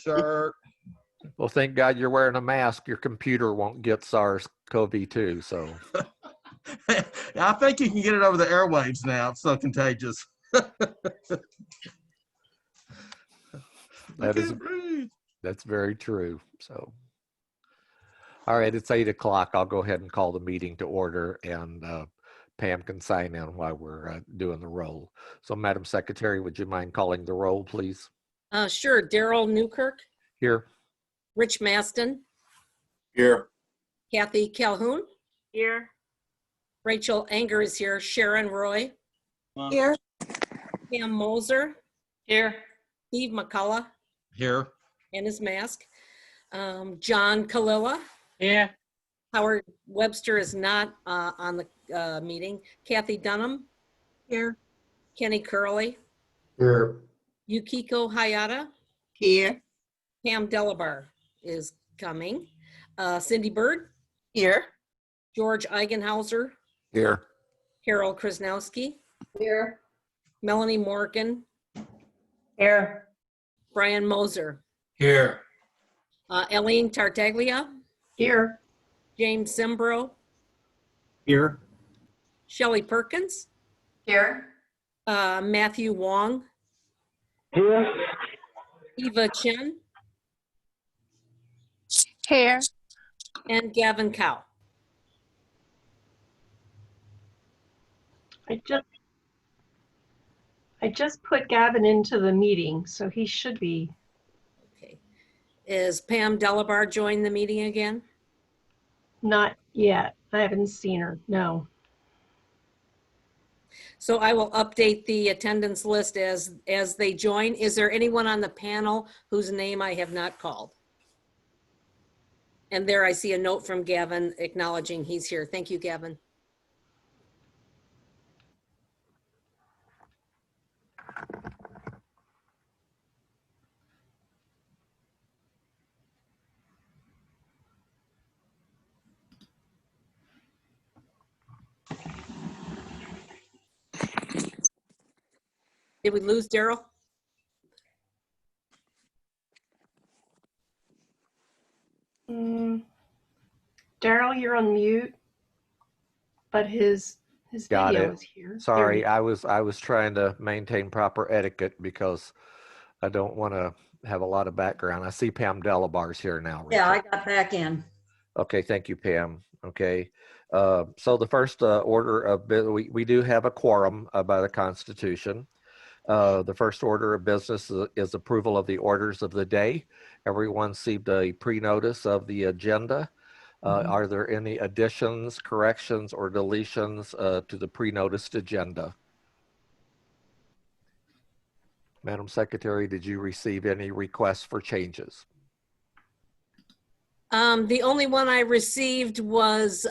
Sure. Well, thank God you're wearing a mask. Your computer won't get SARS-CoV-2. So I think you can get it over the airwaves now. It's so contagious. That's very true. So, all right, it's 8 o'clock. I'll go ahead and call the meeting to order, and Pam can sign in while we're doing the roll. So, Madam Secretary, would you mind calling the roll, please? Sure. Daryl Newkirk. Here. Rich Maston. Here. Kathy Calhoun. Here. Rachel Anger is here. Sharon Roy. Here. Pam Moser. Here. Steve McCullough Here. and his mask. John Kalila. Here. Howard Webster is not on the meeting. Kathy Dunham. Here. Kenny Curley. Here. Yukiko Hayata. Here. Pam Delabar is coming. Cindy Bird. Here. George Eigenhauser. Here. Carol Krasnowski. Here. Melanie Morgan. Here. Brian Moser. Here. Eileen Tartaglia. Here. James Simbro. Here. Shelley Perkins. Here. Matthew Wong. Here. Eva Chen. Here. And Gavin Cow. I just put Gavin into the meeting, so he should be. Okay. Is Pam Delabar joined the meeting again? Not yet. I haven't seen her. No. So I will update the attendance list as they join. Is there anyone on the panel whose name I have not called? And there I see a note from Gavin acknowledging he's here. Thank you, Gavin. Did we lose Daryl? Daryl, you're on mute, but his Got video it. is here. Sorry, I was trying to maintain proper etiquette because I don't want to have a lot of background. I see Pam Delabar's here now. Rachel. Yeah, I got back in. Okay, thank you, Pam. Okay, so the first order of we do have a quorum by the Constitution. The first order of business is approval of the orders of the day. Everyone received a pre-notice of the agenda. Are there any additions, corrections, or deletions to the pre-noticed agenda? Madam Secretary, did you receive any requests for changes? The only one I received was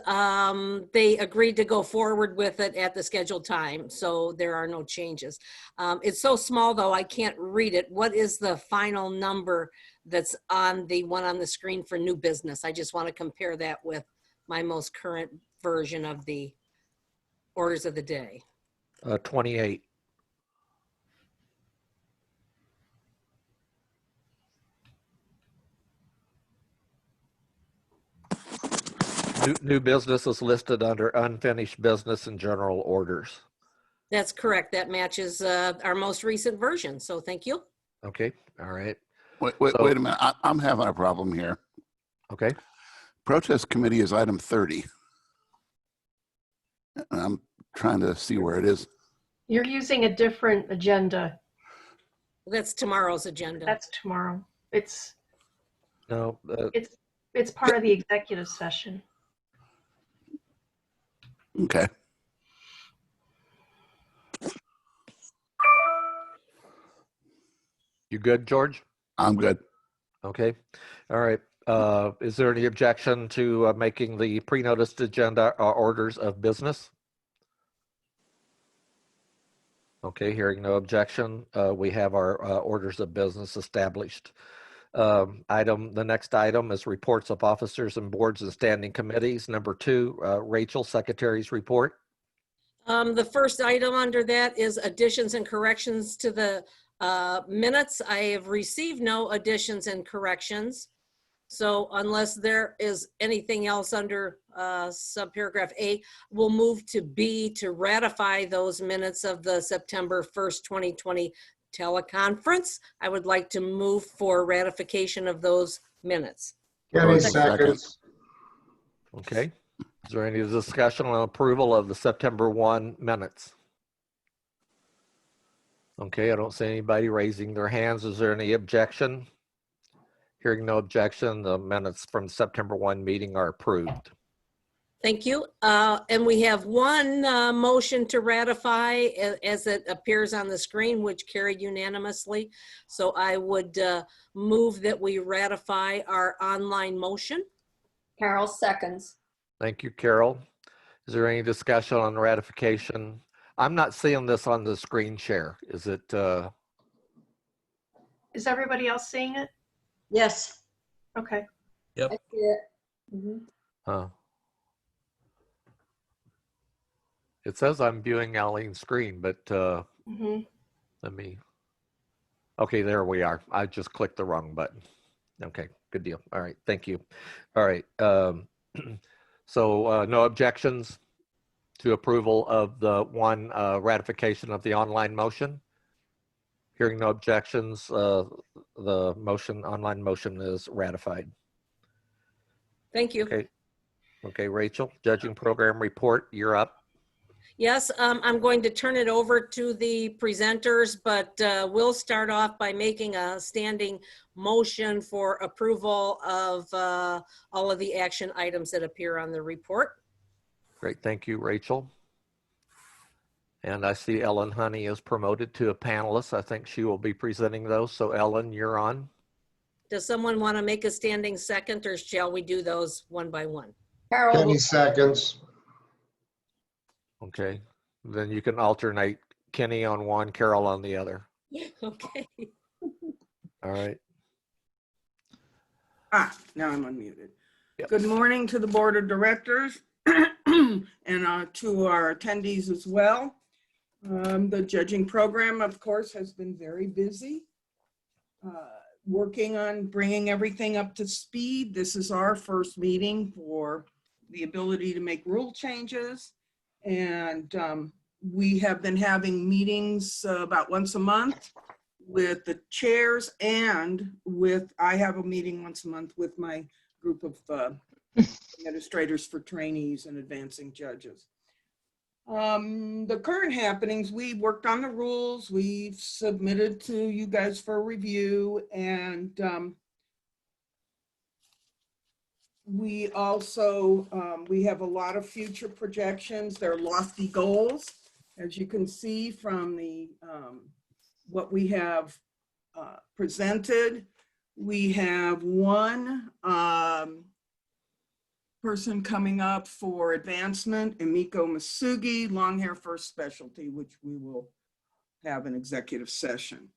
they agreed to go forward with it at the scheduled time, so there are no changes. It's so small though, I can't read it. What is the final number that's on the one on the screen for new business? I just want to compare that with my most current version of the orders of the day. 28. New business is listed under unfinished business and general orders. That's correct. That matches our most recent version. So thank you. Okay. All right. Wait So- a minute. I'm having a problem here. Okay. Protest committee is item 30. And I'm trying to see where it is. You're using a different agenda. That's tomorrow's agenda. That's tomorrow. It's No. part of the executive session. Okay. You good, George? I'm good. Okay. All right. Is there any objection to making the pre-noticed agenda orders of business? Okay, hearing no objection, we have our orders of business established. The next item is reports of officers and boards and standing committees. Number 2, Rachel, Secretary's report. The first item under that is additions and corrections to the Minutes, I have received no additions and corrections. So unless there is anything else under subparagraph A, we'll move to B to ratify those minutes of the September 1st, 2020 teleconference. I would like to move for ratification of those minutes. Kenny seconds. Okay. Is there any discussion on approval of the September 1 minutes? Okay, I don't see anybody raising their hands. Is there any objection? Hearing no objection, the minutes from September 1 meeting are approved. Thank you. And we have one motion to ratify as it appears on the screen, which carried unanimously. So I would move that we ratify our online motion. Carol seconds. Thank you, Carol. Is there any discussion on ratification? I'm not seeing this on the screen share. Is it? Is everybody else seeing it? Yes. Okay. Yep. I see it. Mhm. It says I'm viewing Eileen's screen, but Mm-hmm. let me. Okay, there we are. I just clicked the wrong button. Okay, good deal. All right, thank you. All right. So no objections to approval of the one ratification of the online motion? Hearing no objections, the motion, online motion is ratified. Thank you. Okay. Okay, Rachel, judging program report, you're up. Yes, I'm going to turn it over to the presenters, but we'll start off by making a standing motion for approval of all of the action items that appear on the report. Great, thank you, Rachel. And I see Ellen Honey is promoted to a panelist. I think she will be presenting those. So Ellen, you're on. Does someone want to make a standing second, or shall we do those one by one? Carol will Kenny seconds. Okay, then you can alternate Kenny on one, Carol on the other. Okay. All right. Now I'm unmuted. Yep. Good morning to the Board of Directors and to our attendees as well. The judging program, of course, has been very busy, working on bringing everything up to speed. This is our first meeting for the ability to make rule changes. And we have been having meetings about once a month with the chairs, and I have a meeting once a month with my group of administrators for trainees and advancing judges. The current happenings, we worked on the rules, we've submitted to you guys for review, and we also, we have a lot of future projections. They're lofty goals. As you can see from the, what we have presented, we have one person coming up for advancement, Emiko Masugi, long hair first specialty, which we will have an executive session.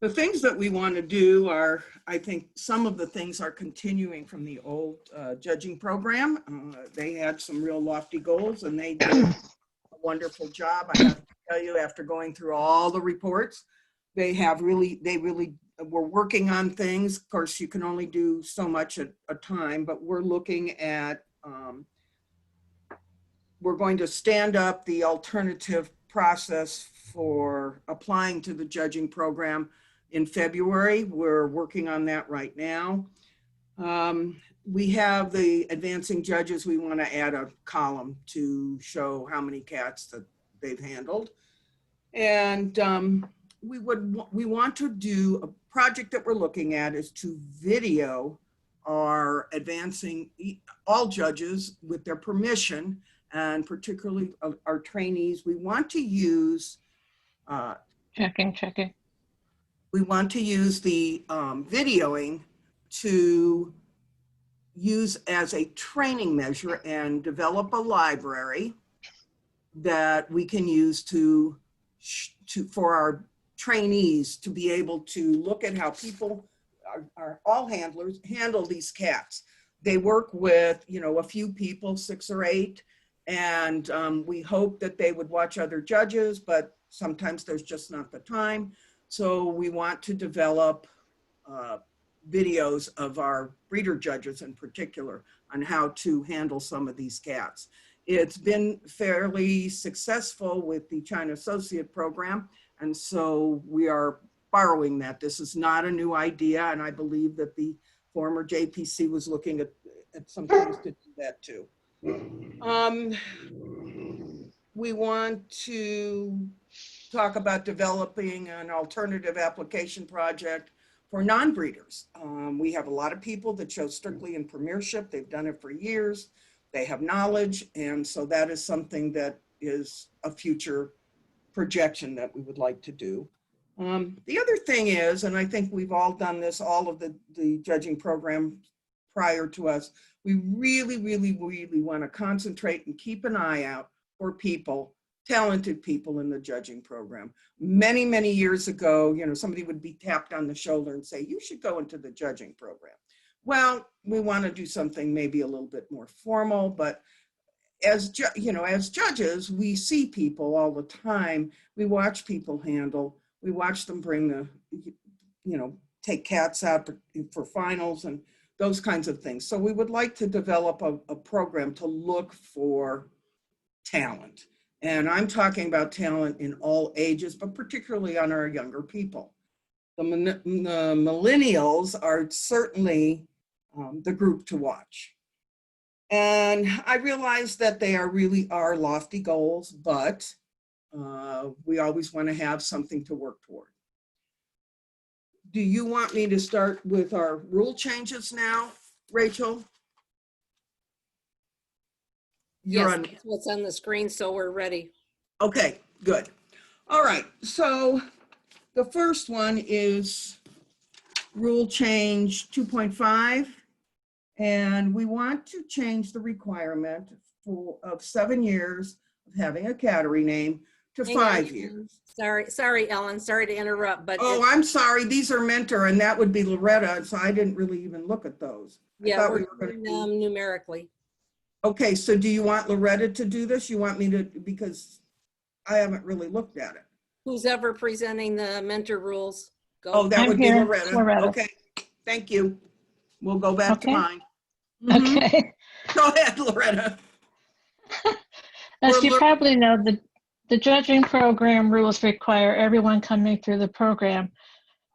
The things that we want to do are, I think some of the things are continuing from the old judging program. They had some real lofty goals and they did a wonderful job. I have to tell you, after going through all the reports, they really were working on things. Of course, you can only do so much at a time, but we're looking at, we're going to stand up the alternative process for applying to the judging program in February. We're working on that right now. We have the advancing judges. We want to add a column to show how many cats that they've handled. And we want to do a project that we're looking at is to video our advancing, all judges with their permission, and particularly our trainees. We want to use checking. we want to use the videoing to use as a training measure and develop a library that we can use for our trainees to be able to look at how people, all handlers, handle these cats. They work with, a few people, 6 or 8, and we hope that they would watch other judges, but sometimes there's just not the time. So we want to develop videos of our breeder judges in particular on how to handle some of these cats. It's been fairly successful with the China Associate program, and so we are borrowing that. This is not a new idea, and I believe that the former JPC was looking at some things to do that too. We want to talk about developing an alternative application project for non-breeders. We have a lot of people that show strictly in premiership. They've done it for years. They have knowledge. And so that is something that is a future projection that we would like to do. The other thing is, and I think we've all done this, all of the judging program prior to us, we really, really, really want to concentrate and keep an eye out for people, talented people in the judging program. Many, many years ago, you know, somebody would be tapped on the shoulder and say, you should go into the judging program. Well, we want to do something maybe a little bit more formal, but as judges, we see people all the time. We watch people handle, we watch them bring take cats out for finals and those kinds of things. So we would like to develop a program to look for talent. And I'm talking about talent in all ages, but particularly on our younger people. The millennials are certainly the group to watch. And I realize that they really are lofty goals, but we always want to have something to work toward. Do you want me to start with our rule changes now, Rachel? Yes, that's what's on the screen, so we're ready. Okay, good. All right, so the first one is rule change 2.5. And we want to change the requirement of 7 years of having a cattery name to Hang on, 5 Ellen. years. Sorry, Ellen, sorry to interrupt, but Oh, I'm sorry, these are Mentor, and that would be Loretta, so I didn't really even look at those. I yeah, thought we're we were doing gonna them numerically. Okay, so do you want Loretta to do this? You want me to, because I haven't really looked at it. Who's ever presenting the mentor rules? Go. Oh, that I'm would be here, Loretta. Loretta. Okay, thank you. We'll go back to Okay. mine. Mhm. Okay. Go ahead, Loretta. As you We're- probably know, the judging program rules require everyone coming through the program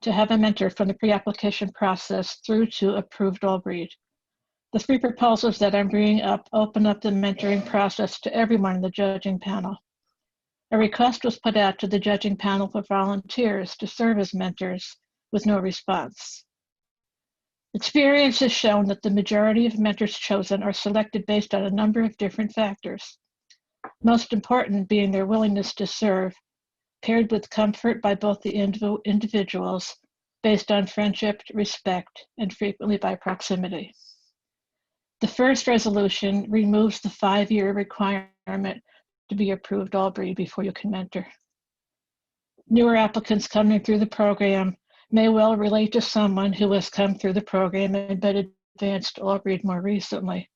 to have a mentor from the pre-application process through to approved all breed. The 3 proposals that I'm bringing up open up the mentoring process to everyone in the judging panel. A request was put out to the judging panel for volunteers to serve as mentors with no response. Experience has shown that the majority of mentors chosen are selected based on a number of different factors, most important being their willingness to serve, paired with comfort by both the individuals based on friendship, respect, and frequently by proximity. The first resolution removes the 5-year requirement to be approved all breed before you can mentor. Newer applicants coming through the program may well relate to someone who has come through the program and been advanced all breed more recently.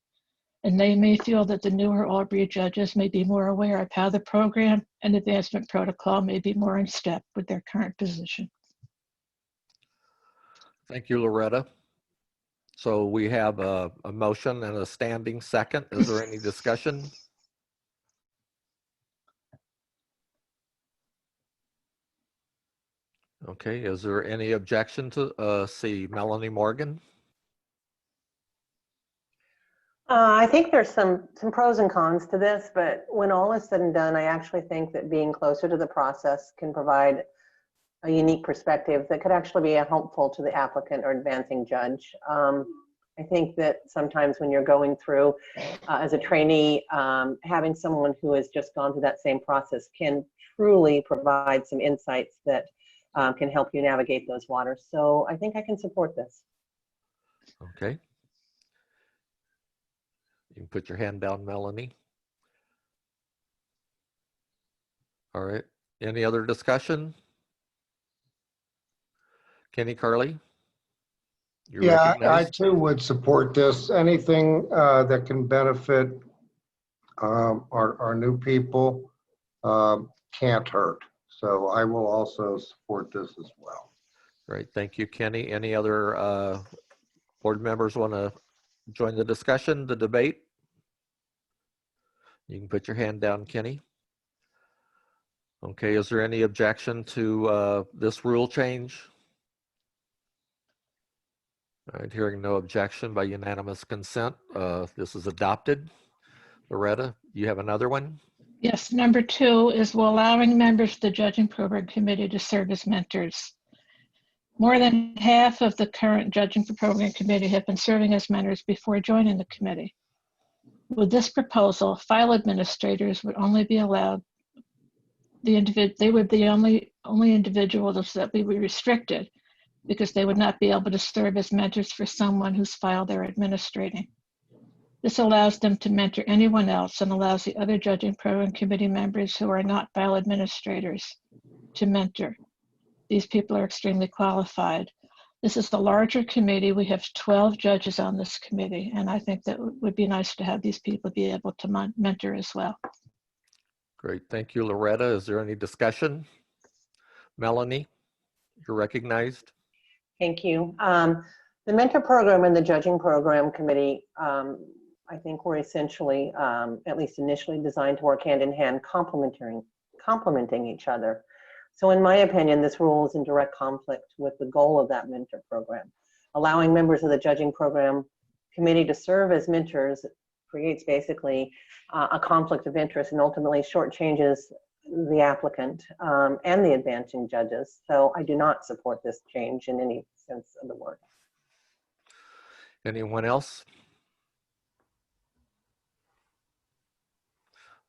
And they may feel that the newer all breed judges may be more aware of how the program and advancement protocol may be more in step with their current position. Thank you, Loretta. So we have a motion and a standing second. Is there any discussion? Okay, is there any objection to see Melanie Morgan? I think there's some pros and cons to this, but when all is said and done, I actually think that being closer to the process can provide a unique perspective that could actually be helpful to the applicant or advancing judge. I think that sometimes when you're going through as a trainee, having someone who has just gone through that same process can truly provide some insights that can help you navigate those waters. So I think I can support this. Okay. You can put your hand down, Melanie. All right. Any other discussion? Kenny, Carly? You're Yeah, I recognized. too would support this. Anything that can benefit our new people can't hurt. So I will also support this as well. Great, thank you, Kenny. Any other board members want to join the discussion, the debate? You can put your hand down, Kenny. Okay, is there any objection to this rule change? All right, hearing no objection by unanimous consent, this is adopted. Loretta, you have another one? Yes, number 2 is allowing members of the Judging Program Committee to serve as mentors. More than half of the current Judging Program Committee have been serving as mentors before joining the committee. With this proposal, file administrators would only be allowed, they would be only individuals that would be restricted because they would not be able to serve as mentors for someone whose file they're administrating. This allows them to mentor anyone else and allows the other Judging Program Committee members who are not file administrators to mentor. These people are extremely qualified. This is the larger committee. We have 12 judges on this committee, and I think that would be nice to have these people be able to mentor as well. Great, thank you, Loretta. Is there any discussion? Melanie, you're recognized. Thank you. The mentor program and the judging program committee, I think were essentially, at least initially, designed to work hand in hand, complementing each other. So in my opinion, this rule is in direct conflict with the goal of that mentor program. Allowing members of the judging program committee to serve as mentors creates basically a conflict of interest and ultimately shortchanges the applicant and the advancing judges. So I do not support this change in any sense of the word. Anyone else?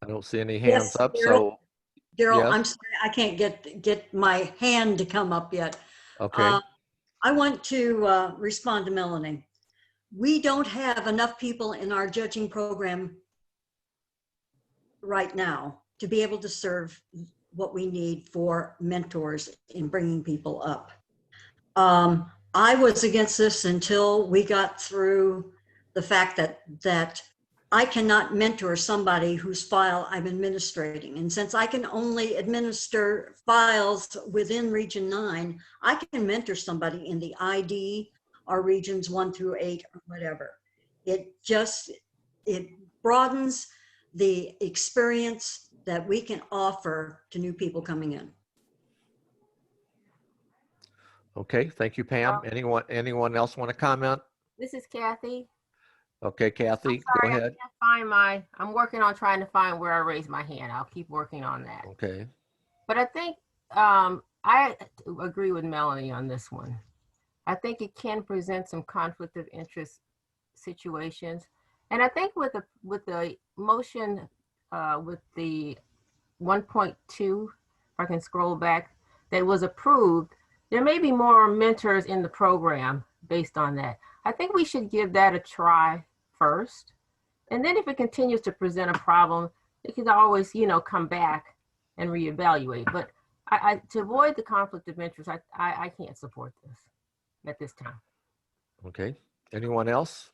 I don't see any hands Yes, up, Daryl. so. Daryl, Yes. I'm sorry, I can't get my hand to come up yet. Okay, I want to respond to Melanie. We don't have enough people in our judging program right now to be able to serve what we need for mentors in bringing people up. I was against this until we got through the fact that I cannot mentor somebody whose file I'm administrating. And since I can only administer files within Region 9, I can mentor somebody in the ID or Regions 1 through 8 or whatever. It broadens the experience that we can offer to new people coming in. okay, thank you, Pam. Anyone else want to comment? This is Kathy. Okay, Kathy, go ahead. I can't find I'm working on trying to find where I raised my hand. I'll keep working on that. Okay, But I think I agree with Melanie on this one. I think it can present some conflict of interest situations. And I think with the motion, with the 1.2, if I can scroll back, that was approved, there may be more mentors in the program based on that. I think we should give that a try first. And then if it continues to present a problem, it can always, come back and reevaluate. But to avoid the conflict of interest, I can't support this at this time. okay. Anyone else?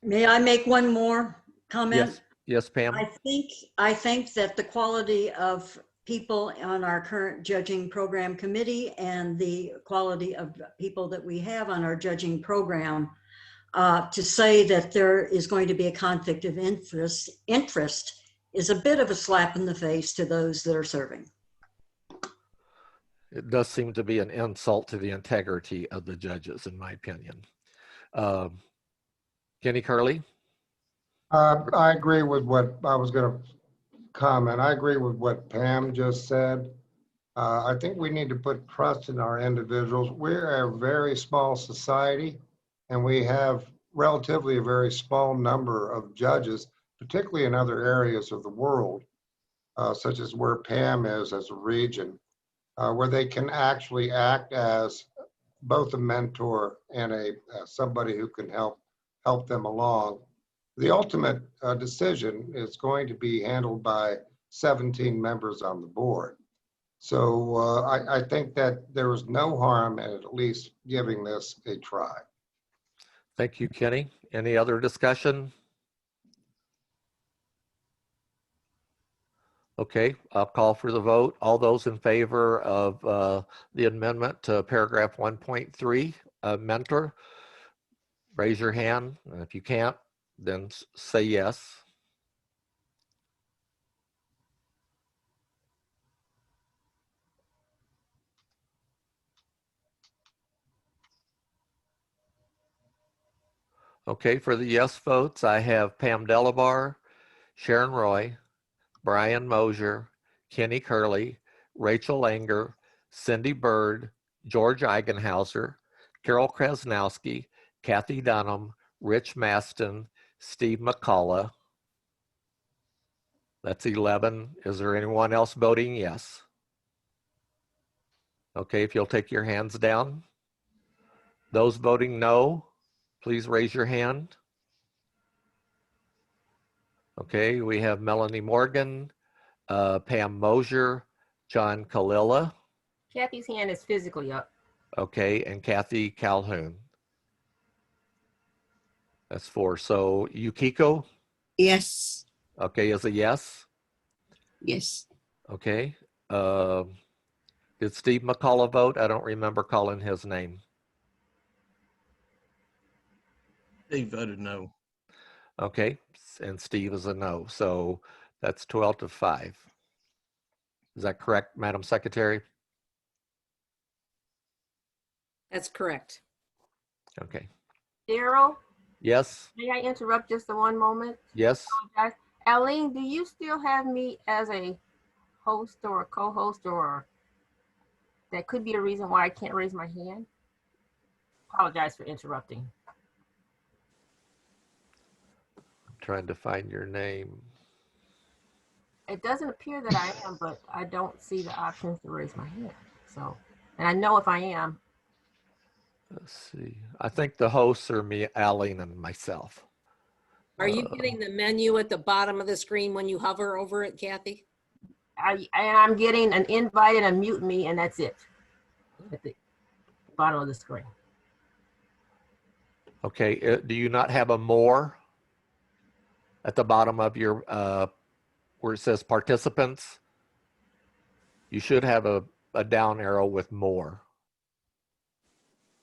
May I make one more comment? Yes, Pam. I think that the quality of people on our current judging program committee and the quality of people that we have on our judging program, to say that there is going to be a conflict of interest is a bit of a slap in the face to those that are serving. It does seem to be an insult to the integrity of the judges, in my opinion. Kenny Curley? I agree with what I was going to comment. I agree with what Pam just said. I think we need to put trust in our individuals. We're a very small society, and we have relatively a very small number of judges, particularly in other areas of the world, such as where Pam is as a region, where they can actually act as both a mentor and somebody who can help them along. The ultimate decision is going to be handled by 17 members on the board. So I think that there is no harm in at least giving this a try. Thank you, Kenny. Any other discussion? Okay, I'll call for the vote. All those in favor of the amendment to paragraph 1.3, mentor, raise your hand. And if you can't, then say yes. Okay, for the yes votes, I have Pam Delabar, Sharon Roy, Brian Mosier, Kenny Curley, Rachel Langer, Cindy Bird, George Eigenhauser, Carol Krasnowski, Kathy Dunham, Rich Maston, Steve McCullough. That's 11. Is there anyone else voting yes? Okay, if you'll take your hands down. Those voting no, please raise your hand. Okay, we have Melanie Morgan, Pam Mosier, John Kalila, Kathy's hand is physically up. okay, and Kathy Calhoun. That's 4. So Yukiko, Yes. okay, is a yes. Yes. Okay. Did Steve McCullough vote? I don't remember calling his name. They voted no. Okay, and Steve is a no. So that's 12-5. Is that correct, Madam Secretary? That's correct. Okay. Daryl, Yes. may I interrupt just for one moment? Yes. Apologize. Aline, do you still have me as a host or a co-host, or that could be a reason why I can't raise my hand? Apologize for interrupting. Trying to find your name. It doesn't appear that I am, but I don't see the options to raise my hand. So, and I know if I am. Let's see. I think the hosts are me, Aline, and myself. Are you getting the menu at the bottom of the screen when you hover over it, Kathy? I'm getting an invite and a mute me, and that's it. At the bottom of the screen. Okay. Do you not have a more at the bottom of your where it says participants? You should have a down arrow with more.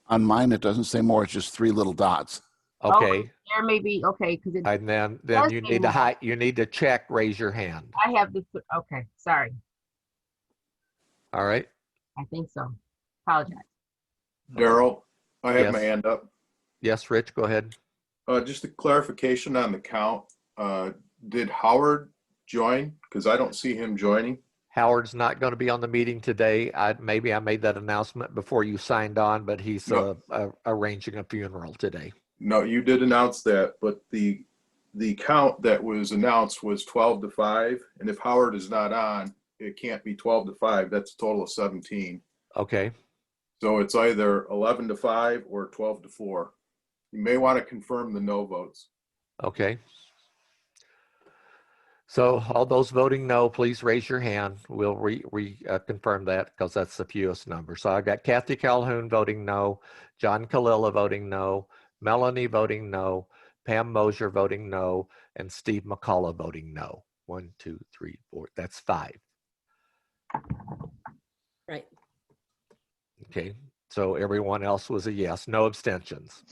On mine, it doesn't say more. It's just 3 little dots. Okay. Oh, there may be, okay, because it And then does you say need to more. you need to check raise your hand. I have this, okay, sorry. All right. I think so. Apologize. Daryl, I have my Yes. hand up. Yes, Rich, go ahead. Just a clarification on the count. Did Howard join? Because I don't see him joining. Howard's not going to be on the meeting today. Maybe I made that announcement before you signed on, but he's No. Arranging a funeral today. No, you did announce that, but the count that was announced was 12-5, and if Howard is not on, it can't be 12-5. That's a total of 17. Okay. So it's either 11-5 or 12-4. You may want to confirm the no votes. Okay. So all those voting no, please raise your hand. We'll confirm that because that's the fewest number. So I got Kathy Calhoun voting no, John Kalila voting no, Melanie voting no, Pam Mosier voting no, and Steve McCullough voting no. 1, 2, 3, 4. That's 5. Right. Okay. So everyone else was a yes. No abstentions.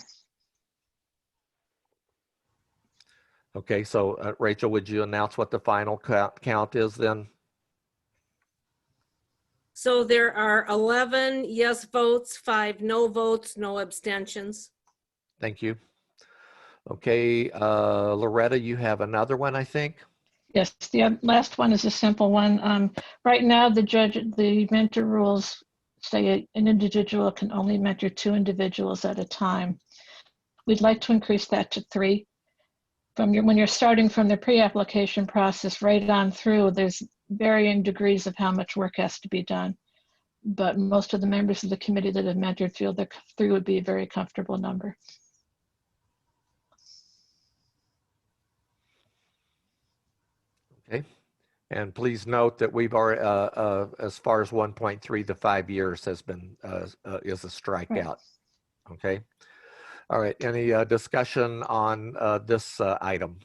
Okay, so Rachel, would you announce what the final count is then? So there are 11 yes votes, 5 no votes, no abstentions. Thank you. Okay, Loretta, you have another one, I think. Yes, the last one is a simple one. Right now, the mentor rules say an individual can only mentor 2 individuals at a time. We'd like to increase that to 3. When you're starting from the pre-application process right on through, there's varying degrees of how much work has to be done. But most of the members of the committee that have mentored feel that 3 would be a very comfortable number. Okay, and please note that we've already, as far as 1.3, the 5 years has been, is a strikeout. Right. Okay. All right, any discussion on this item?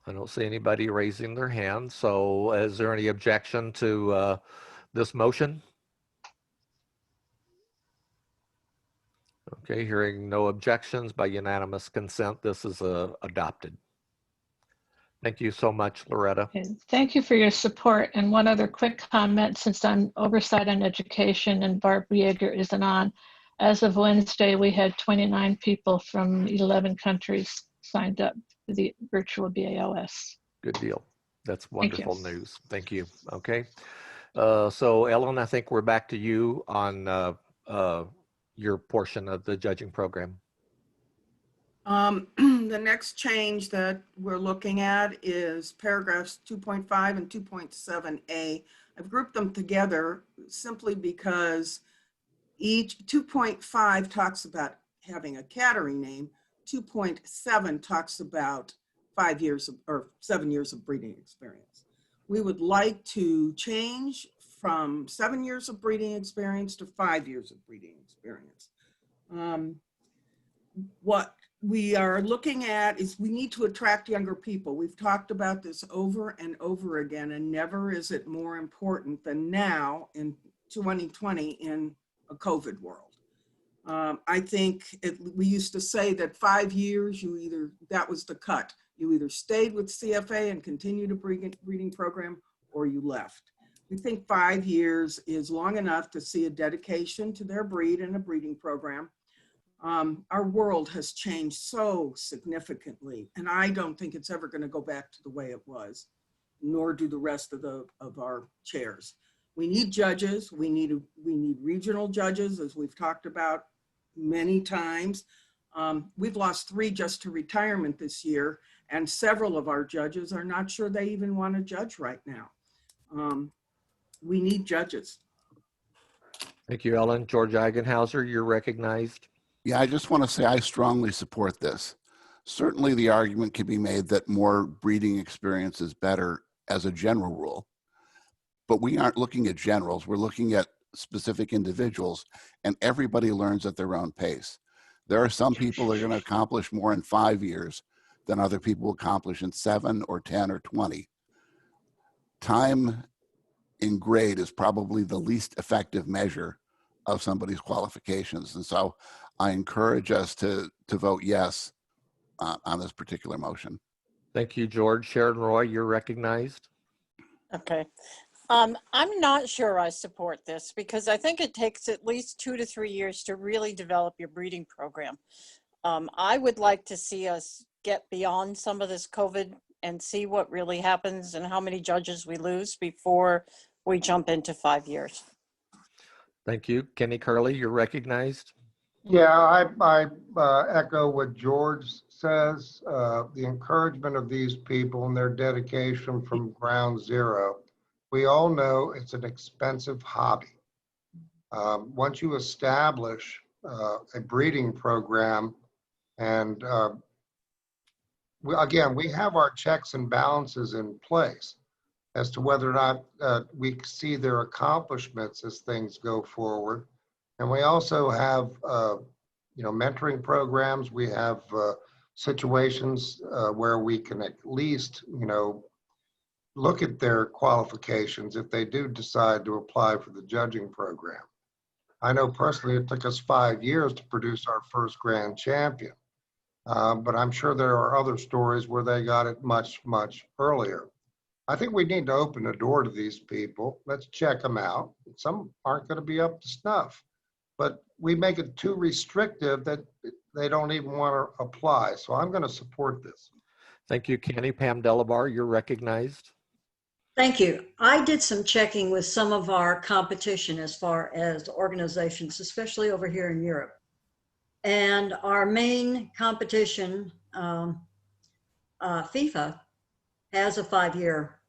I don't see anybody raising their hand. So is there any objection to this motion? Okay, hearing no objections, by unanimous consent, this is adopted. Thank you so much, Loretta. And thank you for your support. And one other quick comment, since I'm oversight on education and Barb Yeager isn't on. As of Wednesday, we had 29 people from 11 countries signed up for the virtual BAOS. Good deal. That's Thank you. wonderful news. Thank you. Okay. So Ellen, I think we're back to you on your portion of the judging program. The next change that we're looking at is paragraphs 2.5 and 2.7a. I've grouped them together simply because each 2.5 talks about having a catering name. 2.7 talks about 5 years or 7 years of breeding experience. We would like to change from 7 years of breeding experience to 5 years of breeding experience. What we are looking at is we need to attract younger people. We've talked about this over and over again, and never is it more important than now in 2020 in a COVID world. I think we used to say that 5 years, that was the cut. You either stayed with CFA and continued a breeding program, or you left. We think 5 years is long enough to see a dedication to their breed and a breeding program. Our world has changed so significantly, and I don't think it's ever going to go back to the way it was, nor do the rest of our chairs. We need judges. We need regional judges, as we've talked about many times. We've lost 3 just to retirement this year, and several of our judges are not sure they even want to judge right now. We need judges. Thank you, Ellen. George Eigenhauser, you're recognized. Yeah, I just want to say I strongly support this. Certainly the argument can be made that more breeding experience is better as a general rule, but we aren't looking at generals. We're looking at specific individuals, and everybody learns at their own pace. There are some people that are going to accomplish more in 5 years than other people will accomplish in 7 or 10 or 20. Time in grade is probably the least effective measure of somebody's qualifications. And so I encourage us to vote yes on this particular motion. Thank you, George. Sharon Roy, you're recognized. Okay. I'm not sure I support this because I think it takes at least 2 to 3 years to really develop your breeding program. I would like to see us get beyond some of this COVID and see what really happens and how many judges we lose before we jump into 5 years. Thank you. Kenny Curley, you're recognized. Yeah, I echo what George says. The encouragement of these people and their dedication from ground zero. We all know it's an expensive hobby. Once you establish a breeding program, and we have our checks and balances in place as to whether or not we see their accomplishments as things go forward. And we also have, mentoring programs. We have situations where we can at least, look at their qualifications if they do decide to apply for the judging program. I know personally it took us 5 years to produce our first grand champion, but I'm sure there are other stories where they got it much, much earlier. I think we need to open the door to these people. Let's check them out. Some aren't going to be up to snuff, but we make it too restrictive that they don't even want to apply. So I'm going to support this. Thank you, Kenny. Pam Delabar, you're recognized. Thank you. I did some checking with some of our competition as far as organizations, especially over here in Europe. And our main competition, FIFA, has a 5-year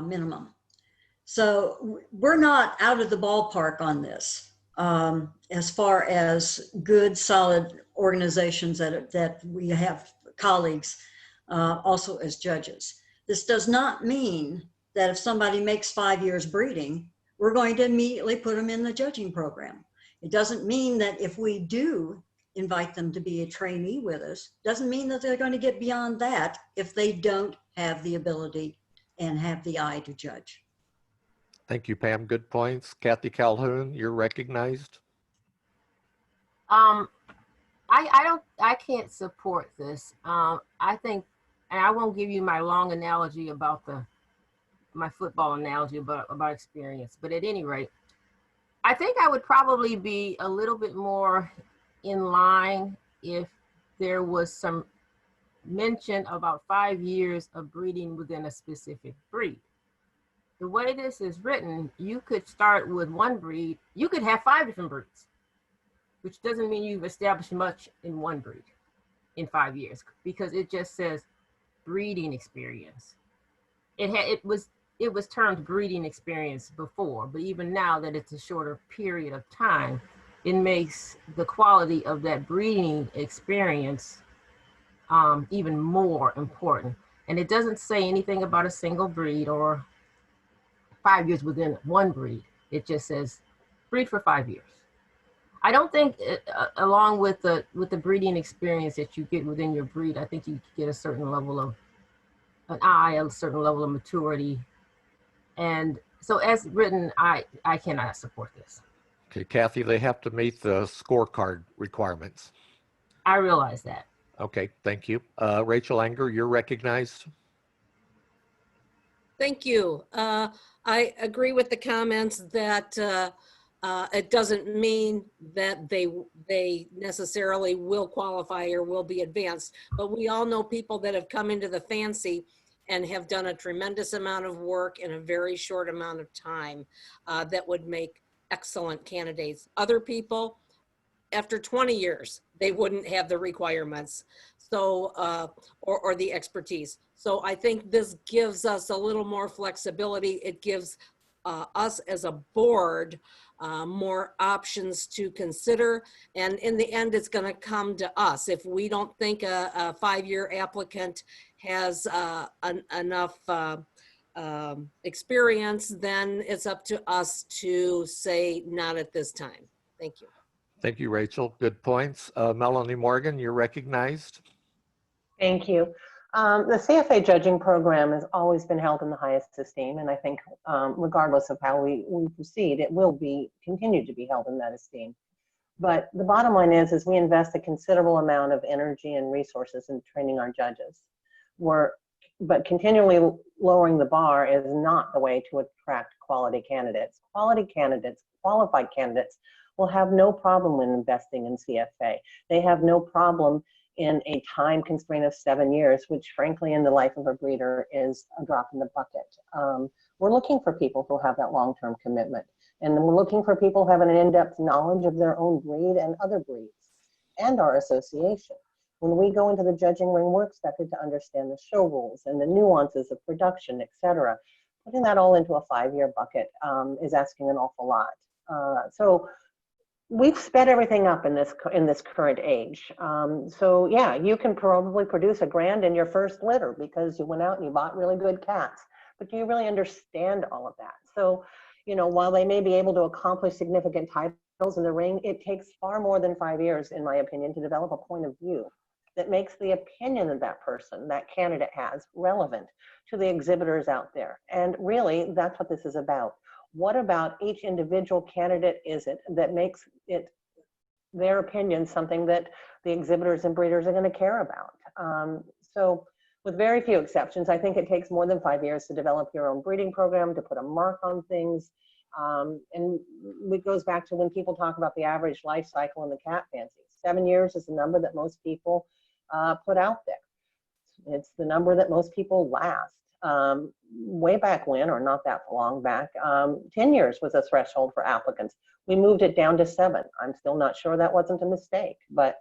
minimum. So we're not out of the ballpark on this as far as good, solid organizations that we have colleagues also as judges. This does not mean that if somebody makes 5 years breeding, we're going to immediately put them in the judging program. It doesn't mean that if we do invite them to be a trainee with us. Doesn't mean that they're going to get beyond that if they don't have the ability and have the eye to judge. Thank you, Pam. Good points. Kathy Calhoun, you're recognized. I can't support this. I think, and I won't give you my long analogy about my football analogy about experience, but at any rate, I think I would probably be a little bit more in line if there was some mention about 5 years of breeding within a specific breed. The way this is written, you could start with one breed, you could have 5 different breeds, which doesn't mean you've established much in one breed in 5 years, because it just says breeding experience. It was termed breeding experience before, but even now that it's a shorter period of time, it makes the quality of that breeding experience even more important. And it doesn't say anything about a single breed or 5 years within one breed. It just says breed for 5 years. I don't think, along with the breeding experience that you get within your breed, I think you get a certain level of a certain level of maturity. And so as written, I cannot support this. Okay, Kathy, they have to meet the scorecard requirements. I realize that. Okay, thank you. Rachel Anger, you're recognized. Thank you. I agree with the comments that it doesn't mean that they necessarily will qualify or will be advanced, but we all know people that have come into the Fancy and have done a tremendous amount of work in a very short amount of time that would make excellent candidates. Other people, after 20 years, they wouldn't have the requirements, so or the expertise. So I think this gives us a little more flexibility. It gives us as a board more options to consider. And in the end, it's going to come to us. If we don't think a 5-year applicant has enough experience, then it's up to us to say not at this time. Thank you. Thank you, Rachel. Good points. Melanie Morgan, you're recognized. Thank you. The CFA judging program has always been held in the highest esteem, and I think regardless of how we proceed, it will continue to be held in that esteem. But the bottom line is we invest a considerable amount of energy and resources in training our judges. But continually lowering the bar is not the way to attract quality candidates. Quality candidates, qualified candidates, will have no problem when investing in CFA. They have no problem in a time constraint of 7 years, which frankly in the life of a breeder is a drop in the bucket. We're looking for people who have that long-term commitment. And then we're looking for people who have an in-depth knowledge of their own breed and other breeds and our association. When we go into the judging ring, we're expected to understand the show rules and the nuances of production, et cetera. Putting that all into a 5-year bucket is asking an awful lot. So we've sped everything up in this current age. So yeah, you can probably produce $1,000 in your first litter because you went out and you bought really good cats. But do you really understand all of that? So, you know, while they may be able to accomplish significant titles in the ring, it takes far more than 5 years, in my opinion, to develop a point of view that makes the opinion of that person, that candidate has, relevant to the exhibitors out there. And really, that's what this is about. What about each individual candidate is it that makes it, their opinion, something that the exhibitors and breeders are going to care about? So with very few exceptions, I think it takes more than 5 years to develop your own breeding program, to put a mark on things. And it goes back to when people talk about the average life cycle in the cat fancy. 7 years is the number that most people put out there. It's the number that most people last. Way back when, or not that long back, 10 years was a threshold for applicants. We moved it down to 7. I'm still not sure that wasn't a mistake, but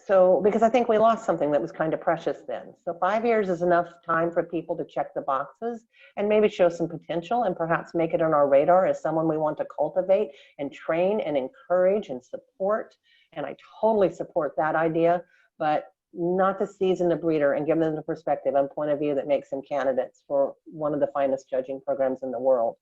so because I think we lost something that was kind of precious then. So 5 years is enough time for people to check the boxes and maybe show some potential and perhaps make it on our radar as someone we want to cultivate and train and encourage and support. And I totally support that idea, but not to season the breeder and give them the perspective and point of view that makes them candidates for one of the finest judging programs in the world.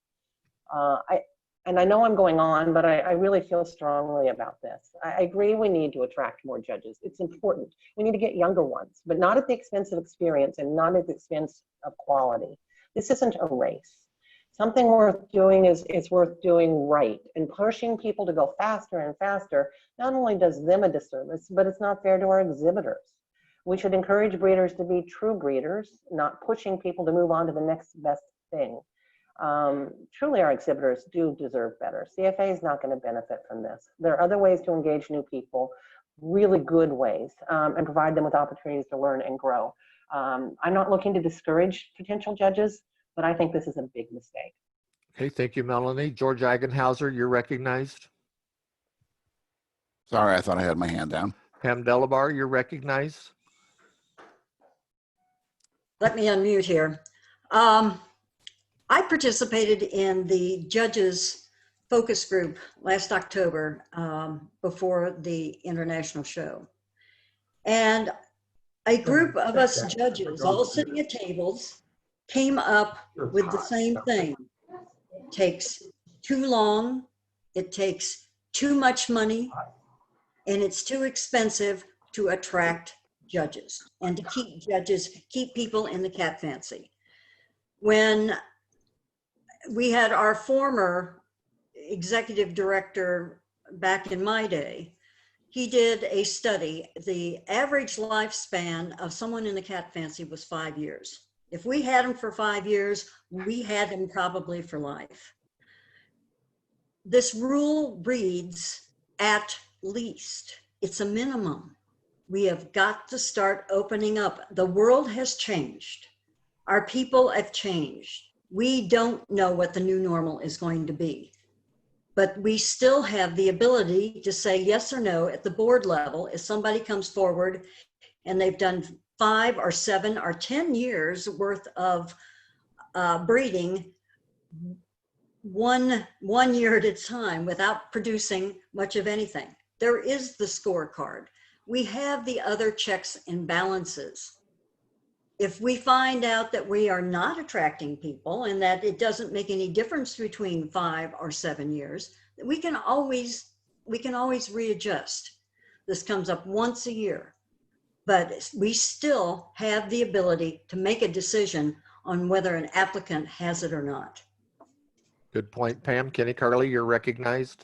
and I know I'm going on, but I really feel strongly about this. I agree we need to attract more judges. It's important. We need to get younger ones, but not at the expense of experience and not at the expense of quality. This isn't a race. Something worth doing is worth doing right, and pushing people to go faster and faster not only does them a disservice, but it's not fair to our exhibitors. We should encourage breeders to be true breeders, not pushing people to move on to the next best thing. Truly, our exhibitors do deserve better. CFA is not going to benefit from this. There are other ways to engage new people, really good ways, and provide them with opportunities to learn and grow. I'm not looking to discourage potential judges, but I think this is a big mistake. Okay, thank you, Melanie. George Eigenhauser, you're recognized. Sorry, I thought I had my hand down. Pam Delabar, you're recognized. Let me unmute here. I participated in the judges focus group last October before the international show. And a group of us judges all sitting at tables came up with the same thing. It takes too long, it takes too much money, and it's too expensive to attract judges and to keep judges, keep people in the cat fancy. When we had our former executive director back in my day, he did a study. The average lifespan of someone in the cat fancy was 5 years. If we had them for 5 years, we had them probably for life. This rule reads at least. It's a minimum. We have got to start opening up. The world has changed. Our people have changed. We don't know what the new normal is going to be, but we still have the ability to say yes or no at the board level. If somebody comes forward and they've done 5 or 7 or 10 years worth of breeding, one year at a time without producing much of anything. There is the scorecard. We have the other checks and balances. If we find out that we are not attracting people and that it doesn't make any difference between 5 or 7 years, we can always readjust. This comes up once a year, but we still have the ability to make a decision on whether an applicant has it or not. Good point, Pam. Kenny Carley, you're recognized.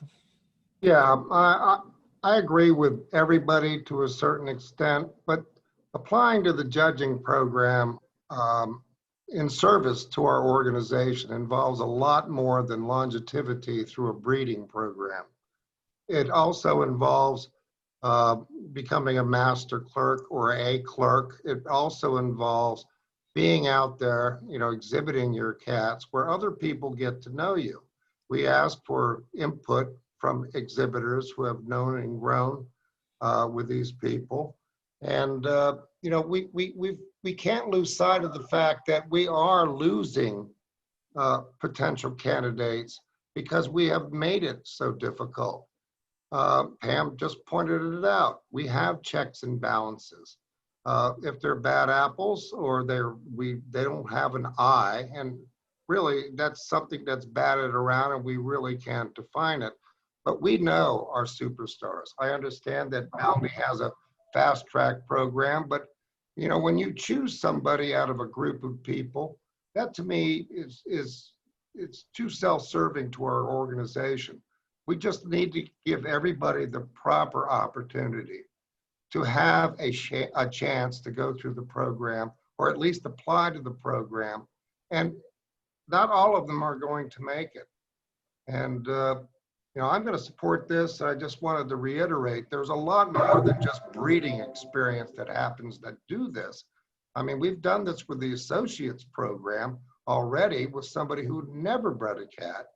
Yeah, I agree with everybody to a certain extent, but applying to the judging program in service to our organization involves a lot more than longevity through a breeding program. It also involves becoming a master clerk or a clerk. It also involves being out there, exhibiting your cats where other people get to know you. We ask for input from exhibitors who have known and grown with these people. And, we can't lose sight of the fact that we are losing potential candidates because we have made it so difficult. Pam just pointed it out. We have checks and balances. If they're bad apples or they don't have an eye, and really that's something that's batted around and we really can't define it. But we know our superstars. I understand that Melanie has a fast track program, but when you choose somebody out of a group of people, that to me it's too self-serving to our organization. We just need to give everybody the proper opportunity to have a chance to go through the program or at least apply to the program. And not all of them are going to make it. And I'm going to support this. I just wanted to reiterate, there's a lot more than just breeding experience that happens that do this. I mean, we've done this with the associates program already with somebody who never bred a cat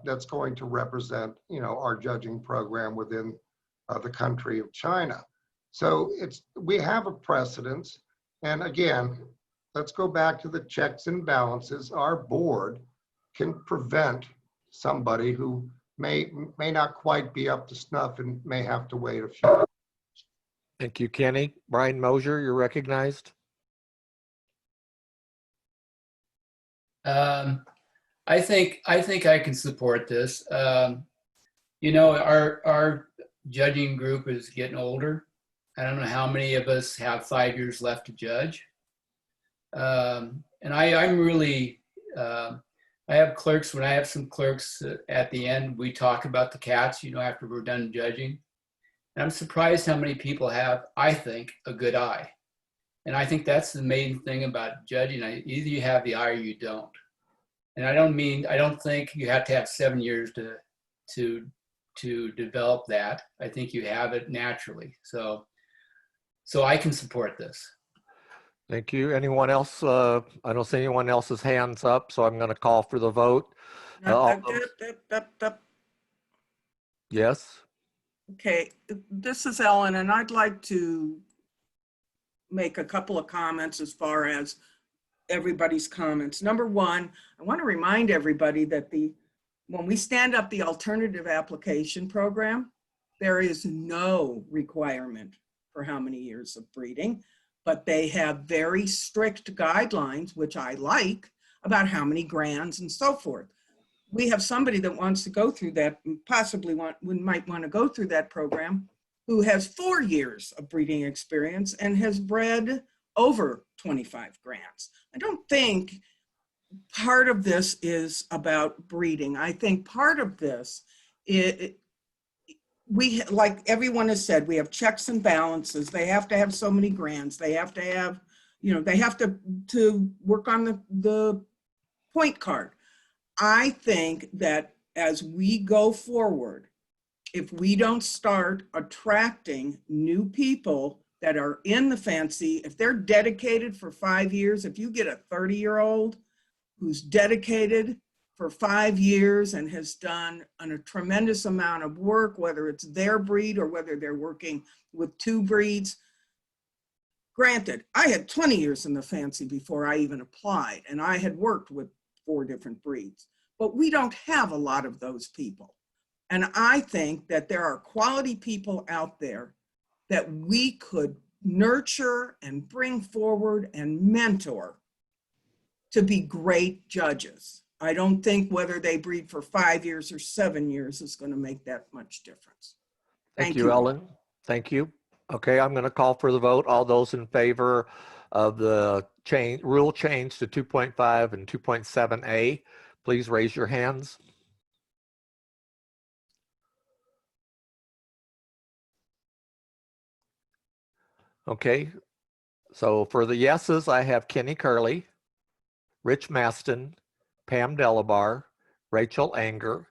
that's going to represent, our judging program within the country of China. So we have a precedence. And again, let's go back to the checks and balances. Our board can prevent somebody who may not quite be up to snuff and may have to wait a few years. Thank you, Kenny. Brian Mosier, you're recognized. I think I can support this. You know, our judging group is getting older. I don't know how many of us have 5 years left to judge. And I'm really, I have clerks, when I have some clerks at the end, we talk about the cats, you know, after we're done judging. And I'm surprised how many people have, I think, a good eye. And I think that's the main thing about judging. Either you have the eye or you don't. And I don't think you have to have 7 years to develop that. I think you have it naturally. So I can support this. Thank you. Anyone else? I don't see anyone else's hands up, so I'm going to call for the vote. Yes. Okay, this is Ellen, and I'd like to make a couple of comments as far as everybody's comments. Number one, I want to remind everybody that when we stand up the alternative application program, there is no requirement for how many years of breeding, but they have very strict guidelines, which I like, about how many grands and so forth. We have somebody that wants to go through that, possibly might want to go through that program, who has 4 years of breeding experience and has bred over 25 grands. I don't think part of this is about breeding. I think part of this, like everyone has said, we have checks and balances. They have to have so many grands. They have to have, you know, they have to work on the point card. I think that as we go forward, if we don't start attracting new people that are in the fancy, if they're dedicated for 5 years, if you get a 30-year-old who's dedicated for 5 years and has done a tremendous amount of work, whether it's their breed or whether they're working with 2 breeds. Granted, I had 20 years in the fancy before I even applied, and I had worked with 4 different breeds, but we don't have a lot of those people. And I think that there are quality people out there that we could nurture and bring forward and mentor to be great judges. I don't think whether they breed for 5 years or 7 years is going to make that much difference. Thank you, Ellen. Thank you. Okay, I'm going to call for the vote. All those in favor of the rule change to 2.5 and 2.7a, please raise your hands. Okay, so for the yeses, I have Kenny Curley, Rich Maston, Pam Delabar, Rachel Anger,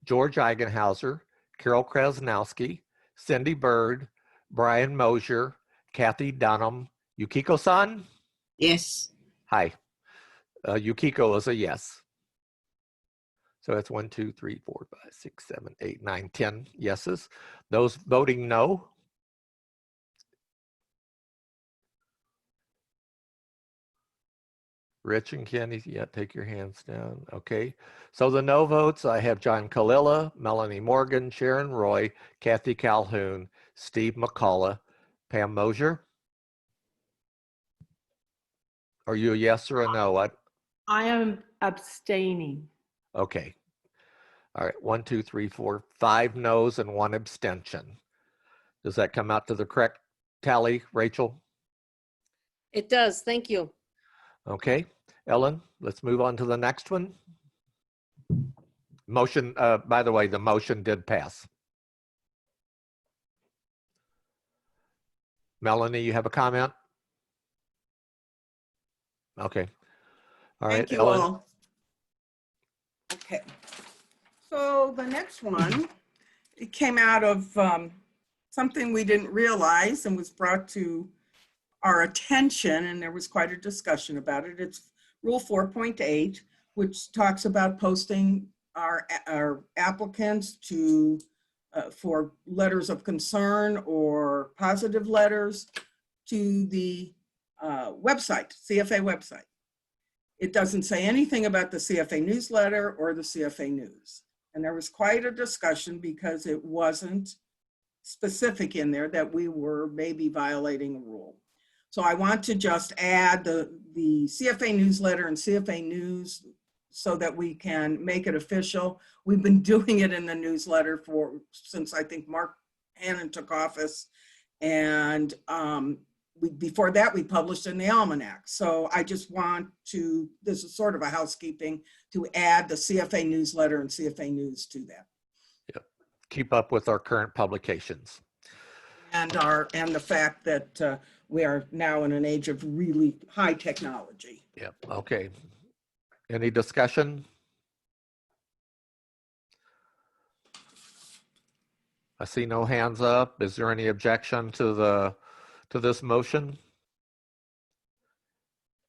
George Eigenhauser, Carol Krasnowski, Cindy Bird, Brian Mosier, Kathy Dunham, Yukiko-san? Yes. Hi. Yukiko is a yes. So that's 1, 2, 3, 4, 5, 6, 7, 8, 9, 10 yeses. Those voting no? Rich and Kenny, yeah, take your hands down. Okay. So the no votes, I have John Kalila, Melanie Morgan, Sharon Roy, Kathy Calhoun, Steve McCullough, Pam Mosier. Are you a yes or a no? I am abstaining. Okay. All right. 1, 2, 3, 4, 5 no's and 1 abstention. Does that come out to the correct tally, Rachel? It does. Thank you. Okay. Ellen, let's move on to the next one. Motion, by the way, the motion did pass. Melanie, you have a comment? Okay. All right, Thank you Ellen. all. Okay. So the next one, it came out of something we didn't realize and was brought to our attention, and there was quite a discussion about it. It's Rule 4.8, which talks about posting our applicants to for letters of concern or positive letters to the website, CFA website. It doesn't say anything about the CFA newsletter or the CFA news. And there was quite a discussion because it wasn't specific in there that we were maybe violating a rule. So I want to just add the CFA newsletter and CFA news so that we can make it official. We've been doing it in the newsletter since I think Mark Hannon took office. And before that, we published in the Almanac. So I just want to, this is sort of a housekeeping, to add the CFA newsletter and CFA news to that. Yep. Keep up with our current publications. And the fact that we are now in an age of really high technology. Yep. Okay. Any discussion? I see no hands up. Is there any objection to this motion?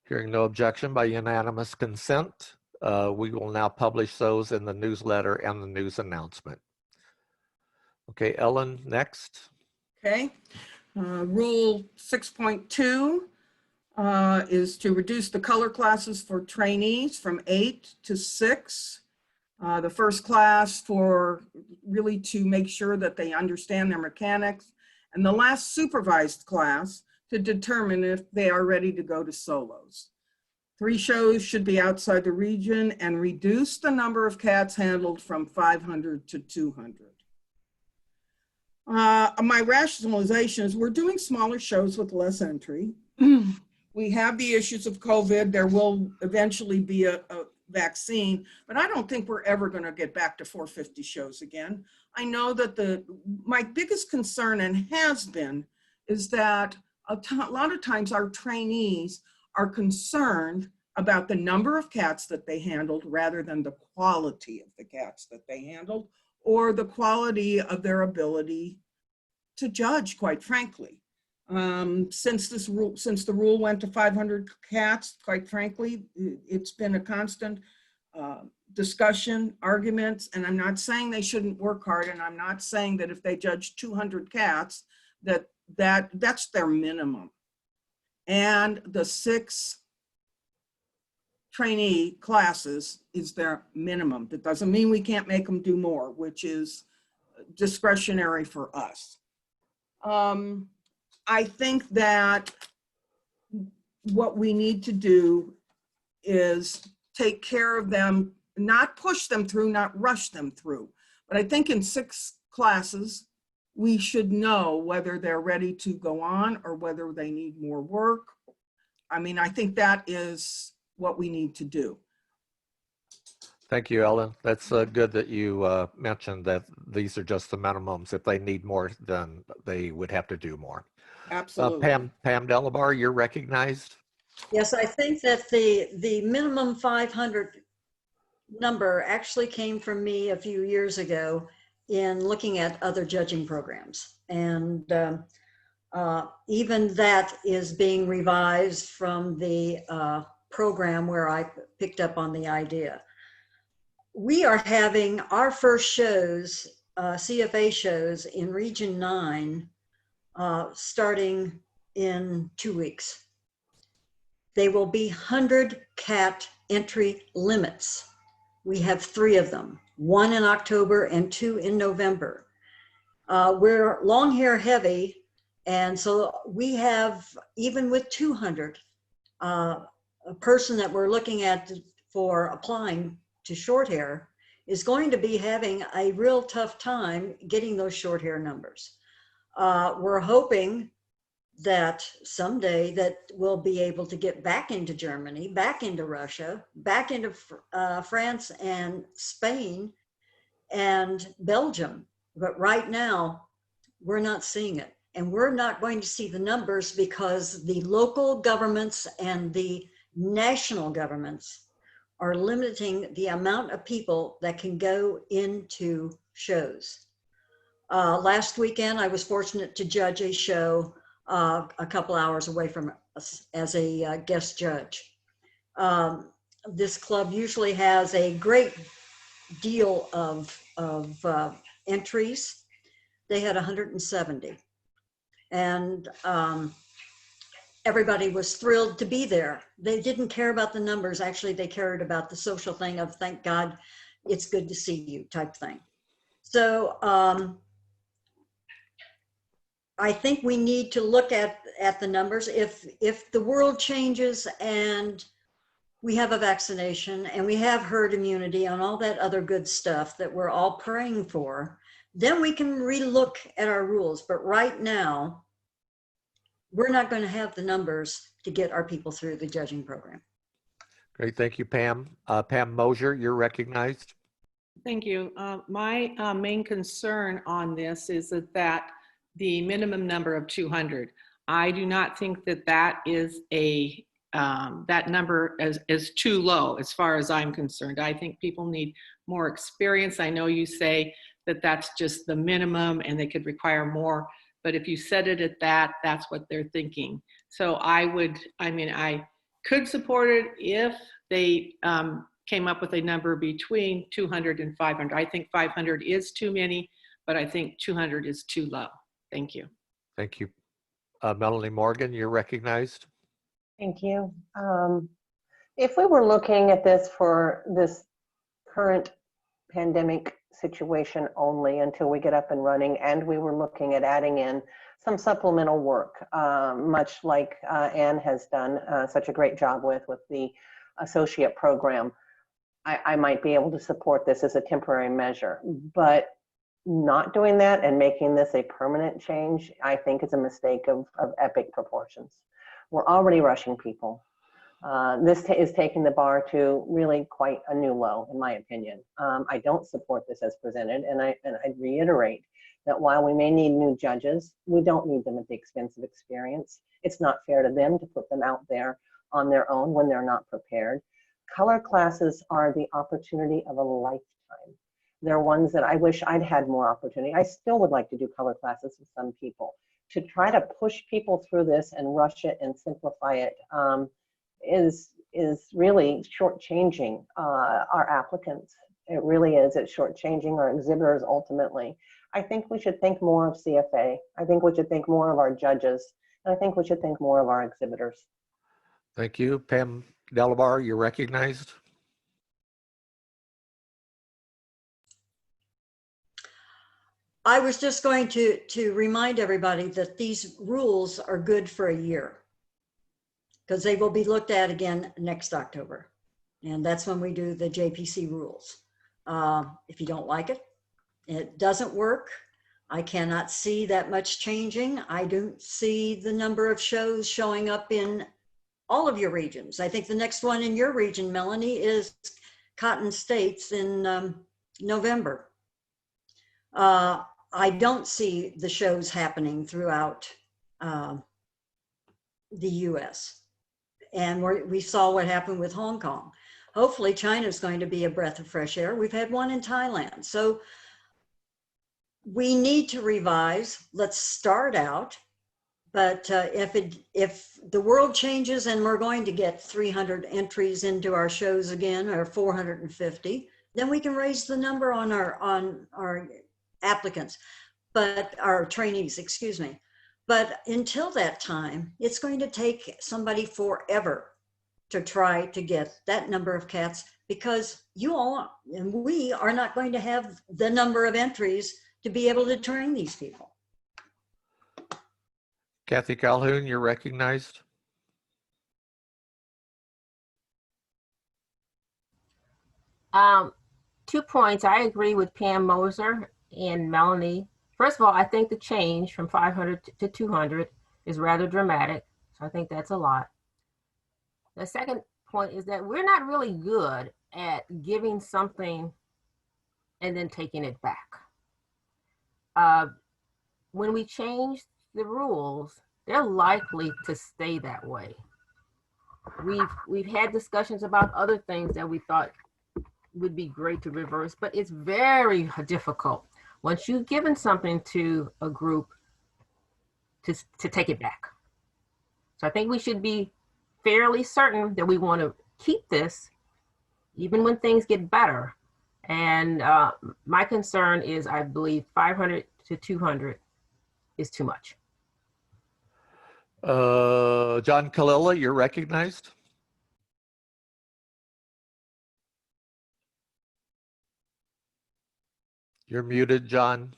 Hearing no objection, by unanimous consent, we will now publish those in the newsletter and the news announcement. Okay, Ellen, next. Okay. Rule 6.2 is to reduce the color classes for trainees from 8 to 6. The first class for really to make sure that they understand their mechanics, and the last supervised class to determine if they are ready to go to solos. 3 shows should be outside the region and reduce the number of cats handled from 500 to 200. My rationalization is we're doing smaller shows with less entry. We have the issues of COVID. There will eventually be a vaccine, but I don't think we're ever going to get back to 450 shows again. I know that my biggest concern, and has been, is that a lot of times our trainees are concerned about the number of cats that they handled rather than the quality of the cats that they handled, or the quality of their ability to judge, quite frankly. Since the rule went to 500 cats, quite frankly, it's been a constant discussion, arguments, and I'm not saying they shouldn't work hard, and I'm not saying that if they judge 200 cats, that's their minimum. And the 6 trainee classes is their minimum. That doesn't mean we can't make them do more, which is discretionary for us. I think that what we need to do is take care of them, not push them through, not rush them through. But I think in 6 classes, we should know whether they're ready to go on or whether they need more work. I mean, I think that is what we need to do. Thank you, Ellen. That's good that you mentioned that these are just the minimums. If they need more, then they would have to do more. Absolutely. Pam Delabar, you're recognized. Yes, I think that the minimum 500 number actually came from me a few years ago in looking at other judging programs. And even that is being revised from the program where I picked up on the idea. We are having our first shows, CFA shows in Region 9, starting in 2 weeks. They will be 100 cat entry limits. We have 3 of them, 1 in October and 2 in November. We're long hair heavy, and so we have, even with 200, a person that we're looking at for applying to short hair is going to be having a real tough time getting those short hair numbers. We're hoping that someday that we'll be able to get back into Germany, back into Russia, back into France and Spain and Belgium. But right now, we're not seeing it. And we're not going to see the numbers because the local governments and the national governments are limiting the amount of people that can go into shows. Last weekend, I was fortunate to judge a show a couple hours away from us as a guest judge. This club usually has a great deal of entries. They had 170. And everybody was thrilled to be there. They didn't care about the numbers. Actually, they cared about the social thing of, thank God, it's good to see you type thing. So I think we need to look at the numbers. If the world changes and we have a vaccination and we have herd immunity and all that other good stuff that we're all praying for, then we can relook at our rules. But right now, we're not going to have the numbers to get our people through the judging program. Great, thank you, Pam. Pam Mosier, you're recognized. Thank you. My main concern on this is that the minimum number of 200. I do not think that that is that number is too low as far as I'm concerned. I think people need more experience. I know you say that that's just the minimum and they could require more, but if you set it at that, that's what they're thinking. So I could support it if they came up with a number between 200 and 500. I think 500 is too many, but I think 200 is too low. Thank you. Thank you. Melanie Morgan, you're recognized. Thank you. If we were looking at this for this current pandemic situation only until we get up and running, and we were looking at adding in some supplemental work, much like Anne has done such a great job with the associate program, I might be able to support this as a temporary measure. But not doing that and making this a permanent change, I think is a mistake of epic proportions. We're already rushing people. This is taking the bar to really quite a new low, in my opinion. I don't support this as presented, and I reiterate that while we may need new judges, we don't need them at the expense of experience. It's not fair to them to put them out there on their own when they're not prepared. Color classes are the opportunity of a lifetime. They're ones that I wish I'd had more opportunity. I still would like to do color classes with some people. To try to push people through this and rush it and simplify it is really shortchanging our applicants. It really is. It's shortchanging our exhibitors ultimately. I think we should think more of CFA. I think we should think more of our judges. And I think we should think more of our exhibitors. Thank you. Pam Delabar, you're recognized. I was just going to remind everybody that these rules are good for a year because they will be looked at again next October. And that's when we do the JPC rules. If you don't like it, it doesn't work. I cannot see that much changing. I don't see the number of shows showing up in all of your regions. I think the next one in your region, Melanie, is Cotton States in November. I don't see the shows happening throughout the US. And we saw what happened with Hong Kong. Hopefully China's going to be a breath of fresh air. We've had one in Thailand. So we need to revise. Let's start out. But if the world changes and we're going to get 300 entries into our shows again, or 450, then we can raise the number on our applicants, but our trainees, excuse me. But until that time, it's going to take somebody forever to try to get that number of cats, because you all and we are not going to have the number of entries to be able to train these people. Kathy Calhoun, you're recognized. Two points. I agree with Pam Moser and Melanie. First of all, I think the change from 500 to 200 is rather dramatic. So I think that's a lot. The second point is that we're not really good at giving something and then taking it back. When we change the rules, they're likely to stay that way. We've had discussions about other things that we thought would be great to reverse, but it's very difficult once you've given something to a group to take it back. So I think we should be fairly certain that we want to keep this even when things get better. And my concern is, I believe 500 to 200 is too much. John Kalila, you're recognized. You're muted, John.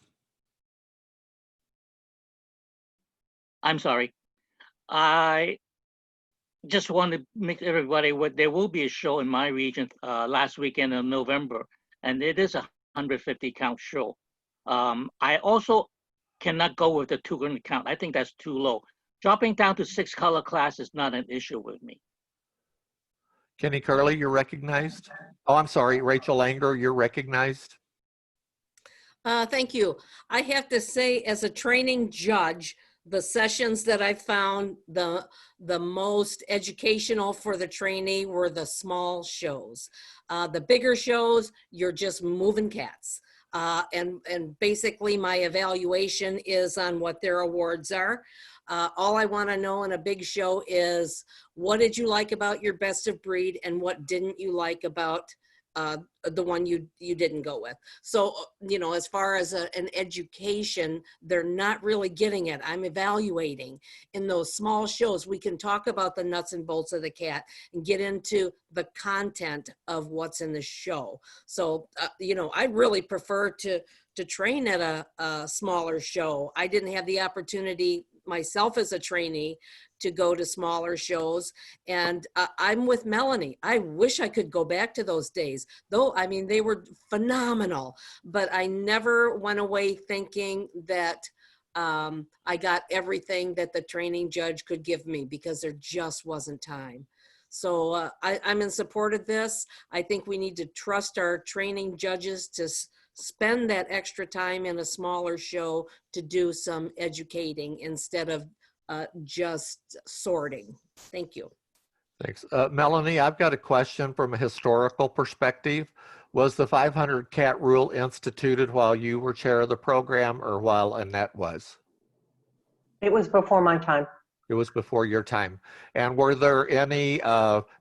I'm sorry. I just want to make everybody aware, there will be a show in my region last weekend in November, and it is a 150 count show. I also cannot go with the 200 count. I think that's too low. Dropping down to 6 color class is not an issue with me. Kenny Curley, you're recognized. Oh, I'm sorry, Rachel Langer, you're recognized. Thank you. I have to say, as a training judge, the sessions that I found the most educational for the trainee were the small shows. The bigger shows, you're just moving cats. And basically my evaluation is on what their awards are. All I want to know in a big show is, what did you like about your best of breed and what didn't you like about the one you didn't go with. So, you know, as far as an education, they're not really getting it. I'm evaluating. In those small shows, we can talk about the nuts and bolts of the cat and get into the content of what's in the show. So, you know, I really prefer to train at a smaller show. I didn't have the opportunity myself as a trainee to go to smaller shows. And I'm with Melanie. I wish I could go back to those days, though. I mean, they were phenomenal, but I never went away thinking that I got everything that the training judge could give me, because there just wasn't time. So I'm in support of this. I think we need to trust our training judges to spend that extra time in a smaller show to do some educating instead of just sorting. Thank you. Thanks. Melanie, I've got a question from a historical perspective. Was the 500 cat rule instituted while you were chair of the program or while Annette was? It was before my time. It was before your time. And were there any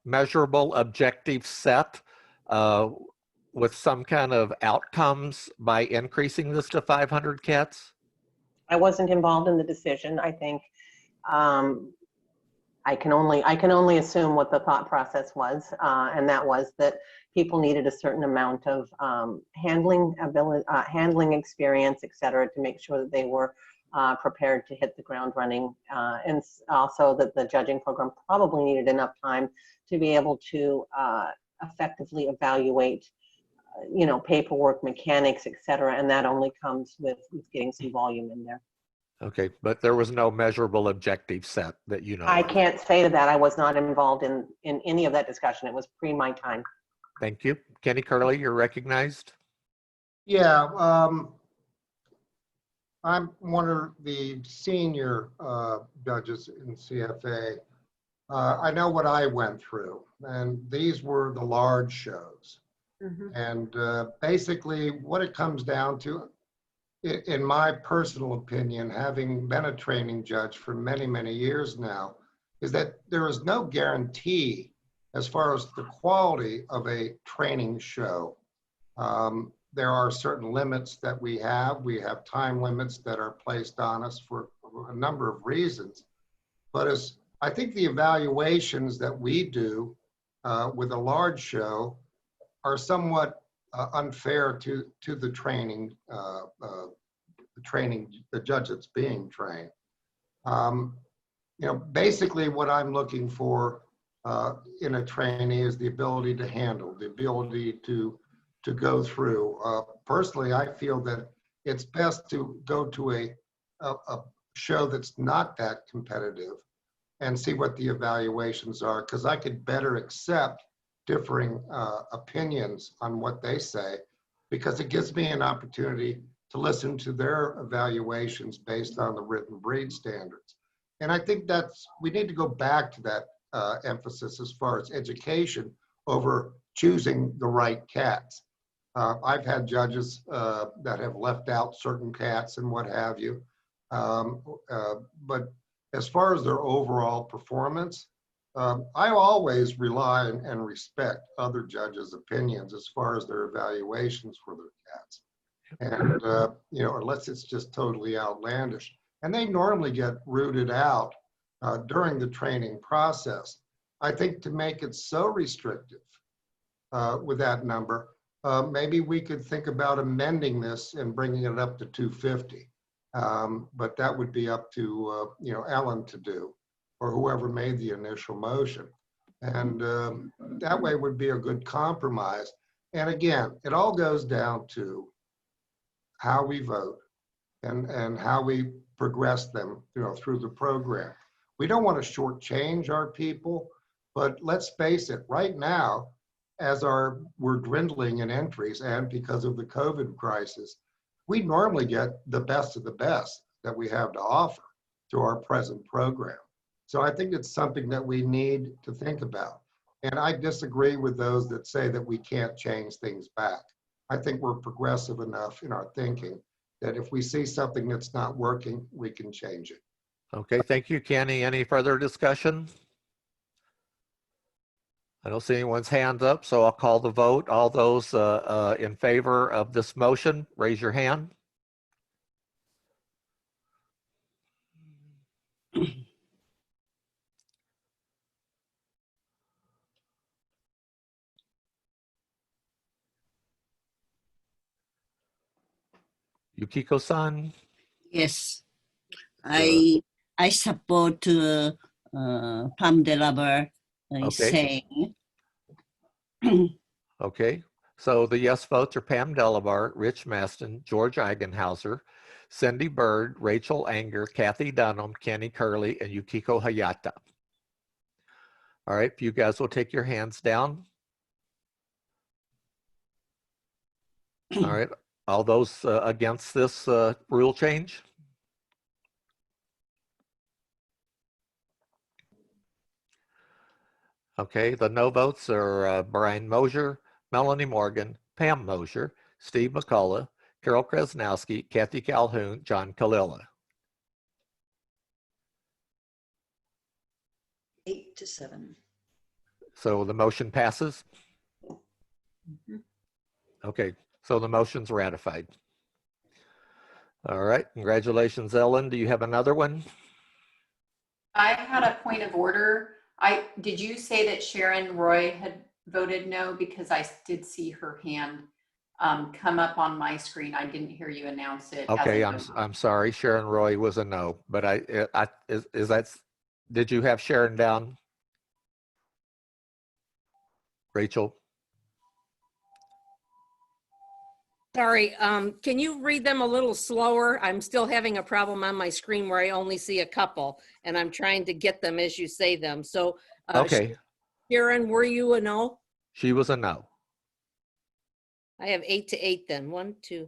measurable objectives set with some kind of outcomes by increasing this to 500 cats? I wasn't involved in the decision. I think I can only assume what the thought process was, and that was that people needed a certain amount of handling experience, et cetera, to make sure that they were prepared to hit the ground running, and also that the judging program probably needed enough time to be able to effectively evaluate, you know, paperwork, mechanics, et cetera, and that only comes with getting some volume in there. Okay, but there was no measurable objective set that you know I of. can't say that I was not involved in any of that discussion. It was pre my time. Thank you. Kenny Curley, you're recognized. Yeah, I'm one of the senior judges in CFA. I know what I went through, and these were the large shows. Mm-hmm. And basically what it comes down to, in my personal opinion, having been a training judge for many, many years now, is that there is no guarantee as far as the quality of a training show. There are certain limits that we have. We have time limits that are placed on us for a number of reasons. But as I think the evaluations that we do with a large show are somewhat unfair to the training, the judge that's being trained. You know, basically what I'm looking for in a trainee is the ability to handle, the ability to go through. Personally, I feel that it's best to go to a show that's not that competitive and see what the evaluations are, because I could better accept differing opinions on what they say, because it gives me an opportunity to listen to their evaluations based on the written breed standards. And I think we need to go back to that emphasis as far as education over choosing the right cats. I've had judges that have left out certain cats and what have you. But as far as their overall performance, I always rely and respect other judges' opinions as far as their evaluations for their cats. And, you know, unless it's just totally outlandish. And they normally get rooted out during the training process. I think to make it so restrictive with that number, maybe we could think about amending this and bringing it up to 250. But that would be up to, you know, Ellen to do. or whoever made the initial motion. And that way would be a good compromise. And again, it all goes down to how we vote and how we progress them, through the program. We don't want to shortchange our people, but let's face it, right now, as we're dwindling in entries and because of the COVID crisis, we normally get the best of the best that we have to offer to our present program. So I think it's something that we need to think about. And I disagree with those that say that we can't change things back. I think we're progressive enough in our thinking that if we see something that's not working, we can change it. Okay, thank you, Kenny. Any further discussion? I don't see anyone's hands up, so I'll call the vote. All those in favor of this motion, raise your hand. Yukiko-san? Yes. I support Pam Delabar Okay. saying. Okay, so the yes votes are Pam Delabar, Rich Maston, George Eigenhauser, Cindy Bird, Rachel Anger, Kathy Dunham, Kenny Curley, and Yukiko Hayata. All right, if you guys will take your hands down. All right, all those against this rule change? Okay, the no votes are Brian Mosier, Melanie Morgan, Pam Mosier, Steve McCullough, Carol Krasnowski, Kathy Calhoun, John Kalila. 8-7. So the motion passes? Okay, so the motion's ratified. All right, congratulations, Ellen. Do you have another one? I had a point of order. Did you say that Sharon Roy had voted no? Because I did see her hand come up on my screen. I didn't hear you announce it. Okay, I'm sorry. Sharon Roy was a no, but did you have Sharon down? Rachel? Sorry, can you read them a little slower? I'm still having a problem on my screen where I only see a couple, and I'm trying to get them as you say them. So, Okay. Sharon, were you a no? She was a no. I have 8-8 then. 1, 2, 3,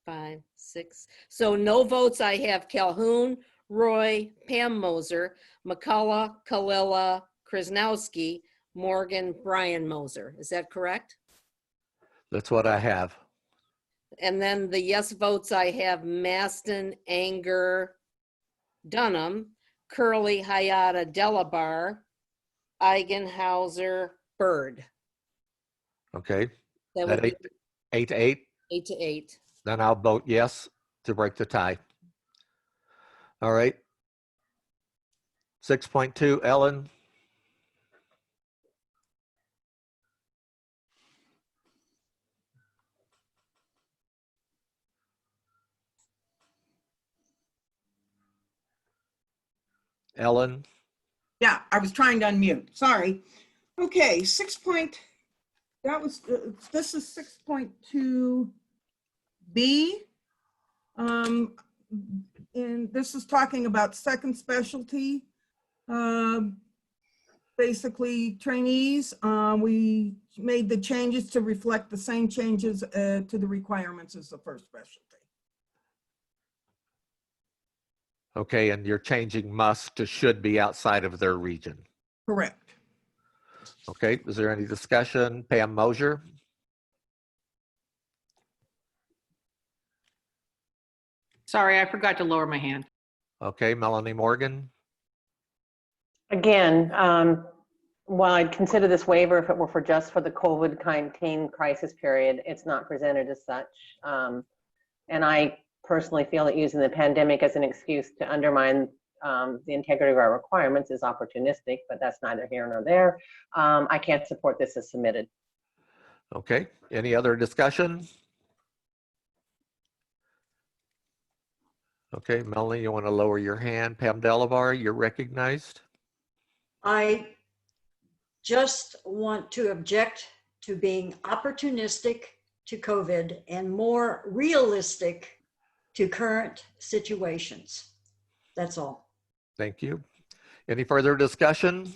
4, 5, 6. So no votes. I have Calhoun, Roy, Pam Moser, McCullough, Kalila, Krasnowski, Morgan, Brian Moser. Is that correct? That's what I have. And then the yes votes, I have Maston, Anger, Dunham, Curley, Hayata, Delabar, Eigenhauser, Bird. Okay. That That would 8-8? 8-8. Then I'll vote yes to break the tie. All right. 6.2, Ellen. Ellen. Yeah, I was trying to unmute. Sorry. Okay, this is 6.2B. And this is talking about second specialty, basically trainees. We made the changes to reflect the same changes to the requirements as the first specialty. Okay, and you're changing must to should be outside of their region. Correct. Okay, is there any discussion? Pam Mosier? Sorry, I forgot to lower my hand. Okay, Melanie Morgan? Again, while I'd consider this waiver if it were for just for the COVID-19 crisis period, it's not presented as such. And I personally feel that using the pandemic as an excuse to undermine the integrity of our requirements is opportunistic, but that's neither here nor there. I can't support this as submitted. Okay, any other discussion? Okay, Melanie, you want to lower your hand. Pam Delabar, you're recognized. I just want to object to being opportunistic to COVID and more realistic to current situations. That's all. Thank you. Any further discussion?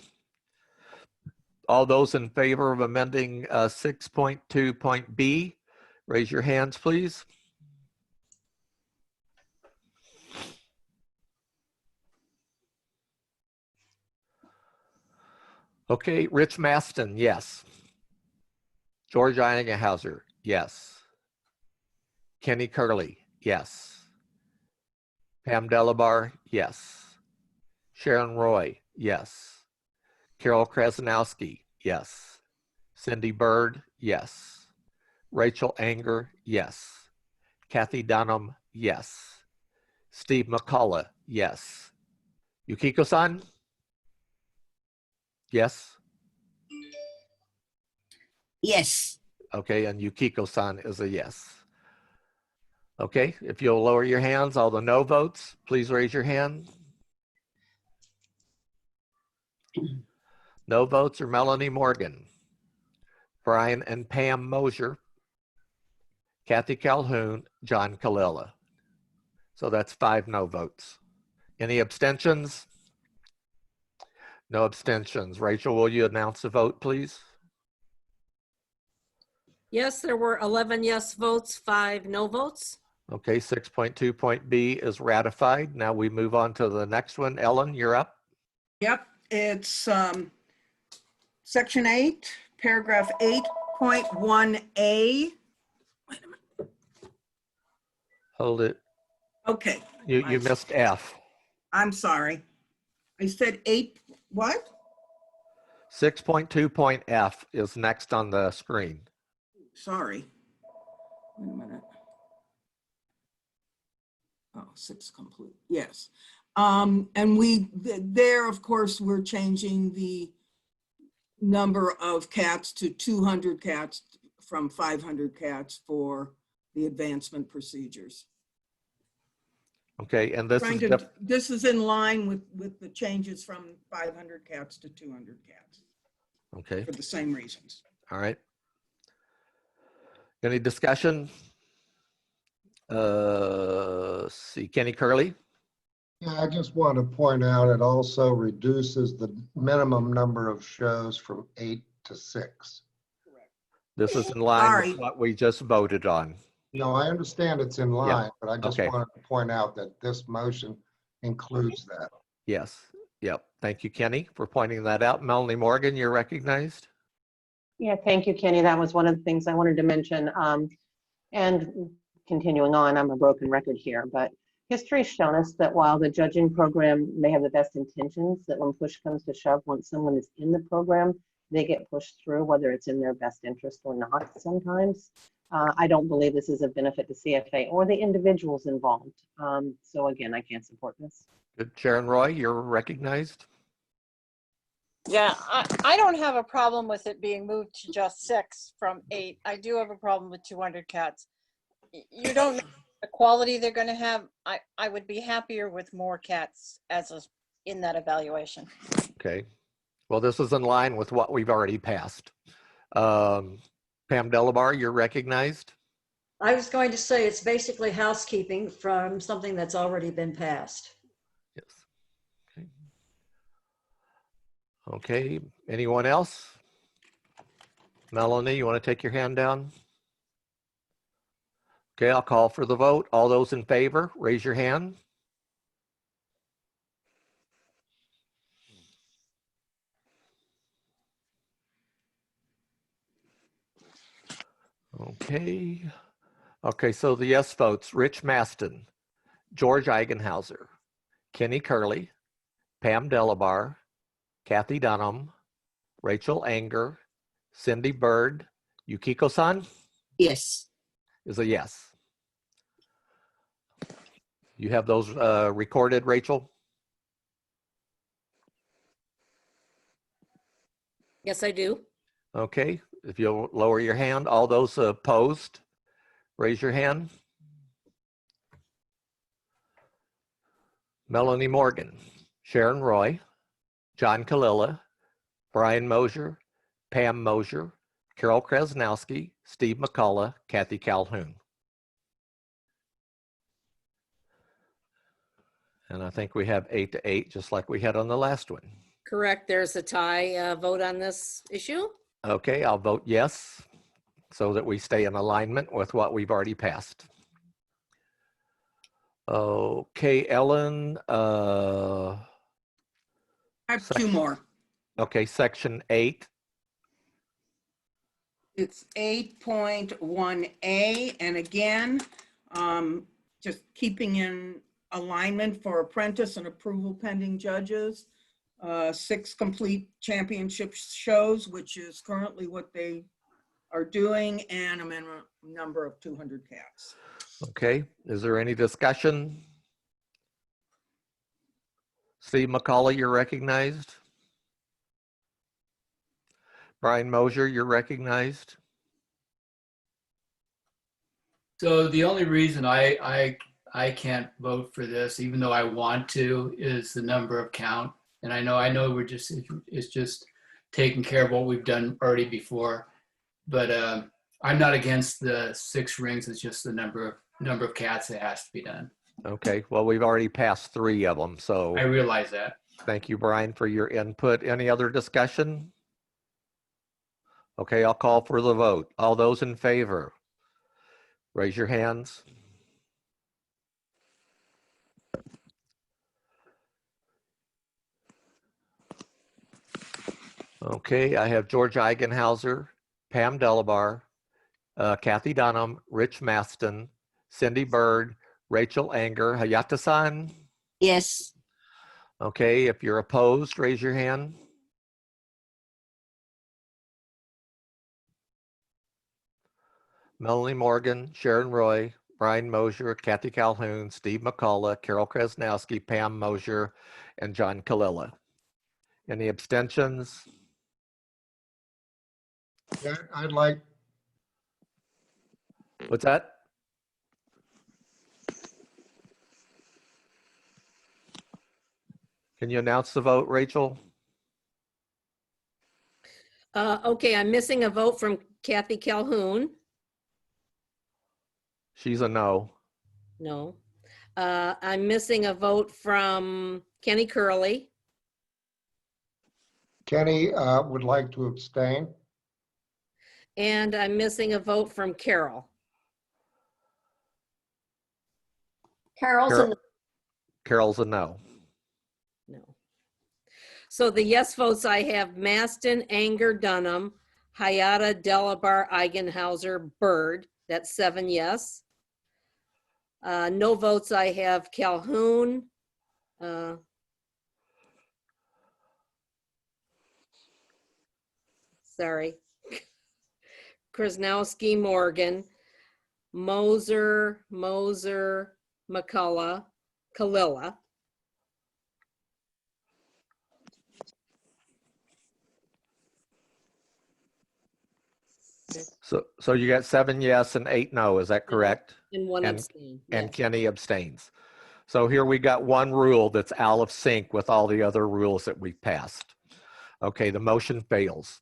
All those in favor of amending 6.2.b, raise your hands, please. Okay, Rich Maston, yes. George Einighauser, yes. Kenny Curley, yes. Pam Delabar, yes. Sharon Roy, yes. Carol Krasnowski, yes. Cindy Bird, yes. Rachel Anger, yes. Kathy Dunham, yes. Steve McCullough, yes. Yukiko-san? Yes? Yes. Okay, and Yukiko-san is a yes. Okay, if you'll lower your hands, all the no votes, please raise your hand. No votes are Melanie Morgan, Brian and Pam Mosier, Kathy Calhoun, John Kalila. So that's 5 no votes. Any abstentions? No abstentions. Rachel, will you announce the vote, please? Yes, there were 11 yes votes, 5 no votes. Okay, 6.2.b is ratified. Now we move on to the next one. Ellen, you're up. Yep, it's section 8, paragraph 8.1a. Hold it. Okay. You missed F. I'm sorry. I said 8, what? 6.2.f is next on the screen. Sorry. Wait a minute. Oh, 6 complete. Yes. And there, of course, we're changing the number of cats to 200 cats from 500 cats for the advancement procedures. Okay, and this is This is in line with the changes from 500 cats to 200 cats. Okay. For the same reasons. All right. Any discussion? See, Kenny Curley. Yeah, I just want to point out it also reduces the minimum number of shows from 8 to 6. This is in line with what we just voted on. No, I understand it's in line, but I just Okay. wanted to point out that this motion includes that. Yes. Yep. Thank you, Kenny, for pointing that out. Melanie Morgan, you're recognized. Yeah, thank you, Kenny. That was one of the things I wanted to mention. And continuing on, I'm a broken record here, but history's shown us that while the judging program may have the best intentions, that when push comes to shove, once someone is in the program, they get pushed through, whether it's in their best interest or not sometimes. I don't believe this is a benefit to CFA or the individuals involved. So again, I can't support this. Good. Sharon Roy, you're recognized. Yeah, I don't have a problem with it being moved to just 6 from 8. I do have a problem with 200 cats. You don't know the quality they're going to have. I would be happier with more cats in that evaluation. Okay. Well, this is in line with what we've already passed. Pam Delabar, you're recognized. I was going to say it's basically housekeeping from something that's already been passed. Yes. Okay. Okay. Anyone else? Melanie, you want to take your hand down? Okay, I'll call for the vote. All those in favor, raise your hand. Okay. Okay, so the yes votes: Rich Maston, George Einighauser, Kenny Curley, Pam Delabar, Kathy Dunham, Rachel Anger, Cindy Bird, Yukiko-san? Yes. Is a yes. You have those recorded, Rachel? Yes, I do. Okay, if you'll lower your hand. All those opposed, raise your hand. Melanie Morgan, Sharon Roy, John Kalila, Brian Mosier, Pam Mosier, Carol Krasnowski, Steve McCullough, Kathy Calhoun. And I think we have 8-8, just like we had on the last one. Correct. There's a tie vote on this issue. Okay, I'll vote yes, so that we stay in alignment with what we've already passed. Okay, Ellen. I have two more. Okay, section 8. It's 8.1A, and again, just keeping in alignment for apprentice and approval pending judges. 6 complete championship shows, which is currently what they are doing, and a minimum number of 200 cats. Okay, is there any discussion? Steve McCullough, you're recognized. Brian Mosier, you're recognized. So the only reason I can't vote for this, even though I want to, is the number of count. And I know it's just taking care of what we've done already before. But I'm not against the 6 rings. It's just the number of cats that has to be done. Okay, well, we've already passed 3 of them, so. I realize that. Thank you, Brian, for your input. Any other discussion? Okay, I'll call for the vote. All those in favor, raise your hands. Okay, I have George Eigenhauser, Pam Delabar, Kathy Dunham, Rich Maston, Cindy Bird, Rachel Anger, Hayata-san. Yes. Okay, if you're opposed, raise your hand. Melanie Morgan, Sharon Roy, Brian Mosier, Kathy Calhoun, Steve McCullough, Carol Krasnowski, Pam Mosier, and John Kalila. Any abstentions? Yeah, I'd like, What's that? Can you announce the vote, Rachel? Okay, I'm missing a vote from Kathy Calhoun. She's a no. No. I'm missing a vote from Kenny Curley. Kenny would like to abstain. And I'm missing a vote from Carol. Carol's a no. Carol's a no. No. So the yes votes I have Maston, Anger, Dunham, Hayata, Delabar, Eigenhauser, Bird. That's 7 yes. No votes I have Calhoun. Sorry. Krasnowski, Morgan, Moser, McCullough, Kalila. So you got 7 yes and 8 no, is that correct? And 1 abstain. And Yes. Kenny abstains. So here we got one rule that's out of sync with all the other rules that we've passed. Okay, the motion fails.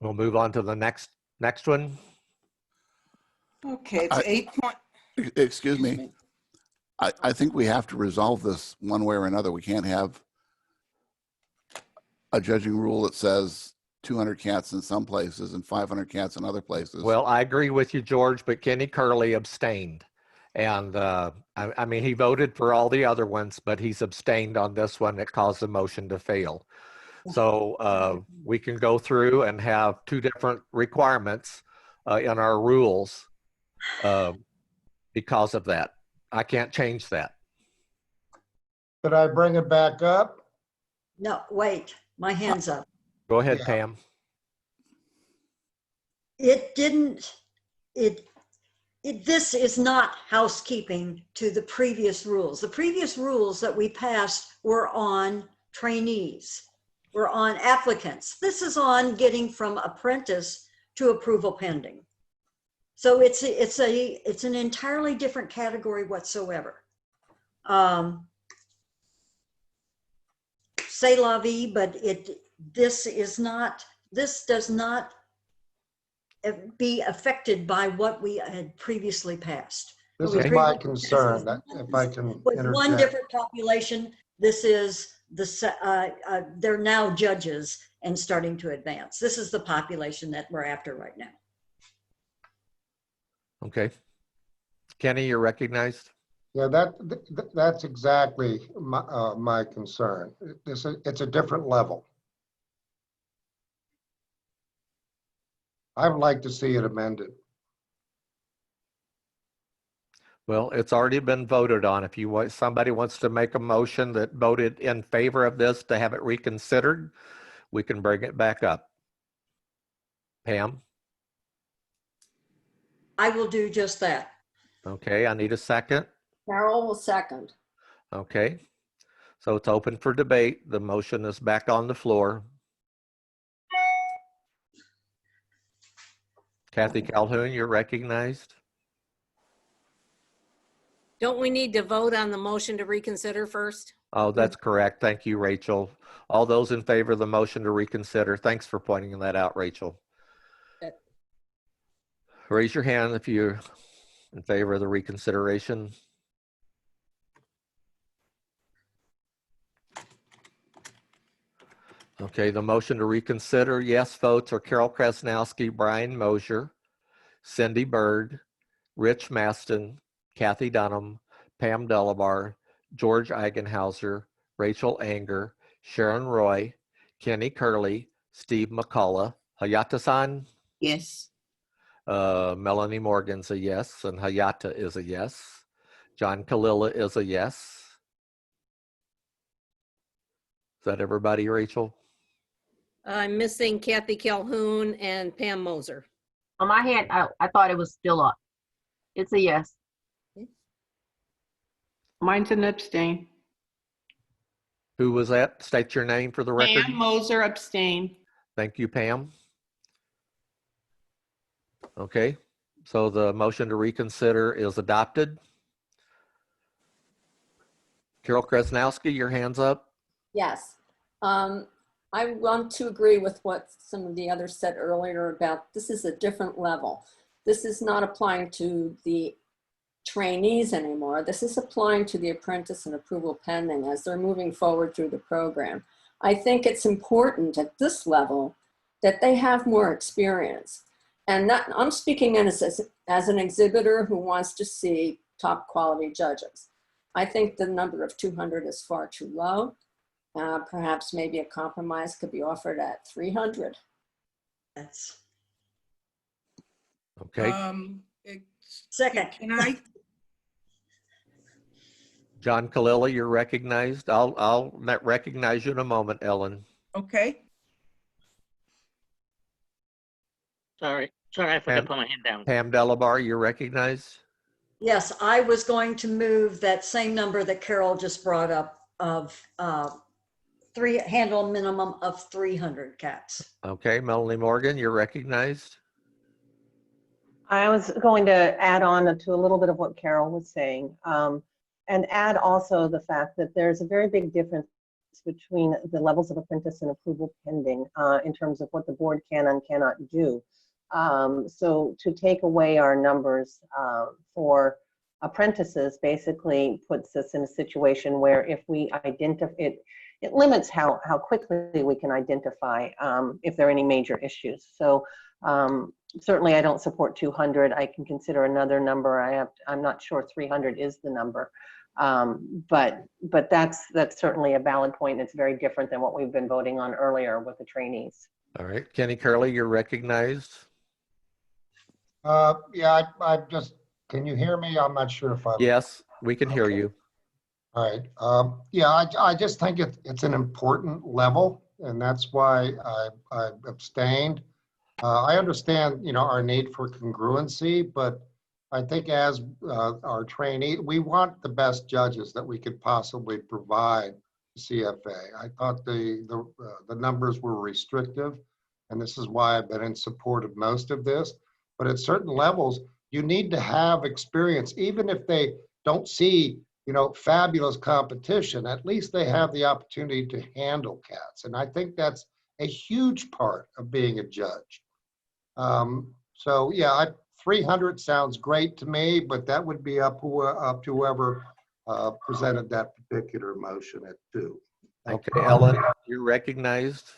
We'll move on to the next one. Okay, it's 8 point. Excuse me. I think we have to resolve this one way or another. We can't have a judging rule that says 200 cats in some places and 500 cats in other places. Well, I agree with you, George, but Kenny Curley abstained. And I mean, he voted for all the other ones, but he's abstained on this one that caused the motion to fail. So we can go through and have 2 different requirements in our rules because of that. I can't change that. Could I bring it back up? No, wait, my hand's up. Go ahead, Yeah. Pam. This is not housekeeping to the previous rules. The previous rules that we passed were on trainees, were on applicants. This is on getting from apprentice to approval pending. So it's an entirely different category whatsoever. say la vie, but this does not be affected by what we had previously passed. This We is my previously- concern, that if I can With one interject. different population, this is they're now judges and starting to advance. This is the population that we're after right now. Okay. Kenny, you're recognized. Yeah, that's exactly my concern. It's a different level. I would like to see it amended. Well, it's already been voted on. If you want, somebody wants to make a motion that voted in favor of this to have it reconsidered, we can bring it back up. Pam? I will do just that. Okay, I need a second. Carol will second. Okay, so it's open for debate. The motion is back on the floor. Kathy Calhoun, you're recognized. Don't we need to vote on the motion to reconsider first? Oh, that's correct. Thank you, Rachel. All those in favor of the motion to reconsider, thanks for pointing that out, Rachel. Raise your hand if you're in favor of the reconsideration. Okay, the motion to reconsider, yes votes are Carol Krasnowski, Brian Mosier, Cindy Bird, Rich Maston, Kathy Dunham, Pam Delabar, George Eigenhauser, Rachel Anger, Sharon Roy, Kenny Curley, Steve McCullough, Hayata-san? Yes. Melanie Morgan's a yes, and Hayata is a yes. John Kalila is a yes. Is that everybody, Rachel? I'm missing Kathy Calhoun and Pam Moser. On my hand, I thought it was still up. It's a yes. Mine's an abstain. Who was that? State your name for the record. Pam Moser, abstain. Thank you, Pam. Okay, so the motion to reconsider is adopted. Carol Krasnowski, your hand's up. Yes. I want to agree with what some of the others said earlier about this is a different level. This is not applying to the trainees anymore. This is applying to the apprentice and approval pending as they're moving forward through the program. I think it's important at this level that they have more experience. And that, I'm speaking as an exhibitor who wants to see top quality judges. I think the number of 200 is far too low. Perhaps maybe a compromise could be offered at 300. That's okay. Second. Can I? John Kalila, you're recognized. I'll recognize you in a moment, Ellen. Okay. Sorry, I forgot to put my hand down. Pam Delabar, you're recognized. Yes, I was going to move that same number that Carol just brought up of handle minimum of 300 cats. Okay, Melanie Morgan, you're recognized. I was going to add on to a little bit of what Carol was saying, and add also the fact that there's a very big difference between the levels of apprentice and approval pending in terms of what the board can and cannot do. So to take away our numbers for apprentices basically puts us in a situation where if we identify it, it limits how quickly we can identify if there are any major issues. So certainly I don't support 200. I can consider another number. I'm not sure 300 is the number. But that's certainly a valid point. It's very different than what we've been voting on earlier with the trainees. All right, Kenny Curley, you're recognized. Yeah, I just, can you hear me? I'm not sure if I'm. Yes, we can hear you. All right. Yeah, I just think it's an important level, and that's why I abstained. I understand, our need for congruency, but I think as our trainee, we want the best judges that we could possibly provide to CFA. I thought the numbers were restrictive, and this is why I've been in support of most of this. But at certain levels, you need to have experience, even if they don't see fabulous competition, at least they have the opportunity to handle cats. And I think that's a huge part of being a judge. So yeah, 300 sounds great to me, but that would be up to whoever presented that particular motion at 2. Okay, Ellen, you're recognized.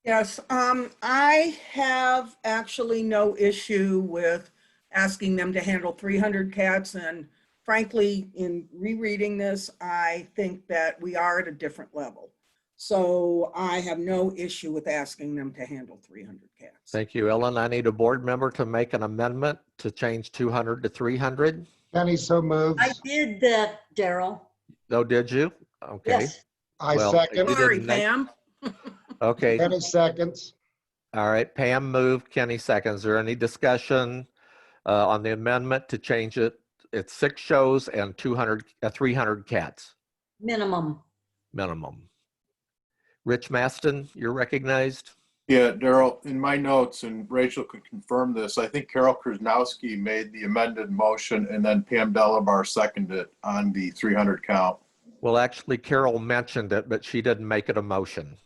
Yes, I have actually no issue with asking them to handle 300 cats. And frankly, in rereading this, I think that we are at a different level. So I have no issue with asking them to handle 300 cats. Thank you, Ellen. I need a board member to make an amendment to change 200 to 300. Kenny so moves. I did that, Daryl. Oh, did you? Okay. Yes. I Well, second. you Sorry, didn't make- Pam. Okay. Kenny seconds. All right. Pam moved. Kenny seconds. Is there any discussion on the amendment to change it? It's 6 shows and 300 cats Minimum. minimum. Rich Maston, you're recognized. Yeah, Daryl, in my notes, and Rachel could confirm this, I think Carol Krasnowski made the amended motion and then Pam Delabar seconded it on the 300 count. Well, actually, Carol mentioned it, but she didn't make it a motion.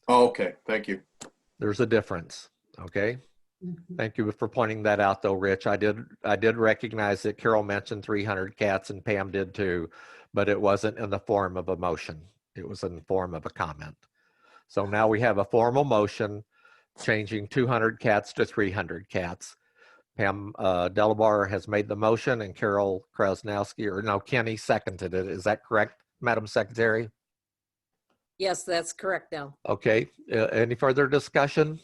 Oh, okay, thank you. There's a difference. Okay. Thank you for pointing that out, though, Rich. I did recognize that Carol mentioned 300 cats and Pam did too, but it wasn't in the form of a motion. It was in the form of a comment. So now we have a formal motion changing 200 cats to 300 cats. Pam Delabar has made the motion and Carol Krasnowski, or no, Kenny seconded it. Is that correct, Madam Secretary? Yes, that's correct now. Okay, any further discussion?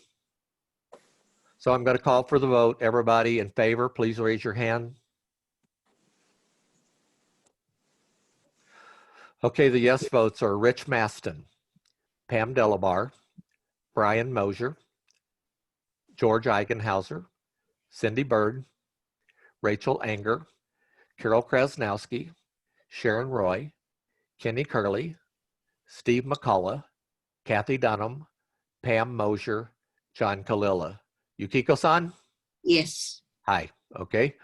So I'm going to call for the vote. Everybody in favor, please raise your hand. Okay, the yes votes are Rich Maston, Pam Delabar, Brian Mosier, George Eigenhauser, Cindy Bird, Rachel Anger, Carol Krasnowski, Sharon Roy, Kenny Curley, Steve McCullough, Kathy Dunham, Pam Mosier, John Kalila. Yukiko-san? Yes. Hi, okay.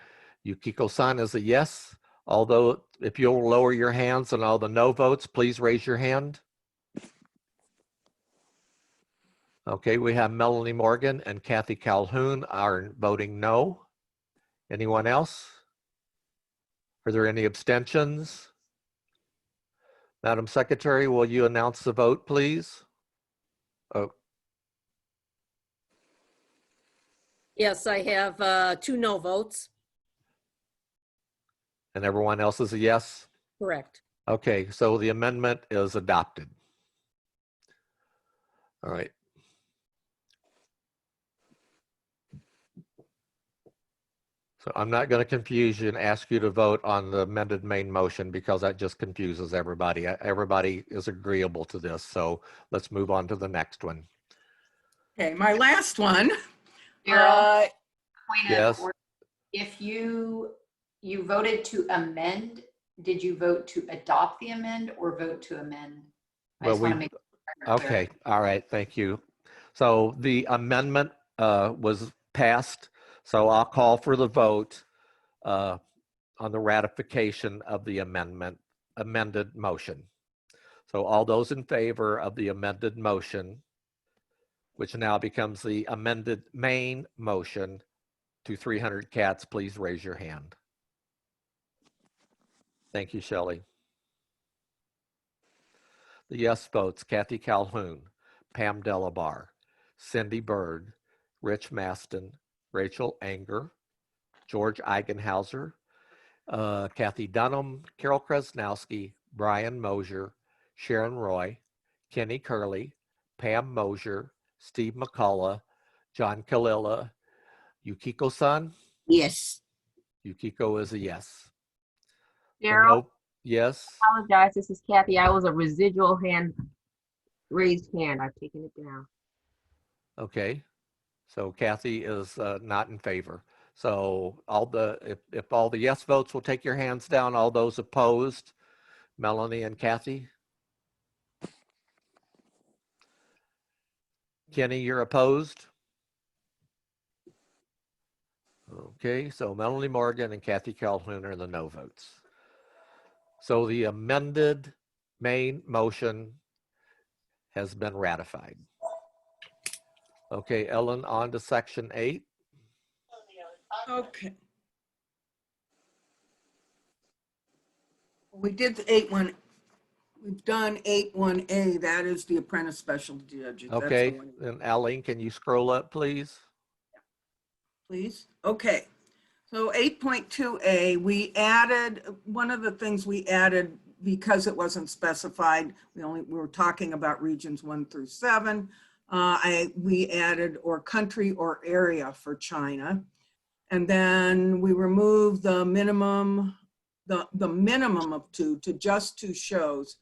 Yukiko-san is a yes. Although if you'll lower your hands and all the no votes, please raise your hand. Okay, we have Melanie Morgan and Kathy Calhoun are voting no. Anyone else? Are there any abstentions? Madam Secretary, will you announce the vote, please? Oh, Yes, I have 2 no votes. and everyone else is a yes? Correct. Okay, so the amendment is adopted. All right. So I'm not going to confuse you and ask you to vote on the amended main motion because that just confuses everybody. Everybody is agreeable to this. So let's move on to the next one. Okay, my last one. Daryl, point yes. of order. If you voted to amend, did you vote to adopt the amend or vote to amend? I just want to make sure. Okay, all right, thank you. So the amendment was passed. So I'll call for the vote on the ratification of the amended motion. So all those in favor of the amended motion, which now becomes the amended main motion to 300 cats, please raise your hand. Thank you, Shelley. The yes votes, Kathy Calhoun, Pam Delabar, Cindy Bird, Rich Maston, Rachel Anger, George Eigenhauser, Kathy Dunham, Carol Krasnowski, Brian Mosier, Sharon Roy, Kenny Curley, Pam Mosier, Steve McCullough, John Kalila, Yukiko-san? Yes. Yukiko is a yes. Daryl? Yes. I apologize. This is Kathy. I was a residual raised hand. I've taken it down. Okay. So Kathy is not in favor. So if all the yes votes will take your hands down, all those opposed, Melanie and Kathy? Kenny, you're opposed? Okay, so Melanie Morgan and Kathy Calhoun are the no votes. So the amended main motion has been ratified. Okay, Ellen, on to section 8. Okay. We did the 8-1. We've done 8-1A. That is the apprentice specialty judges. That's the Okay, one. then Aline, can you scroll up, please? Please. Okay. So 8.2A, we added, one of the things we added because it wasn't specified, we were talking about regions 1 through 7. We added or country or area for China. And then we removed the minimum, the minimum of 2 to just 2 shows,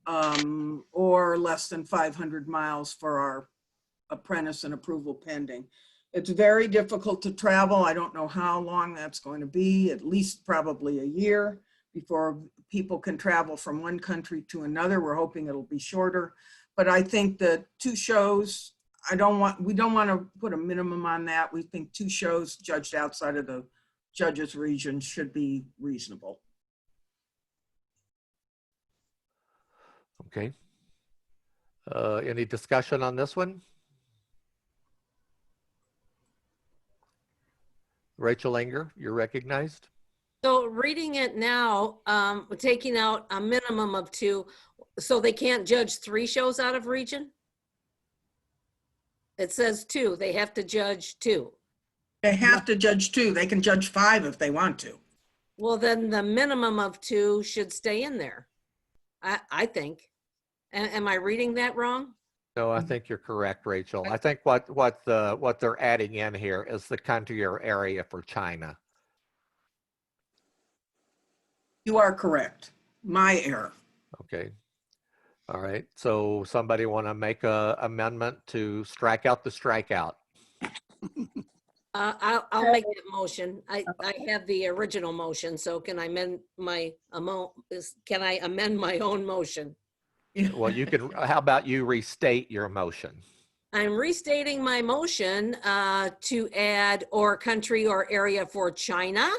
or less than 500 miles for our apprentice and approval pending. It's very difficult to travel. I don't know how long that's going to be, at least probably a year before people can travel from one country to another. We're hoping it'll be shorter, but I think that 2 shows, we don't want to put a minimum on that. We think 2 shows judged outside of the judge's region should be reasonable. Okay. Any discussion on this one? Rachel Langer, you're recognized. So reading it now, taking out a minimum of 2, so they can't judge 3 shows out of region? It says 2, they have to judge 2. They have to judge 2. They can judge 5 if they want to. Well, then the minimum of 2 should stay in there, I think. Am I reading that wrong? No, I think you're correct, Rachel. I think what they're adding in here is the country or area for China. You are correct. My error. Okay. All right. So somebody want to make a amendment to strike out the strikeout? I'll make that motion. I have the original motion, so can I amend my can I amend my own motion? Well, you can. How about you restate your motion? I'm restating my motion to add or country or area for China,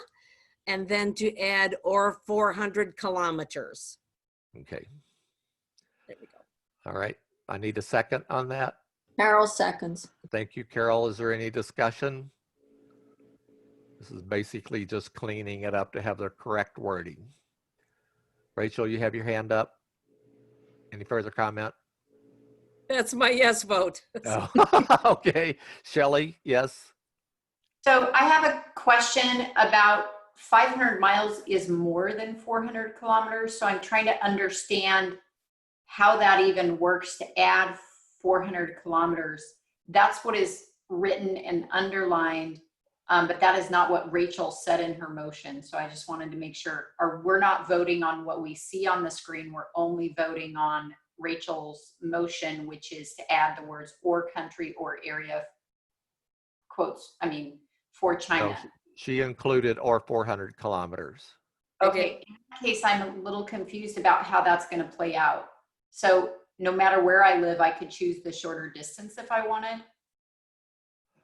and then to add or 400 kilometers. Okay. There we go. All right. I need a second on that. Carol seconds. Thank you, Carol. Is there any discussion? This is basically just cleaning it up to have the correct wording. Rachel, you have your hand up. Any further comment? That's my yes vote. Oh, okay. Shelley, yes. So I have a question about 500 miles is more than 400 kilometers. So I'm trying to understand how that even works to add 400 kilometers. That's what is written and underlined, but that is not what Rachel said in her motion. So I just wanted to make sure, we're not voting on what we see on the screen. We're only voting on Rachel's motion, which is to add the words or country or area quotes, for China. No, she included or 400 kilometers. Okay, in that case, I'm a little confused about how that's going to play out. So no matter where I live, I could choose the shorter distance if I wanted.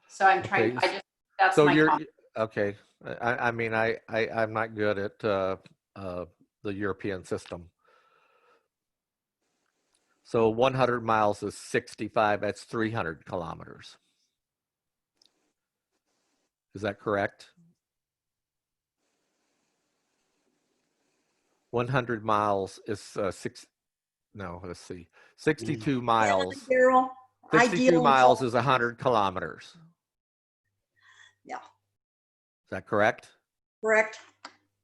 So I'm trying, Okay. that's So my you're comment. okay. I'm not good at the European system. So 100 miles is 65. That's 300 kilometers. Is that correct? 100 miles is 62 miles. Carol, 62 miles is 100 kilometers. Yeah. Is that correct? Correct.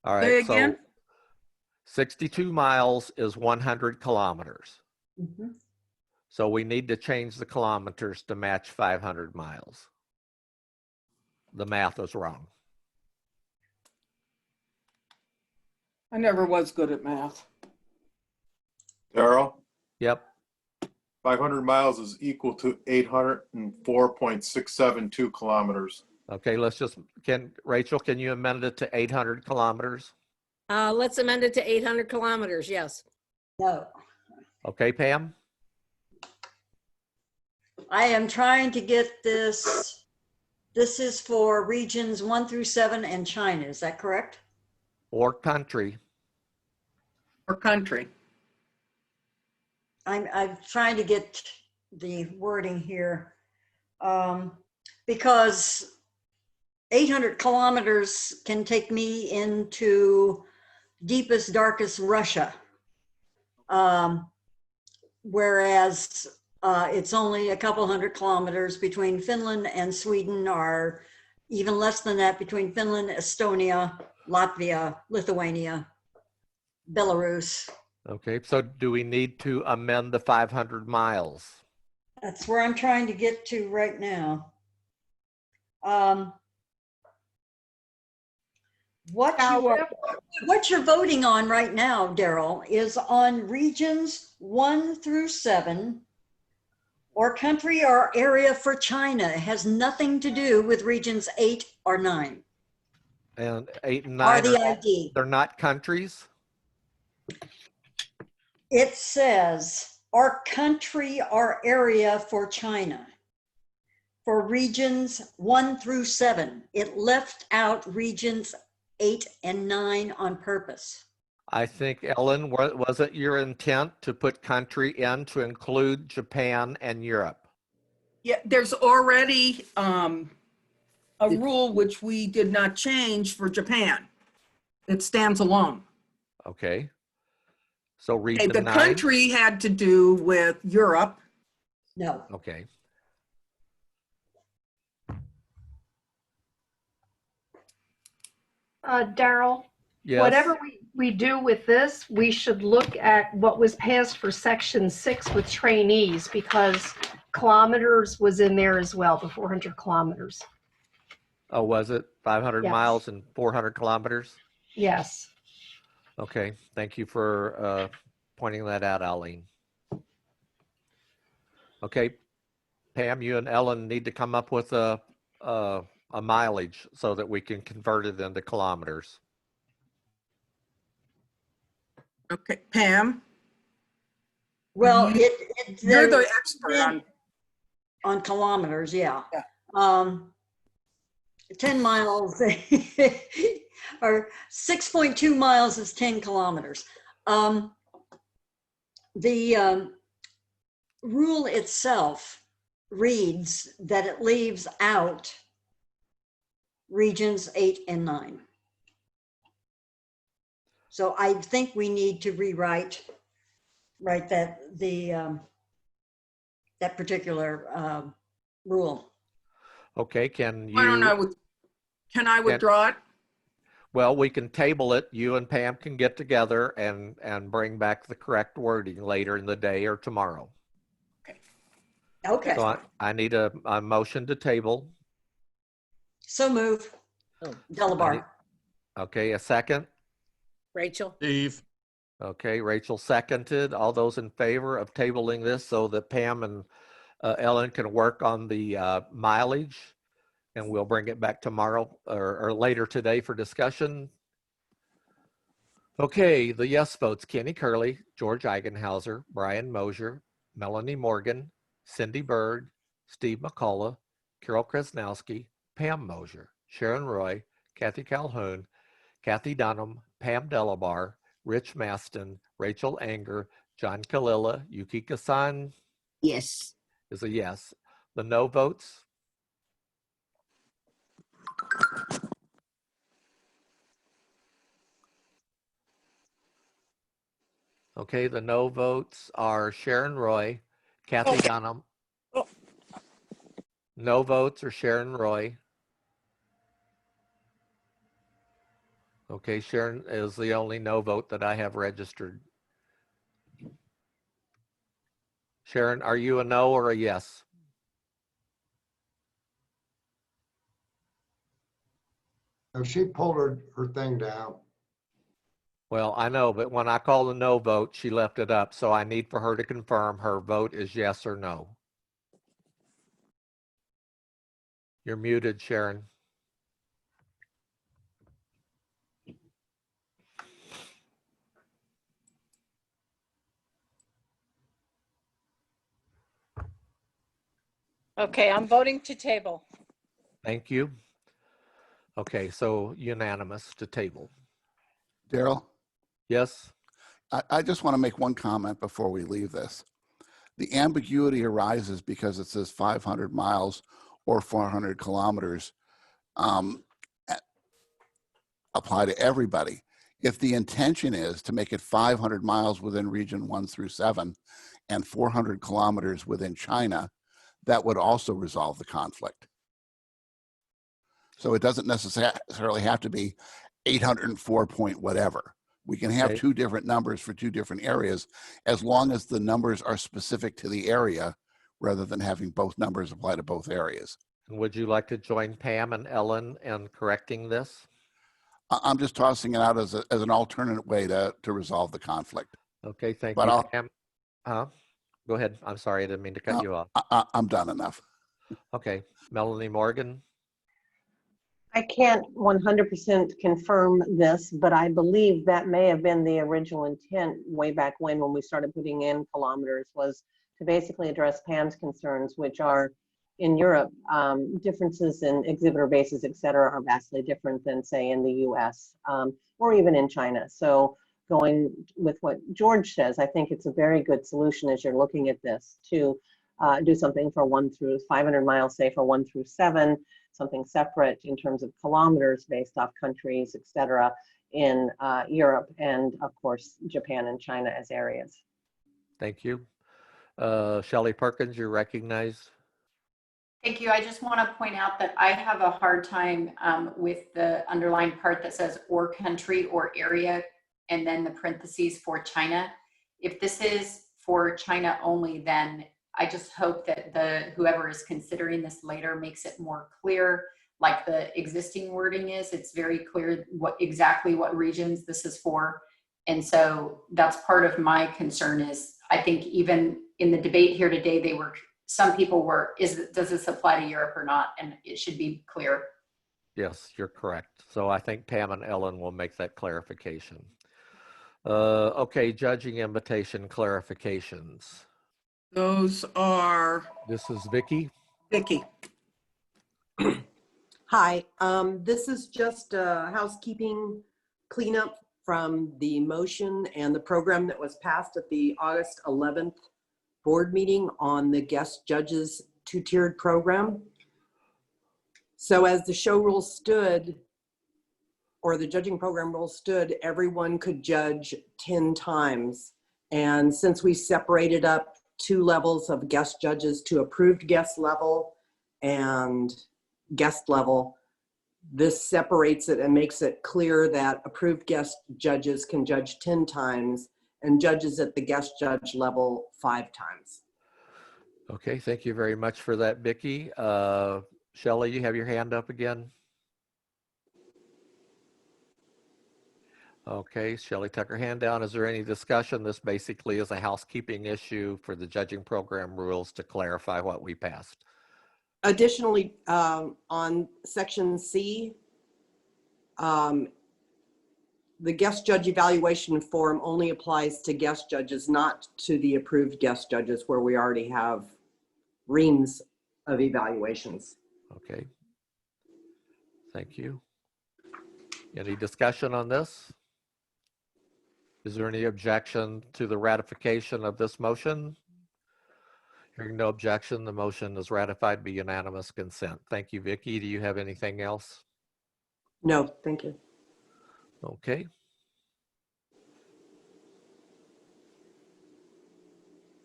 All right. Say So again? 62 miles is 100 kilometers. Mm-hmm. So we need to change the kilometers to match 500 miles. The math is wrong. I never was good at math. Darrell, Yep. 500 miles is equal to 804.672 kilometers. Okay, Rachel, can you amend it to 800 kilometers? Let's amend it to 800 kilometers, yes. No. Okay, Pam? I am trying to get this. This is for regions 1 through 7 and China. Is that correct? Or country. Or country. I'm trying to get the wording here. Because 800 kilometers can take me into deepest, darkest Russia. Whereas it's only a couple hundred kilometers between Finland and Sweden, or even less than that between Finland, Estonia, Latvia, Lithuania, Belarus. Okay, so do we need to amend the 500 miles? That's where I'm trying to get to right now. What you're voting on right now, Daryl, is on regions 1 through 7, or country or area for China. It has nothing to do with regions 8 or 9. And 8 and Are 9 the ID. they're not countries? It says, or country or area for China. For regions 1 through 7. It left out regions 8 and 9 on purpose. I think, Ellen, was it your intent to put country in to include Japan and Europe? Yeah, there's already a rule which we did not change for Japan. It stands alone. Okay. So Okay, region the 9? country had to do with Europe. No. Okay. Daryl, Yes. whatever we do with this, we should look at what was passed for section 6 with trainees, because kilometers was in there as well, the 400 kilometers. Oh, was it 500 Yes. miles and 400 kilometers? Yes. Okay, thank you for pointing that out, Eileen. Okay, Pam, you and Ellen need to come up with a mileage so that we can convert it into kilometers. Okay, Pam? Well, you're the expert on kilometers, yeah. 10 miles or 6.2 miles is 10 kilometers. The rule itself reads that it leaves out regions 8 and 9. So I think we need to rewrite that particular rule. Okay, can Why don't you? Can I withdraw it? Well, we can table it. You and Pam can get together and bring back the correct wording later in the day or tomorrow. Okay. So I need a motion to table. So move. Delabar. Okay, a second. Rachel. Steve. Okay, Rachel seconded. All those in favor of tabling this so that Pam and Ellen can work on the mileage, and we'll bring it back tomorrow or later today for discussion. Okay, the yes votes: Kenny Curley, George Eigenhauser, Brian Mosier, Melanie Morgan, Cindy Bird, Steve McCullough, Carol Krasnowski, Pam Mosier, Sharon Roy, Kathy Calhoun, Kathy Dunham, Pam Delabar, Rich Maston, Rachel Anger, John Kalila, Yuki Kasan. Yes. Is a yes. The no votes? Okay, the no votes are Sharon Roy, Kathy Dunham. No votes are Sharon Roy. Okay, Sharon is the only no vote that I have registered. Sharon, are you a no or a yes? She pulled her thing down. Well, I know, but when I call the no vote, she left it up. So I need for her to confirm her vote is yes or no. You're muted, Sharon. Okay, I'm voting to table. Thank you. Okay, so unanimous to table. Daryl? Yes? I just want to make one comment before we leave this. The ambiguity arises because it says 500 miles or 400 kilometers apply to everybody. If the intention is to make it 500 miles within region 1 through 7 and 400 kilometers within China, that would also resolve the conflict. So it doesn't necessarily have to be 804 point whatever. We can have Okay. two different numbers for two different areas as long as the numbers are specific to the area rather than having both numbers apply to both areas. Would you like to join Pam and Ellen in correcting this? I'm just tossing it out as an alternate way to resolve the conflict. Okay, thank But you, Pam. Go ahead. I'm sorry, I didn't mean to cut you off. I'm done enough. Okay, Melanie Morgan. I can't 100% confirm this, but I believe that may have been the original intent way back when we started putting in kilometers, was to basically address Pam's concerns, which are in Europe, differences in exhibitor bases, et cetera, are vastly different than, say, in the US or even in China. So going with what George says, I think it's a very good solution as you're looking at this to do something for 1 through 500 miles, say for 1 through 7, something separate in terms of kilometers based off countries, et cetera, in Europe and of course, Japan and China as areas. Thank you. Shelley Perkins, you're recognized. Thank you. I just want to point out that I have a hard time with the underlined part that says or country or area and then the parentheses for China. If this is for China only, then I just hope that whoever is considering this later makes it more clear, like the existing wording is. It's very clear exactly what regions this is for. And so that's part of my concern is, I think even in the debate here today, some people were, does this apply to Europe or not? And it should be clear. Yes, you're correct. So I think Pam and Ellen will make that clarification. Okay, judging invitation clarifications. Those are. This is Vicky. Vicky. Hi, this is just a housekeeping cleanup from the motion and the program that was passed at the August 11th board meeting on the guest judges two-tiered program. So as the show rules stood, or the judging program rules stood, everyone could judge 10 times. And since we separated up 2 levels of guest judges to approved guest level and guest level, this separates it and makes it clear that approved guest judges can judge 10 times and judges at the guest judge level 5 times. Okay, thank you very much for that, Vicky. Shelley, you have your hand up again. Okay, Shelley tuck her hand down. Is there any discussion? This basically is a housekeeping issue for the judging program rules to clarify what we passed. Additionally, on section C, the guest judge evaluation form only applies to guest judges, not to the approved guest judges where we already have reams of evaluations. Okay, thank you. Any discussion on this? Is there any objection to the ratification of this motion? Hearing no objection, the motion is ratified by unanimous consent. Thank you, Vicky. Do you have anything else? No, thank you. Okay.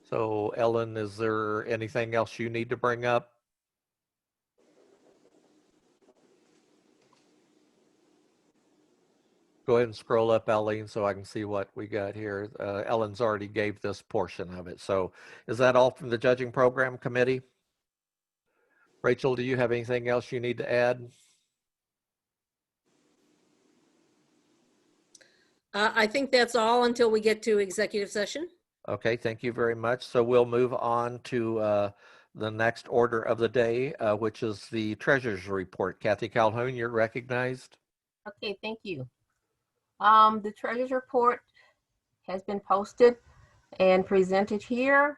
So Ellen, is there anything else you need to bring up? Go ahead and scroll up, Eileen, so I can see what we got here. Ellen's already gave this portion of it. So is that all from the judging program committee? Rachel, do you have anything else you need to add? I think that's all until we get to executive session. Okay, thank you very much. So we'll move on to the next order of the day, which is the treasurer's report. Kathy Calhoun, you're recognized. Okay, thank you. The treasurer's report has been posted and presented here.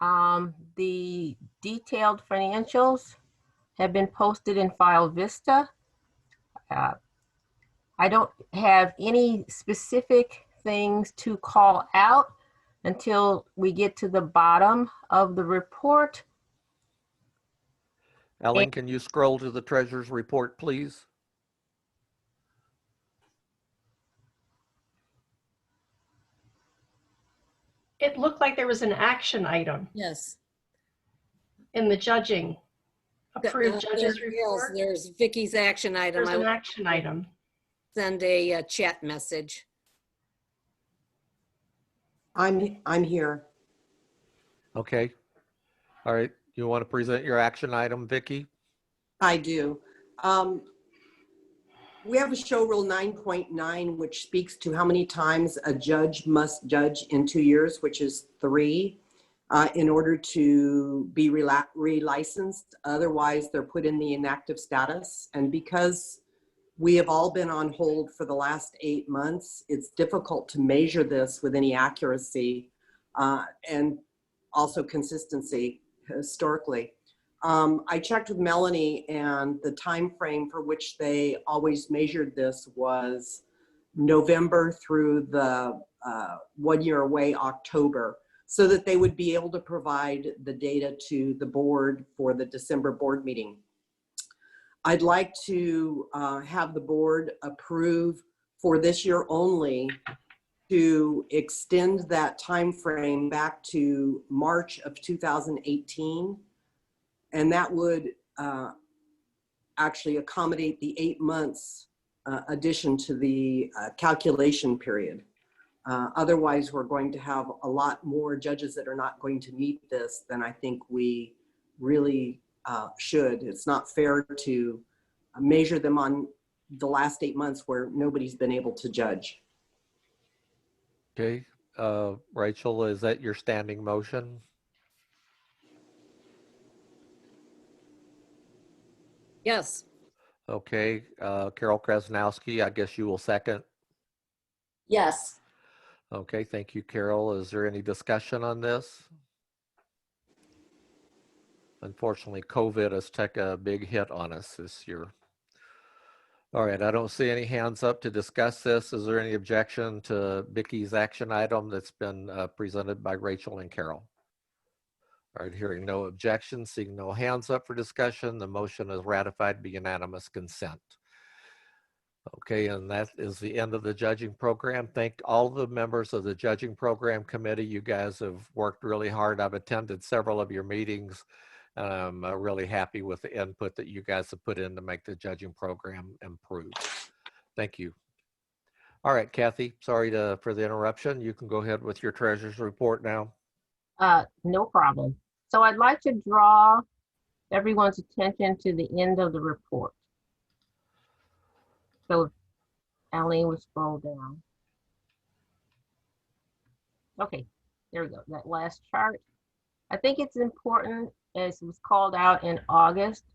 The detailed financials have been posted in File Vista. I don't have any specific things to call out until we get to the bottom of the report. Ellen, can you scroll to the treasurer's report, please? It looked like there was an action item Yes. in the judging, approved judges Yes, report. there's Vicky's action item. There's an action item. Send a chat message. I'm here. Okay. All right. You want to present your action item, Vicky? I do. We have a show rule 9.9, which speaks to how many times a judge must judge in 2 years, which is 3, in order to be relicensed. Otherwise, they're put in the inactive status. And because we have all been on hold for the last 8 months, it's difficult to measure this with any accuracy and also consistency historically. I checked with Melanie, and the time frame for which they always measured this was November through the 1 year away, October, so that they would be able to provide the data to the board for the December board meeting. I'd like to have the board approve for this year only to extend that time frame back to March of 2018. And that would actually accommodate the 8 months addition to the calculation period. Otherwise, we're going to have a lot more judges that are not going to meet this than I think we really should. It's not fair to measure them on the last 8 months where nobody's been able to judge. Okay. Rachel, is that your standing motion? Yes. Okay. Carol Krasnowski, I guess you will second. Yes. Okay. Thank you, Carol. Is there any discussion on this? Unfortunately, COVID has taken a big hit on us this year. All right, I don't see any hands up to discuss this. Is there any objection to Vicky's action item that's been presented by Rachel and Carol? All right, hearing no objections, seeing no hands up for discussion, the motion is ratified by unanimous consent. Okay, and that is the end of the judging program. Thank all the members of the judging program committee. You guys have worked really hard. I've attended several of your meetings. I'm really happy with the input that you guys have put in to make the judging program improve. Thank you. All right, Kathy, sorry for the interruption. You can go ahead with your treasurer's report now. No problem. So I'd like to draw everyone's attention to the end of the report. So Eileen will scroll down. Okay, there we go, that last chart. I think it's important, as was called out in August,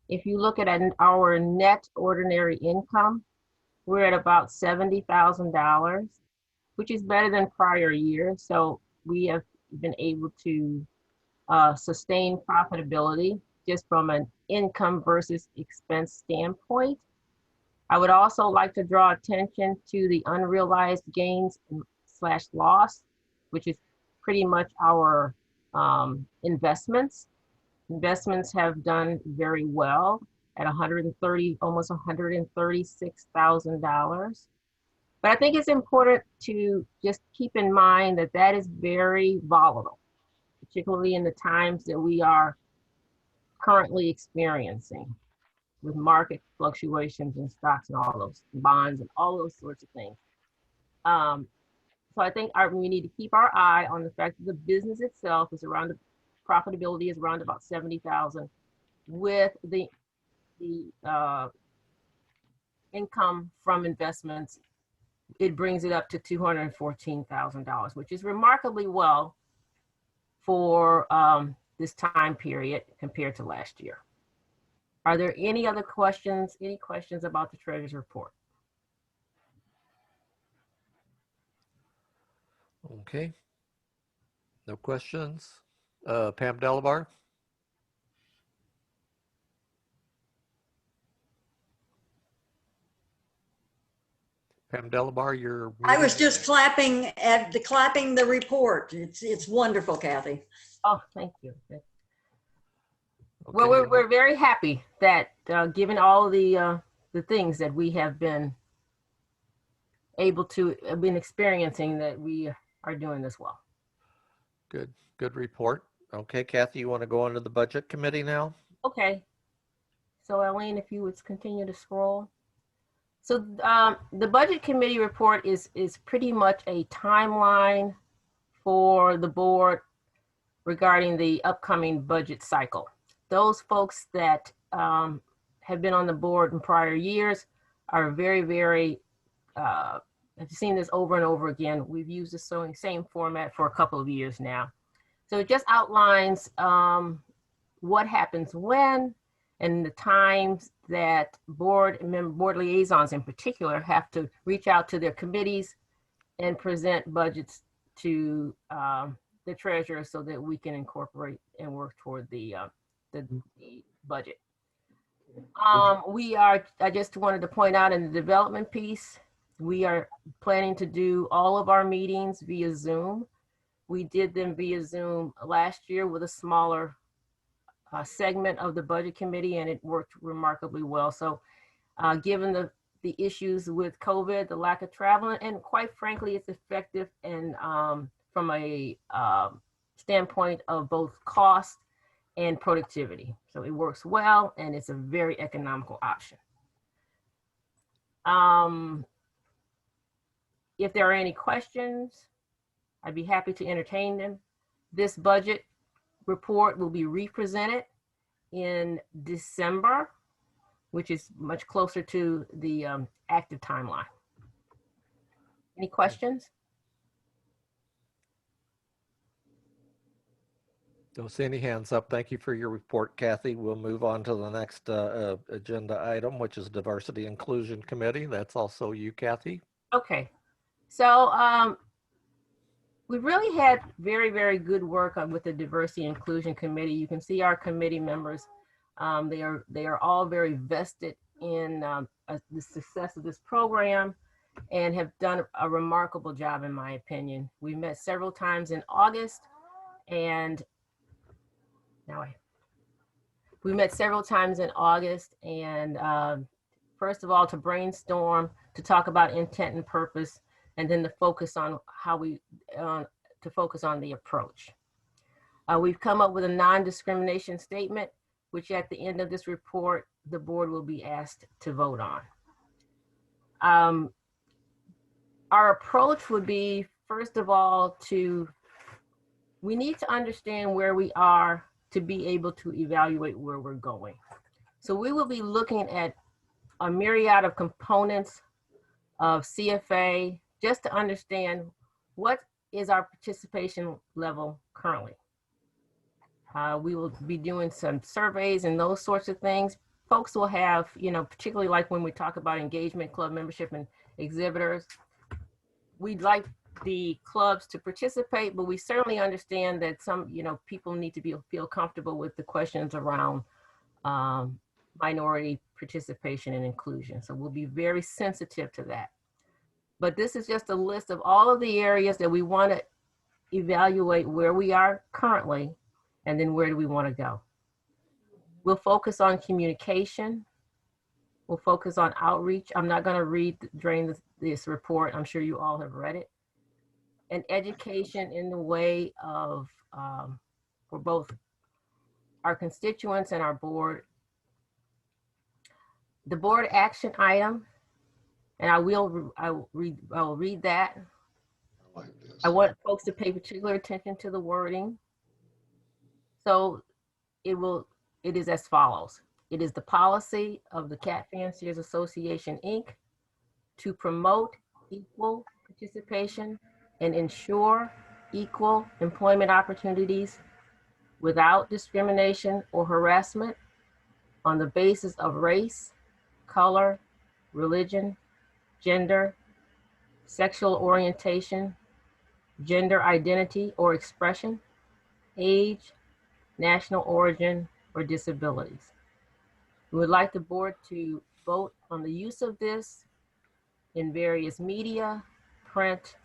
if you look at our net ordinary income, we're at about $70,000, which is better than prior years. So we have been able to sustain profitability just from an income versus expense standpoint. I would also like to draw attention to the unrealized gains / loss, which is pretty much our investments. Investments have done very well at almost $136,000. But I think it's important to just keep in mind that that is very volatile, particularly in the times that we are currently experiencing with market fluctuations in stocks and all those bonds and all those sorts of things. So I think we need to keep our eye on the fact that the business itself is around, profitability is around about 70,000. With the income from investments, it brings it up to $214,000, which is remarkably well for this time period compared to last year. Are there any other questions? Any questions about the treasurer's report? Okay. No questions. Pam Delabar? Pam Delabar, you're I was muted. just clapping the report. It's wonderful, Kathy. Oh, thank you. Okay, Well, we're very happy that given all the things that we have been able to been experiencing, that we are doing this well. good report. Okay, Kathy, you want to go on to the budget committee now? Okay. So Elaine, if you would continue to scroll. So the budget committee report is pretty much a timeline for the board regarding the upcoming budget cycle. Those folks that have been on the board in prior years are very, I've seen this over and over again. We've used the same format for a couple of years now. So it just outlines what happens when, and the times that board liaisons in particular have to reach out to their committees and present budgets to the treasurer so that we can incorporate and work toward the budget. I just wanted to point out in the development piece, we are planning to do all of our meetings via Zoom. We did them via Zoom last year with a smaller segment of the budget committee, and it worked remarkably well. So given the issues with COVID, the lack of travel, and quite frankly, it's effective and from a standpoint of both cost and productivity. So it works well, and it's a very economical option. If there are any questions, I'd be happy to entertain them. This budget report will be represented in December, which is much closer to the active timeline. Any questions? Don't see any hands up. Thank you for your report, Kathy. We'll move on to the next agenda item, which is Diversity Inclusion Committee. That's also you, Kathy. Okay, so we really had very good work with the Diversity Inclusion Committee. You can see our committee members. They are all very vested in the success of this program and have done a remarkable job, in my opinion. We met several times in August, and first of all, to brainstorm, to talk about intent and purpose, and then to focus on focus on the approach. We've come up with a non-discrimination statement, which at the end of this report, the board will be asked to vote on. Our approach would be, first of all, we need to understand where we are to be able to evaluate where we're going. So we will be looking at a myriad of components of CFA just to understand what is our participation level currently. We will be doing some surveys and those sorts of things. Folks will have, particularly like when we talk about engagement, club membership, and exhibitors, we'd like the clubs to participate, but we certainly understand that some, people need to feel comfortable with the questions around minority participation and inclusion. So we'll be very sensitive to that. But this is just a list of all of the areas that we want to evaluate where we are currently, and then where do we want to go. We'll focus on communication. We'll focus on outreach. I'm not going to read during this report. I'm sure you all have read it. And education in the way of, for both our constituents and our board. The board action item, and I will read that. I want folks to pay particular attention to the wording. So it is as follows. It is the policy of the Cat Fanciers Association, Inc. to promote equal participation and ensure equal employment opportunities without discrimination or harassment on the basis of race, color, religion, gender, sexual orientation, gender identity or expression, age, national origin, or disabilities. We would like the board to vote on the use of this in various media, print,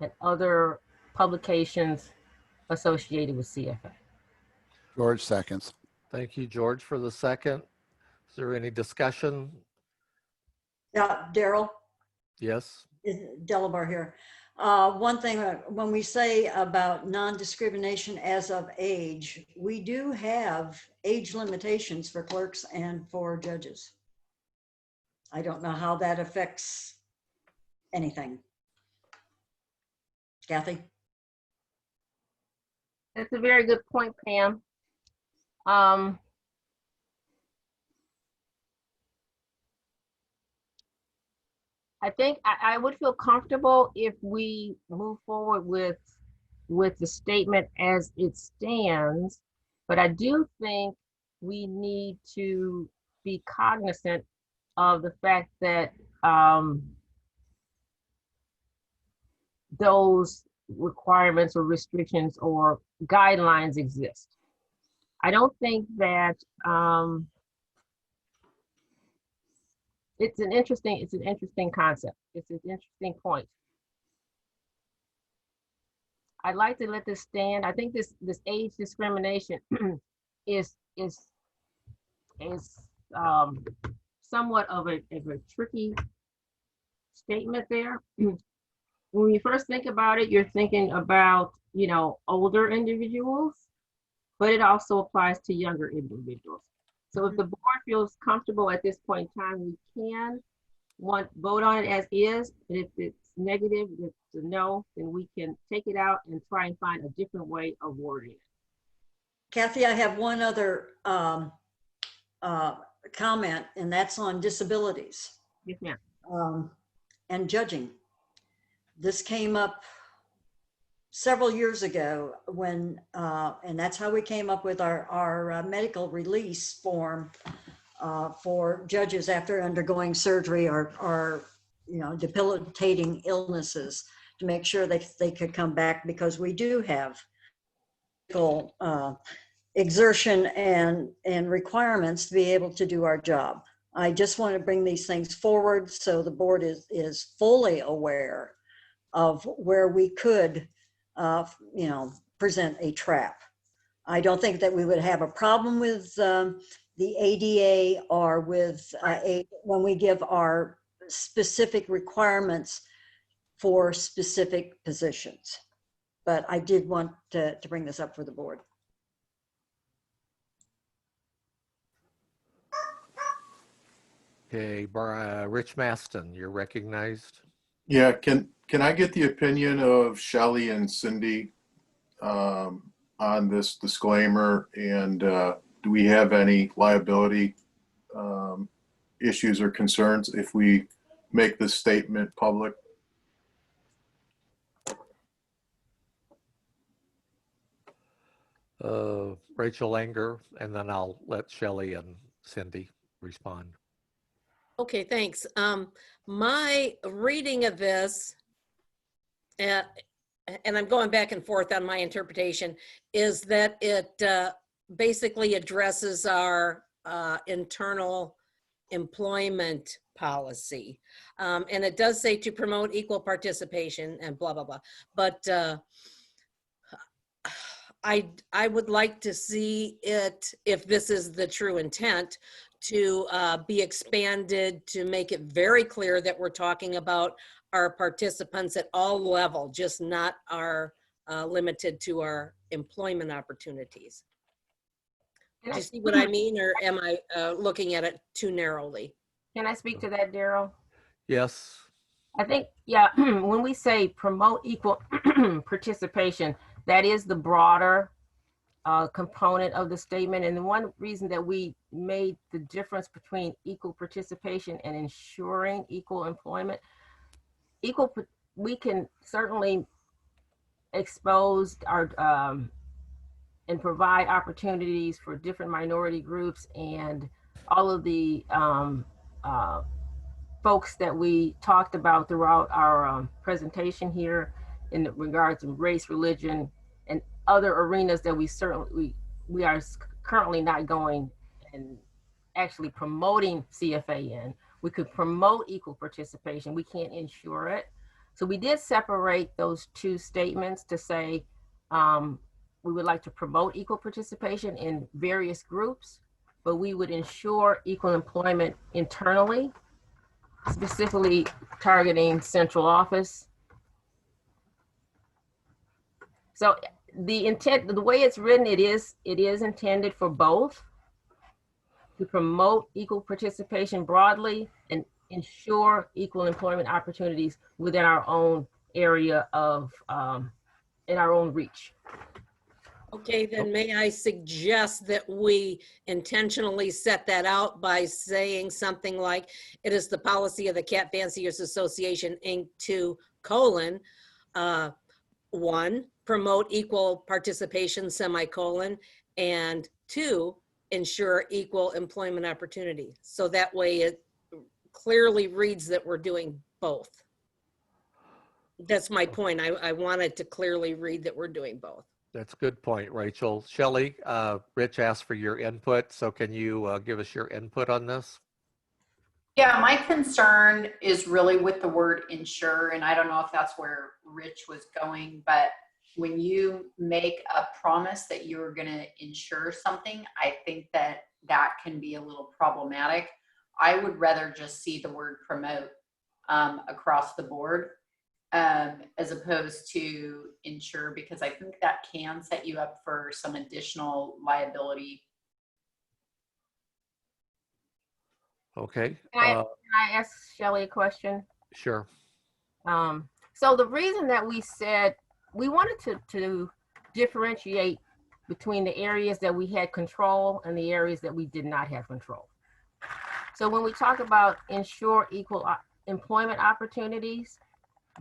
and other publications associated with CFA. George seconds. Thank you, George, for the second. Is there any discussion? Yeah, Daryl, Yes. is Delabar here. One thing, when we say about non-discrimination as of age, we do have age limitations for clerks and for judges. I don't know how that affects anything. Kathy? That's a very good point, Pam. I think I would feel comfortable if we move forward with the statement as it stands, but I do think we need to be cognizant of the fact that those requirements or restrictions or guidelines exist. I don't think that it's an interesting concept. It's an interesting point. I'd like to let this stand. I think this age discrimination is somewhat of a tricky statement there. When you first think about it, you're thinking about, you know, older individuals, but it also applies to younger individuals. So if the board feels comfortable at this point in time, we can vote on it as is. And if it's negative, if it's a no, then we can take it out and try and find a different way of wording it. Kathy, I have one other comment, and that's on disabilities. Yes, ma'am. And judging. This came up several years ago when, and that's how we came up with our medical release form for judges after undergoing surgery or you know, debilitating illnesses, to make sure that they could come back, because we do have exertion and requirements to be able to do our job. I just want to bring these things forward so the board is fully aware of where we could, you know, present a trap. I don't think that we would have a problem with the ADA or with when we give our specific requirements for specific positions. But I did want to bring this up for the board. Okay, Rich Maston, you're recognized. Yeah, can I get the opinion of Shelley and Cindy on this disclaimer? And do we have any liability issues or concerns if we make this statement public? Rachel Langer, and then I'll let Shelley and Cindy respond. Okay, thanks. My reading of this, and I'm going back and forth on my interpretation, is that it basically addresses our internal employment policy. And it does say to promote equal participation and blah, blah, blah. But I would like to see it, if this is the true intent, to be expanded to make it very clear that we're talking about our participants at all level, just not our limited to our employment opportunities. Do you see what I mean, or am I looking at it too narrowly? Can I speak to that, Daryl? Yes. I think, yeah, when we say promote equal participation, that is the broader component of the statement. And the one reason that we made the difference between equal participation and ensuring equal employment, we can certainly expose our and provide opportunities for different minority groups and all of the folks that we talked about throughout our presentation here in regards to race, religion, and other arenas that we are currently not going and actually promoting CFA in. We could promote equal participation. We can't ensure it. So we did separate those two statements to say we would like to promote equal participation in various groups, but we would ensure equal employment internally, specifically targeting central office. So the intent, the way it's written, it is intended for both, to promote equal participation broadly and ensure equal employment opportunities within our own area of, in our own reach. Okay, then may I suggest that we intentionally set that out by saying something like, it is the policy of the Cat Fanciers Association, Inc. to : 1, promote equal participation, and 2, ensure equal employment opportunity. So that way it clearly reads that we're doing both. That's my point. I wanted to clearly read that we're doing both. That's a good point, Rachel. Shelley, Rich asked for your input, so can you give us your input on this? Yeah, my concern is really with the word ensure, and I don't know if that's where Rich was going, but when you make a promise that you're going to ensure something, I think that that can be a little problematic. I would rather just see the word promote across the board as opposed to ensure, because I think that can set you up for some additional liability. Okay. Can I ask Shelley a question? Sure. So the reason that we said we wanted to differentiate between the areas that we had control and the areas that we did not have control. So when we talk about ensure equal employment opportunities,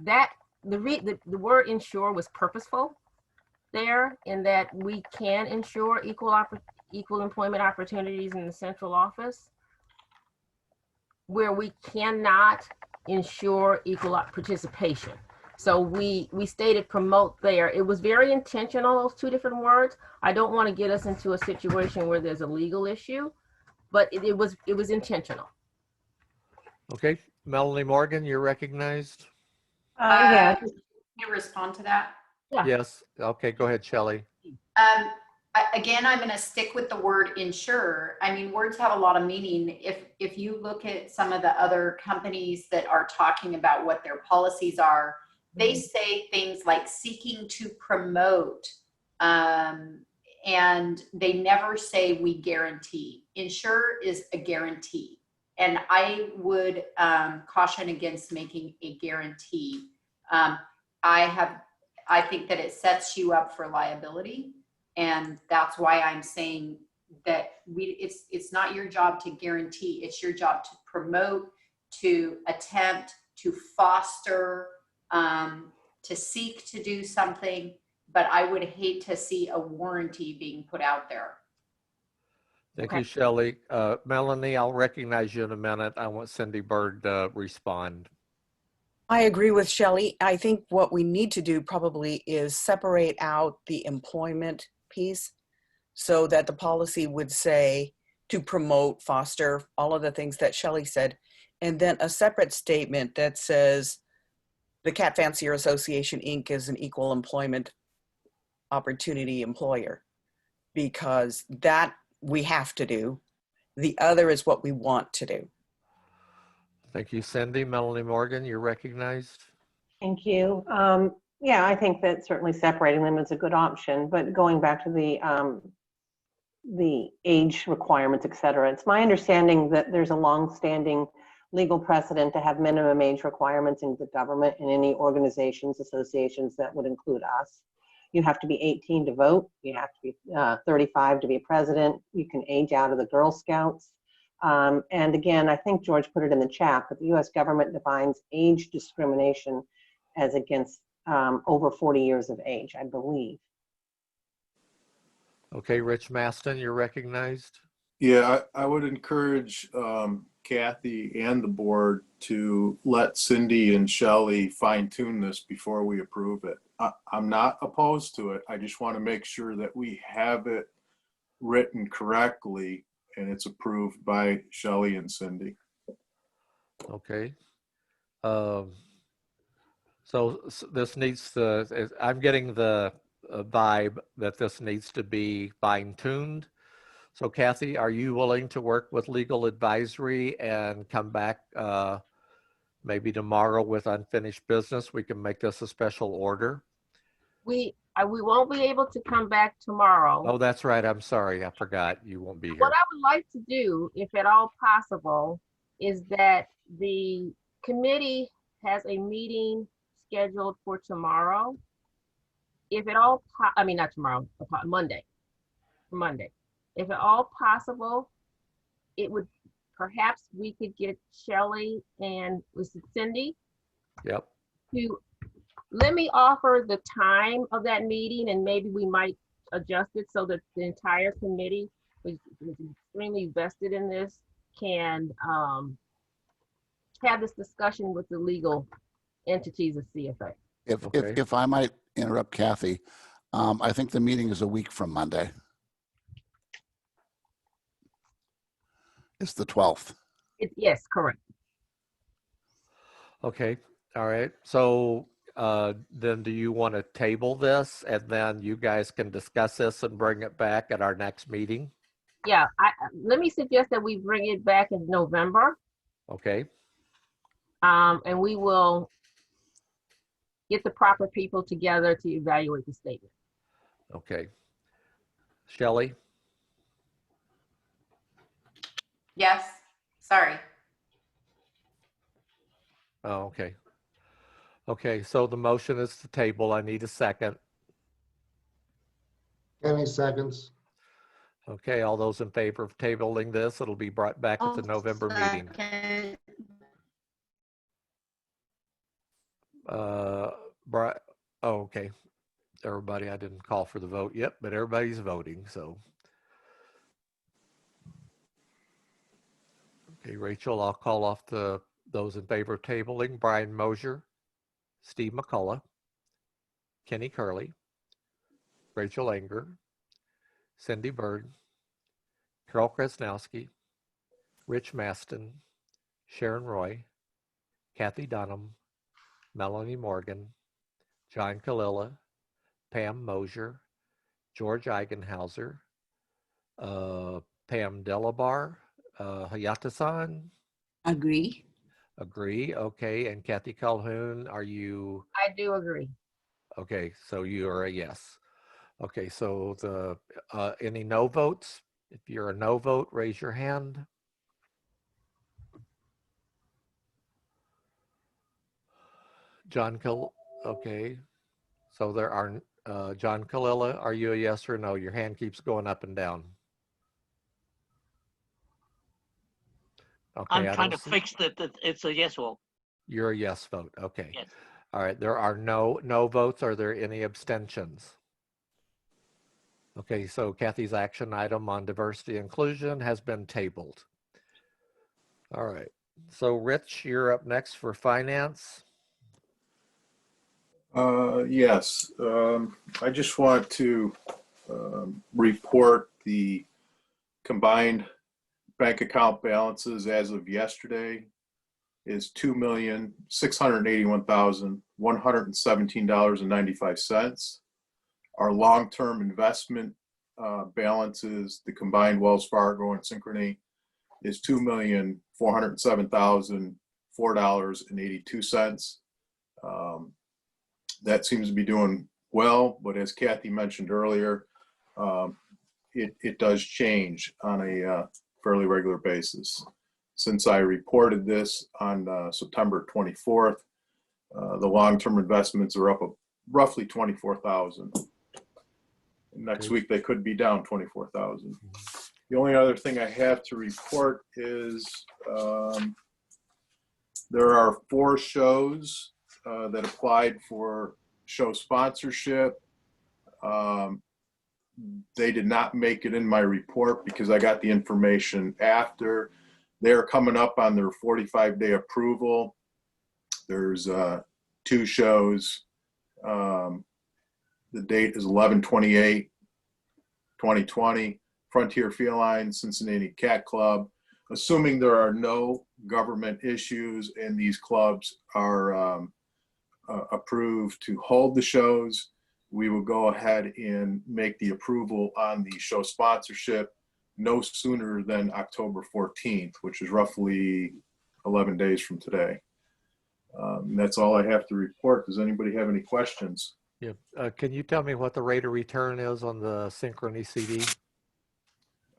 that the word ensure was purposeful there, in that we can ensure equal employment opportunities in the central office. Where we cannot ensure equal participation. So we stated promote there. It was very intentional, those two different words. I don't want to get us into a situation where there's a legal issue, but it was intentional. Okay, Melanie Morgan, you're recognized. Yeah. Can you respond to that? Yeah. Yes. Okay, go ahead, Shelley. Again, I'm going to stick with the word ensure. I mean, words have a lot of meaning. If you look at some of the other companies that are talking about what their policies are, they say things like seeking to promote, and they never say we guarantee. Ensure is a guarantee. And I would caution against making a guarantee. I think that it sets you up for liability. And that's why I'm saying that it's not your job to guarantee, it's your job to promote, to attempt, to foster, to seek to do something. But I would hate to see a warranty being put out there. Thank you, Shelley. Melanie, I'll recognize you in a minute. I want Cindy Bird to respond. I agree with Shelley. I think what we need to do probably is separate out the employment piece so that the policy would say to promote, foster, all of the things that Shelley said, and then a separate statement that says the Cat Fancier Association, Inc. is an equal employment opportunity employer, because that we have to do. The other is what we want to do. Thank you, Cindy. Melanie Morgan, you're recognized. Thank you. Yeah, I think that certainly separating them is a good option, but going back to the age requirements, et cetera, it's my understanding that there's a long-standing legal precedent to have minimum age requirements in the government and any organizations, associations that would include us. You have to be 18 to vote. You have to be 35 to be president. You can age out of the Girl Scouts. And again, I think George put it in the chat, but the US government defines age discrimination as against over 40 years of age, I believe. Okay, Rich Maston, you're recognized. Yeah, I would encourage Kathy and the board to let Cindy and Shelley fine tune this before we approve it. I'm not opposed to it. I just want to make sure that we have it written correctly and it's approved by Shelley and Cindy. Okay. So this needs to, I'm getting the vibe that this needs to be fine-tuned. So Kathy, are you willing to work with legal advisory and come back maybe tomorrow with unfinished business? We can make this a special order. We won't be able to come back tomorrow. Oh, that's right. I'm sorry. I forgot. You won't be What here. I would like to do, if at all possible, is that the committee has a meeting scheduled for tomorrow. If at all, I mean, not tomorrow, Monday. If at all possible, it would, perhaps we could get Shelley and was it Cindy Yep. to let me offer the time of that meeting, and maybe we might adjust it so that the entire committee, which is extremely vested in this, can have this discussion with the legal entities of CFA. If I might interrupt Kathy, I think the meeting is a week from Monday. It's the 12th. Yes, correct. Okay. All right. So then do you want to table this and then you guys can discuss this and bring it back at our next meeting? Yeah, let me suggest that we bring it back in November. Okay. And we will get the proper people together to evaluate the statement. Okay. Shelley? Yes, sorry. Oh, okay. Okay, so the motion is to table. I need a second. Any seconds? Okay, all those in favor of tabling this, it'll be brought back at the November meeting. Oh, okay. Everybody, I didn't call for the vote yet, but everybody's voting, so. Okay, Rachel, I'll call off those in favor of tabling. Brian Mosier, Steve McCullough, Kenny Curley, Rachel Anger, Cindy Bird, Carol Krasnowski, Rich Maston, Sharon Roy, Kathy Dunham, Melanie Morgan, John Kalila, Pam Mosier, George Eigenhauser, Pam Delabar, Hayata-san. Agree. Agree. Okay. And Kathy Calhoun, are you? I do agree. Okay. So you are a yes. Okay. So any no votes? If you're a no vote, raise your hand. John okay. So there are, John Kalila, are you a yes or no? Your hand keeps going up and down. Okay, I'm trying to fix that. It's a yes vote. You're a yes vote. Okay. Yes. All right. There are no votes. Are there any abstentions? Okay. So Kathy's action item on diversity inclusion has been tabled. All right. So Rich, you're up next for finance. Yes. I just want to report the combined bank account balances as of yesterday is $2,681,117.95. Our long-term investment balances, the combined Wells Fargo and Synchrony, is $2,407,004.82. That seems to be doing well, but as Kathy mentioned earlier, it does change on a fairly regular basis. Since I reported this on September 24th, the long-term investments are up roughly 24,000. Next week they could be down 24,000. The only other thing I have to report is there are 4 shows that applied for show sponsorship. They did not make it in my report because I got the information after. They're coming up on their 45-day approval. There's 2 shows. The date is 11/28/2020. Frontier Feline, Cincinnati Cat Club. Assuming there are no government issues and these clubs are approved to hold the shows, we will go ahead and make the approval on the show sponsorship no sooner than October 14th, which is roughly 11 days from today. That's all I have to report. Does anybody have any questions? Yeah. Can you tell me what the rate of return is on the Synchrony CD?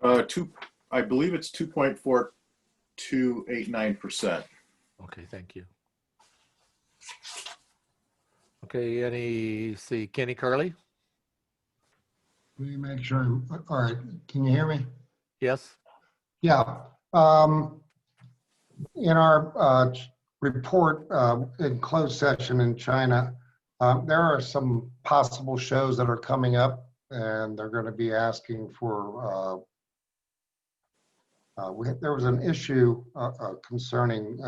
I believe it's 2.4289%. Okay, thank you. Okay, Kenny Curley? Let me make sure. All right. Can you hear me? Yes. Yeah. In our report in closed session in China, there are some possible shows that are coming up, and they're going to be asking for. There was an issue concerning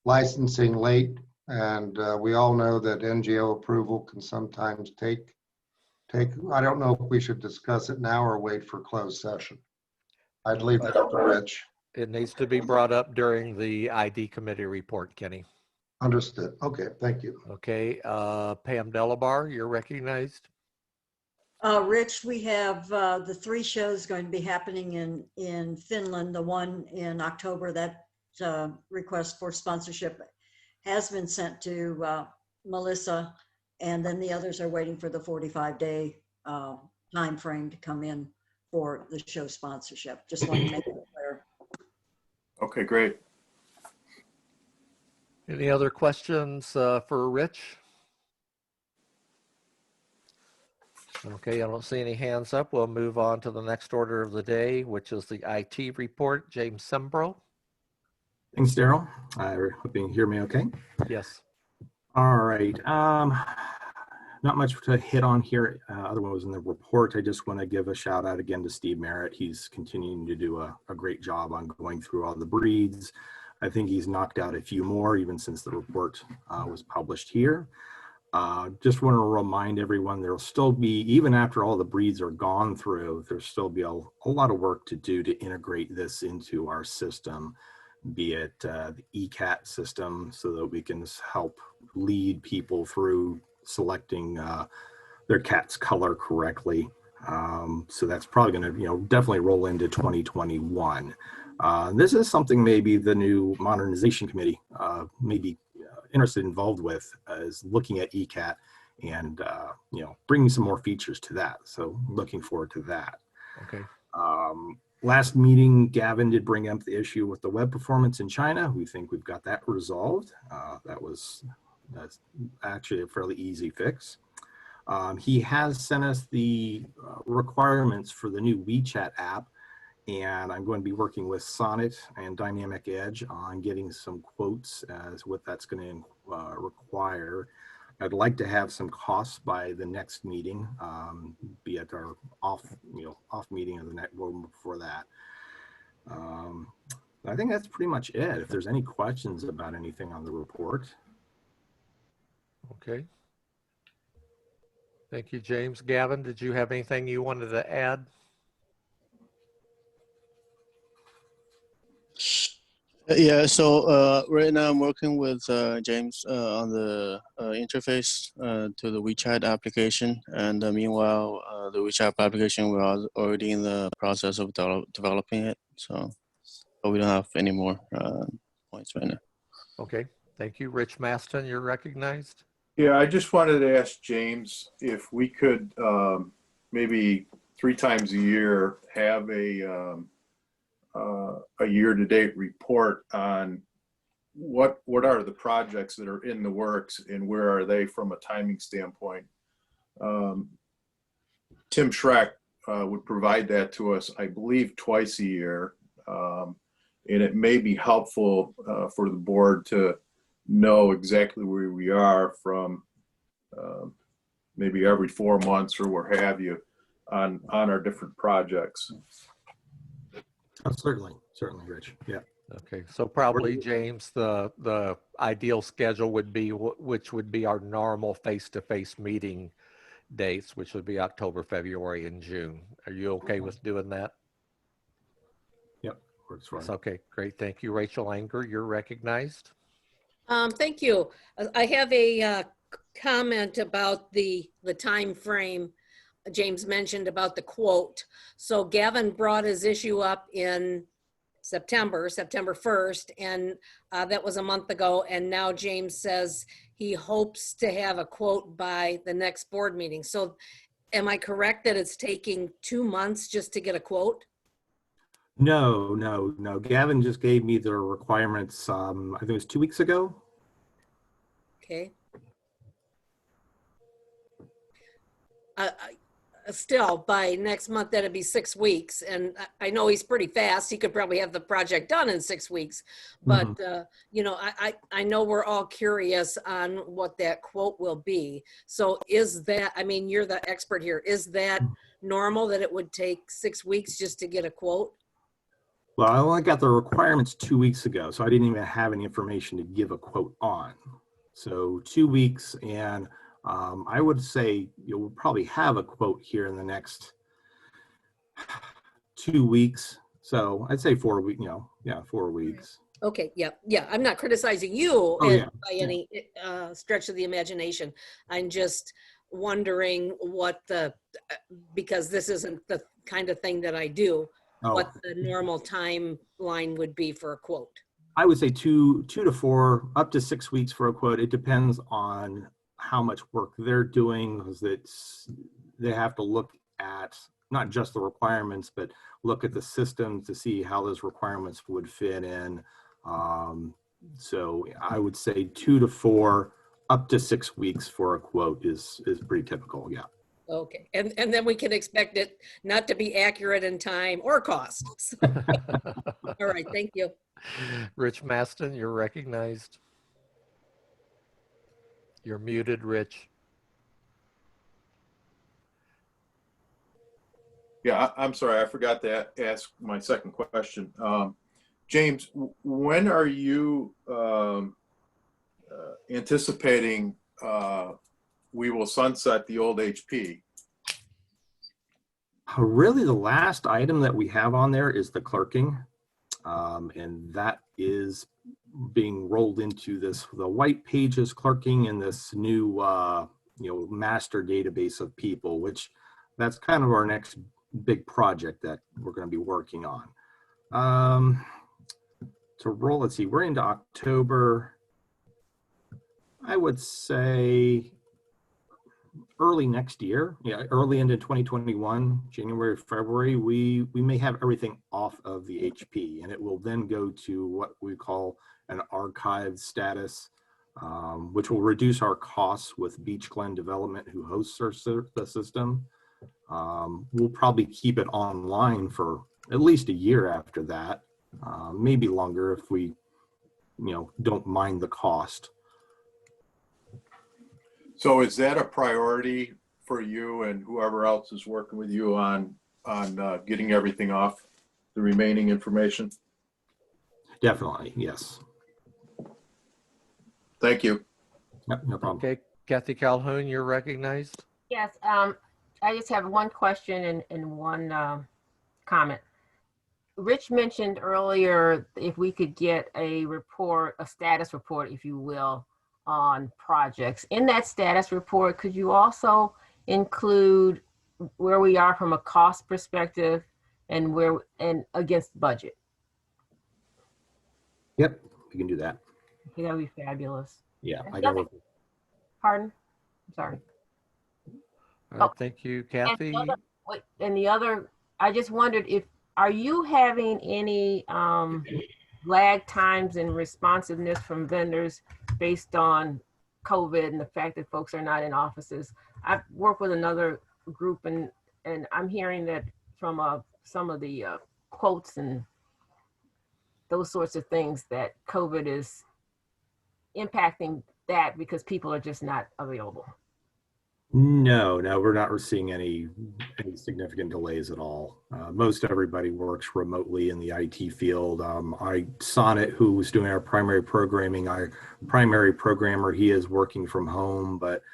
licensing late, and we all know that NGO approval can sometimes take. I don't know if we should discuss it now or wait for closed session. I'd leave that up to Rich. It needs to be brought up during the ID committee report, Kenny. Understood. Okay, thank you. Okay, Pam Delabar, you're recognized. Rich, we have the 3 shows going to be happening in Finland. The one in October, that request for sponsorship has been sent to Melissa, and then the others are waiting for the 45-day time frame to come in for the show sponsorship. Just want to make it clear. Okay, great. Any other questions for Rich? Okay, I don't see any hands up. We'll move on to the next order of the day, which is the IT report. James Sembro. Thanks, Daryl. I hope you can hear me okay. Yes. All right. Not much to hit on here. Other one was in the report. I just want to give a shout out again to Steve Merritt. He's continuing to do a great job on going through all the breeds. I think he's knocked out a few more even since the report was published here. Just want to remind everyone there'll still be, even after all the breeds are gone through, there'll still be a lot of work to do to integrate this into our system, be it the ECAT system, so that we can help lead people through selecting their cat's color correctly. So that's probably going to, definitely roll into 2021. This is something maybe the new modernization committee may be involved with, is looking at ECAT and bringing some more features to that. So looking forward to that. Okay. Last meeting, Gavin did bring up the issue with the web performance in China. We think we've got that resolved. That's actually a fairly easy fix. He has sent us the requirements for the new WeChat app, and I'm going to be working with Sonnet and Dynamic Edge on getting some quotes as what that's going to require. I'd like to have some costs by the next meeting, be at our off meeting of the next one before that. I think that's pretty much it. If there's any questions about anything on the report. Okay. Thank you, James. Gavin, did you have anything you wanted to add? Yeah, so right now I'm working with James on the interface to the WeChat application. And meanwhile, the WeChat application, we're already in the process of developing it. So we don't have any more points right now. Okay, thank you. Rich Maston, you're recognized. Yeah, I just wanted to ask James if we could maybe 3 times a year have a year-to-date report on what are the projects that are in the works and where are they from a timing standpoint. Tim Schreck would provide that to us, I believe, twice a year, and it may be helpful for the board to know exactly where we are from maybe every 4 months or where have you on our different projects. Oh, certainly, Rich. Yeah. Okay, so probably James, the ideal schedule would be which would be our normal face-to-face meeting dates, which would be October, February, and June. Are you okay with doing that? Yep. works for me. Okay, great. Thank you, Rachel Anger. You're recognized. Thank you. I have a comment about the time frame James mentioned about the quote. So Gavin brought his issue up in September 1st, and that was a month ago. And now James says he hopes to have a quote by the next board meeting. So am I correct that it's taking 2 months just to get a quote? No. Gavin just gave me the requirements, I think it was 2 weeks ago. Okay. Still, by next month, that'd be 6 weeks. And I know he's pretty fast. He could probably have the project done in 6 weeks. But, you know, I know we're all curious on what that quote will be. So is that, I mean, you're the expert here. Is that normal that it would take 6 weeks just to get a quote? Well, I only got the requirements 2 weeks ago, so I didn't even have any information to give a quote on. So 2 weeks, and I would say you'll probably have a quote here in the next 2 weeks. So I'd say 4 weeks, 4 weeks. Okay, yeah. I'm not criticizing you by any stretch of the imagination. I'm just wondering what because this isn't the kind of thing that I do, what the normal timeline would be for a quote. I would say 2 to 4, up to 6 weeks for a quote. It depends on how much work they're doing, because they have to look at not just the requirements, but look at the system to see how those requirements would fit in. So I would say 2 to 4, up to 6 weeks for a quote is pretty typical. Yeah. Okay, and then we can expect it not to be accurate in time or cost. So, all right, thank you. Rich Maston, you're recognized. You're muted, Rich. Yeah, I'm sorry, I forgot to ask my second question. James, when are you anticipating we will sunset the old HP? Really, the last item that we have on there is the clerking, and that is being rolled into the white pages clerking in this new master database of people, which that's kind of our next big project that we're going to be working on. To roll, let's see, we're into October. I would say early next year, early into 2021, January, February, we may have everything off of the HP, and it will then go to what we call an archive status, which will reduce our costs with Beach Glen Development, who hosts the system. We'll probably keep it online for at least a year after that, maybe longer if we, don't mind the cost. So is that a priority for you and whoever else is working with you on getting everything off, the remaining information? Definitely, yes. Thank you. Yep, no problem. Okay, Kathy Calhoun, you're recognized. Yes, I just have one question and one comment. Rich mentioned earlier if we could get a report, a status report, if you will, on projects. In that status report, could you also include where we are from a cost perspective and against budget? Yep, we can do that. Okay, that would be fabulous. Yeah, I can look. Pardon? I'm sorry. Thank you, Kathy. And the other, I just wondered are you having any lag times and responsiveness from vendors based on COVID and the fact that folks are not in offices? I've worked with another group and I'm hearing that from some of the quotes and those sorts of things that COVID is impacting that because people are just not available. No, we're not seeing any significant delays at all. Most everybody works remotely in the IT field. Sonnet, who was doing our primary programming, our primary programmer, he is working from home, but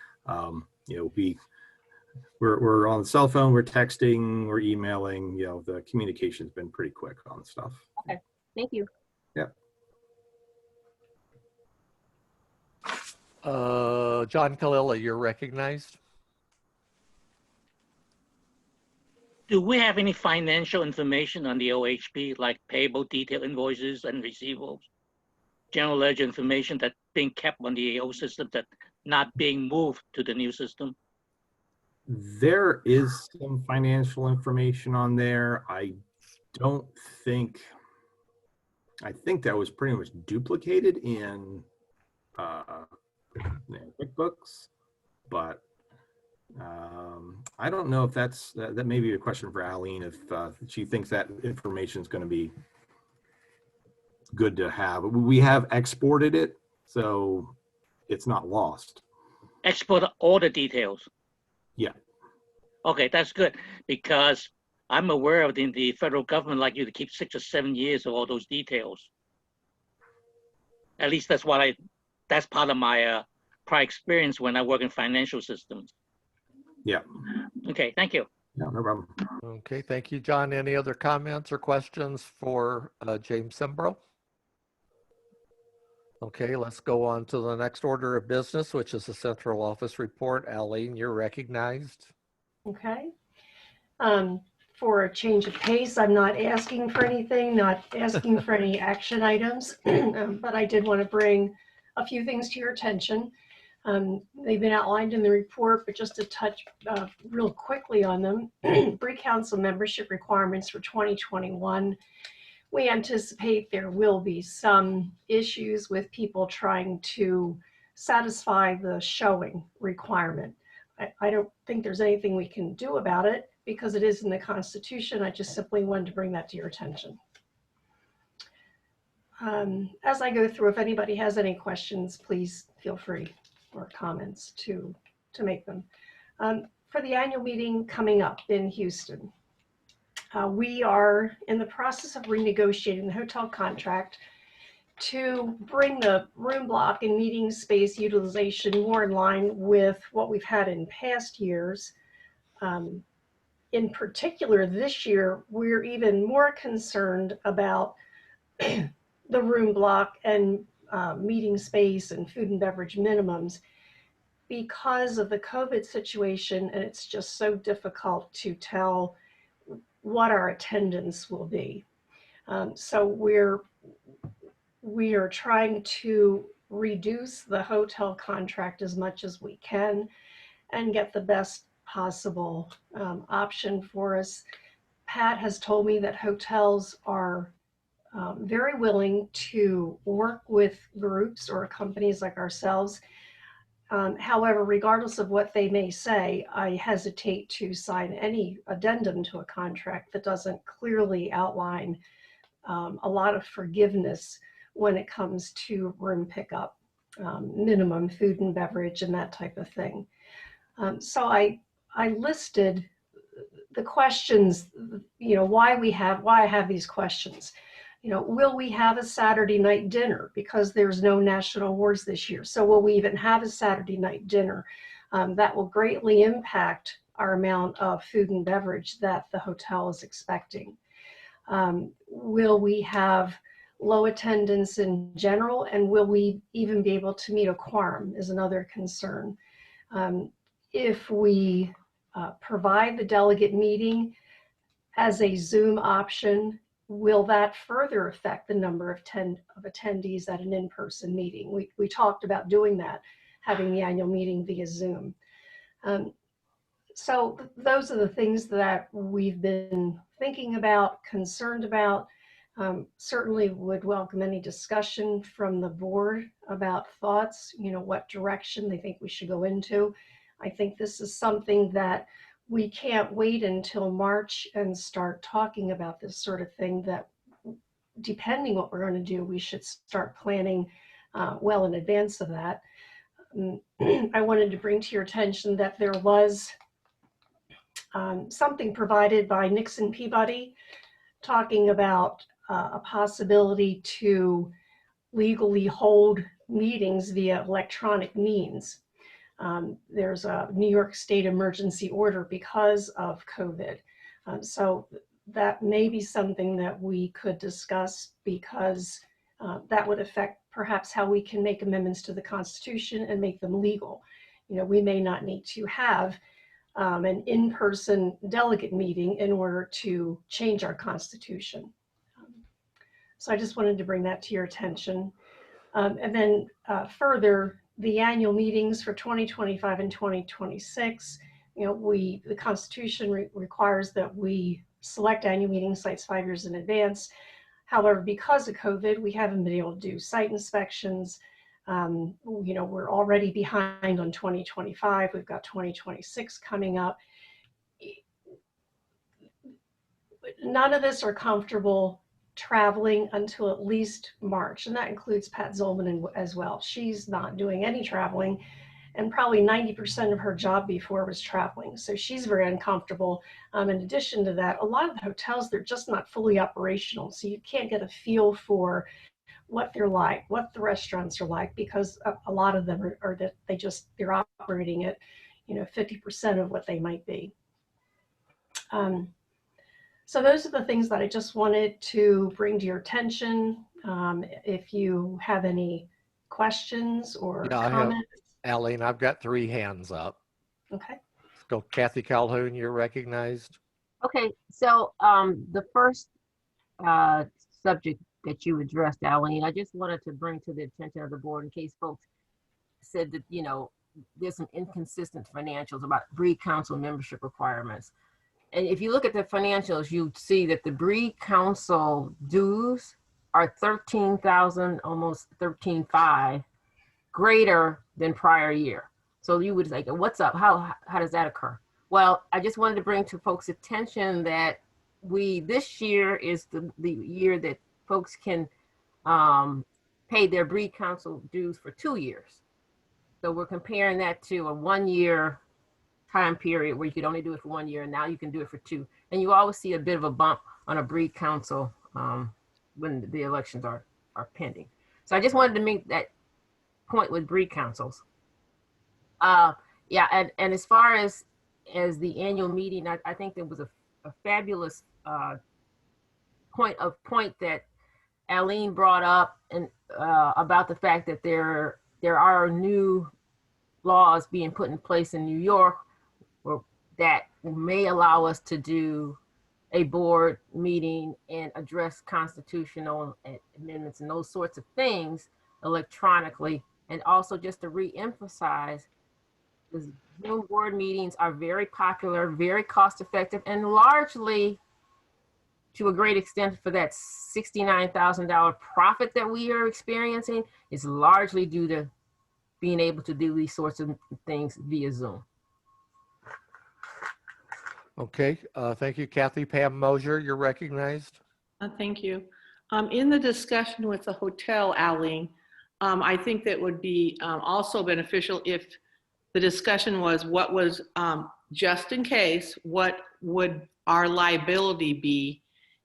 we're on the cell phone, we're texting, we're emailing, you know, the communication's been pretty quick on stuff. Okay, thank you. Yep. John Kalila, you're recognized. Do we have any financial information on the OHP, like payable detail invoices and receivables? General ledger information that's being kept on the old system that not being moved to the new system? There is some financial information on there. I think that was pretty much duplicated in QuickBooks, but I don't know if that may be a question for Aline, if she thinks that information is going to be good to have. We have exported it, so it's not lost. Export all the details. Yeah. Okay, that's good, because I'm aware of the federal government like you to keep 6 or 7 years of all those details. At least that's part of my prior experience when I work in financial systems. Yeah. Okay, thank you. No, no problem. Okay, thank you, John. Any other comments or questions for James Sembro? Okay, let's go on to the next order of business, which is the central office report. Aline, you're recognized. Okay. For a change of pace, I'm not asking for anything, not asking for any action items, but I did want to bring a few things to your attention. They've been outlined in the report, but just to touch real quickly on them. Bree Council membership requirements for 2021. We anticipate there will be some issues with people trying to satisfy the showing requirement. I don't think there's anything we can do about it because it is in the Constitution. I just simply wanted to bring that to your attention. As I go through, if anybody has any questions, please feel free, or comments to make them. For the annual meeting coming up in Houston, we are in the process of renegotiating the hotel contract to bring the room block and meeting space utilization more in line with what we've had in past years. In particular, this year, we're even more concerned about the room block and meeting space and food and beverage minimums because of the COVID situation, and it's just so difficult to tell what our attendance will be. So we are trying to reduce the hotel contract as much as we can and get the best possible option for us. Pat has told me that hotels are very willing to work with groups or companies like ourselves. However, regardless of what they may say, I hesitate to sign any addendum to a contract that doesn't clearly outline a lot of forgiveness when it comes to room pickup, minimum food and beverage, and that type of thing. So I listed the questions, why I have these questions. Will we have a Saturday night dinner because there's no national awards this year? So will we even have a Saturday night dinner? That will greatly impact our amount of food and beverage that the hotel is expecting. Will we have low attendance in general, and will we even be able to meet a quorum is another concern. If we provide the delegate meeting as a Zoom option, will that further affect the number of attendees at an in-person meeting? We talked about doing that, having the annual meeting via Zoom. So those are the things that we've been thinking about, concerned about. Certainly would welcome any discussion from the board about thoughts, what direction they think we should go into. I think this is something that we can't wait until March and start talking about this sort of thing, that depending what we're going to do, we should start planning well in advance of that. I wanted to bring to your attention that there was something provided by Nixon Peabody talking about a possibility to legally hold meetings via electronic means. There's a New York State emergency order because of COVID. So that may be something that we could discuss, because that would affect perhaps how we can make amendments to the Constitution and make them legal. You know, we may not need to have an in-person delegate meeting in order to change our Constitution. So I just wanted to bring that to your attention. And then further, the annual meetings for 2025 and 2026, you know, the Constitution requires that we select annual meeting sites 5 years in advance. However, because of COVID, we haven't been able to do site inspections. You know, we're already behind on 2025. We've got 2026 coming up. None of us are comfortable traveling until at least March, and that includes Pat Zolman as well. She's not doing any traveling, and probably 90% of her job before was traveling. So she's very uncomfortable. In addition to that, a lot of the hotels, they're just not fully operational. So you can't get a feel for what they're like, what the restaurants are like, because a lot of them are that they're operating at, you know, 50% of what they might be. So those are the things that I just wanted to bring to your attention. If you have any questions or comments. Aline, I've got 3 hands up. Okay. Let's go. Kathy Calhoun, you're recognized. Okay, so the first subject that you addressed, Aline, I just wanted to bring to the attention of the board in case folks said that, you know, there's some inconsistent financials about Breed Council membership requirements. And if you look at the financials, you see that the Breed Council dues are 13,000, almost 13,500 greater than prior year. So you would say, what's up? How does that occur? Well, I just wanted to bring to folks' attention that this year is the year that folks can pay their Breed Council dues for 2 years. So we're comparing that to a 1-year time period where you could only do it for 1 year, and now you can do it for 2. And you always see a bit of a bump on a Breed Council when the elections are pending. So I just wanted to make that point with Breed Councils. Yeah, and as far as the annual meeting, I think there was a fabulous point that Aline brought up, and about the fact that there are new laws being put in place in New York that may allow us to do a board meeting and address constitutional amendments and those sorts of things electronically. And also just to re-emphasize, the Zoom board meetings are very popular, very cost effective, and largely, to a great extent, for that $69,000 profit that we are experiencing, is largely due to being able to do these sorts of things via Zoom. Okay, thank you, Kathy. Pam Mosier, you're recognized. Thank you. In the discussion with the hotel, Aline, I think that would be also beneficial if the discussion was what was, just in case, what would our liability be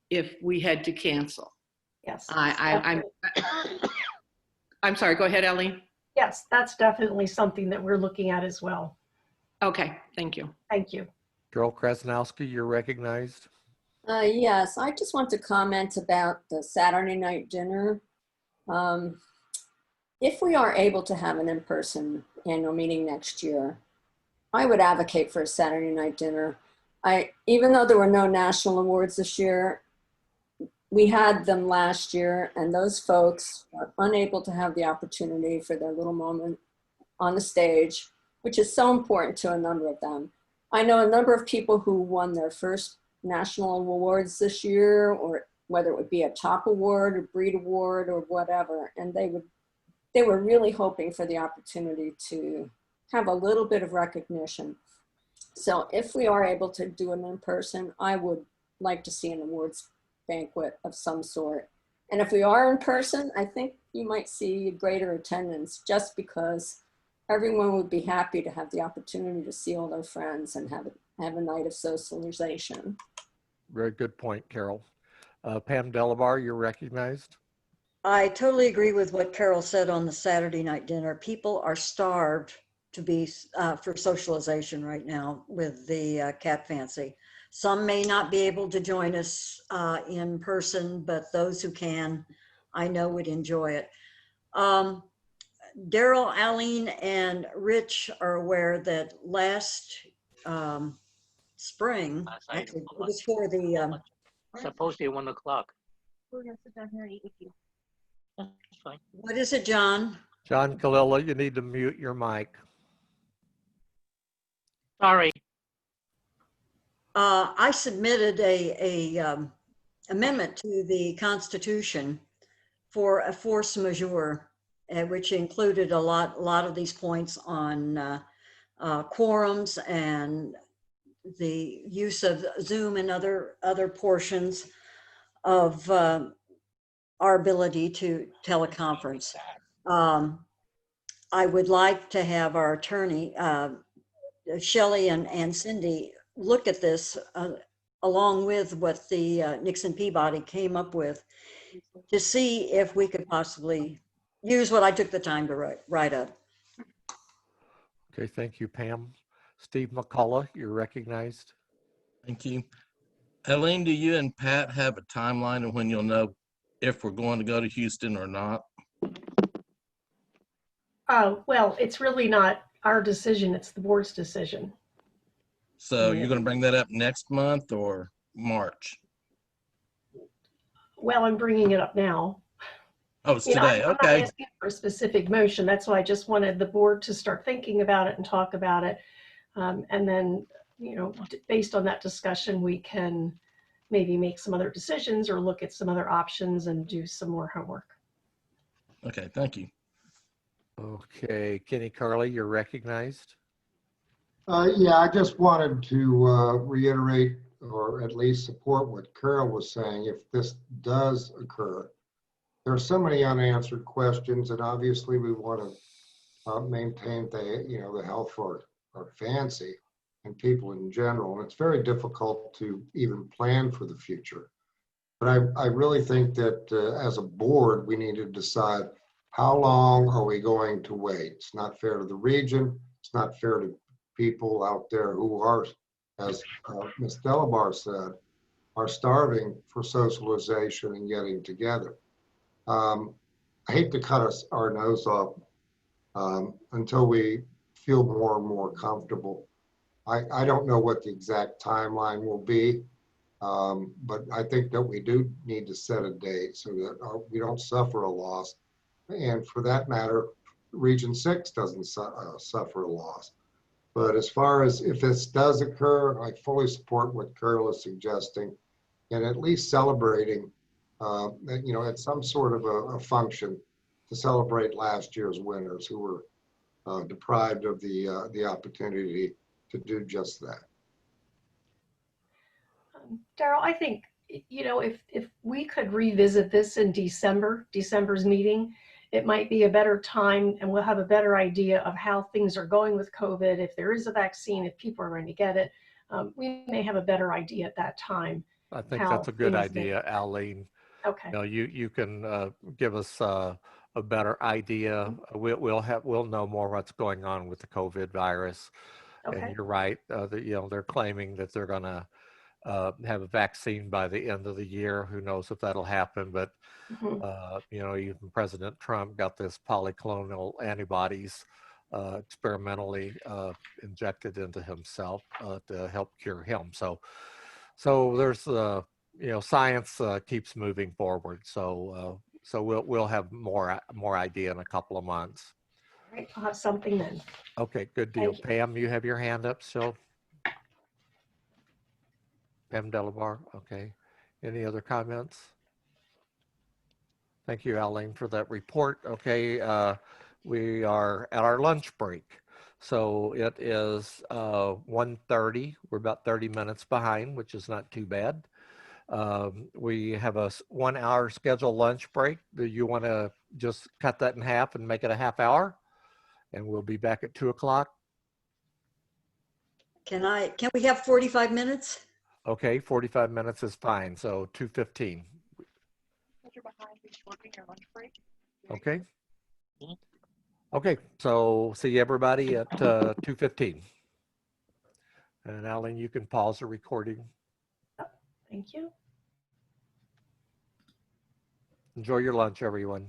if we had to cancel? Yes. I'm sorry, go ahead, Aline. Yes, that's definitely something that we're looking at as well. Okay, thank you. Thank you. Carol Krasnowski, you're recognized. Yes, I just want to comment about the Saturday night dinner. If we are able to have an in-person annual meeting next year, I would advocate for a Saturday night dinner. Even though there were no national awards this year, we had them last year, and those folks were unable to have the opportunity for their little moment on the stage, which is so important to a number of them. I know a number of people who won their first national awards this year, or whether it would be a top award or breed award or whatever, and they were really hoping for the opportunity to have a little bit of recognition. So if we are able to do it in person, I would like to see an awards banquet of some sort. And if we are in person, I think you might see greater attendance, just because everyone would be happy to have the opportunity to see all their friends and have a night of socialization. Very good point, Carol. Pam Delabar, you're recognized. I totally agree with what Carol said on the Saturday night dinner. People are starved to be for socialization right now with the cat fancy. Some may not be able to join us in person, but those who can, I know would enjoy it. Daryl, Aline, and Rich are aware that last spring, actually, it was for the Supposed to be 1 o'clock. We're gonna sit down here and eat with you. That's fine. what is it, John? John Kalila, you need to mute your mic. Sorry. I submitted a amendment to the Constitution for a force majeure, which included a lot of these points on quorums and the use of Zoom and other portions of our ability to teleconference. I would like to have our attorney, Shelley and Cindy, look at this along with what the Nixon Peabody came up with to see if we could possibly use what I took the time to write up. Okay, thank you, Pam. Steve McCullough, you're recognized. Thank you. Elaine, do you and Pat have a timeline of when you'll know if we're going to go to Houston or not? Well, it's really not our decision, it's the board's decision. So you're going to bring that up next month or March? Well, I'm bringing it up now. Oh, it's You know, today. I'm not Okay. asking for a specific motion. That's why I just wanted the board to start thinking about it and talk about it. And then, you know, based on that discussion, we can maybe make some other decisions or look at some other options and do some more homework. Okay, thank you. Okay, Kenny Carley, you're recognized. Yeah, I just wanted to reiterate or at least support what Carol was saying. If this does occur, there are so many unanswered questions, and obviously we want to maintain the health for our fancy and people in general. And it's very difficult to even plan for the future. But I really think that as a board, we need to decide how long are we going to wait. It's not fair to the region. It's not fair to people out there who are, as Ms. Delabar said, are starving for socialization and getting together. I hate to cut our nose off until we feel more and more comfortable. I don't know what the exact timeline will be, but I think that we do need to set a date so that we don't suffer a loss. And for that matter, Region 6 doesn't suffer a loss. But as far as if this does occur, I fully support what Carol is suggesting, and at least celebrating, at some sort of a function to celebrate last year's winners who were deprived of the opportunity to do just that. Daryl, I think, you know, if we could revisit this in December's meeting, it might be a better time and we'll have a better idea of how things are going with COVID. If there is a vaccine, if people are going to get it, we may have a better idea at that time. I think that's a good idea, Aline. Okay. You know, you can give us a better idea. We'll know more what's going on with the COVID virus. Okay. And you're right. They're claiming that they're going to have a vaccine by the end of the year. Who knows if that'll happen? But even President Trump got this polyclonal antibodies experimentally injected into himself to help cure him. So there's science keeps moving forward. So we'll have more idea in a couple of months. All right, I'll have something then. Okay, good deal. Pam, you have your hand up still? Pam Delabar, okay. Any other comments? Thank you, Aline, for that report. Okay, we are at our lunch break. So it is 1:30. We're about 30 minutes behind, which is not too bad. We have a 1 hour scheduled lunch break. Do you want to just cut that in half and make it a half hour? And we'll be back at 2 o'clock. Can we have 45 minutes? Okay, 45 minutes is fine. So 2:15. Okay. Okay, so see everybody at 2:15. And Alan, you can pause the recording. Thank you. Enjoy your lunch, everyone.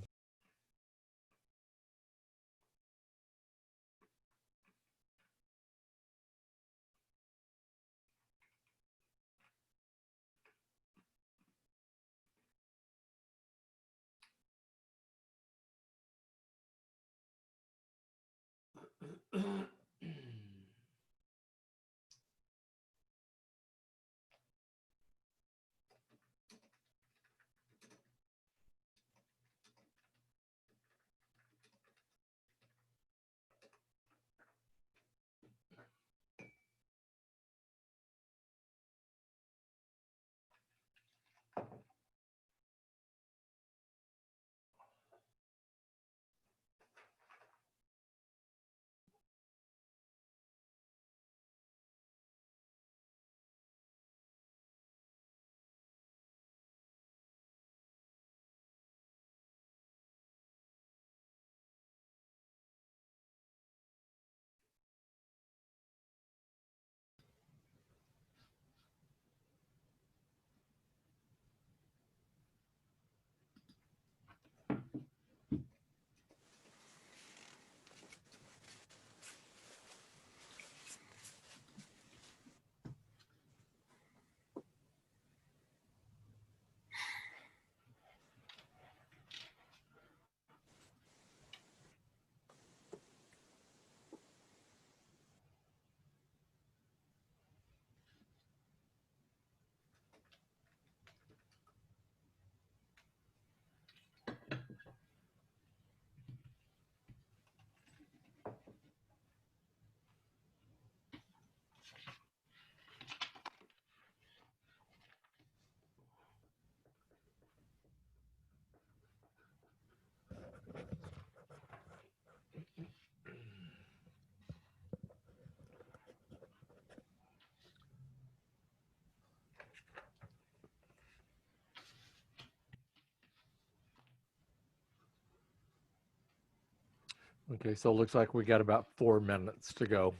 Okay, so it looks like we got about 4 minutes to go.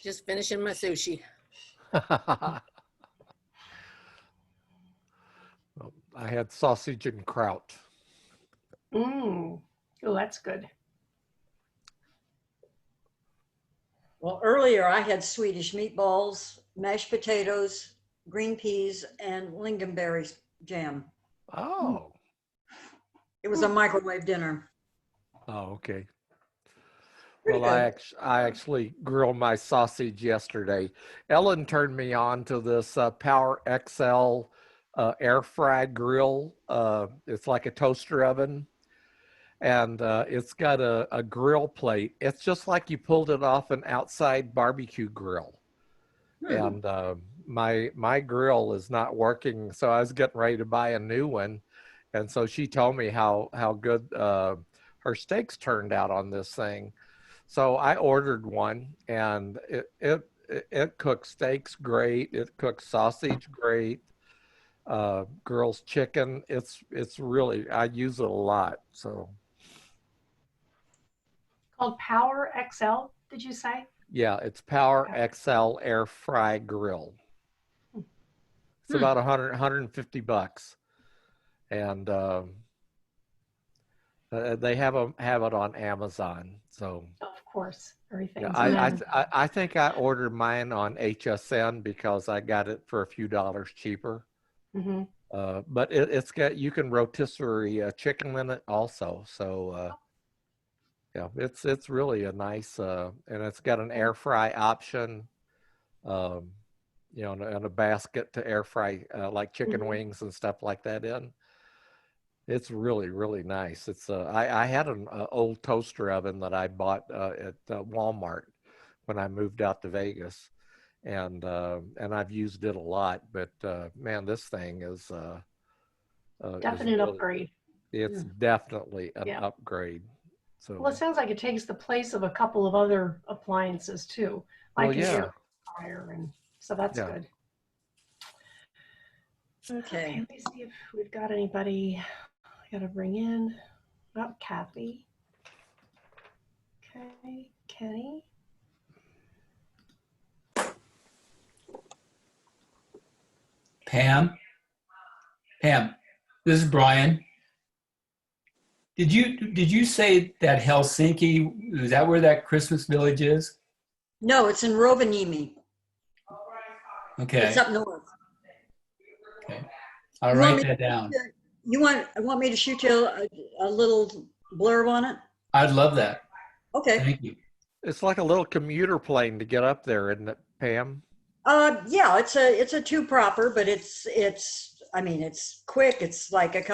Just finishing my sushi. Well, I had sausage and kraut. Oh, that's good. Well, earlier I had Swedish meatballs, mashed potatoes, green peas, and lingonberry jam. Oh. It was a microwave dinner. Oh, okay. Pretty Well, good. I actually grilled my sausage yesterday. Ellen turned me on to this Power XL air fry grill. It's like a toaster oven, and it's got a grill plate. It's just like you pulled it off an outside barbecue grill. And my grill is not working, so I was getting ready to buy a new one, and so she told me how good her steaks turned out on this thing. So I ordered one, and it cooks steaks great. It cooks sausage great. Grills chicken. It's really, I use it a lot. So Called Power XL, did you say? yeah, it's Power XL air fry grill. It's about 150 bucks, and they have it on Amazon. So Of course, everything's yeah, on Amazon. I think I ordered mine on HSN because I got it for a few dollars cheaper. Mm-hmm. But it's got, you can rotisserie chicken in it also. So yeah, it's really a nice and it's got an air fry option. You know, and a basket to air fry like chicken wings and stuff like that in. It's really, really nice. It's I had an old toaster oven that I bought at Walmart when I moved out to Vegas, and I've used it a lot. But man, this thing is Definite really, upgrade. It's definitely an Yeah. upgrade. Well, So, it sounds like it takes the place of a couple of other appliances too, like well, an yeah, air fryer, and so that's yeah. good. Okay. Okay, let me see if we've got anybody I gotta bring in. Oh, Kathy. Okay, Kenny. Pam, this is Brian. Did you say that Helsinki, is that where that Christmas village is? No, it's in Rovaniemi. Okay. It's up north. Okay. I'll You want write me that to down. want me to shoot you a little blurb on it? I'd love that. Okay. Thank you. It's like a little commuter plane to get up there, isn't it, Pam? Yeah, it's a two proper, but I mean, it's quick. It's like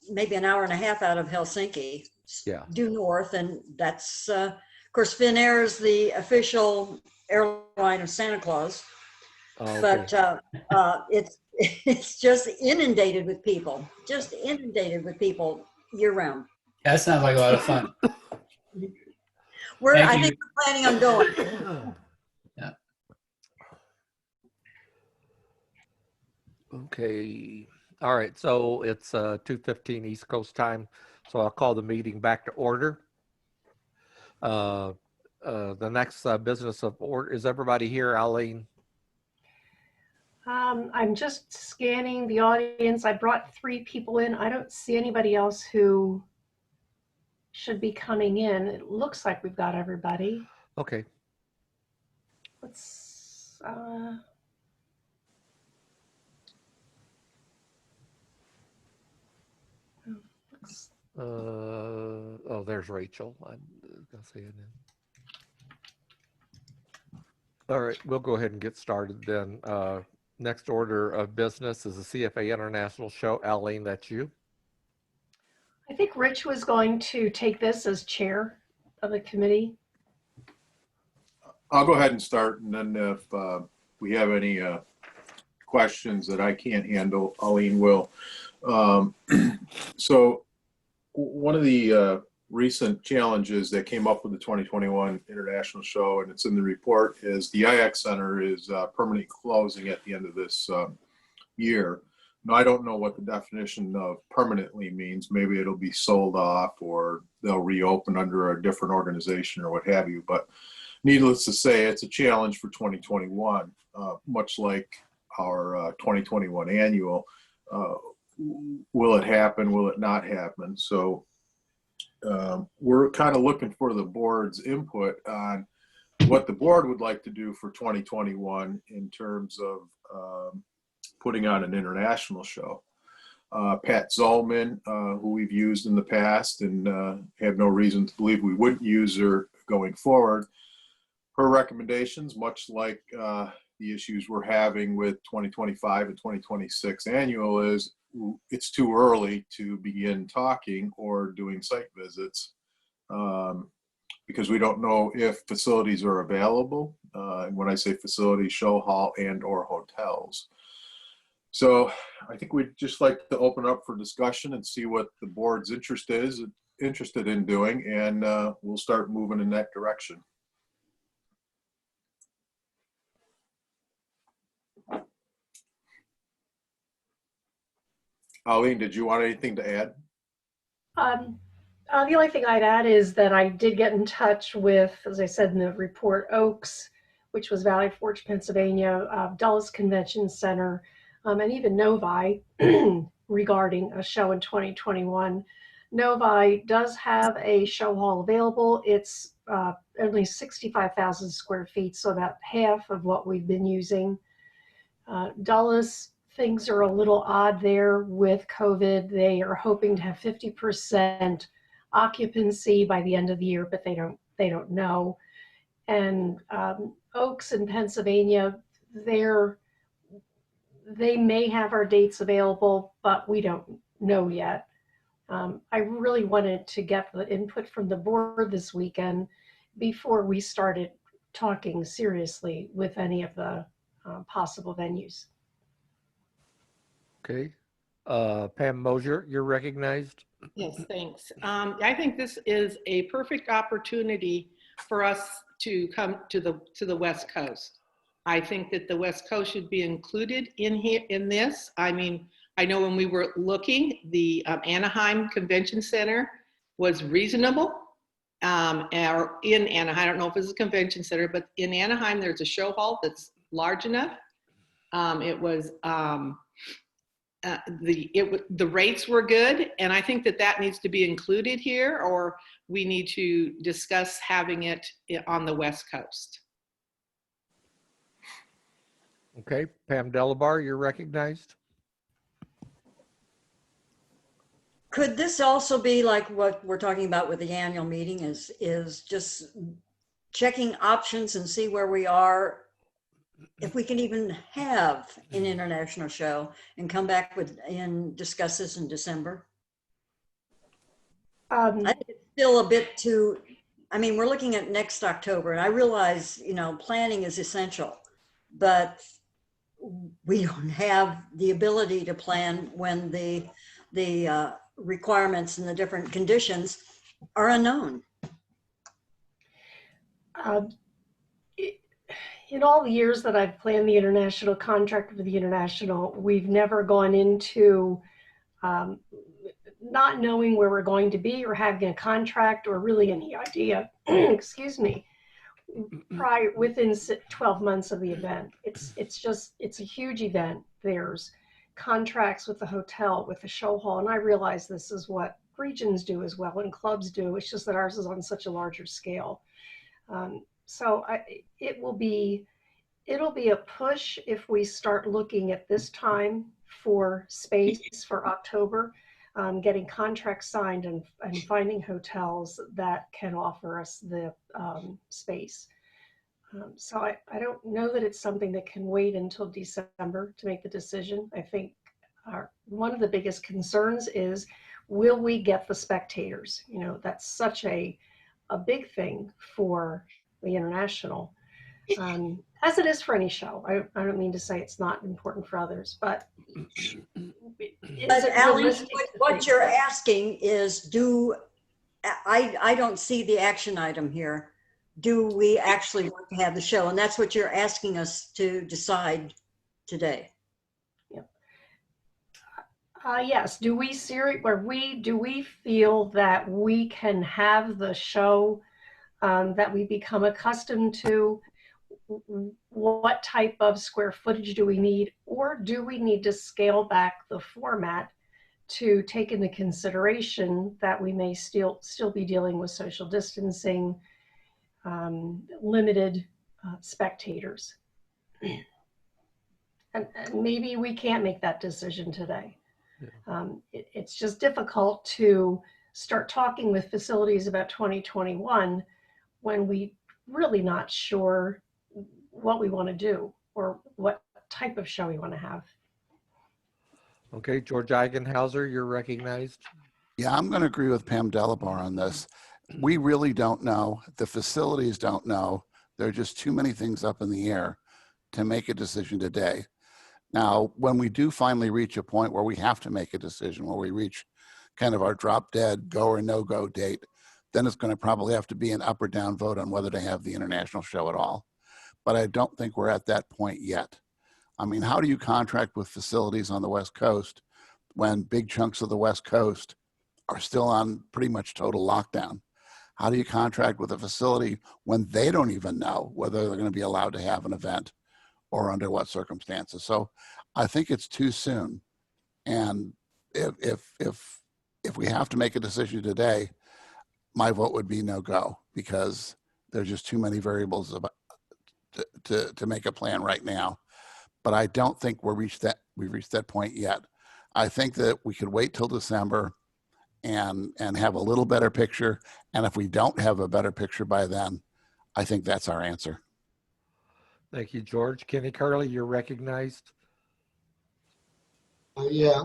maybe an hour and a half out of Helsinki, Yeah. due north. And that's, of course, Finnair is the official airline of Santa Claus, Oh, okay. but it's just inundated with people, year round. That sounds like a lot of fun. I Thank think we're planning on going. Yeah. Okay. All right. So it's 2:15 East Coast time. So I'll call the meeting back to order. The next business of order, is everybody here, Eileen? I'm just scanning the audience. I brought 3 people in. I don't see anybody else who should be coming in. It looks like we've got everybody. Okay. Let's, Oh, there's Rachel. I'm gonna say it. All right, we'll go ahead and get started then. Next order of business is the CFA International Show. Eileen, that's you. I think Rich was going to take this as chair of the committee. I'll go ahead and start, and then if we have any questions that I can't handle, Eileen will. So one of the recent challenges that came up with the 2021 International Show, and it's in the report, is the IX Center is permanently closing at the end of this year. Now, I don't know what the definition of permanently means. Maybe it'll be sold off or they'll reopen under a different organization or what have you. But needless to say, it's a challenge for 2021, much like our 2021 annual. Will it happen? Will it not happen? So we're kind of looking for the board's input on what the board would like to do for 2021 in terms of putting on an international show. Pat Zollman, who we've used in the past and have no reason to believe we wouldn't use her going forward. Her recommendations, much like the issues we're having with 2025 and 2026 annual, is it's too early to begin talking or doing site visits because we don't know if facilities are available. And when I say facilities, show hall and or hotels. So I think we'd just like to open up for discussion and see what the board's interested in doing, and we'll start moving in that direction. Eileen, did you want anything to add? The only thing I'd add is that I did get in touch with, as I said in the report, Oaks, which was Valley Forge, Pennsylvania, Dulles Convention Center, and even Novi regarding a show in 2021. Novi does have a show hall available. It's only 65,000 square feet, so about half of what we've been using. Dulles, things are a little odd there with COVID. They are hoping to have 50% occupancy by the end of the year, but they don't know. And Oaks in Pennsylvania, they may have our dates available, but we don't know yet. I really wanted to get the input from the board this weekend before we started talking seriously with any of the possible venues. Okay. Pam Mosier, you're recognized. Yes, thanks. I think this is a perfect opportunity for us to come to the West Coast. I think that the West Coast should be included in here in this. I mean, I know when we were looking, the Anaheim Convention Center was reasonable. Or in Anaheim, I don't know if it's a convention center, but in Anaheim, there's a show hall that's large enough. The rates were good, and I think that needs to be included here, or we need to discuss having it on the West Coast. Okay, Pam Delabar, you're recognized. Could this also be like what we're talking about with the annual meeting is just checking options and see where we are, if we can even have an international show, and come back and discuss this in December? I think it's still a bit too, I mean, we're looking at next October, and I realize, planning is essential, but we don't have the ability to plan when the requirements and the different conditions are unknown. In all the years that I've planned the international contract for the international, we've never gone into not knowing where we're going to be or having a contract or really any idea, excuse me, within 12 months of the event. It's a huge event. There's contracts with the hotel, with the show hall, and I realize this is what regions do as well and clubs do. It's just that ours is on such a larger scale. So it'll be a push if we start looking at this time for space for October, getting contracts signed and finding hotels that can offer us the space. So I don't know that it's something that can wait until December to make the decision. I think one of the biggest concerns is, will we get the spectators? That's such a big thing for the international, as it is for any show. I don't mean to say it's not important for others, but Alan, what you're asking is, I don't see the action item here. Do we actually want to have the show? And that's what you're asking us to decide today. Yep. Yes. Do we feel that we can have the show that we become accustomed to? What type of square footage do we need, or do we need to scale back the format to take into consideration that we may still be dealing with social distancing, limited spectators? And maybe we can't make that decision today. Yeah. It's just difficult to start talking with facilities about 2021 when we really not sure what we want to do or what type of show we want to have. Okay, George Eigenhauser, you're recognized. Yeah, I'm going to agree with Pam Delabar on this. We really don't know. The facilities don't know. There are just too many things up in the air to make a decision today. Now, when we do finally reach a point where we have to make a decision, where we reach kind of our drop dead go or no go date, then it's going to probably have to be an up or down vote on whether to have the international show at all. But I don't think we're at that point yet. I mean, how do you contract with facilities on the West Coast when big chunks of the West Coast are still on pretty much total lockdown? How do you contract with a facility when they don't even know whether they're going to be allowed to have an event or under what circumstances? So I think it's too soon. And if we have to make a decision today, my vote would be no go, because there's just too many variables to make a plan right now. But I don't think we've reached that point yet. I think that we could wait till December and have a little better picture. And if we don't have a better picture by then, I think that's our answer. Thank you, George. Kenny Carley, you're recognized. Yeah,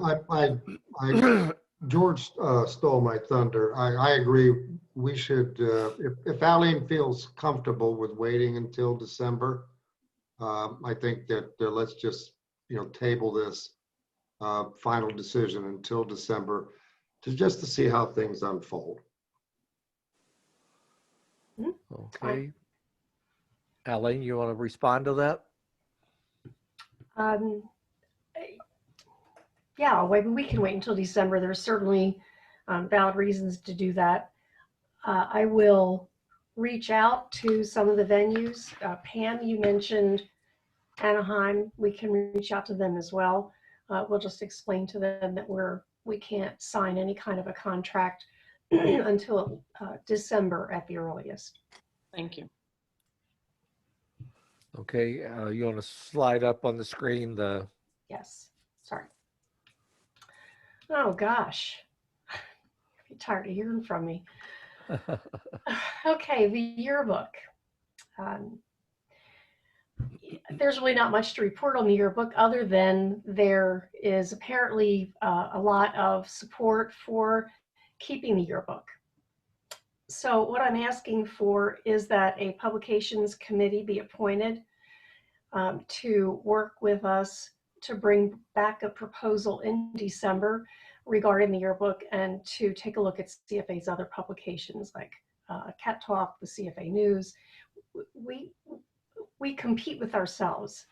George stole my thunder. I agree. We should, if Aline feels comfortable with waiting until December, I think that let's just, table this final decision until December. just to see how things unfold. Okay. Aline, you want to respond to that? Yeah, we can wait until December. There's certainly valid reasons to do that. I will reach out to some of the venues. Pam, you mentioned Anaheim. We can reach out to them as well. We'll just explain to them that we can't sign any kind of a contract until December at the earliest. Thank you. Okay, you want to slide up on the screen the... Yes, sorry. Oh gosh, I'm tired of hearing from me. Okay, the yearbook. There's really not much to report on the yearbook other than there is apparently a lot of support for keeping the yearbook. So what I'm asking for is that a publications committee be appointed to work with us to bring back a proposal in December regarding the yearbook and to take a look at CFA's other publications like Cat Talk, the CFA News. We compete with ourselves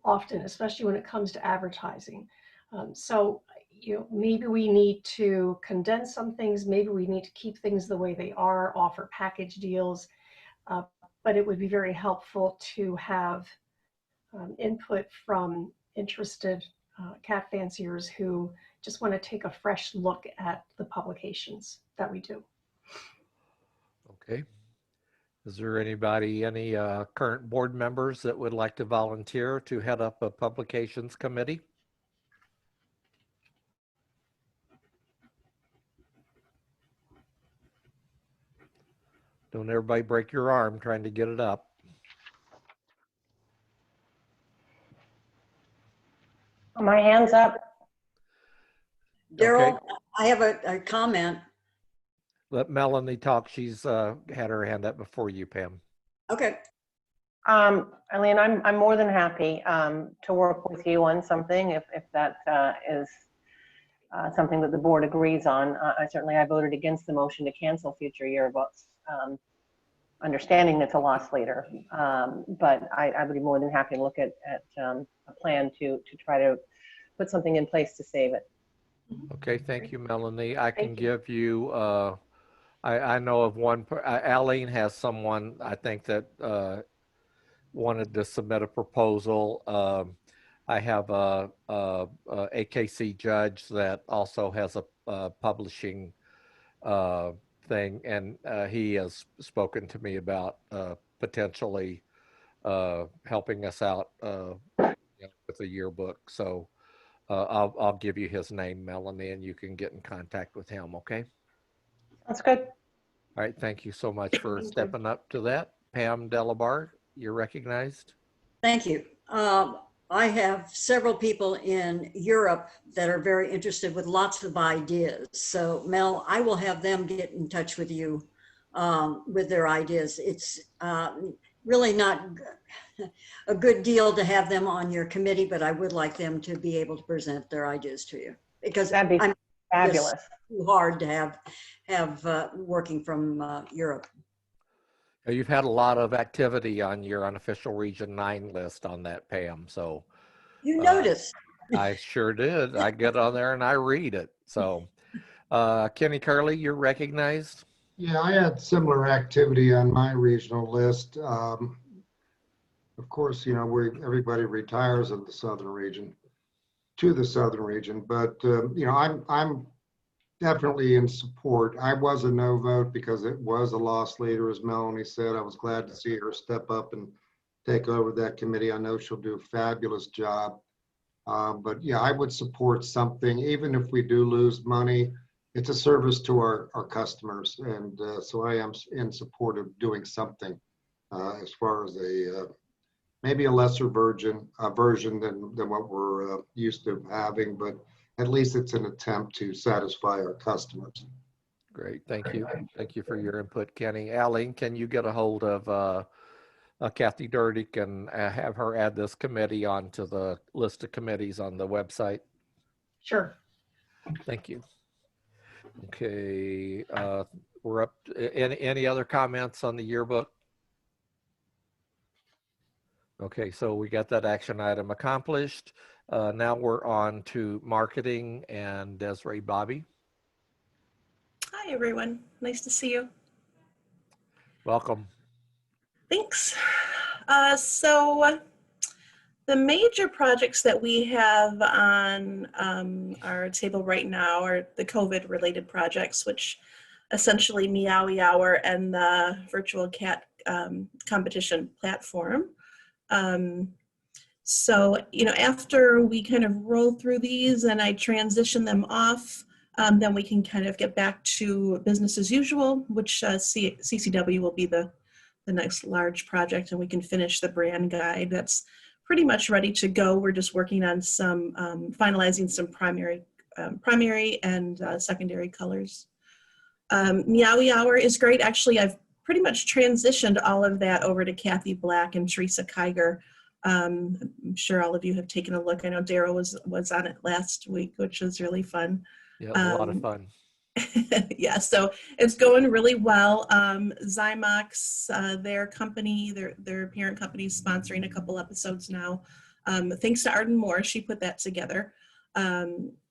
often, especially when it comes to advertising. So maybe we need to condense some things. Maybe we need to keep things the way they are, offer package deals. But it would be very helpful to have input from interested cat fanciers who just want to take a fresh look at the publications that we do. Okay. Is there any current board members that would like to volunteer to head up a publications committee? Don't everybody break your arm trying to get it up. My hand's up. Daryl, Okay. I have a comment. Let Melanie talk. She's had her hand up before you, Pam. Okay. Eileen, I'm more than happy to work with you on something if that is something that the board agrees on. I voted against the motion to cancel future yearbooks, understanding it's a loss leader. But I would be more than happy to look at a plan to try to put something in place to save it. Okay, thank you, Melanie. I can give you, I know of one, Aline has someone, I think that wanted to submit a proposal. I have a AKC judge that also has a publishing thing, and he has spoken to me about potentially helping us out with a yearbook. So I'll give you his name, Melanie, and you can get in contact with him, okay? That's good. All right, thank you so much for stepping up to that. Pam Delabar, you're recognized. Thank you. I have several people in Europe that are very interested with lots of ideas. So Mel, I will have them get in touch with you with their ideas. It's really not a good deal to have them on your committee, but I would like them to be able to present their ideas to you, because that'd be I'm fabulous. too hard to have working from Europe. You've had a lot of activity on your unofficial Region 9 list on that, Pam. So you noticed. I sure did. I get on there and I read it. So Kenny Curley, you're recognized. Yeah, I had similar activity on my regional list. Of course, everybody retires in the southern region, to the southern region, but I'm definitely in support. I was a no vote because it was a loss leader, as Melanie said. I was glad to see her step up and take over that committee. I know she'll do a fabulous job. But yeah, I would support something, even if we do lose money. It's a service to our customers, and so I am in support of doing something as far as maybe a lesser version than what we're used to having, but at least it's an attempt to satisfy our customers. Great, thank you. Thank you for your input, Kenny. Aline, can you get a hold of Kathy Durdick and have her add this committee onto the list of committees on the website? Sure. Thank you. Okay, we're up. Any other comments on the yearbook? Okay, so we got that action item accomplished. Now we're on to marketing and Desiree Bobby. Hi, everyone. Nice to see you. Welcome. Thanks. So the major projects that we have on our table right now are the COVID-related projects, which essentially Meowie Hour and the virtual cat competition platform. So, after we kind of roll through these and I transition them off, then we can kind of get back to business as usual, which CCW will be the next large project, and we can finish the brand guide. That's pretty much ready to go. We're just working on some, finalizing some primary and secondary colors. Meowie Hour is great. Actually, I've pretty much transitioned all of that over to Kathy Black and Teresa Kiger. I'm sure all of you have taken a look. I know Daryl was on it last week, which was really fun. Yeah, it was a lot of fun. Yeah, so it's going really well. Zymox, their company, their parent company, is sponsoring a couple episodes now. Thanks to Arden Moore, she put that together.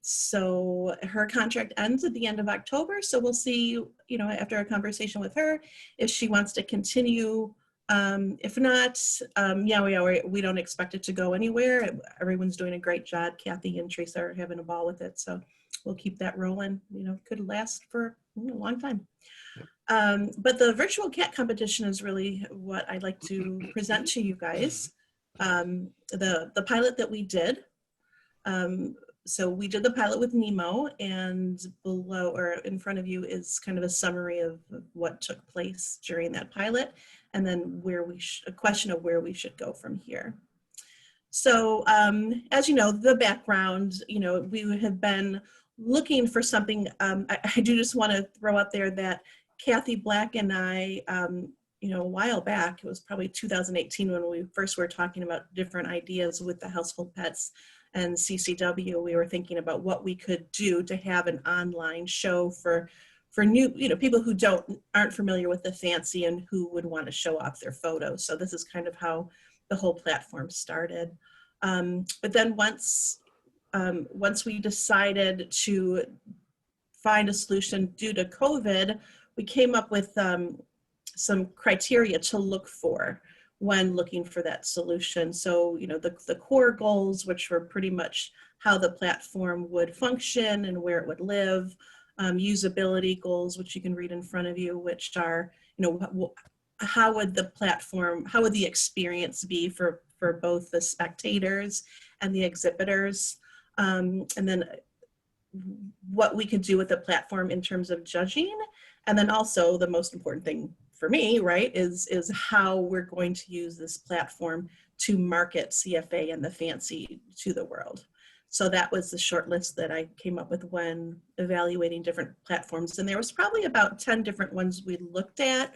So her contract ends at the end of October. So we'll see, after a conversation with her, if she wants to continue. If not, we don't expect it to go anywhere. Everyone's doing a great job. Kathy and Teresa are having a ball with it. So we'll keep that rolling. Could last for a long time. But the virtual cat competition is really what I'd like to present to you guys. The pilot that we did. So we did the pilot with Nemo, and below or in front of you is kind of a summary of what took place during that pilot, and then a question of where we should go from here. So as you know, the background, we have been looking for something. I do just want to throw out there that Kathy Black and I, a while back, it was probably 2018 when we first were talking about different ideas with the household pets and CCW. We were thinking about what we could do to have an online show for new, people who aren't familiar with the fancy and who would want to show off their photos. So this is kind of how the whole platform started. But then once we decided to find a solution due to COVID, we came up with some criteria to look for when looking for that solution. So, the core goals, which were pretty much how the platform would function and where it would live. Usability goals, which you can read in front of you, which are, how would the experience be for both the spectators and the exhibitors? And then what we could do with the platform in terms of judging. And then also the most important thing for me, right, is how we're going to use this platform to market CFA and the fancy to the world. So that was the short list that I came up with when evaluating different platforms. And there was probably about 10 different ones we looked at.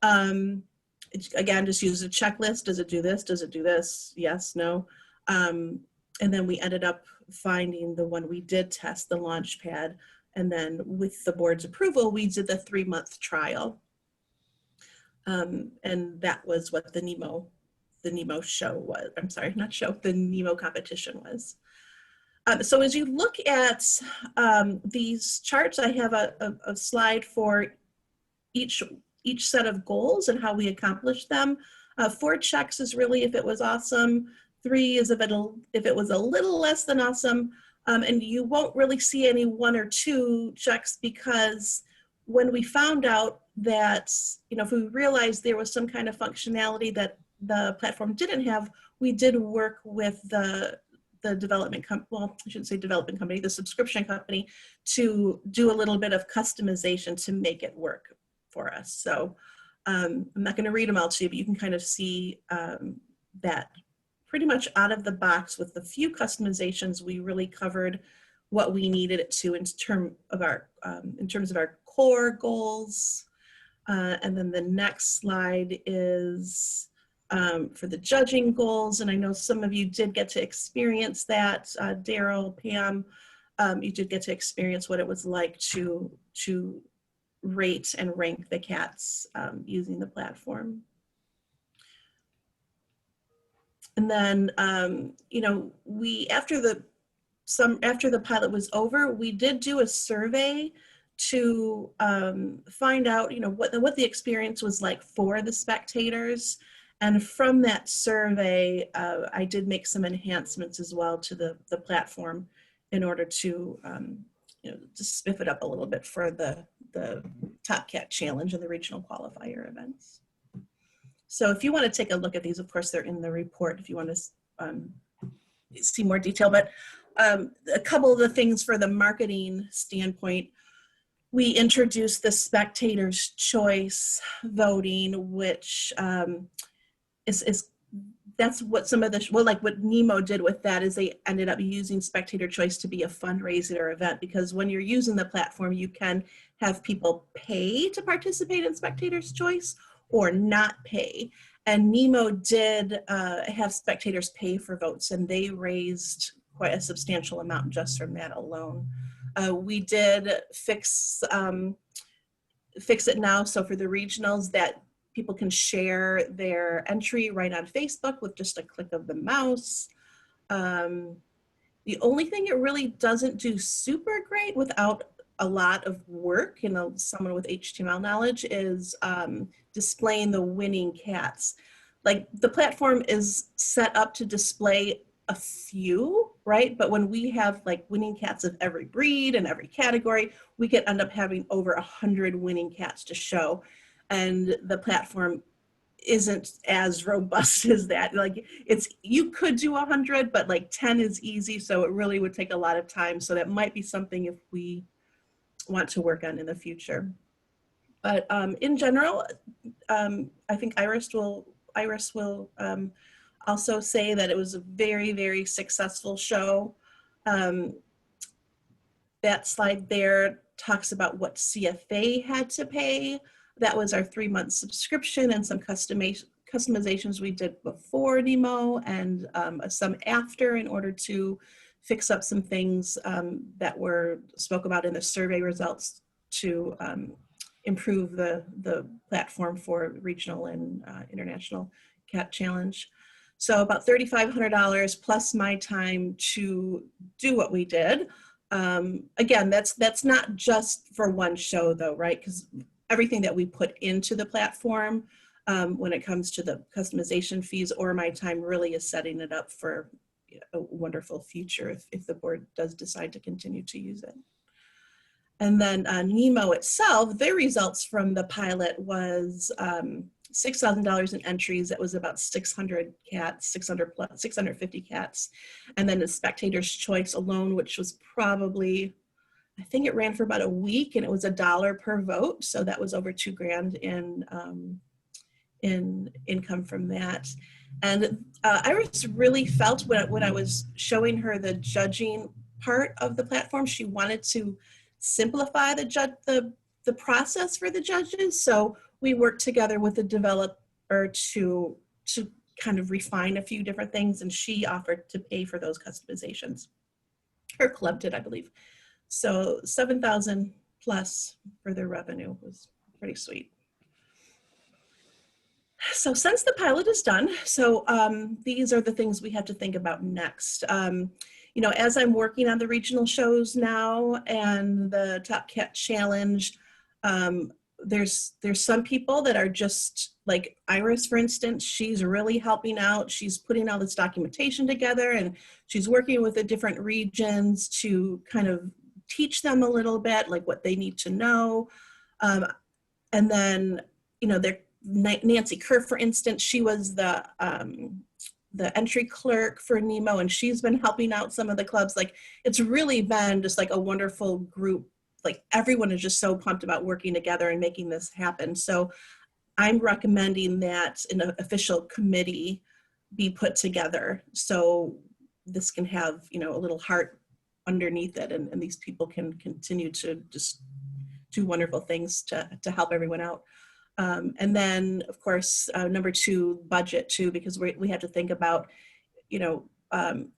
Again, just use a checklist. Does it do this? Does it do this? Yes, no. And then we ended up finding the one we did test, the Launchpad. And then with the board's approval, we did the 3-month trial. And that was what the Nemo show was. I'm sorry, not show, the Nemo competition was. So as you look at these charts, I have a slide for each set of goals and how we accomplished them. 4 checks is really if it was awesome. 3 is if it was a little less than awesome. And you won't really see any 1 or 2 checks, because when we found out that, if we realized there was some kind of functionality that the platform didn't have, we did work with the development company, well, I shouldn't say development company, the subscription company, to do a little bit of customization to make it work for us. So I'm not going to read them all to you, but you can kind of see that pretty much out of the box with the few customizations, we really covered what we needed it to in terms of our core goals. And then the next slide is for the judging goals. And I know some of you did get to experience that, Daryl, Pam, you did get to experience what it was like to rate and rank the cats using the platform. And then, you know, after the pilot was over, we did do a survey to find out, you know, what the experience was like for the spectators. And from that survey, I did make some enhancements as well to the platform in order to, you know, to spiff it up a little bit for the Top Cat Challenge and the regional qualifier events. So if you want to take a look at these, of course, they're in the report if you want to see more detail. But a couple of the things for the marketing standpoint, we introduced the spectator's choice voting, which that's what some of the, well, like what Nemo did with that is they ended up using spectator choice to be a fundraiser event, because when you're using the platform, you can have people pay to participate in spectator's choice or not pay. And Nemo did have spectators pay for votes, and they raised quite a substantial amount just from that alone. We did fix it now, so for the regionals that people can share their entry right on Facebook with just a click of the mouse. The only thing it really doesn't do super great without a lot of work, you know, someone with HTML knowledge, is displaying the winning cats. Like the platform is set up to display a few, right? But when we have like winning cats of every breed and every category, we could end up having over 100 winning cats to show. And the platform isn't as robust as that. Like you could do 100, but like 10 is easy. So it really would take a lot of time. So that might be something if we want to work on in the future. But in general, I think Iris will also say that it was a very, very successful show. That slide there talks about what CFA had to pay. That was our 3-month subscription and some customizations we did before Nemo and some after in order to fix up some things that were spoke about in the survey results to improve the platform for regional and international cat challenge. So about $3,500 plus my time to do what we did. Again, that's not just for one show though, right? Because everything that we put into the platform when it comes to the customization fees or my time really is setting it up for a wonderful future if the board does decide to continue to use it. And then Nemo itself, their results from the pilot was $6,000 in entries. That was about 600 cats, 650 cats. And then the spectator's choice alone, which was probably, I think it ran for about a week and it was $1 per vote. So that was over $2,000 in income from that. And Iris really felt when I was showing her the judging part of the platform, she wanted to simplify the process for the judges. So we worked together with the developer to kind of refine a few different things, and she offered to pay for those customizations. Her club did, I believe. So $7,000 plus for their revenue was pretty sweet. So since the pilot is done, so these are the things we have to think about next. You know, as I'm working on the regional shows now and the Top Cat Challenge, there's some people that are just like Iris, for instance. She's really helping out. She's putting all this documentation together and she's working with the different regions to kind of teach them a little bit, like what they need to know. And then, you know, Nancy Kerr, for instance, she was the entry clerk for Nemo, and she's been helping out some of the clubs. Like, it's really been just like a wonderful group. Like, everyone is just so pumped about working together and making this happen. So I'm recommending that an official committee be put together so this can have, you know, a little heart underneath it, and these people can continue to just do wonderful things to help everyone out. And then, of course, number 2, budget too, because we have to think about, you know,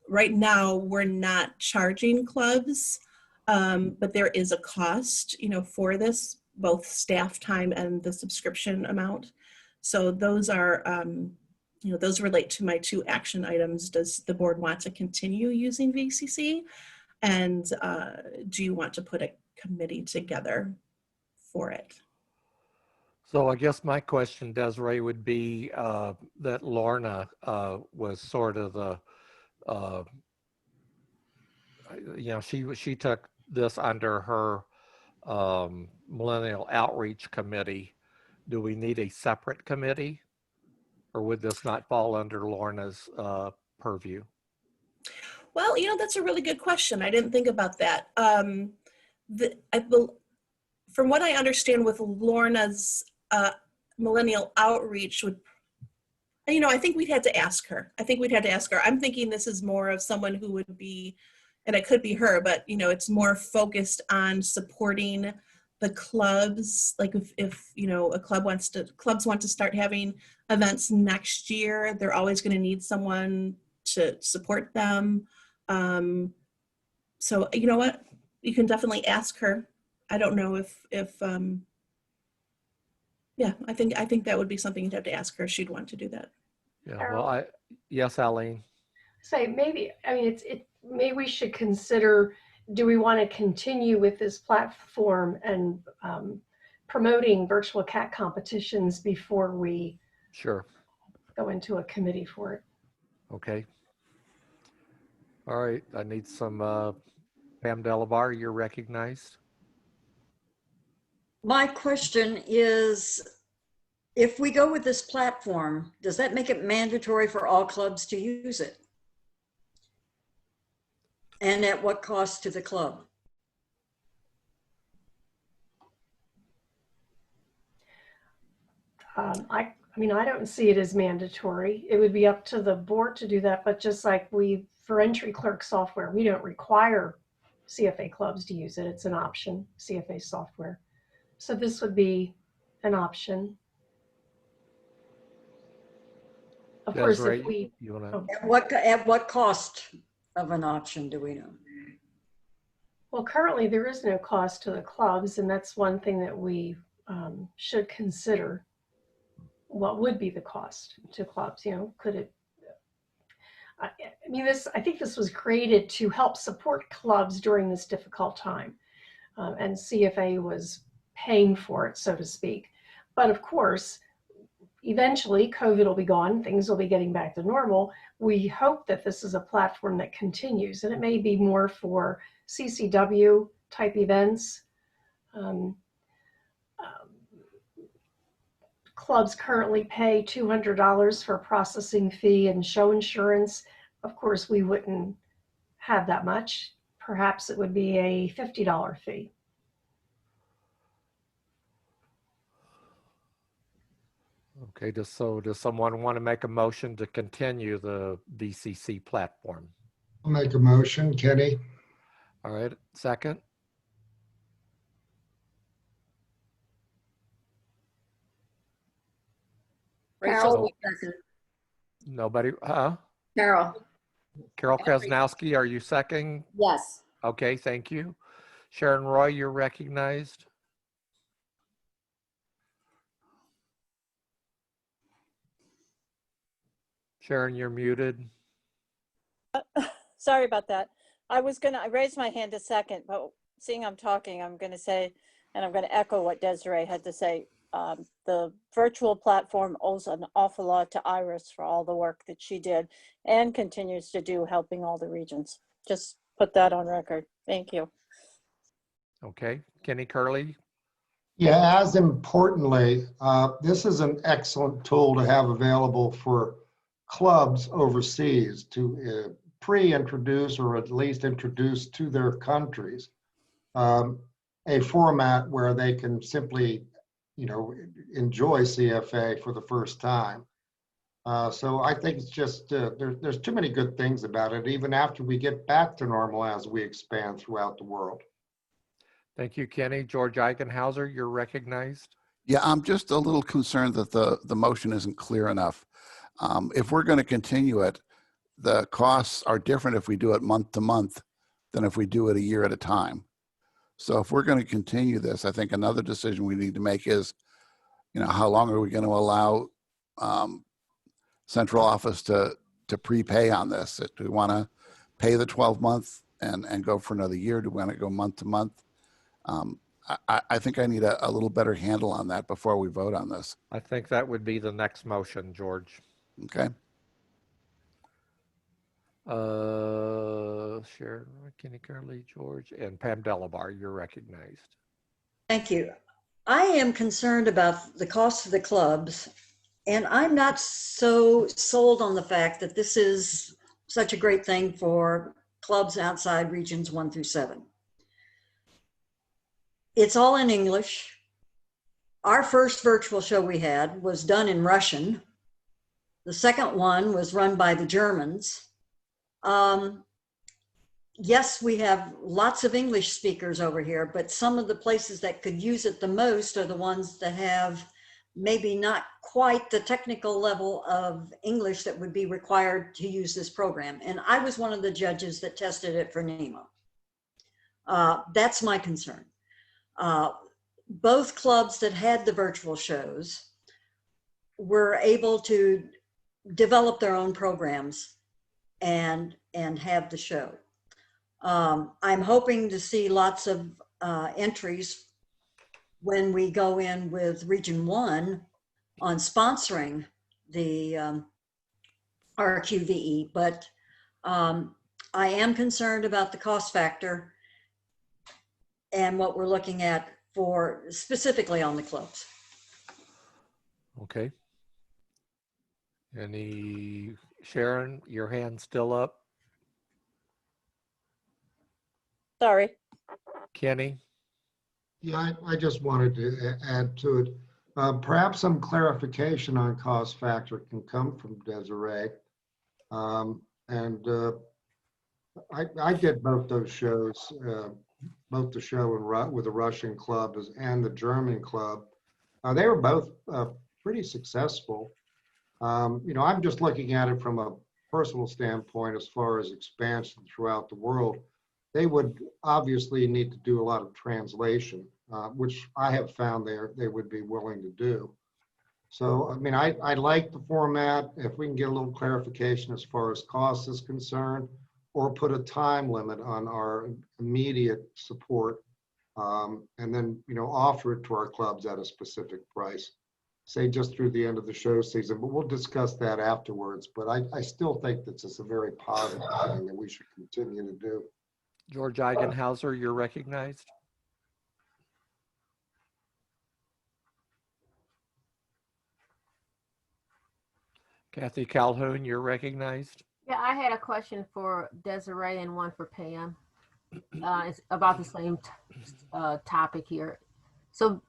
right now we're not charging clubs But there is a cost, for this, both staff time and the subscription amount. So those are, those relate to my 2 action items. Does the board want to continue using VCC? And do you want to put a committee together for it? So I guess my question, Desiree, would be that Lorna was sort of the, she took this under her Millennial Outreach Committee. Do we need a separate committee, or would this not fall under Lorna's purview? Well, that's a really good question. I didn't think about that. From what I understand with Lorna's Millennial Outreach would, I think we'd have to ask her. I'm thinking this is more of someone who would be, and it could be her, but it's more focused on supporting the clubs. Like if a clubs want to start having events next year, they're always going to need someone to support them. So you know what? You can definitely ask her. I don't know if yeah, I think that would be something you'd have to ask her if she'd want to do that. Yeah. Well, yes, Eileen. Say maybe, maybe we should consider, do we want to continue with this platform and promoting virtual cat competitions before we go into a committee for it? Okay. All right. I need some Pam Delabar, you're recognized. My question is, if we go with this platform, does that make it mandatory for all clubs to use it? And at what cost to the club? I don't see it as mandatory. It would be up to the board to do that, but just like for entry clerk software, we don't require CFA clubs to use it. It's an option, CFA software. So this would be an option. Of course, if we... At what cost of an option do we know? Well, currently there is no cost to the clubs, and that's one thing that we should consider. What would be the cost to clubs? Could it? I think this was created to help support clubs during this difficult time, and CFA was paying for it, so to speak. But of course, eventually COVID will be gone, things will be getting back to normal. We hope that this is a platform that continues, and it may be more for CCW type events. Clubs currently pay $200 for a processing fee and show insurance. Of course, we wouldn't have that much. Perhaps it would be a $50 fee. Okay, does someone want to make a motion to continue the VCC platform? I'll make a motion, Kenny. All right, second. Carol. Nobody, huh? Carol. Carol Krasnowski, are you second? Yes. Okay, thank you. Sharon Roy, you're recognized. Sharon, you're muted. Sorry about that. I raised my hand a second, but seeing I'm talking, I'm going to say, and I'm going to echo what Desiree had to say. The virtual platform owes an awful lot to Iris for all the work that she did and continues to do, helping all the regions. Just put that on record. Thank you. Okay, Kenny Curley. Yeah, as importantly, this is an excellent tool to have available for clubs overseas to pre-introduce or at least introduce to their countries a format where they can simply, enjoy CFA for the first time. So I think it's just, there's too many good things about it, even after we get back to normal as we expand throughout the world. Thank you, Kenny. George Eichenhauser, you're recognized. Yeah, I'm just a little concerned that the motion isn't clear enough. If we're going to continue it, the costs are different if we do it month to month than if we do it a year at a time. So if we're going to continue this, I think another decision we need to make is, how long are we going to allow central office to prepay on this? Do we want to pay the 12 month and go for another year? Do we want to go month to month? I think I need a little better handle on that before we vote on this. I think that would be the next motion, George. Okay. Sharon, Kenny Curley, George, and Pam Delabar, you're recognized. Thank you. I am concerned about the cost of the clubs, and I'm not so sold on the fact that this is such a great thing for clubs outside regions 1 through 7. It's all in English. Our first virtual show we had was done in Russian. The second one was run by the Germans. Yes, we have lots of English speakers over here, but some of the places that could use it the most are the ones that have maybe not quite the technical level of English that would be required to use this program. And I was one of the judges that tested it for NEMO. That's my concern. Both clubs that had the virtual shows were able to develop their own programs and have the show. I'm hoping to see lots of entries when we go in with Region 1 on sponsoring the RQVE, but I am concerned about the cost factor and what we're looking at for specifically on the clubs. Okay. Sharon, your hand's still up? Sorry. Kenny? Yeah, I just wanted to add to it. Perhaps some clarification on cost factor can come from Desiree. I did both those shows, both the show with the Russian club and the German club. They were both pretty successful. I'm just looking at it from a personal standpoint as far as expansion throughout the world. They would obviously need to do a lot of translation, which I have found they would be willing to do. So, I like the format. If we can get a little clarification as far as cost is concerned, or put a time limit on our immediate support, and then, offer it to our clubs at a specific price, say just through the end of the show season, but we'll discuss that afterwards. But I still think that it's a very positive thing that we should continue to do. George Eigenhauser, you're recognized. Kathy Calhoun, you're recognized. Yeah, I had a question for Desiree and one for Pam. It's about the same topic here. So,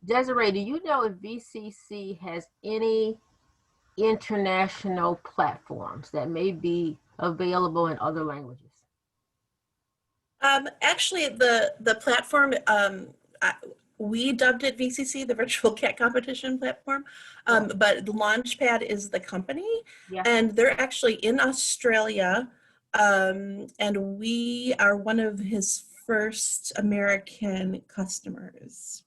Desiree, do you know if VCC has any international platforms that may be available in other languages? Actually, the platform, we dubbed it VCC, the Virtual Cat Competition Platform, but Launchpad is the company, and they're actually in Australia, and we are one of his first American customers.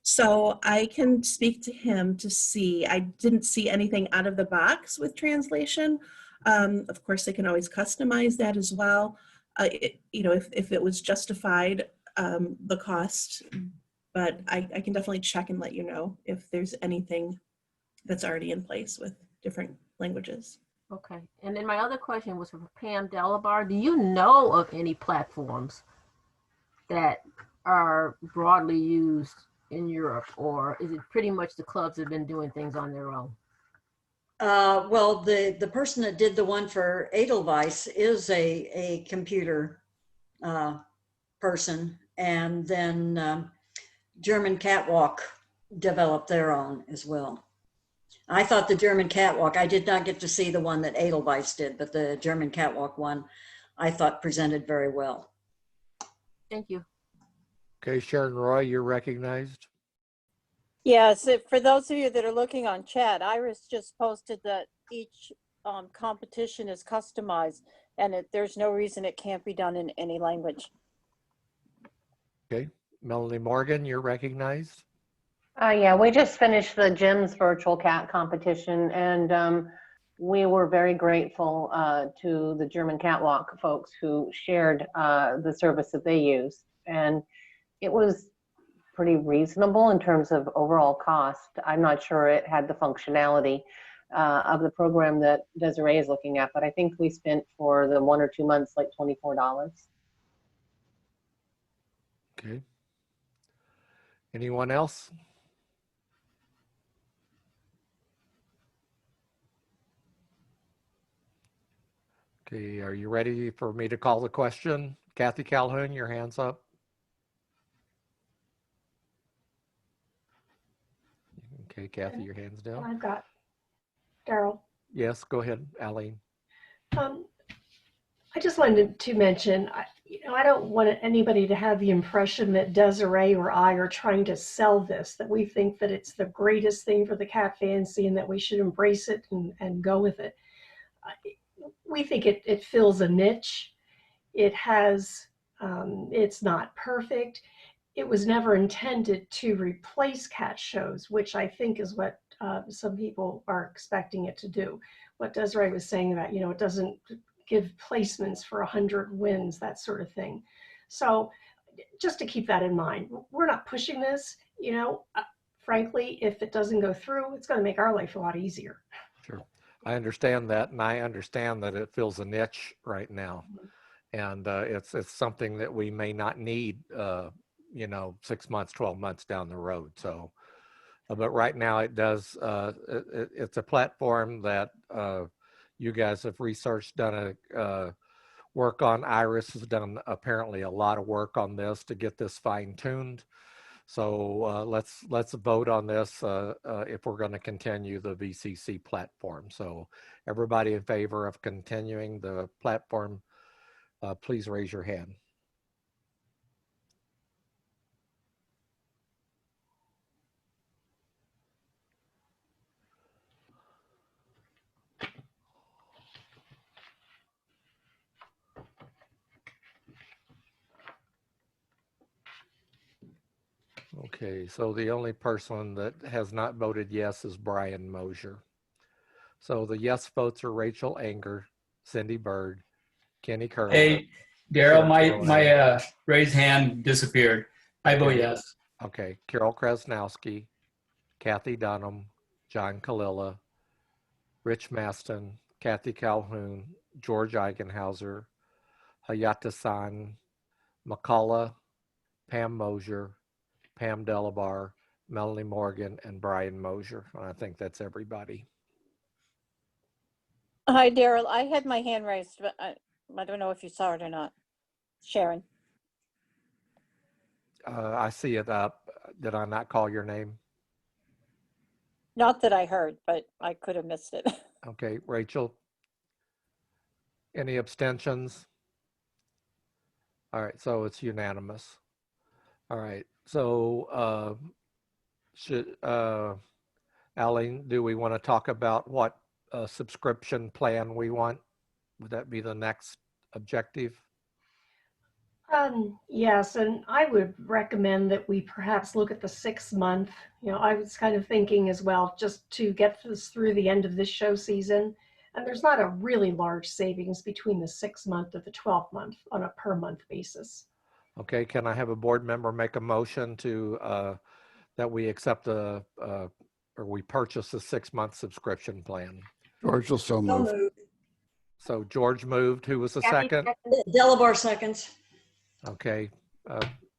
So I can speak to him to see. I didn't see anything out of the box with translation. Of course, they can always customize that as well. If it was justified, the cost, but I can definitely check and let you know if there's anything that's already in place with different languages. Okay, and then my other question was for Pam Delabar. Do you know of any platforms that are broadly used in Europe, or is it pretty much the clubs have been doing things on their own? Well, the person that did the one for Edelweiss is a computer person, and then German Catwalk developed their own as well. I thought the German Catwalk, I did not get to see the one that Edelweiss did, but the German Catwalk one I thought presented very well. Thank you. Okay, Sharon Roy, you're recognized. Yes, for those of you that are looking on chat, Iris just posted that each competition is customized, and there's no reason it can't be done in any language. Okay, Melanie Morgan, you're recognized. Yeah, we just finished the GEMS virtual cat competition, and we were very grateful to the German Catwalk folks who shared the service that they use. And it was pretty reasonable in terms of overall cost. I'm not sure it had the functionality of the program that Desiree is looking at, but I think we spent for the 1 or 2 months like $24. Okay. Anyone else? Okay, are you ready for me to call the question? Kathy Calhoun, your hand's up. Okay, Kathy, your hand's down. I've got Daryl. Yes, go ahead, Aline. I just wanted to mention, I don't want anybody to have the impression that Desiree or I are trying to sell this, that we think that it's the greatest thing for the cat fancy and that we should embrace it and go with it. We think it fills a niche. It has, it's not perfect. It was never intended to replace cat shows, which I think is what some people are expecting it to do. What Desiree was saying about, it doesn't give placements for 100 wins, that sort of thing. So just to keep that in mind, we're not pushing this, frankly, if it doesn't go through, it's going to make our life a lot easier. Sure. I understand that, and I understand that it fills a niche right now. And it's something that we may not need, 6 months, 12 months down the road. So, but right now it does, it's a platform that you guys have researched, done a work on. Iris has done apparently a lot of work on this to get this fine tuned. So let's vote on this if we're going to continue the VCC platform. So everybody in favor of continuing the platform, please raise your hand. Okay, so the only person that has not voted yes is Brian Mosier. So the yes votes are Rachel Anger, Cindy Bird, Kenny Curran. Hey, Daryl, my raised hand disappeared. I vote yes. Okay, Carol Krasnowski, Kathy Dunham, John Kalila, Rich Maston, Kathy Calhoun, George Eigenhauser, Hayata San, McCullough, Pam Mosier, Pam Delabar, Melanie Morgan, and Brian Mosier. And I think that's everybody. Hi, Daryl. I had my hand raised, but I don't know if you saw it or not. Sharon. I see it up. Did I not call your name? Not that I heard, but I could have missed it. Okay, Rachel. Any abstentions? All right, so it's unanimous. All right, so Aline, do we want to talk about what subscription plan we want? Would that be the next objective? Yes, and I would recommend that we perhaps look at the 6 month. I was kind of thinking as well, just to get this through the end of this show season. And there's not a really large savings between the 6 month and the 12 month on a per month basis. Okay, can I have a board member make a motion to that we accept or we purchase a 6 month subscription plan? George will so move. So George moved. Who was the second? Delabar seconds. Okay,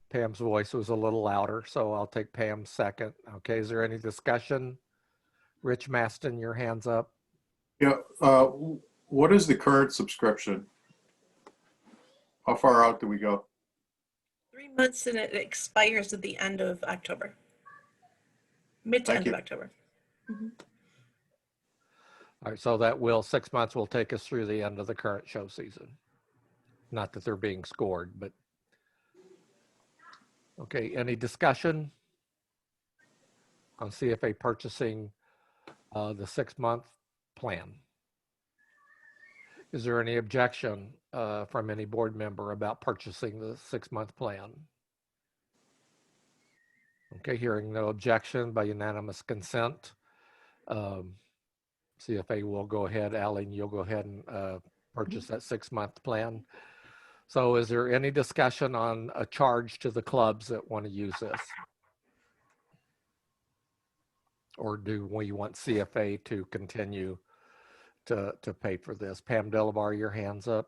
Pam's voice was a little louder, so I'll take Pam's second. Okay, is there any discussion? Rich Maston, your hand's up. Yeah, what is the current subscription? How far out do we go? 3 months and it expires at the end of October. Mid to end of October. All right, so that 6 months will take us through the end of the current show season. Not that they're being scored, but okay, any discussion on CFA purchasing the 6 month plan? Is there any objection from any board member about purchasing the 6 month plan? Okay, hearing no objection by unanimous consent. CFA will go ahead, Aline, you'll go ahead and purchase that 6-month plan. So is there any discussion on a charge to the clubs that want to use this? Or do we want CFA to continue to pay for this? Pam Delabar, your hand's up.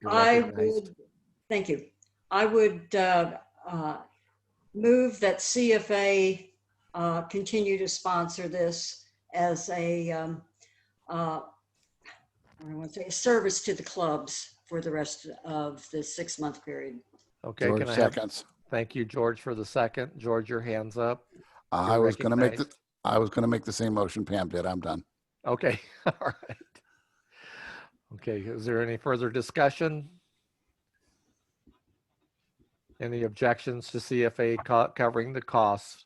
You're recognized. Thank you. I would move that CFA continue to sponsor this as a, I want to say, a service to the clubs for the rest of the 6-month period. Okay, George can I have, seconds. thank you, George, for the second. George, your hand's up. I was going to make the same motion Pam did. I'm done. Okay, all right. Okay, is there any further discussion? Any objections to CFA covering the costs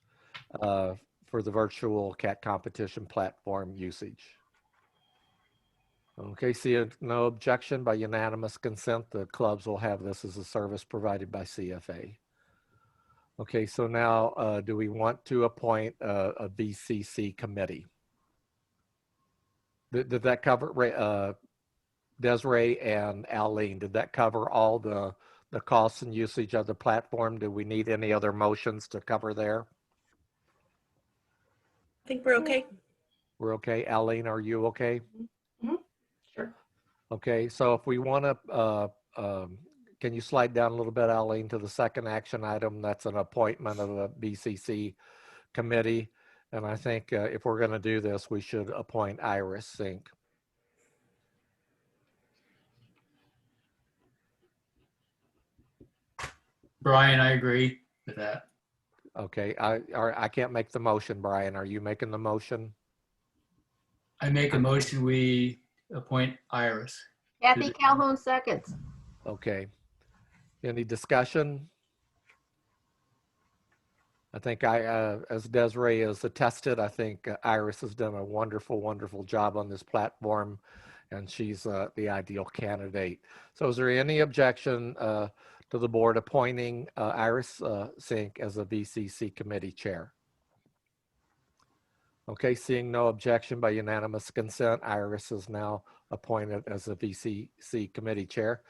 for the virtual cat competition platform usage? Okay, see no objection by unanimous consent. The clubs will have this as a service provided by CFA. Okay, so now do we want to appoint a BCC committee? Did that cover, Desiree and Aline, did that cover all the costs and usage of the platform? Do we need any other motions to cover there? I think we're okay. We're okay. Aline, are you okay? Mm-hmm. Sure. Okay, so if we want to, can you slide down a little bit, Aline, to the second action item? That's an appointment of a BCC committee. And I think if we're going to do this, we should appoint Iris Sink. Brian, I agree with that. Okay, I can't make the motion, Brian. Are you making the motion? I make a motion, we appoint Iris. Kathy Calhoun seconds. Okay. Any discussion? I think as Desiree has attested, I think Iris has done a wonderful, wonderful job on this platform, and she's the ideal candidate. So is there any objection to the board appointing Iris Sink as a BCC committee chair? Okay, seeing no objection by unanimous consent, Iris is now appointed as a BCC committee chair.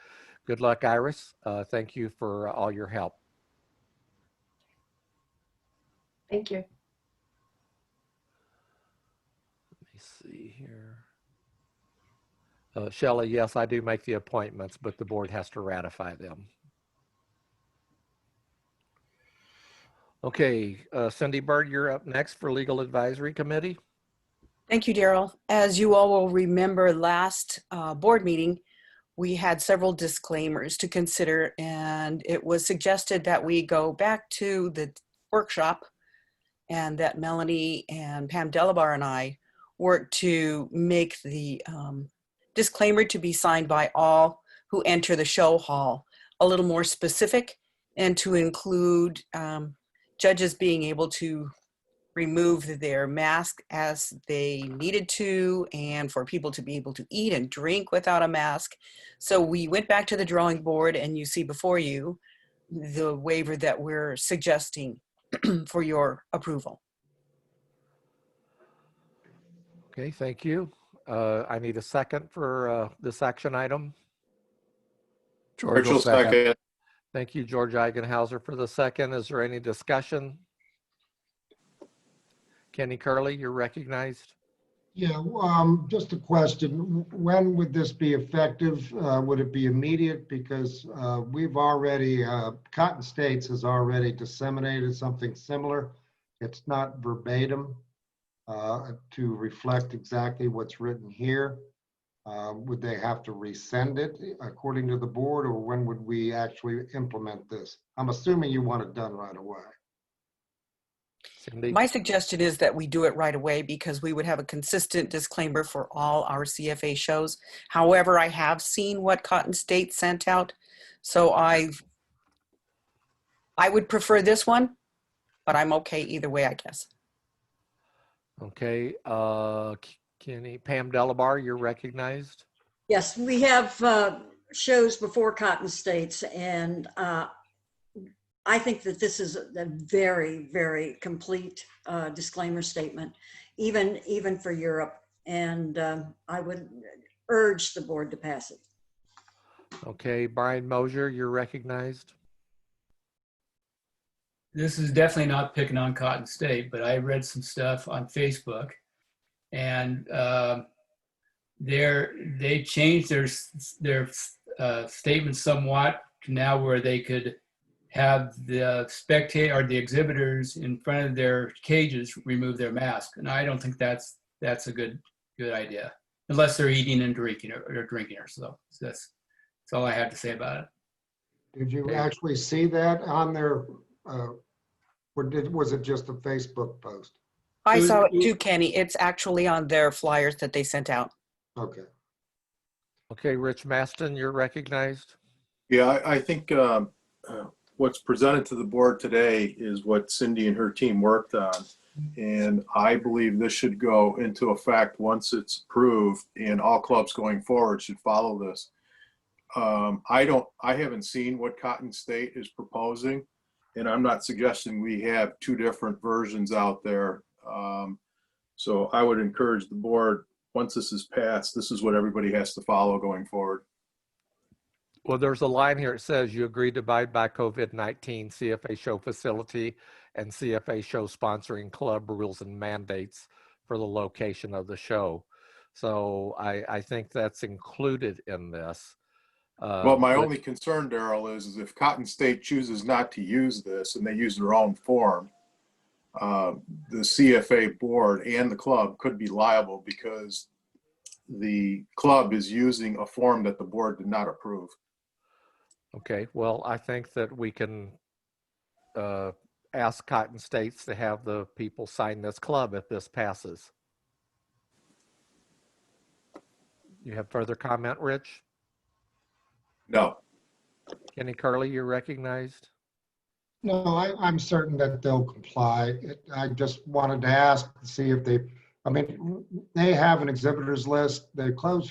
Good luck, Iris. Thank you for all your help. Thank you. Let me see here. Shelley, yes, I do make the appointments, but the board has to ratify them. Okay, Cindy Bird, you're up next for Legal Advisory Committee. Thank you, Daryl. As you all will remember, last board meeting, we had several disclaimers to consider, and it was suggested that we go back to the workshop and that Melanie and Pam Delabar and I work to make the disclaimer to be signed by all who enter the show hall a little more specific, and to include judges being able to remove their mask as they needed to, and for people to be able to eat and drink without a mask. So we went back to the drawing board, and you see before you the waiver that we're suggesting for your approval. Okay, thank you. I need a second for this action item. George will second. Thank you, George Eigenhauser, for the second. Is there any discussion? Kenny Curley, you're recognized. Yeah, just a question. When would this be effective? Would it be immediate? Because we've already, Cotton States has already disseminated something similar. It's not verbatim to reflect exactly what's written here. Would they have to resend it according to the board, or when would we actually implement this? I'm assuming you want it done right away. Cindy? My suggestion is that we do it right away, because we would have a consistent disclaimer for all our CFA shows. However, I have seen what Cotton State sent out, so I would prefer this one, but I'm okay either way, I guess. Okay, Kenny, Pam Delabar, you're recognized. Yes, we have shows before Cotton States, and I think that this is a very, very complete disclaimer statement, even for Europe. And I would urge the board to pass it. Okay, Brian Mosier, you're recognized. This is definitely not picking on Cotton State, but I read some stuff on Facebook, and they changed their statement somewhat to now where they could have the spectator or the exhibitors in front of their cages remove their mask, and I don't think that's a good idea unless they're eating and drinking or drinking or so. That's all I have to say about it. Did you actually see that on their, or was it just a Facebook post? I saw it too, Kenny. It's actually on their flyers that they sent out. Okay. Okay, Rich Maston, you're recognized. Yeah, I think what's presented to the board today is what Cindy and her team worked on. And I believe this should go into effect once it's approved, and all clubs going forward should follow this. I haven't seen what Cotton State is proposing, and I'm not suggesting we have two different versions out there. So I would encourage the board, once this is passed, this is what everybody has to follow going forward. Well, there's a line here. It says you agree to abide by COVID-19 CFA show facility and CFA show sponsoring club rules and mandates for the location of the show. So I think that's included in this. Well, my only concern, Daryl, is if Cotton State chooses not to use this and they use their own form, the CFA board and the club could be liable because the club is using a form that the board did not approve. Okay, well, I think that we can ask Cotton States to have the people sign this club if this passes. You have further comment, Rich? No. Kenny Curley, you're recognized. No, I'm certain that they'll comply. I just wanted to ask to see if they have an exhibitors list. They close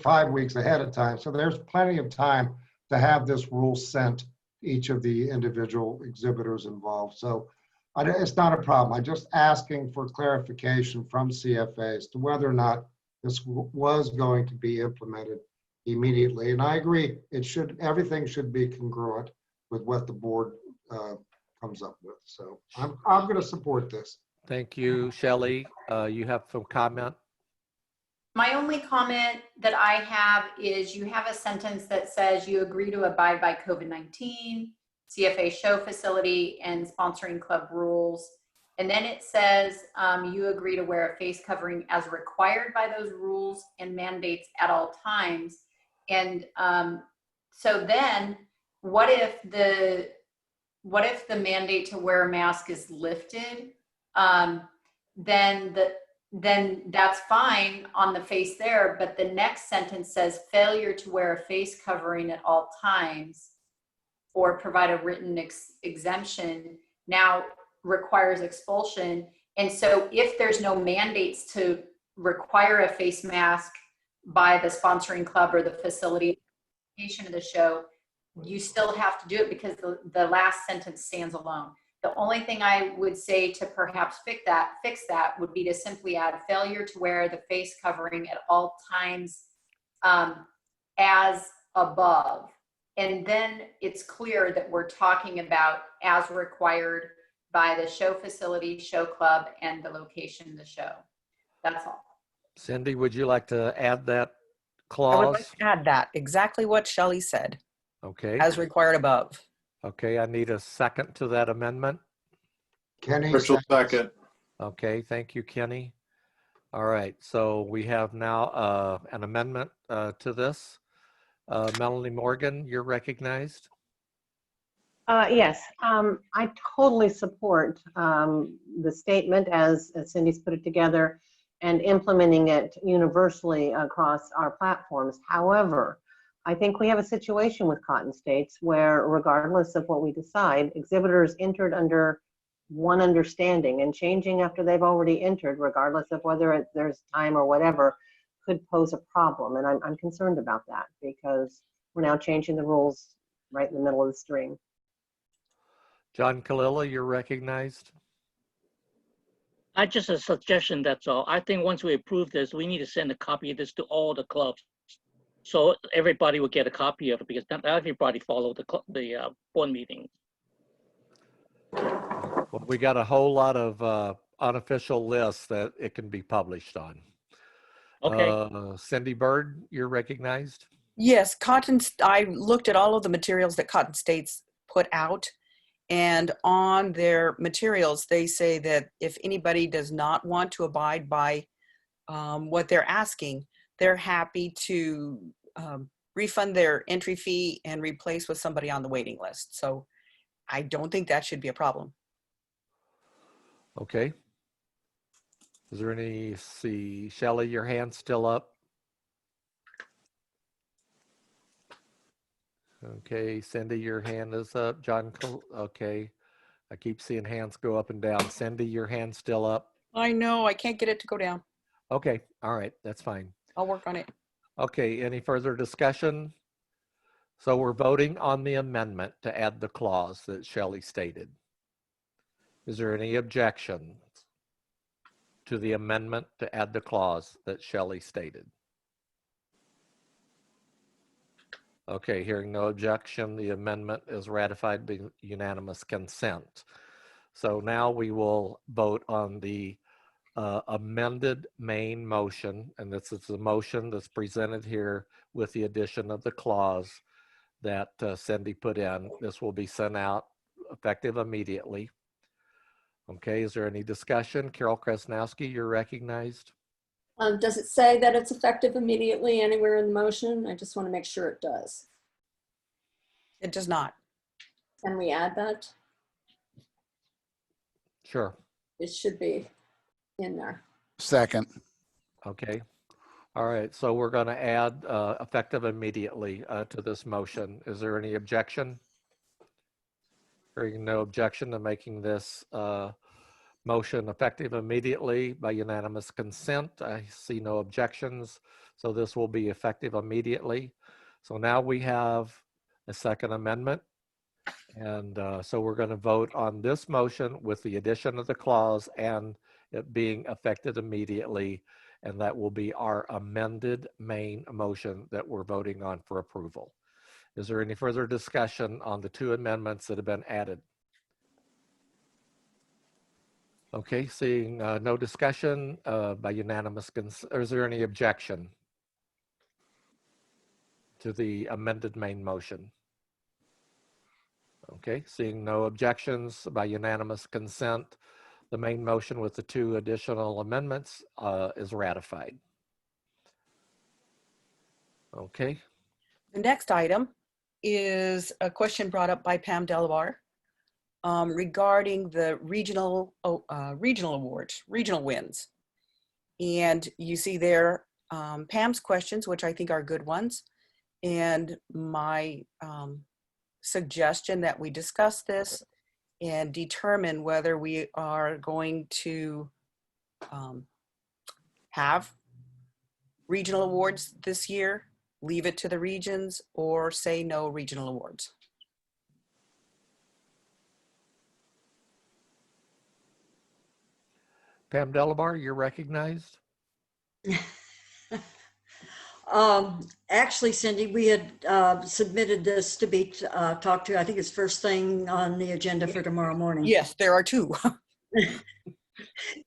5 weeks ahead of time. So there's plenty of time to have this rule sent each of the individual exhibitors involved. So it's not a problem. I'm just asking for clarification from CFA as to whether or not this was going to be implemented immediately. And I agree, everything should be congruent with what the board comes up with. So I'm going to support this. Thank you, Shelley. You have some comment? My only comment that I have is you have a sentence that says you agree to abide by COVID-19, CFA show facility, and sponsoring club rules. And then it says you agree to wear a face covering as required by those rules and mandates at all times. And so then what if the mandate to wear a mask is lifted? Then that's fine on the face there, but the next sentence says failure to wear a face covering at all times or provide a written exemption now requires expulsion. And so if there's no mandates to require a face mask by the sponsoring club or the facility of the show, you still have to do it because the last sentence stands alone. The only thing I would say to perhaps fix that would be to simply add failure to wear the face covering at all times as above. And then it's clear that we're talking about as required by the show facility, show club, and the location of the show. That's all. Cindy, would you like to add that I clause? would like to add that, exactly what Shelley said, Okay. as required above. Okay, I need a second to that amendment. Kenny, second. Okay, thank you, Kenny. All right, so we have now an amendment to this. Melanie Morgan, you're recognized. Yes, I totally support the statement as Cindy's put it together and implementing it universally across our platforms. However, I think we have a situation with Cotton States where regardless of what we decide, exhibitors entered under one understanding, and changing after they've already entered, regardless of whether there's time or whatever, could pose a problem. And I'm concerned about that because we're now changing the rules right in the middle of the stream. John Kalila, you're recognized. I just a suggestion, that's all. I think once we approve this, we need to send a copy of this to all the clubs. So everybody will get a copy of it, because not everybody followed the board meeting. Well, we got a whole lot of unofficial lists that it can be published on. Okay. Cindy Bird, you're recognized. Yes, I looked at all of the materials that Cotton State's put out, and on their materials, they say that if anybody does not want to abide by what they're asking, they're happy to refund their entry fee and replace with somebody on the waiting list. So I don't think that should be a problem. Okay. Is there any, see, Shelley, your hand's still up? Okay, Cindy, your hand is up. John, okay. I keep seeing hands go up and down. Cindy, your hand's still up. I know, I can't get it to go down. Okay, all right, that's fine. I'll work on it. Okay, any further discussion? So we're voting on the amendment to add the clause that Shelley stated. Is there any objection to the amendment to add the clause that Shelley stated? Okay, hearing no objection, the amendment is ratified by unanimous consent. So now we will vote on the amended main motion, and this is the motion that's presented here with the addition of the clause that Cindy put in. This will be sent out effective immediately. Okay, is there any discussion? Carol Kresnowski, you're recognized. Does it say that it's effective immediately anywhere in the motion? I just want to make sure it does. It does not. Can we add that? Sure. It should be in there. Second. Okay. All right, so we're going to add effective immediately to this motion. Is there any objection? Hearing no objection to making this motion effective immediately by unanimous consent. I see no objections, so this will be effective immediately. So now we have a second amendment, and so we're going to vote on this motion with the addition of the clause and it being effective immediately, and that will be our amended main motion that we're voting on for approval. Is there any further discussion on the two amendments that have been added? Okay, seeing no discussion by unanimous consent, or is there any objection to the amended main motion? Okay, seeing no objections by unanimous consent, the main motion with the two additional amendments is ratified. Okay. The next item is a question brought up by Pam Delabar regarding the regional awards, regional wins. And you see there Pam's questions, which I think are good ones, and my suggestion that we discuss this and determine whether we are going to have regional awards this year, leave it to the regions, or say no regional awards. Pam Delabar, you're recognized. Actually, Cindy, we had submitted this to be talked to. I think it's first thing on the agenda for tomorrow morning. Yes, there are two.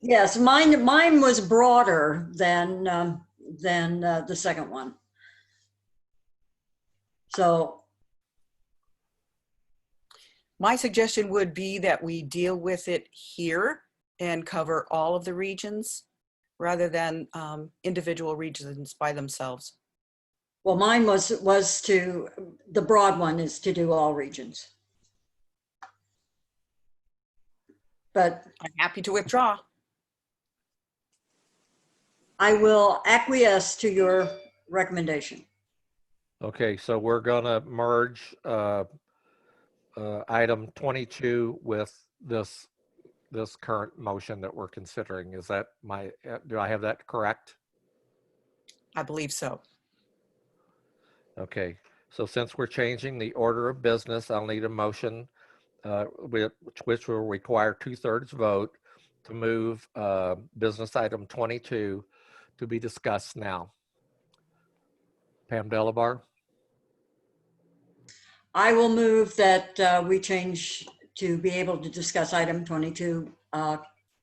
Yes, mine was broader than the second one. So my suggestion would be that we deal with it here and cover all of the regions rather than individual regions by themselves. Well, mine was to, the broad one is to do all regions. But I'm happy to withdraw. I will acquiesce to your recommendation. Okay, so we're gonna merge item 22 with this current motion that we're considering. Is that do I have that correct? I believe so. Okay, so since we're changing the order of business, I'll need a motion which will require 2/3 vote to move business item 22 to be discussed now. Pam Delabar? I will move that we change to be able to discuss item 22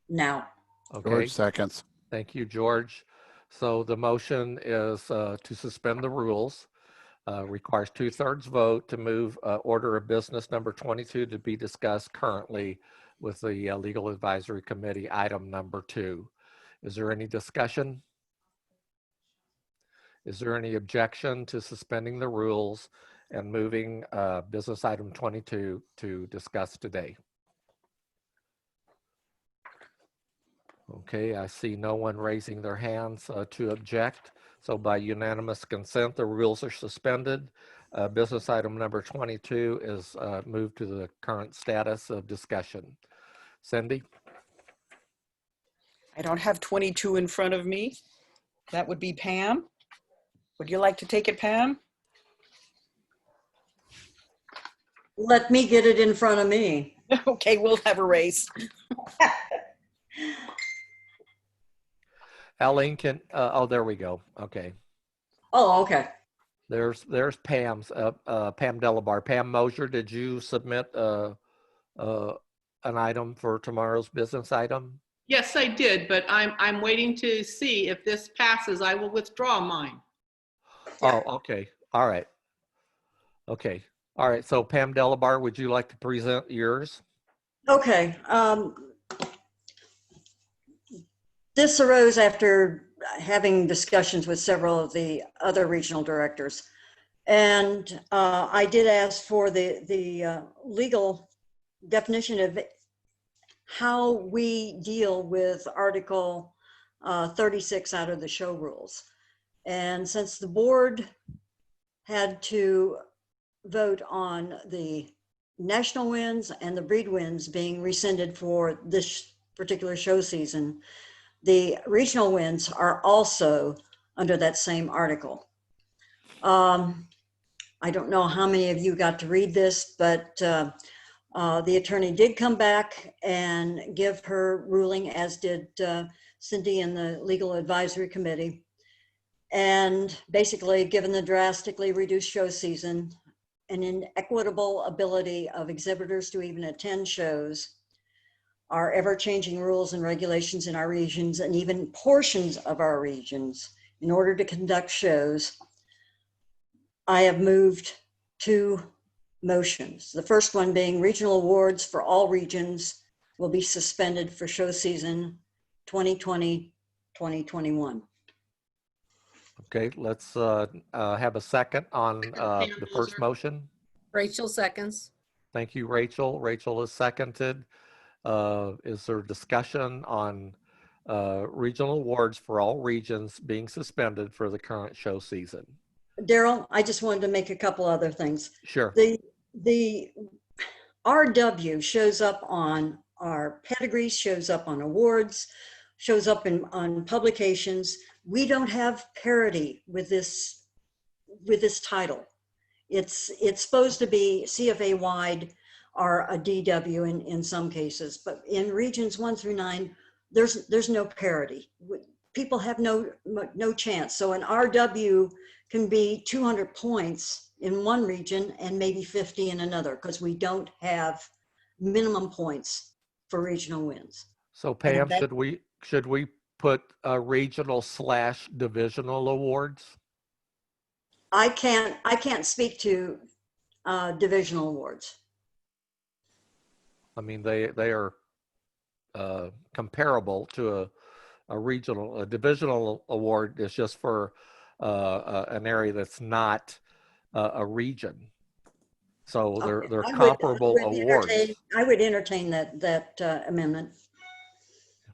now. Okay. George seconds. Thank you, George. So the motion is to suspend the rules. Requires 2/3 vote to move order of business number 22 to be discussed currently with the Legal Advisory Committee, item number 2. Is there any discussion? Is there any objection to suspending the rules and moving business item 22 to discuss today? Okay, I see no one raising their hands to object. So by unanimous consent, the rules are suspended. Business item number 22 is moved to the current status of discussion. Cindy? I don't have 22 in front of me. That would be Pam. Would you like to take it, Pam? Let me get it in front of me. Okay, we'll have a race. Aline can, oh, there we go. Okay. Oh, okay. There's Pam's, Pam Delabar. Pam Mosier, did you submit an item for tomorrow's business item? Yes, I did, but I'm waiting to see if this passes. I will withdraw mine. Oh, okay. All right. Okay. All right. So Pam Delabar, would you like to present yours? Okay. This arose after having discussions with several of the other regional directors. And I did ask for the legal definition of how we deal with Article 36 out of the show rules. And since the board had to vote on the national wins and the breed wins being rescinded for this particular show season, the regional wins are also under that same article. I don't know how many of you got to read this, but the attorney did come back and give her ruling, as did Cindy and the Legal Advisory Committee. And basically, given the drastically reduced show season, an inequitable ability of exhibitors to even attend shows, our ever-changing rules and regulations in our regions, and even portions of our regions, in order to conduct shows, I have moved 2 motions. The first one being regional awards for all regions will be suspended for show season 2020-2021. Okay, let's have a second on the first motion. Rachel seconds. Thank you, Rachel. Rachel is seconded. Is there discussion on regional awards for all regions being suspended for the current show season? Daryl, I just wanted to make a couple other things. Sure. The RW shows up on our pedigrees, shows up on awards, shows up on publications. We don't have parity with this title. It's supposed to be CFA wide or a DW in some cases, but in regions 1 through 9, there's no parity. People have no chance. So an RW can be 200 points in one region and maybe 50 in another, because we don't have minimum points for regional wins. So Pam, should we put regional / divisional awards? I can't speak to divisional awards. I mean, they are comparable to a divisional award is just for an area that's not a region. So they're comparable awards. I would entertain that amendment.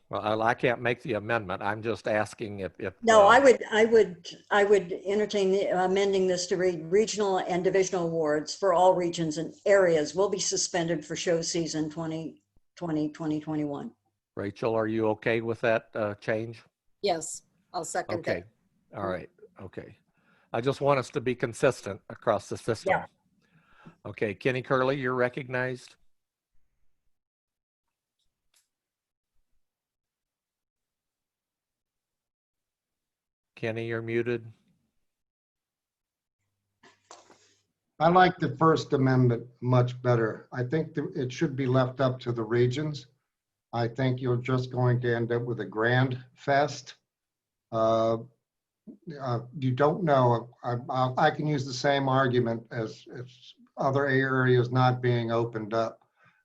Well, I can't make the amendment. I'm just asking if No, I would entertain amending this to read regional and divisional awards for all regions and areas will be suspended for show season 2020-2021. Rachel, are you okay with that change? Yes, I'll second that. Okay. All right. Okay. I just want us to be consistent across the system. Yeah. Okay. Kenny Curley, you're recognized. Kenny, you're muted. I like the First Amendment much better. I think it should be left up to the regions. I think you're just going to end up with a grand fest. You don't know. I can use the same argument as other areas not being opened up.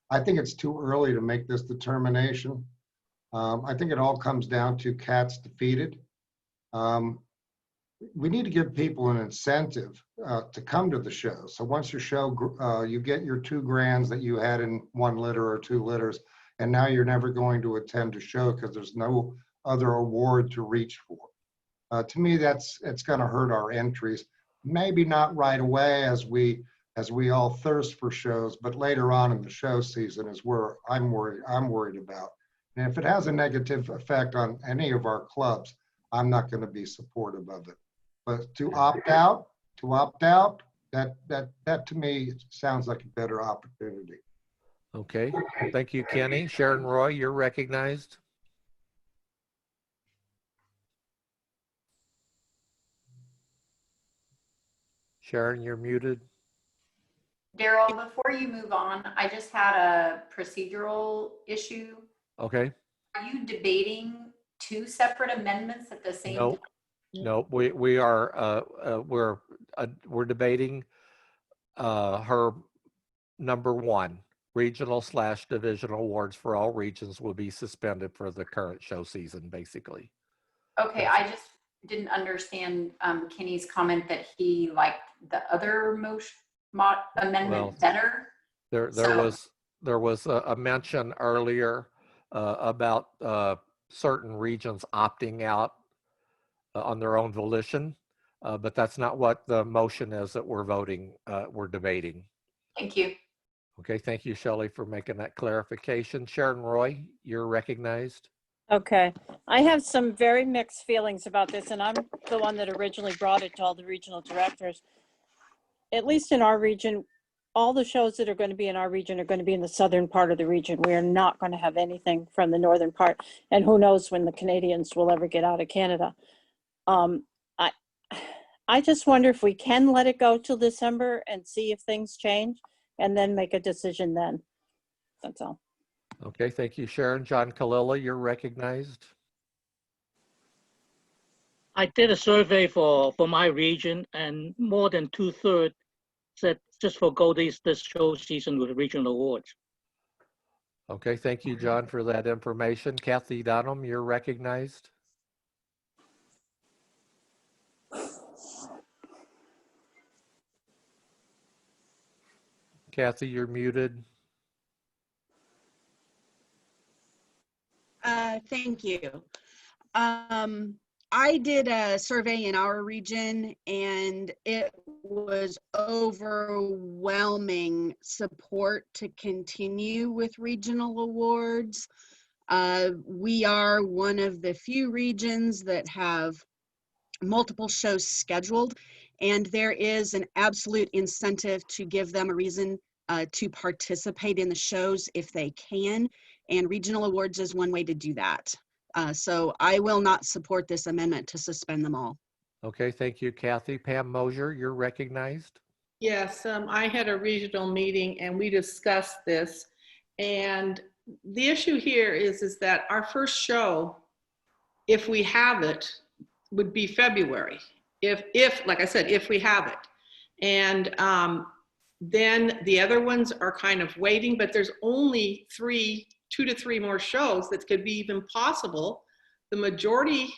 I think it's too early to make this determination. I think it all comes down to cats defeated. We need to give people an incentive to come to the show. So once your show, you get your 2 grands that you had in 1 litter or 2 litters, and now you're never going to attend a show because there's no other award to reach for. To me, it's going to hurt our entries. Maybe not right away as we all thirst for shows, but later on in the show season is where I'm worried about. And if it has a negative effect on any of our clubs, I'm not going to be supportive of it. But to opt out, that to me sounds like a better opportunity. Okay, thank you, Kenny. Sharon Roy, you're recognized. Sharon, you're muted. Daryl, before you move on, I just had a procedural issue. Okay. Are you debating 2 separate amendments at the same time? No, we are we're debating her number 1, regional/divisional awards for all regions will be suspended for the current show season, basically. Okay, I just didn't understand Kenny's comment that he liked the other amendment better. There was a mention earlier about certain regions opting out on their own volition, but that's not what the motion is that we're debating. Thank you. Okay, thank you, Shelley, for making that clarification. Sharon Roy, you're recognized. Okay, I have some very mixed feelings about this, and I'm the one that originally brought it to all the regional directors. At least in our region, all the shows that are going to be in our region are going to be in the southern part of the region. We are not going to have anything from the northern part, and who knows when the Canadians will ever get out of Canada. I just wonder if we can let it go till December and see if things change, and then make a decision then. That's all. Okay, thank you, Sharon. John Kalila, you're recognized. I did a survey for my region, and more than 2/3 said just forgo this show season with regional awards. Okay, thank you, John, for that information. Kathy Dunham, you're recognized. Kathy, you're muted. Thank you. I did a survey in our region, and it was overwhelming support to continue with regional awards. We are one of the few regions that have multiple shows scheduled, and there is an absolute incentive to give them a reason to participate in the shows if they can, and regional awards is one way to do that. So I will not support this amendment to suspend them all. Okay, thank you, Kathy. Pam Mosier, you're recognized. Yes, I had a regional meeting and we discussed this. And the issue here is that our first show, if we have it, would be February. If like I said, if we have it. And then the other ones are kind of waiting, but there's only 2 to 3 more shows that could be even possible. The majority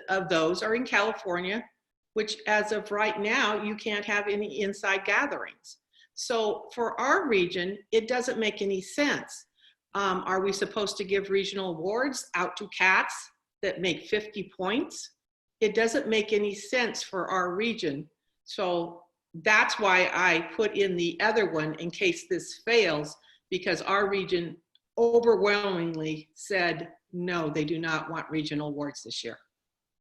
of those are in California, which as of right now, you can't have any inside gatherings. So for our region, it doesn't make any sense. Are we supposed to give regional awards out to cats that make 50 points? It doesn't make any sense for our region. So that's why I put in the other one in case this fails, because our region overwhelmingly said, no, they do not want regional awards this year.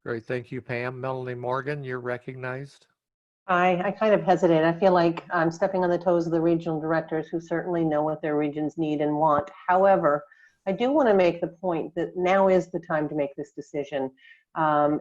Great, thank you, Pam. Melanie Morgan, you're recognized. I kind of hesitate. I feel like I'm stepping on the toes of the regional directors who certainly know what their regions need and want. However, I do want to make the point that now is the time to make this decision.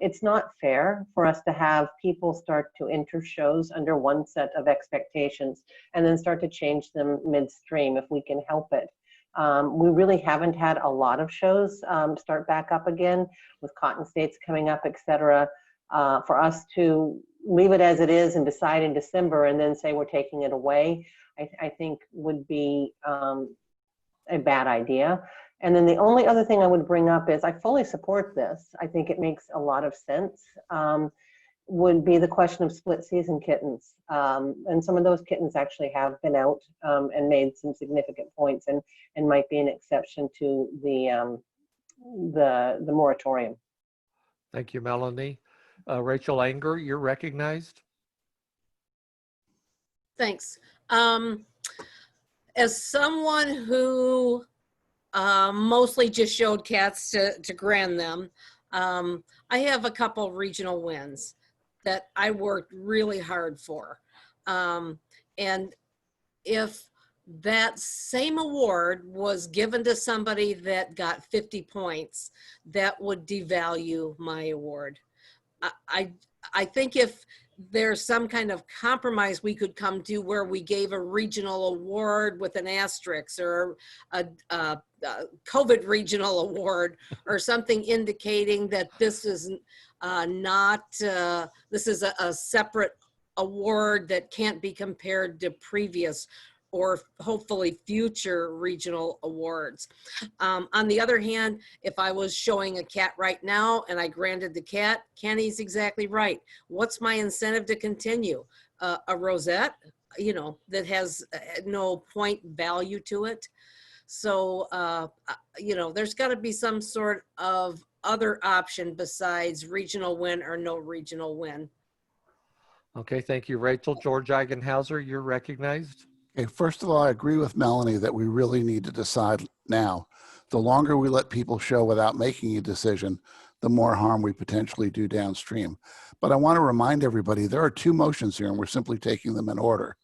It's not fair for us to have people start to enter shows under one set of expectations and then start to change them midstream if we can help it. We really haven't had a lot of shows start back up again with Cotton States coming up, et cetera. For us to leave it as it is and decide in December and then say we're taking it away, I think would be a bad idea. And then the only other thing I would bring up is I fully support this. I think it makes a lot of sense. Would be the question of split season kittens. And some of those kittens actually have been out and made some significant points and might be an exception to the moratorium. Thank you, Melanie. Rachel Anger, you're recognized. Thanks. As someone who mostly just showed cats to grand them, I have a couple regional wins that I worked really hard for. And if that same award was given to somebody that got 50 points, that would devalue my award. I think if there's some kind of compromise we could come to where we gave a regional award with an asterisk or a COVID regional award or something indicating that this is this is a separate award that can't be compared to previous or hopefully future regional awards. On the other hand, if I was showing a cat right now and I granted the cat, Kenny's exactly right. What's my incentive to continue? A rosette, you know, that has no point value to it. So, you know, there's got to be some sort of other option besides regional win or no regional win. Okay, thank you, Rachel. George Eigenhauser, you're recognized. Okay, first of all, I agree with Melanie that we really need to decide now. The longer we let people show without making a decision, the more harm we potentially do downstream. But I want to remind everybody there are two motions here and we're simply taking them in order.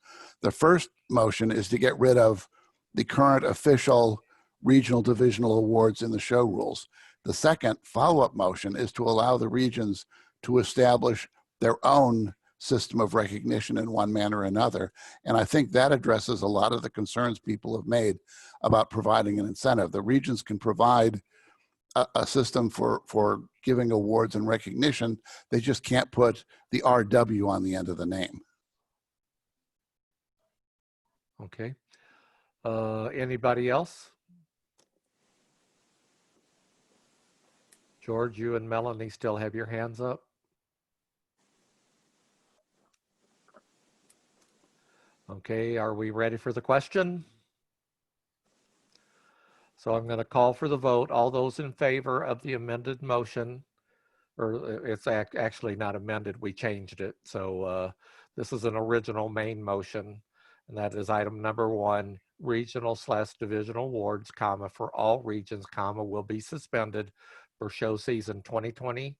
The first motion is to get rid of the current official regional divisional awards in the show rules. The second follow-up motion is to allow the regions to establish their own system of recognition in one manner or another. And I think that addresses a lot of the concerns people have made about providing an incentive. The regions can provide a system for giving awards and recognition. They just can't put the RW on the end of the name. Okay. Anybody else? George, you and Melanie still have your hands up. Okay, are we ready for the question? So I'm going to call for the vote. All those in favor of the amended motion, or it's actually not amended, we changed it. So this is an original main motion, and that is item number 1, regional/divisional awards, comma, for all regions, comma, will be suspended for show season 2020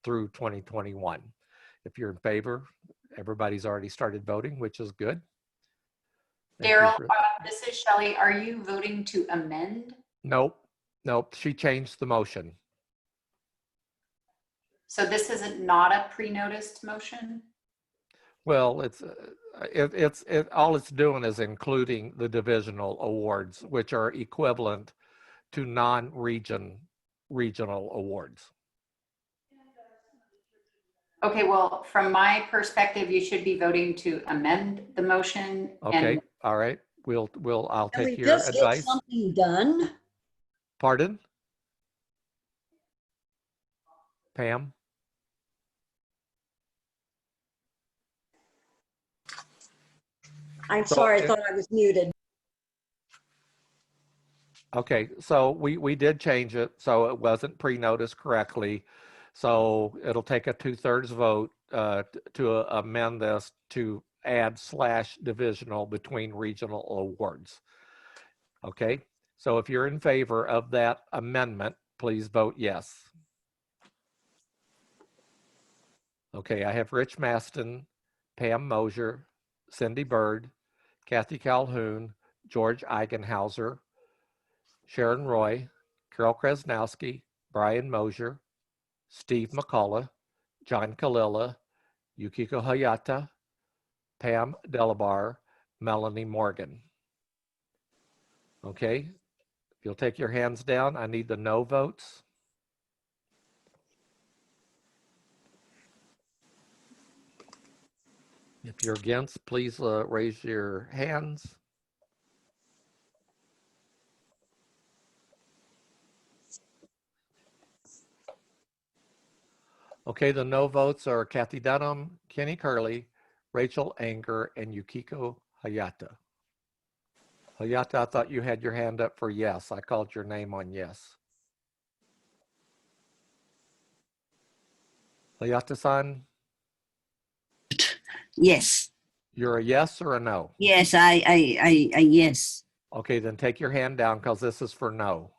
through 2021. If you're in favor, everybody's already started voting, which is good. Daryl, this is Shelley. Are you voting to amend? Nope. She changed the motion. So this isn't not a pre-noticed motion? Well, all it's doing is including the divisional awards, which are equivalent to non-regional awards. Okay, well, from my perspective, you should be voting to amend the motion. Okay, and all right. I'll Can we take your just get advice. something done? Pardon? Pam? I'm sorry, I thought I was muted. Okay, so we did change it, so it wasn't pre-noticed correctly. So it'll take a 2/3 vote to amend this to add /divisional between regional awards. Okay, so if you're in favor of that amendment, please vote yes. Okay, I have Rich Maston, Pam Mosier, Cindy Bird, Kathy Calhoun, George Eigenhauser, Sharon Roy, Carol Krasnowski, Brian Mosier, Steve McCullough, John Kalila, Yukiko Hayata, Pam Delabar, Melanie Morgan. Okay, if you'll take your hands down, I need the no votes. If you're against, please raise your hands. Okay, the no votes are Kathy Dunham, Kenny Curley, Rachel Anger, and Yukiko Hayata. Hayata, I thought you had your hand up for yes. I called your name on yes. Hayata-san? Yes. You're a yes or a no? Yes, I yes. Okay, then take your hand down because this is for no.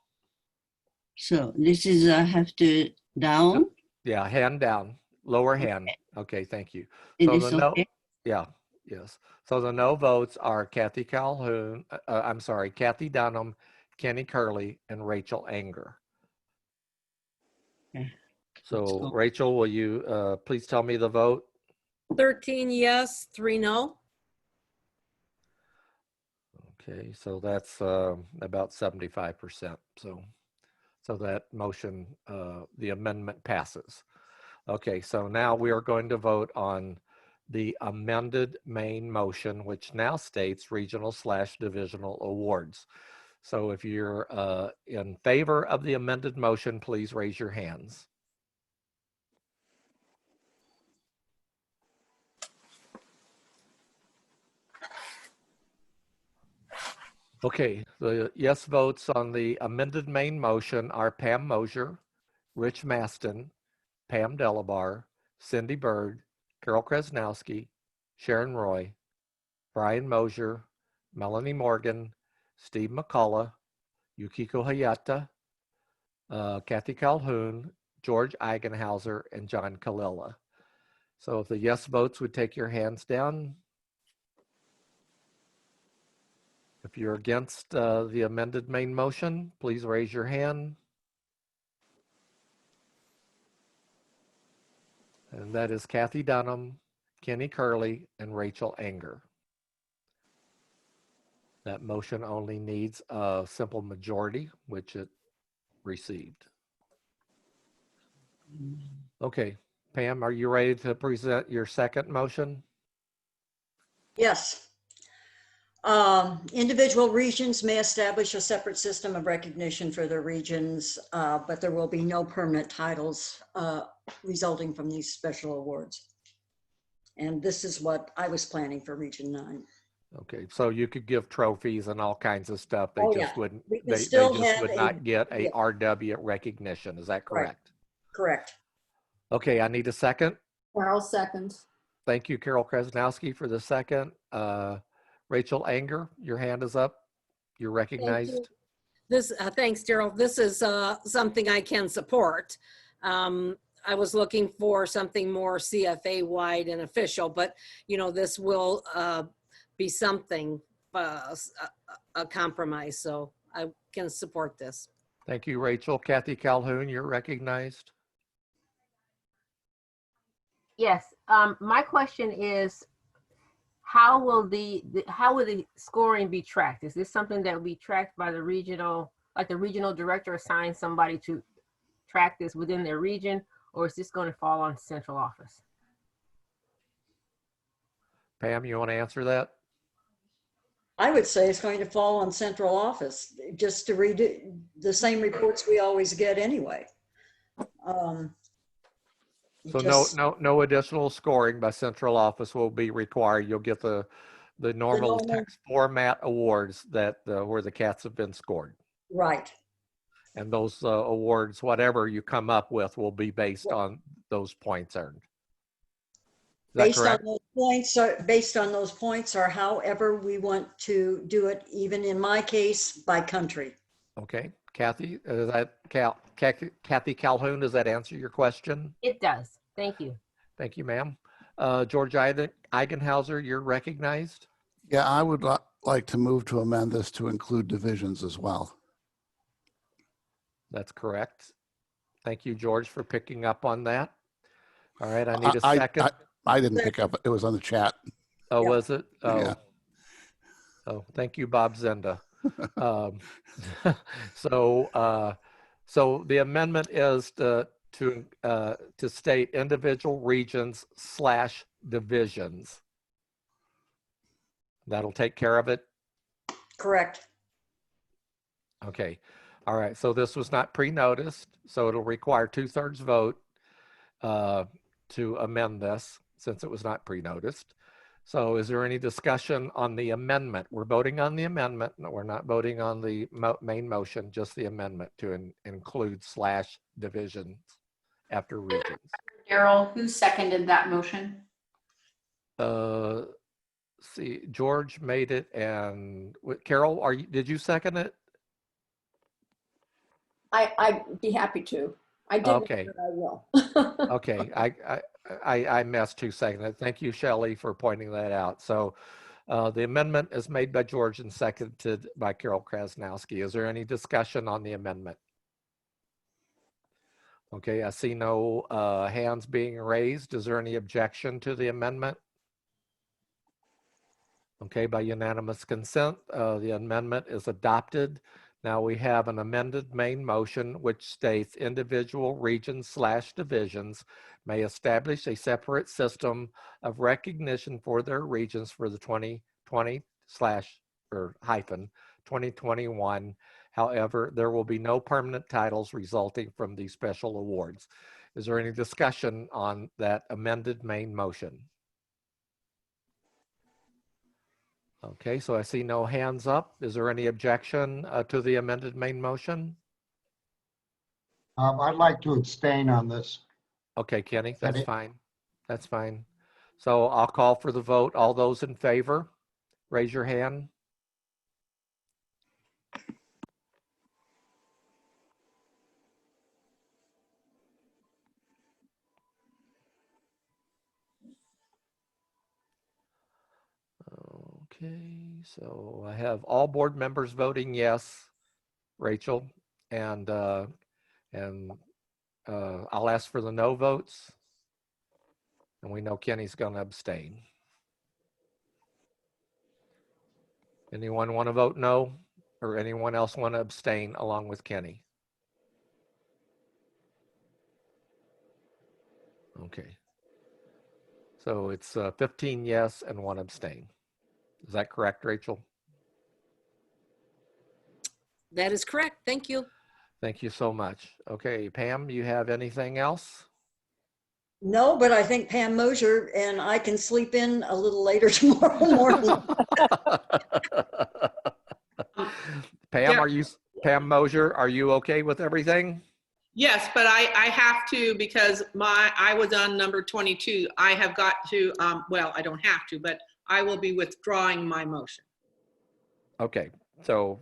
So this is I have to down. Yeah, hand down, lower hand. Okay, thank you. It So is the no, okay. yeah, yes. So the no votes are Kathy Calhoun, I'm sorry, Kathy Dunham, Kenny Curley, and Rachel Anger. Okay. So Rachel, will you please tell me the vote? 13 yes, 3 no. Okay, so that's about 75%. So that motion, the amendment passes. Okay, so now we are going to vote on the amended main motion, which now states regional/divisional awards. So if you're in favor of the amended motion, please raise your hands. Okay, the yes votes on the amended main motion are Pam Mosier, Rich Maston, Pam Delabar, Cindy Bird, Carol Krasnowski, Sharon Roy, Brian Mosier, Melanie Morgan, Steve McCullough, Yukiko Hayata, Kathy Calhoun, George Eigenhauser, and John Kalila. So if the yes votes would take your hands down. If you're against the amended main motion, please raise your hand. And that is Kathy Dunham, Kenny Curley, and Rachel Anger. That motion only needs a simple majority, which it received. Okay, Pam, are you ready to present your second motion? Yes. Individual regions may establish a separate system of recognition for their regions, but there will be no permanent titles resulting from these special awards. And this is what I was planning for Region 9. Okay, so you could give trophies and all kinds of stuff. They Oh, just yeah. wouldn't. We can They still just have would a- not get a yeah. RW recognition. Is that correct? Correct. Okay, I need a second. Carol seconds. Thank you, Carol Krasnowski, for the second. Rachel Anger, your hand is up. You're recognized. This, thanks, Daryl. This is something I can support. I was looking for something more CFA wide and official, but you know, this will be something, a compromise. So I can support this. Thank you, Rachel. Kathy Calhoun, you're recognized. Yes, my question is, how will the scoring be tracked? Is this something that will be tracked by the regional, like the regional director assigns somebody to track this within their region, or is this going to fall on central office? Pam, you want to answer that? I would say it's going to fall on central office, just to redo the same reports we always get anyway. So Just- no additional scoring by central office will be required. You'll get the normal text format awards that where the cats have been scored. Right. And those awards, whatever you come up with, will be based on those points earned. Is that correct? Based on those points, or however we want to do it, even in my case, by country. Okay, Kathy, is that Kathy Calhoun, does that answer your question? It does. Thank you. Thank you, ma'am. George Eigenhauser, you're recognized. Yeah, I would like to move to amend this to include divisions as well. That's correct. Thank you, George, for picking up on that. All right, I need a second. I didn't pick up. It was on the chat. Oh, Yeah. was it? Oh. Yeah. Oh, thank you, Bob Zenda. So the amendment is to state individual regions / divisions. That'll take care of it. Correct. Okay. All right. So this was not pre-noticed, so it'll require 2/3 vote to amend this since it was not pre-noticed. So is there any discussion on the amendment? We're voting on the amendment. No, we're not voting on the main motion, just the amendment to include / divisions after regions. Daryl, who seconded that motion? See, George made it, and Carol, did you second it? I'd be happy to. I didn't, Okay. but I will. Okay, I messed who seconded it. Thank you, Shelley, for pointing that out. So the amendment is made by George and seconded by Carol Krasnowski. Is there any discussion on the amendment? Okay, I see no hands being raised. Is there any objection to the amendment? Okay, by unanimous consent, the amendment is adopted. Now we have an amended main motion which states individual regions / divisions may establish a separate system of recognition for their regions for the 2020 / 2021. However, there will be no permanent titles resulting from these special awards. Is there any discussion on that amended main motion? Okay, so I see no hands up. Is there any objection to the amended main motion? I'd like to abstain on this. Okay, Kenny, that's fine. That's fine. So I'll call for the vote. All those in favor, raise your hand. Okay, so I have all board members voting yes, Rachel, and I'll ask for the no votes. And we know Kenny's going to abstain. Anyone want to vote no? Or anyone else want to abstain along with Kenny? Okay. So it's 15 yes and 1 abstain. Is that correct, Rachel? That is correct. Thank you. Thank you so much. Okay, Pam, you have anything else? No, but I think Pam Mosier and I can sleep in a little later tomorrow morning. Pam Mosier, are you okay with everything? Yes, but I have to, because I was on number 22. I have got to, well, I don't have to, but I will be withdrawing my motion. Okay, so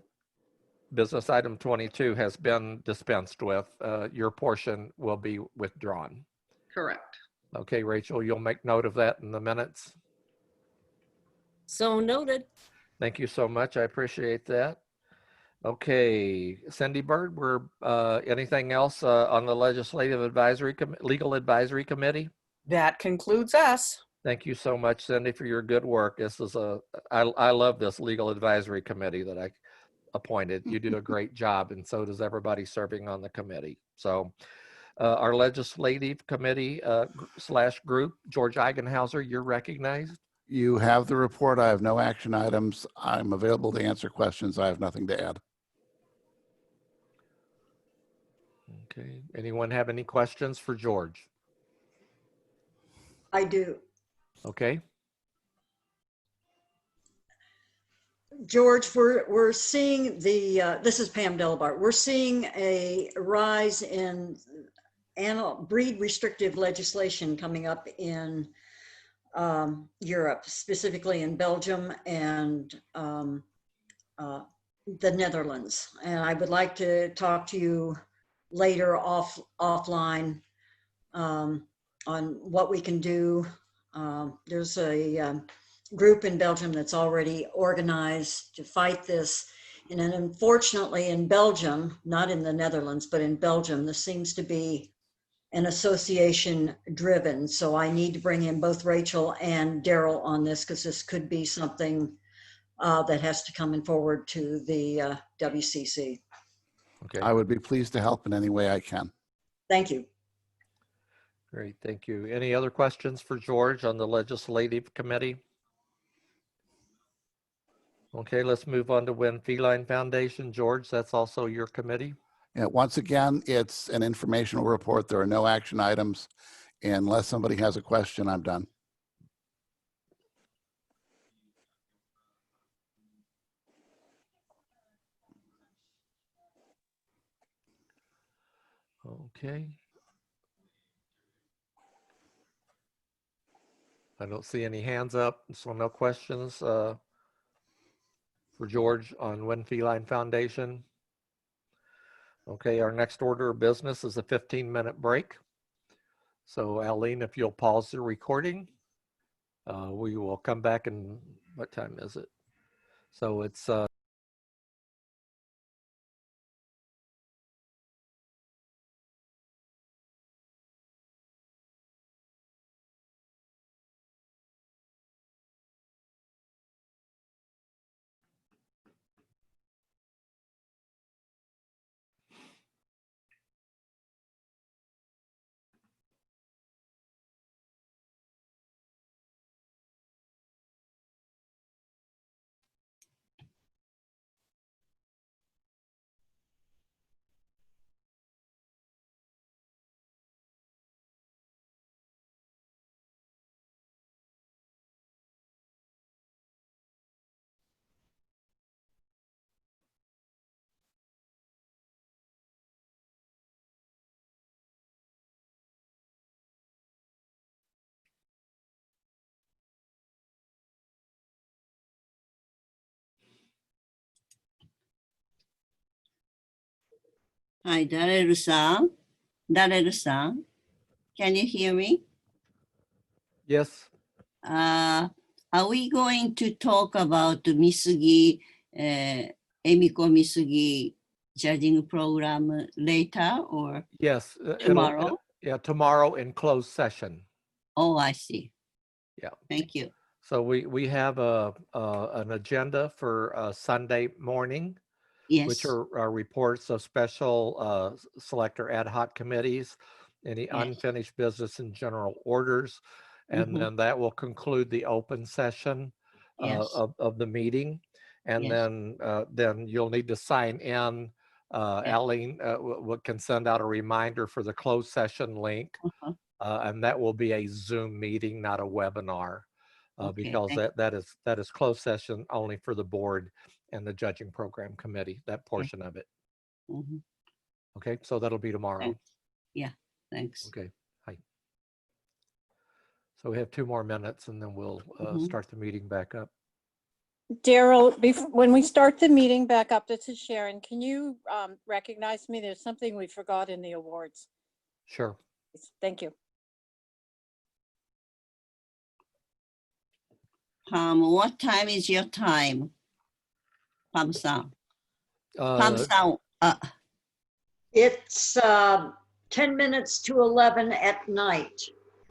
business item 22 has been dispensed with. Your portion will be withdrawn. Correct. Okay, Rachel, you'll make note of that in the minutes. So noted. Thank you so much. I appreciate that. Okay, Cindy Bird, we're anything else on the Legislative Advisory Legal Advisory Committee? That concludes us. Thank you so much, Cindy, for your good work. This is I love this Legal Advisory Committee that I appointed. You do a great job, and so does everybody serving on the committee. So our Legislative Committee / group, George Eigenhauser, you're recognized. You have the report. I have no action items. I'm available to answer questions. I have nothing to add. Okay. Anyone have any questions for George? I do. Okay. George, we're seeing this is Pam Delabart. We're seeing a rise in breed restrictive legislation coming up in Europe, specifically in Belgium and the Netherlands. And I would like to talk to you later offline on what we can do. There's a group in Belgium that's already organized to fight this. And then unfortunately in Belgium, not in the Netherlands, but in Belgium, this seems to be an association driven. So I need to bring in both Rachel and Daryl on this because this could be something that has to come forward to the WCC. Okay, I would be pleased to help in any way I can. Thank you. great, thank you. Any other questions for George on the legislative committee? Okay, let's move on to Win Feline Foundation. George, that's also your committee? Yeah, once again, it's an informational report. There are no action items. Unless somebody has a question, I'm done. Okay. I don't see any hands up, so no questions for George on Win Feline Foundation. Okay, our next order of business is a 15-minute break. So Aline, if you'll pause the recording, we will come back in, what time is it? So it's Hi, Dareru-san. Dareru-san, can you hear me? yes. Are we going to talk about Misugi, Emiko Misugi judging program later or Yes, tomorrow? yeah, tomorrow in closed session. Oh, I see. Yeah. Thank you. So we have an agenda for Sunday morning, Yes. which are reports of special selector ad hoc committees, any Yes. unfinished business and general orders. And then that will conclude the open session Yes. of the meeting. And Yes. then you'll need to sign in. Aline can send out a reminder for the closed session link. And that will be a Zoom meeting, not a webinar. Because that is closed session only for the board and the judging program committee, that portion of it. Okay, so that'll be tomorrow. Thanks. Yeah, thanks. Okay, hi. So we have 2 more minutes and then we'll start the meeting back up. Daryl, when we start the meeting back up, this is Sharon. Can you recognize me? There's something we forgot in the awards. Sure. Thank you. What time is your time? Pam-san. Pam-san. It's 10 minutes to 11 at night.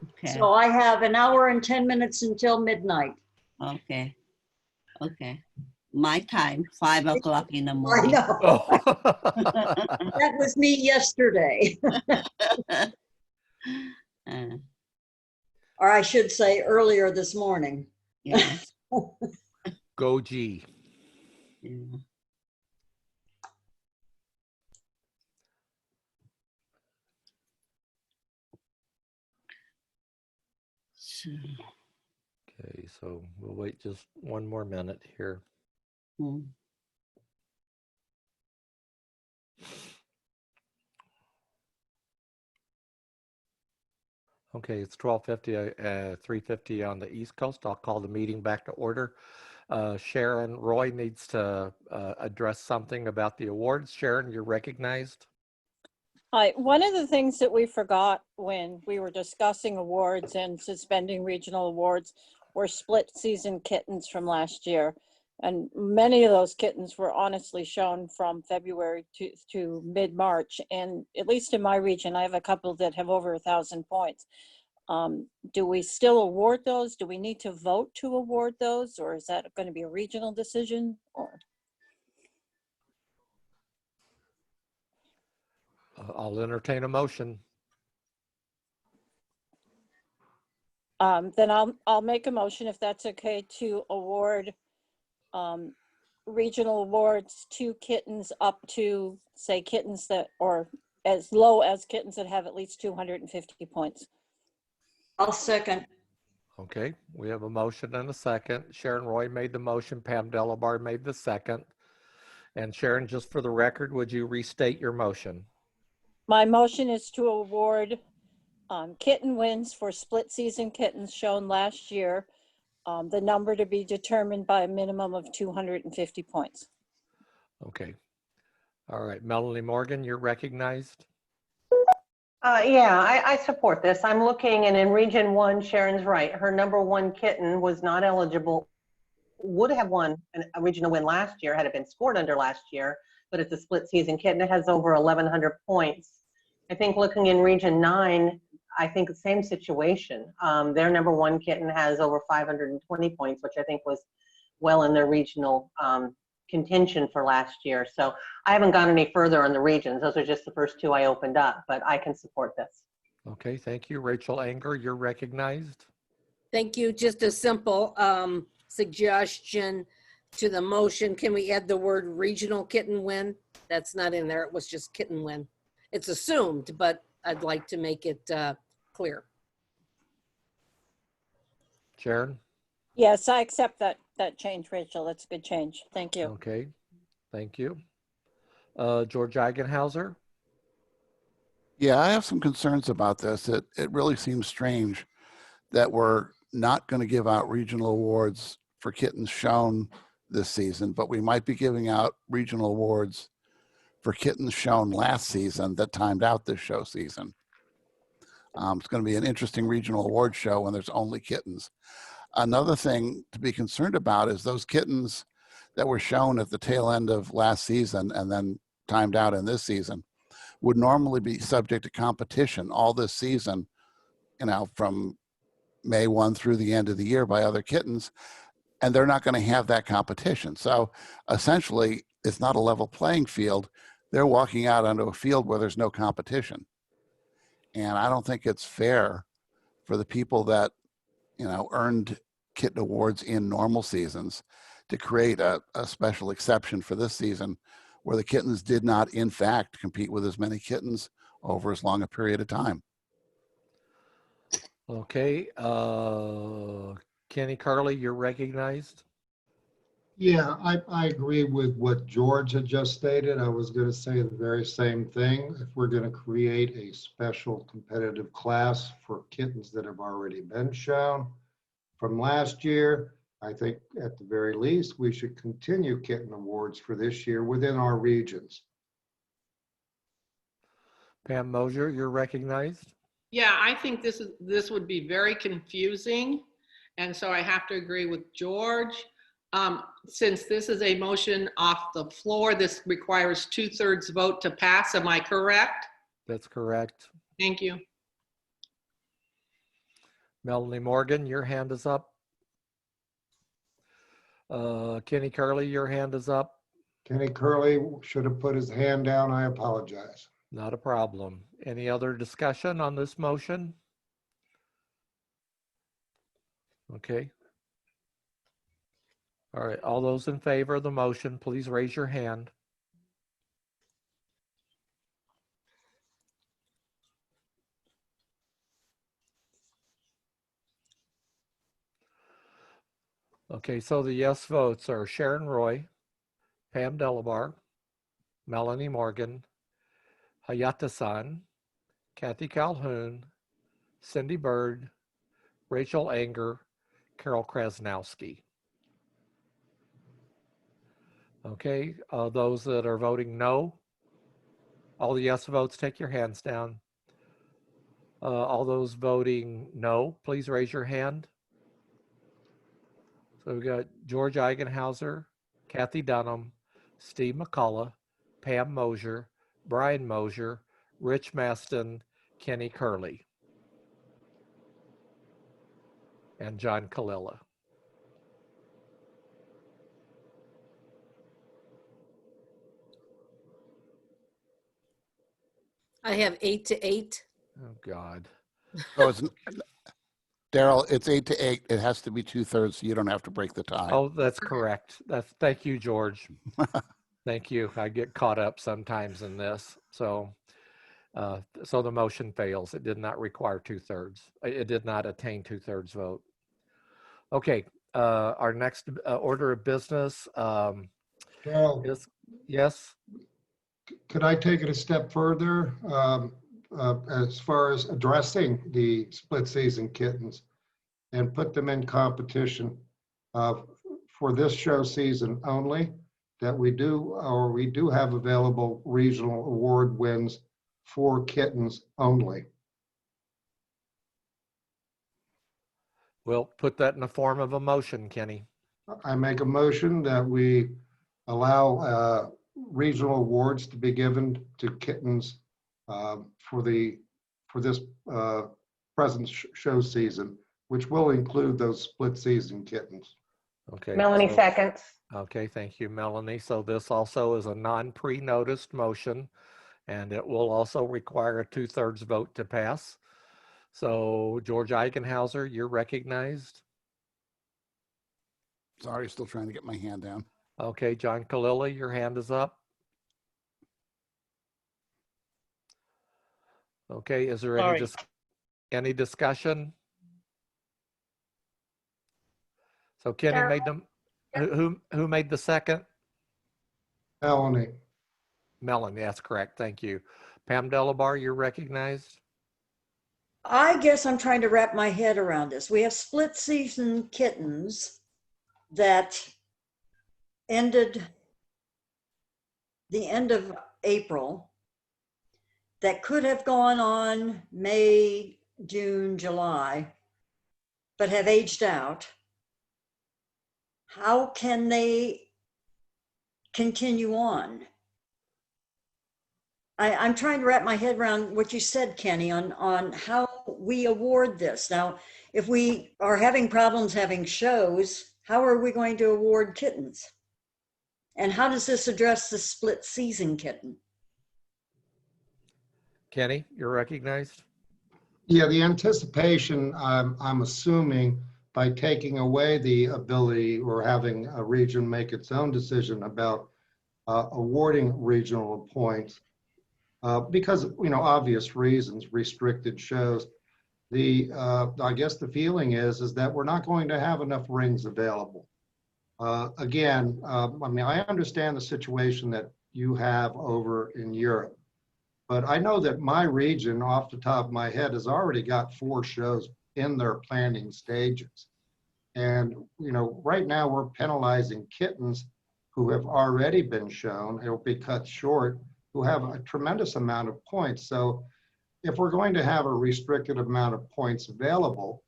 Okay. So I have an hour and 10 minutes until midnight. Okay. Okay. My time, 5 o'clock in the morning. I know. That was me yesterday. Or I should say earlier this morning. Yes. Go G. Yeah. Okay, so we'll wait just 1 more minute here. Okay, it's 12:50, 3:50 on the East Coast. I'll call the meeting back to order. Sharon Roy needs to address something about the awards. Sharon, you're recognized. Hi, one of the things that we forgot when we were discussing awards and suspending regional awards were split season kittens from last year. And many of those kittens were honestly shown from February to mid-March. And at least in my region, I have a couple that have over 1,000 points. Do we still award those? Do we need to vote to award those? Or is that going to be a regional decision? Or I'll entertain a motion. then I'll make a motion, if that's okay, to award regional awards to kittens up to, say, kittens that, or as low as kittens that have at least 250 points. I'll second. Okay, we have a motion and a second. Sharon Roy made the motion. Pam Delabar made the second. And Sharon, just for the record, would you restate your motion? My motion is to award kitten wins for split season kittens shown last year. The number to be determined by a minimum of 250 points. Okay. All right, Melanie Morgan, you're recognized. Yeah, I support this. I'm looking, and in Region 1, Sharon's right. Her number 1 kitten was not eligible, would have won a regional win last year had it been scored under last year, but it's a split season kitten. It has over 1,100 points. I think looking in Region 9, I think the same situation. Their number 1 kitten has over 520 points, which I think was well in their regional contention for last year. So I haven't gone any further on the regions. Those are just the first 2 I opened up, but I can support this. Okay, thank you. Rachel Anger, you're recognized. Thank you. Just a simple suggestion to the motion. Can we add the word regional kitten win? That's not in there. It was just kitten win. It's assumed, but I'd like to make it clear. Sharon? Yes, I accept that change, Rachel. That's a good change. Thank you. Okay, thank you. George Eigenhauser? Yeah, I have some concerns about this. It really seems strange that we're not going to give out regional awards for kittens shown this season, but we might be giving out regional awards for kittens shown last season that timed out this show season. It's going to be an interesting regional award show when there's only kittens. Another thing to be concerned about is those kittens that were shown at the tail end of last season and then timed out in this season would normally be subject to competition all this season, you know, from May 1 through the end of the year by other kittens, and they're not going to have that competition. So essentially, it's not a level playing field. They're walking out onto a field where there's no competition. And I don't think it's fair for the people that, you know, earned kitten awards in normal seasons to create a special exception for this season where the kittens did not, in fact, compete with as many kittens over as long a period of time. Okay, Kenny Carley, you're recognized. Yeah, I agree with what George had just stated. I was going to say the very same thing. If we're going to create a special competitive class for kittens that have already been shown from last year, I think at the very least, we should continue kitten awards for this year within our regions. Pam Mosier, you're recognized. Yeah, I think this would be very confusing. And so I have to agree with George. Since this is a motion off the floor, this requires 2/3 vote to pass. Am I correct? That's correct. Thank you. Melanie Morgan, your hand is up. Kenny Curley, your hand is up. Kenny Curley should have put his hand down. I apologize. Not a problem. Any other discussion on this motion? Okay. All right, all those in favor of the motion, please raise your hand. Okay, so the yes votes are Sharon Roy, Pam Delabar, Melanie Morgan, Hayata-san, Kathy Calhoun, Cindy Bird, Rachel Anger, Carol Krasnowski. Okay, those that are voting no, all the yes votes, take your hands down. All those voting no, please raise your hand. So we got George Eigenhauser, Kathy Dunham, Steve McCullough, Pam Mosier, Brian Mosier, Rich Maston, Kenny Curley, and John Kalila. I have 8-8. Oh, God. So it's, Daryl, it's 8-8. It has to be 2/3, so you don't have to break the tie. Oh, that's correct. Thank you, George. Thank you. I get caught up sometimes in this. So the motion fails. It did not require 2/3. It did not attain 2/3 vote. Okay, our next order of business Daryl, is, yes? could I take it a step further as far as addressing the split season kittens and put them in competition for this show season only, that we do have available regional award wins for kittens only? We'll put that in the form of a motion, Kenny. I make a motion that we allow regional awards to be given to kittens for this present show season, which will include those split season kittens. Okay. Melanie so- seconds. Okay, thank you, Melanie. So this also is a non-pre-noticed motion, and it will also require a 2/3 vote to pass. So George Eigenhauser, you're recognized. Sorry, still trying to get my hand down. Okay, John Kalila, your hand is up. Okay, is there Sorry. any discussion? So Kenny Daryl? made them. Who made the second? Melanie. Melanie, that's correct. Thank you. Pam Delabar, you're recognized. I guess I'm trying to wrap my head around this. We have split season kittens that ended the end of April that could have gone on May, June, July, but have aged out. How can they continue on? I'm trying to wrap my head around what you said, Kenny, on how we award this. Now, if we are having problems having shows, how are we going to award kittens? And how does this address the split season kitten? Kenny, you're recognized. Yeah, the anticipation, I'm assuming, by taking away the ability or having a region make its own decision about awarding regional points, because obvious reasons, restricted shows. I guess the feeling is that we're not going to have enough rings available. Again, I mean, I understand the situation that you have over in Europe, but I know that my region, off the top of my head, has already got 4 shows in their planning stages. And, right now we're penalizing kittens who have already been shown, it'll be cut short, who have a tremendous amount of points. So if we're going to have a restricted amount of points available,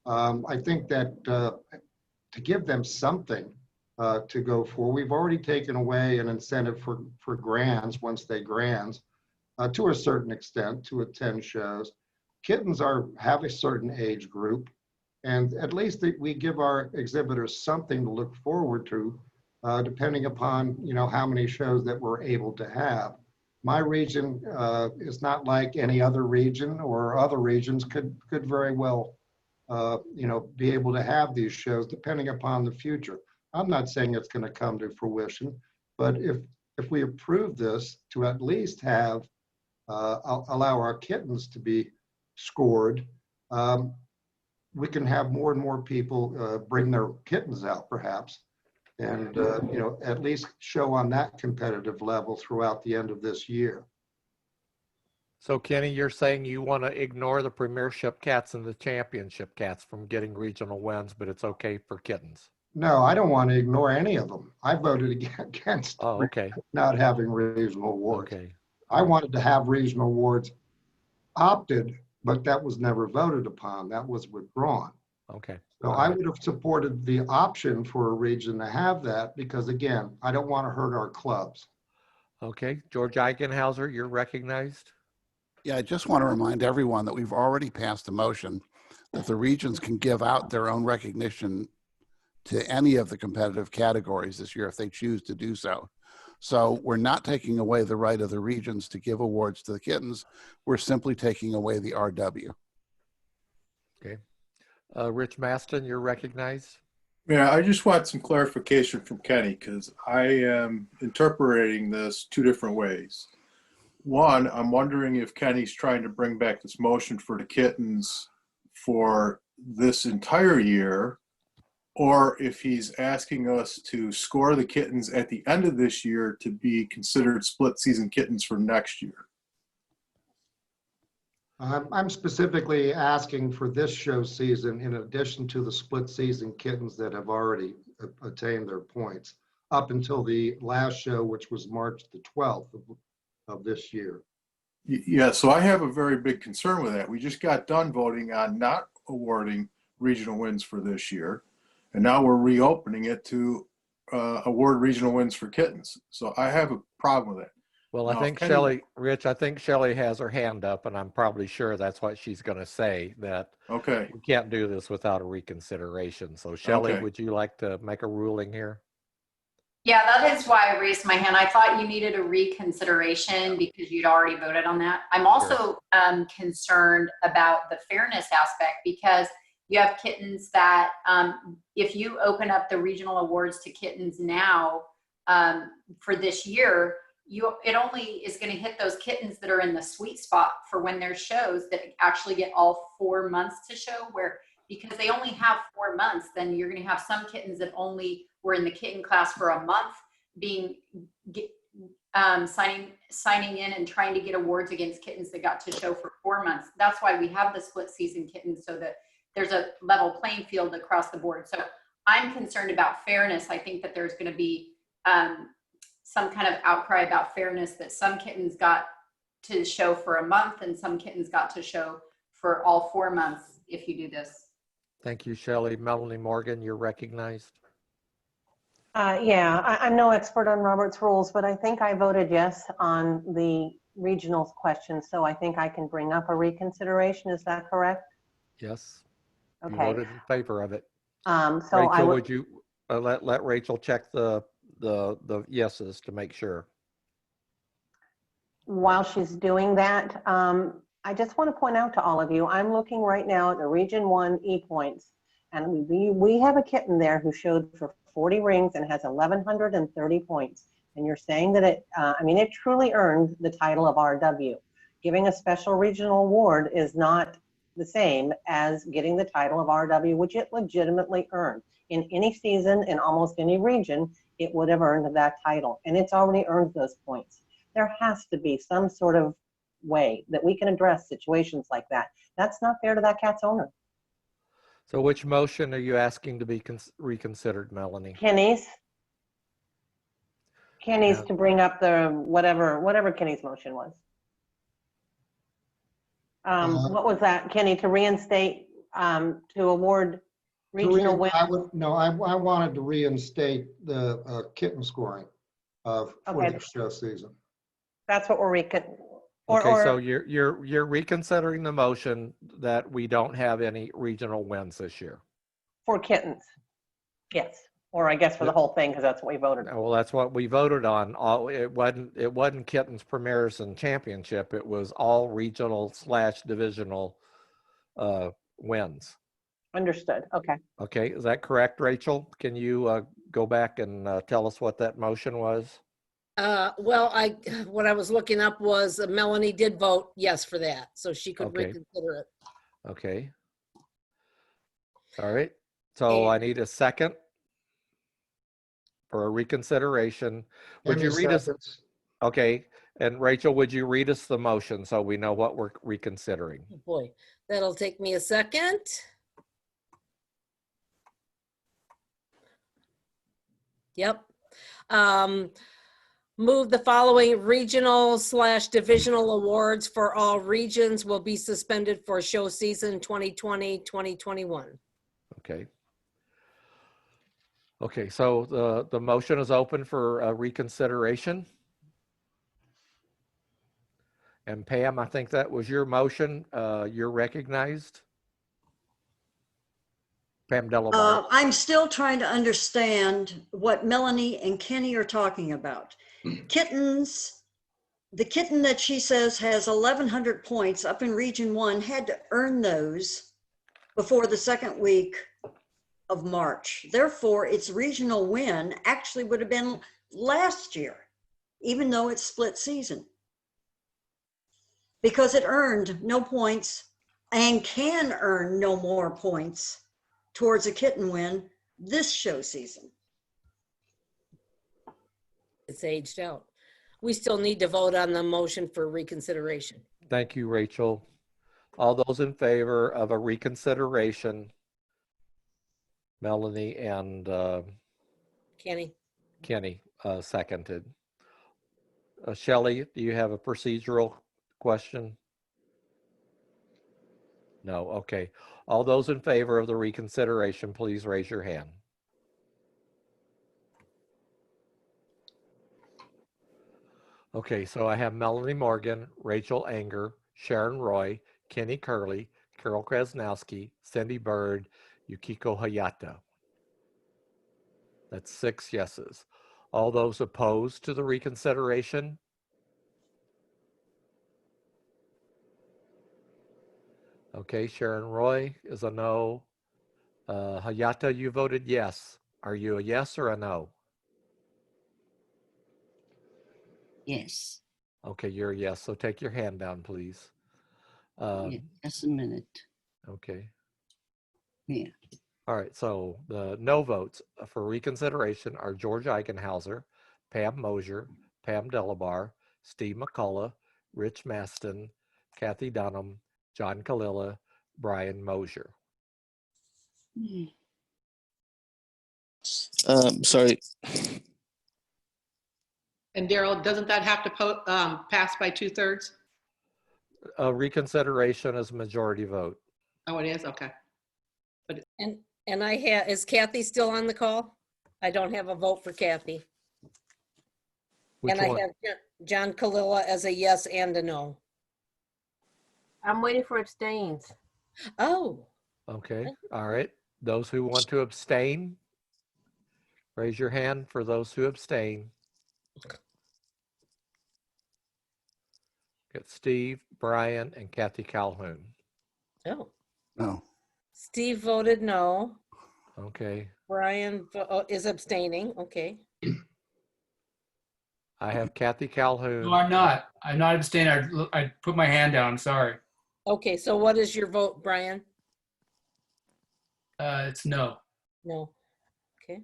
I think that to give them something to go for, we've already taken away an incentive for grands, once they grands, to a certain extent, to attend shows. Kittens have a certain age group, and at least we give our exhibitors something to look forward to, depending upon how many shows that we're able to have. My region is not like any other region, or other regions could very well be able to have these shows depending upon the future. I'm not saying it's going to come to fruition, but if we approve this to at least have allow our kittens to be scored, we can have more and more people bring their kittens out, perhaps, and at least show on that competitive level throughout the end of this year. So Kenny, you're saying you want to ignore the premiership cats and the championship cats from getting regional wins, but it's okay for kittens? No, I don't want to ignore any of them. I voted against not having regional awards. Okay. I wanted to have regional awards opted, but that was never voted upon. That was withdrawn. Okay. So I would have supported the option for a region to have that because again, I don't want to hurt our clubs. Okay, George Eichenhauser, you're recognized. Yeah, I just want to remind everyone that we've already passed a motion that the regions can give out their own recognition to any of the competitive categories this year if they choose to do so. So we're not taking away the right of the regions to give awards to the kittens. We're simply taking away the RW. Okay. Rich Maston, you're recognized. Yeah, I just want some clarification from Kenny because I am interpreting this two different ways. One, I'm wondering if Kenny's trying to bring back this motion for the kittens for this entire year, or if he's asking us to score the kittens at the end of this year to be considered split season kittens for next year. I'm specifically asking for this show season in addition to the split season kittens that have already attained their points up until the last show, which was March the 12th of this year. Yeah, so I have a very big concern with that. We just got done voting on not awarding regional wins for this year, and now we're reopening it to award regional wins for kittens. So I have a problem with that. Well, Now, I think Kenny- Shelley, Rich, I think Shelley has her hand up, and I'm probably sure that's what she's going to say, that Okay. we can't do this without a reconsideration. So Shelley, Okay. would you like to make a ruling here? Yeah, that is why I raised my hand. I thought you needed a reconsideration because you'd already voted on that. I'm also concerned about the fairness aspect because you have kittens that if you open up the regional awards to kittens now for this year, it only is going to hit those kittens that are in the sweet spot for when there's shows that actually get all 4 months to show, where because they only have 4 months, then you're going to have some kittens that only were in the kitten class for a month signing in and trying to get awards against kittens that got to show for 4 months. That's why we have the split season kittens, so that there's a level playing field across the board. So I'm concerned about fairness. I think that there's going to be some kind of outcry about fairness, that some kittens got to show for a month and some kittens got to show for all 4 months if you do this. Thank you, Shelley. Melanie Morgan, you're recognized. Yeah, I'm no expert on Robert's rules, but I think I voted yes on the regional question, so I think I can bring up a reconsideration. Is that correct? Yes. Okay. You voted in favor of it. So Rachel, I would you let Rachel check the yeses to make sure? While she's doing that, I just want to point out to all of you, I'm looking right now at the Region 1 E-points, and we have a kitten there who showed for 40 rings and has 1,130 points. And you're saying that it truly earned the title of RW. Giving a special regional award is not the same as getting the title of RW, which it legitimately earned. In any season, in almost any region, it would have earned that title, and it's already earned those points. There has to be some sort of way that we can address situations like that. That's not fair to that cat's owner. So which motion are you asking to be reconsidered, Melanie? Kenny's Yeah. to bring up the whatever Kenny's motion was. What was that, Kenny, to reinstate, to award regional wins? I wanted to reinstate the kitten scoring for the show season. That's what we're So you're reconsidering the motion that we don't have any regional wins this year. for kittens. Yes, or I guess for the whole thing, because that's what we voted on. Well, that's what we voted on. It wasn't kittens premieres and championship. It was all regional / divisional wins. Understood. Okay. Okay, is that correct, Rachel? Can you go back and tell us what that motion was? Well, what I was looking up was Melanie did vote yes for that, so she could Okay. reconsider it. Okay. All right. So I need a second for a reconsideration. Would you read us? Okay. And Rachel, would you read us the motion so we know what we're reconsidering? Oh boy, that'll take me a second. Yep. Move the following regional / divisional awards for all regions will be suspended for show season 2020-2021. Okay. Okay, so the motion is open for reconsideration. And Pam, I think that was your motion. You're recognized. Pam Delabar. I'm still trying to understand what Melanie and Kenny are talking about. Kittens, the kitten that she says has 1,100 points up in Region 1 had to earn those before the second week of March. Therefore, its regional win actually would have been last year, even though it's split season. Because it earned no points and can earn no more points towards a kitten win this show season. It's aged out. We still need to vote on the motion for reconsideration. Thank you, Rachel. All those in favor of a reconsideration, Melanie and Kenny? Kenny seconded. Shelley, do you have a procedural question? No, okay. All those in favor of the reconsideration, please raise your hand. Okay, so I have Melanie Morgan, Rachel Anger, Sharon Roy, Kenny Curley, Carol Krasnowski, Cindy Bird, Yukiko Hayata. That's 6 yeses. All those opposed to the reconsideration? Okay, Sharon Roy is a no. Hayata, you voted yes. Are you a yes or a no? Yes. Okay, you're a yes. So take your hand down, please. Yeah, just a minute. Okay. Yeah. All right, so the no votes for reconsideration are George Eichenhauser, Pam Mosier, Pam Delabar, Steve McCullough, Rich Maston, Kathy Dunham, John Kalila, Brian Mosier. Sorry. And Daryl, doesn't that have to pass by 2/3? Reconsideration is a majority vote. Oh, it is? Okay. And I have, is Kathy still on the call? I don't have a vote for Kathy. Which and one? I have John Kalila as a yes and a no. I'm waiting for abstains. Oh. Okay, all right. Those who want to abstain, raise your hand for those who abstain. Got Steve, Brian, and Kathy Calhoun. Oh. No. Steve voted no. Okay. Brian is abstaining. Okay. I have Kathy Calhoun. No, I'm not. I'm not abstaining. I put my hand down. I'm sorry. Okay, so what is your vote, Brian? It's no. No. Okay.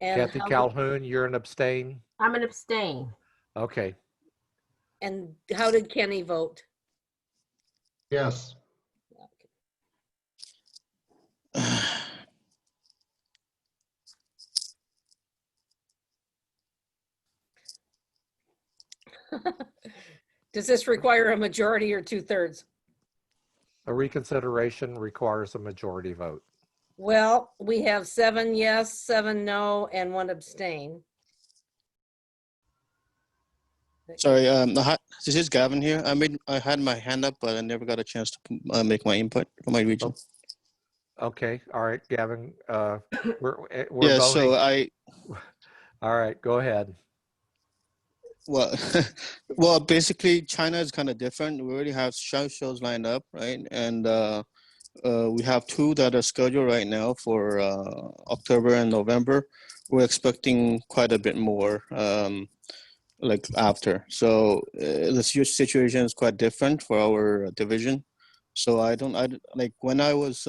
And Kathy Calhoun, you're an abstain? I'm an abstain. Okay. And how did Kenny vote? Yes. Does this require a majority or 2/3? A reconsideration requires a majority vote. Well, we have 7 yes, 7 no, and 1 abstain. Sorry, this is Gavin here. I had my hand up, but I never got a chance to make my input for my region. Okay, all right, Gavin. We're Yeah, voting. so All right, go ahead. Well, well, basically, China is kind of different. We already have shows lined up, right? And we have 2 that are scheduled right now for October and November. We're expecting quite a bit more, like after. So the situation is quite different for our division. So I like when I was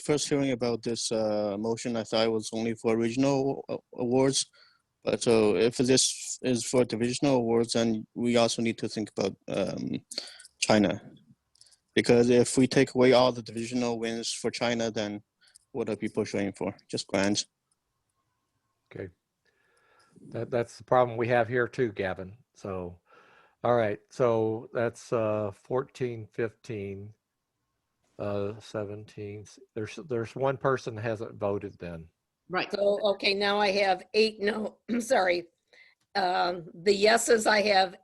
first hearing about this motion, I thought it was only for regional awards. But so if this is for divisional awards, then we also need to think about China. Because if we take away all the divisional wins for China, then what are people showing for? Just grants. Okay. That's the problem we have here too, Gavin. So, all right. So that's 14, 15. 17th. There's one person that hasn't voted then. Right. So, okay, now I have 8 no, sorry. The yeses I have,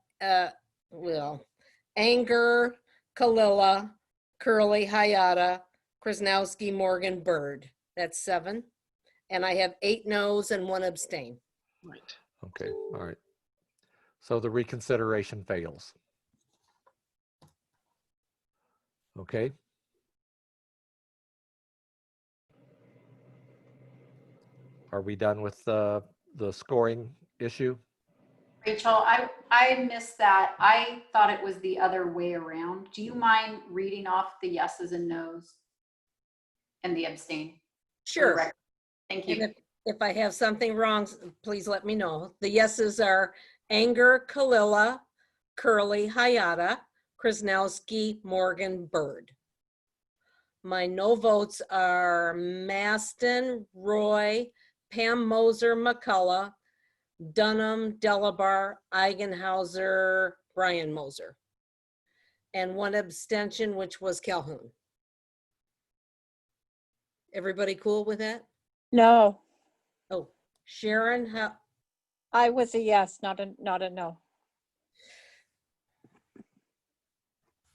Anger, Kalila, Curly, Hayata, Krasnowski, Morgan, Bird. That's 7. And I have 8 noes and 1 abstain. Right. Okay, all right. So the reconsideration fails. Okay. Are we done with the scoring issue? Rachel, I missed that. I thought it was the other way around. Do you mind reading off the yeses and nos and the abstain? Sure. Thank you. And if I have something wrong, please let me know. The yeses are Anger, Kalila, Curly, Hayata, Krasnowski, Morgan, Bird. My no votes are Maston, Roy, Pam Moser, McCullough, Dunham, Delabar, Eigenhauser, Brian Moser. And 1 abstention, which was Calhoun. Everybody cool with that? No, Oh, Sharon, I was a yes, not a no.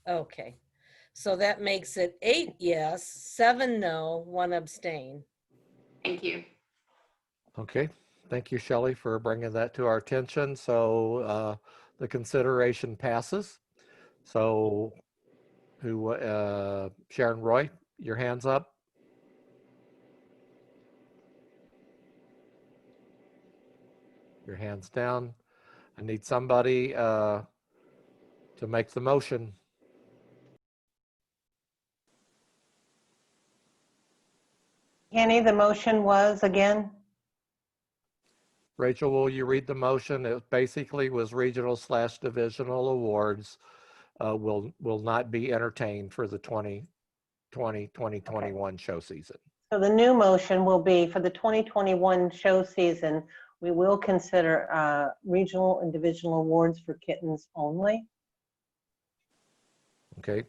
okay. So that makes it 8 yes, 7 no, 1 abstain. Thank you. Okay, thank you, Shelley, for bringing that to our attention. So the consideration passes. So who, Sharon, Roy, your hands up. Your hands down. I need somebody to make the motion. Kenny, the motion was again? Rachel, will you read the motion? It basically was regional/divisional awards will not be entertained for the 2020-2021 show season. So the new motion will be for the 2021 show season, we will consider regional and divisional awards for kittens only. Okay,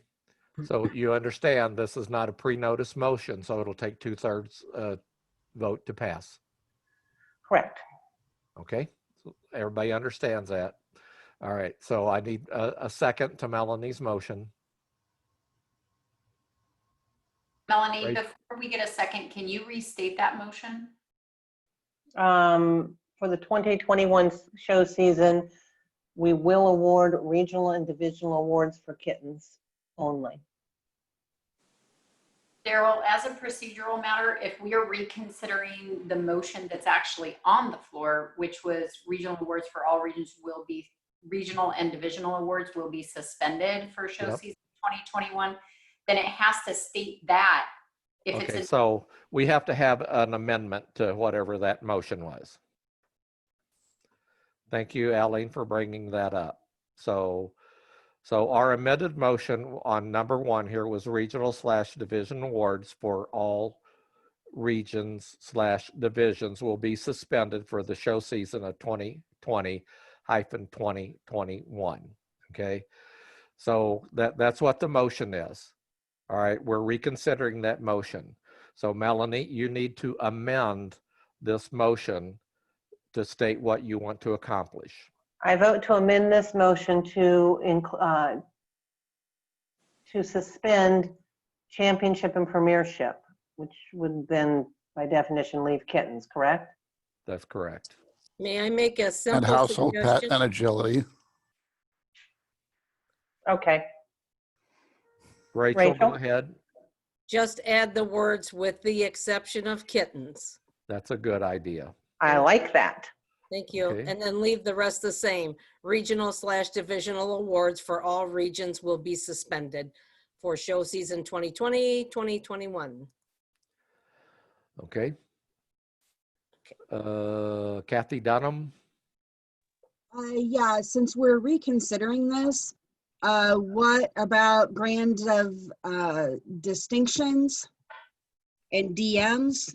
so you understand this is not a pre-notice motion, so it'll take 2/3 vote to pass. Correct. Okay, so everybody understands that. All right, so I need a second to Melanie's motion. Melanie, Right. before we get a second, can you restate that motion? For the 2021 show season, we will award regional and divisional awards for kittens only. Daryl, as a procedural matter, if we are reconsidering the motion that's actually on the floor, which was regional awards for all regions will be, regional and divisional awards will be suspended for show Yep. season 2021, then it has to state that. If Okay, it's so we have to have an amendment to whatever that motion was. Thank you, Aline, for bringing that up. So our amended motion on number 1 here was regional/division awards for all regions/divisions will be suspended for the show season of 2020-2021. Okay, so that's what the motion is. All right, we're reconsidering that motion. So Melanie, you need to amend this motion to state what you want to accomplish. I vote to amend this motion to suspend championship and premiership, which would then by definition leave kittens, correct? That's correct. May I make a simple And household pet suggestion? and agility. Okay. Rachel, go ahead. Just add the words "with the exception of kittens." That's a good idea. I like that. Thank you. Okay. And then leave the rest the same. Regional/divisional awards for all regions will be suspended for show season 2020-2021. Okay. Kathy Dunham. Yeah, since we're reconsidering this, what about grants of distinctions and DMs?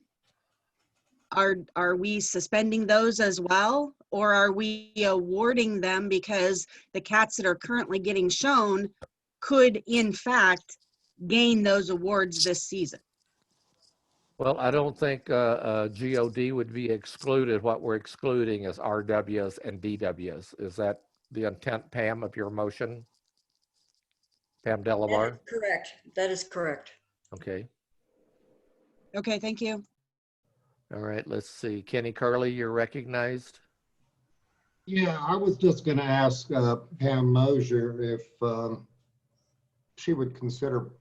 Are we suspending those as well? Or are we awarding them because the cats that are currently getting shown could in fact gain those awards this season. Well, I don't think GOD would be excluded. What we're excluding is RWs and DWs. Is that the intent, Pam, of your motion? Pam That Delabar? is correct. That is correct. Okay. Okay, thank you. All right, let's see. Kenny Curley, you're recognized. Yeah, I was just going to ask Pam Mosier if she would consider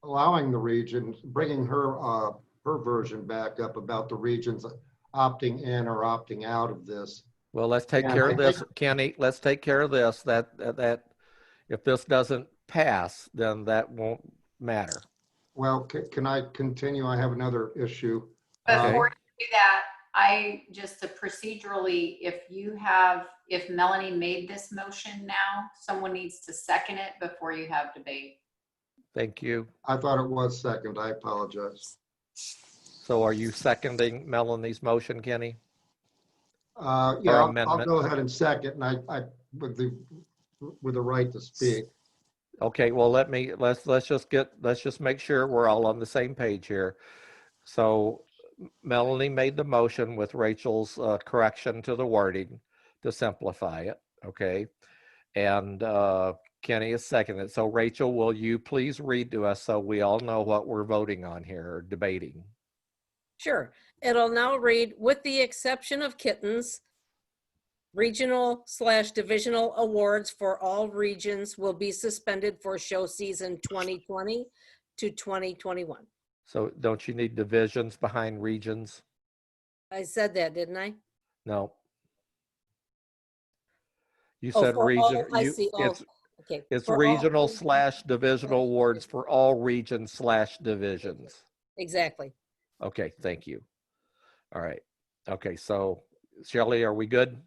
allowing the region, bringing her her version back up about the regions opting in or opting out of this. Well, let's take And care I of this, think- Kenny. Let's take care of this. That if this doesn't pass, then that won't matter. Well, can I continue? I have another issue. Before you do that, I just procedurally, if Melanie made this motion now, someone needs to second it before you have debate. Thank you. I thought it was second. I apologize. So are you seconding Melanie's motion, Kenny? Yeah, Or I'll amendment? go ahead and second, and I with the right to speak. Okay, well, let's just make sure we're all on the same page here. So Melanie made the motion with Rachel's correction to the wording to simplify it, okay? And Kenny is seconded. So Rachel, will you please read to us so we all know what we're voting on here or debating? Sure. It'll now read, with the exception of kittens, regional/divisional awards for all regions will be suspended for show season 2020 to 2021. So don't you need divisions behind regions? I said that, didn't I? No. You Oh, said for region, all, I see. Oh, okay. it's For all regional/divisional awards for all regions/divisions. Exactly. Okay, thank you. All right. Okay, so Shelley, are we good?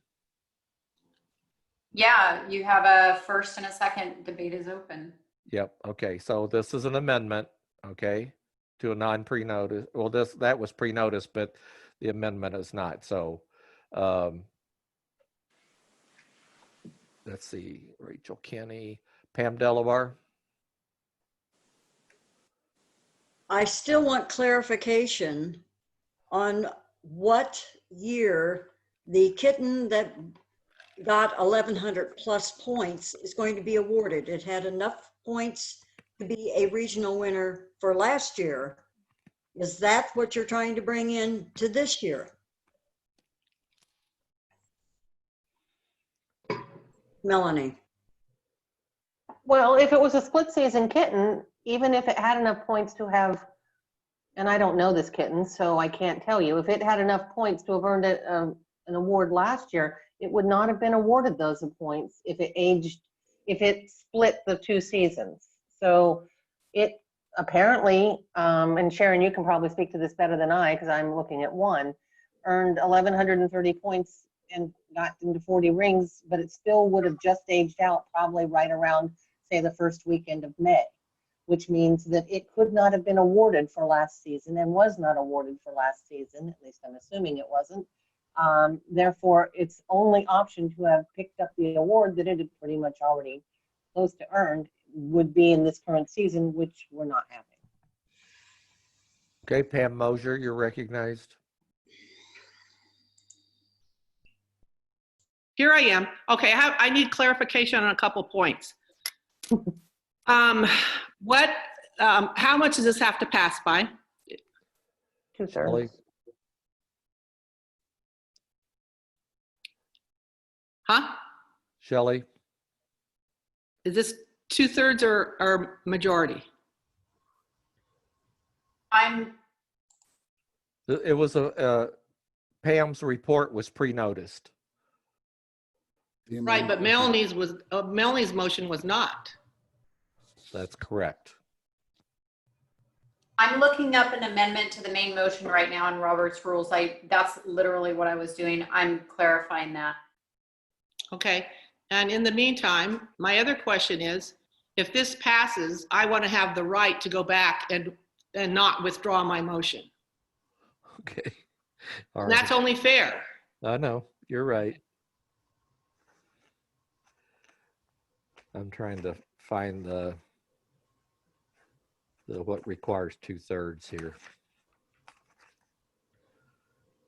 Yeah, you have a first and a second. Debate is open. Yep. Okay, so this is an amendment, okay, to a non-pre-notice. Well, that was pre-notice, but the amendment is not. So let's see, Rachel Kenny, Pam Delabar. I still want clarification on what year the kitten that got 1,100 plus points is going to be awarded. It had enough points to be a regional winner for last year. Is that what you're trying to bring in to this year? Melanie. Well, if it was a split season kitten, even if it had enough points to have, and I don't know this kitten, so I can't tell you, if it had enough points to have earned an award last year, it would not have been awarded those points if it split the two seasons. So it apparently, and Sharon, you can probably speak to this better than I because I'm looking at one, earned 1,130 points and got into 40 rings, but it still would have just aged out probably right around, say, the first weekend of May, which means that it could not have been awarded for last season and was not awarded for last season, at least I'm assuming it wasn't. Therefore, its only option to have picked up the award that it had pretty much already close to earned would be in this current season, which we're not having. Okay, Pam Mosier, you're recognized. Here I am. Okay, I need clarification on a couple points. How much does this have to pass by? 2/3. Huh? Shelley? Is this 2/3 or majority? It was Pam's report was pre-noticed. Right, but Melanie's motion was not. That's correct. I'm looking up an amendment to the main motion right now in Robert's rules. That's literally what I was doing. I'm clarifying that. Okay, and in the meantime, my other question is, if this passes, I want to have the right to go back and not withdraw my motion. Okay. All And right. that's only fair. I know, you're right. I'm trying to find the what requires 2/3 here.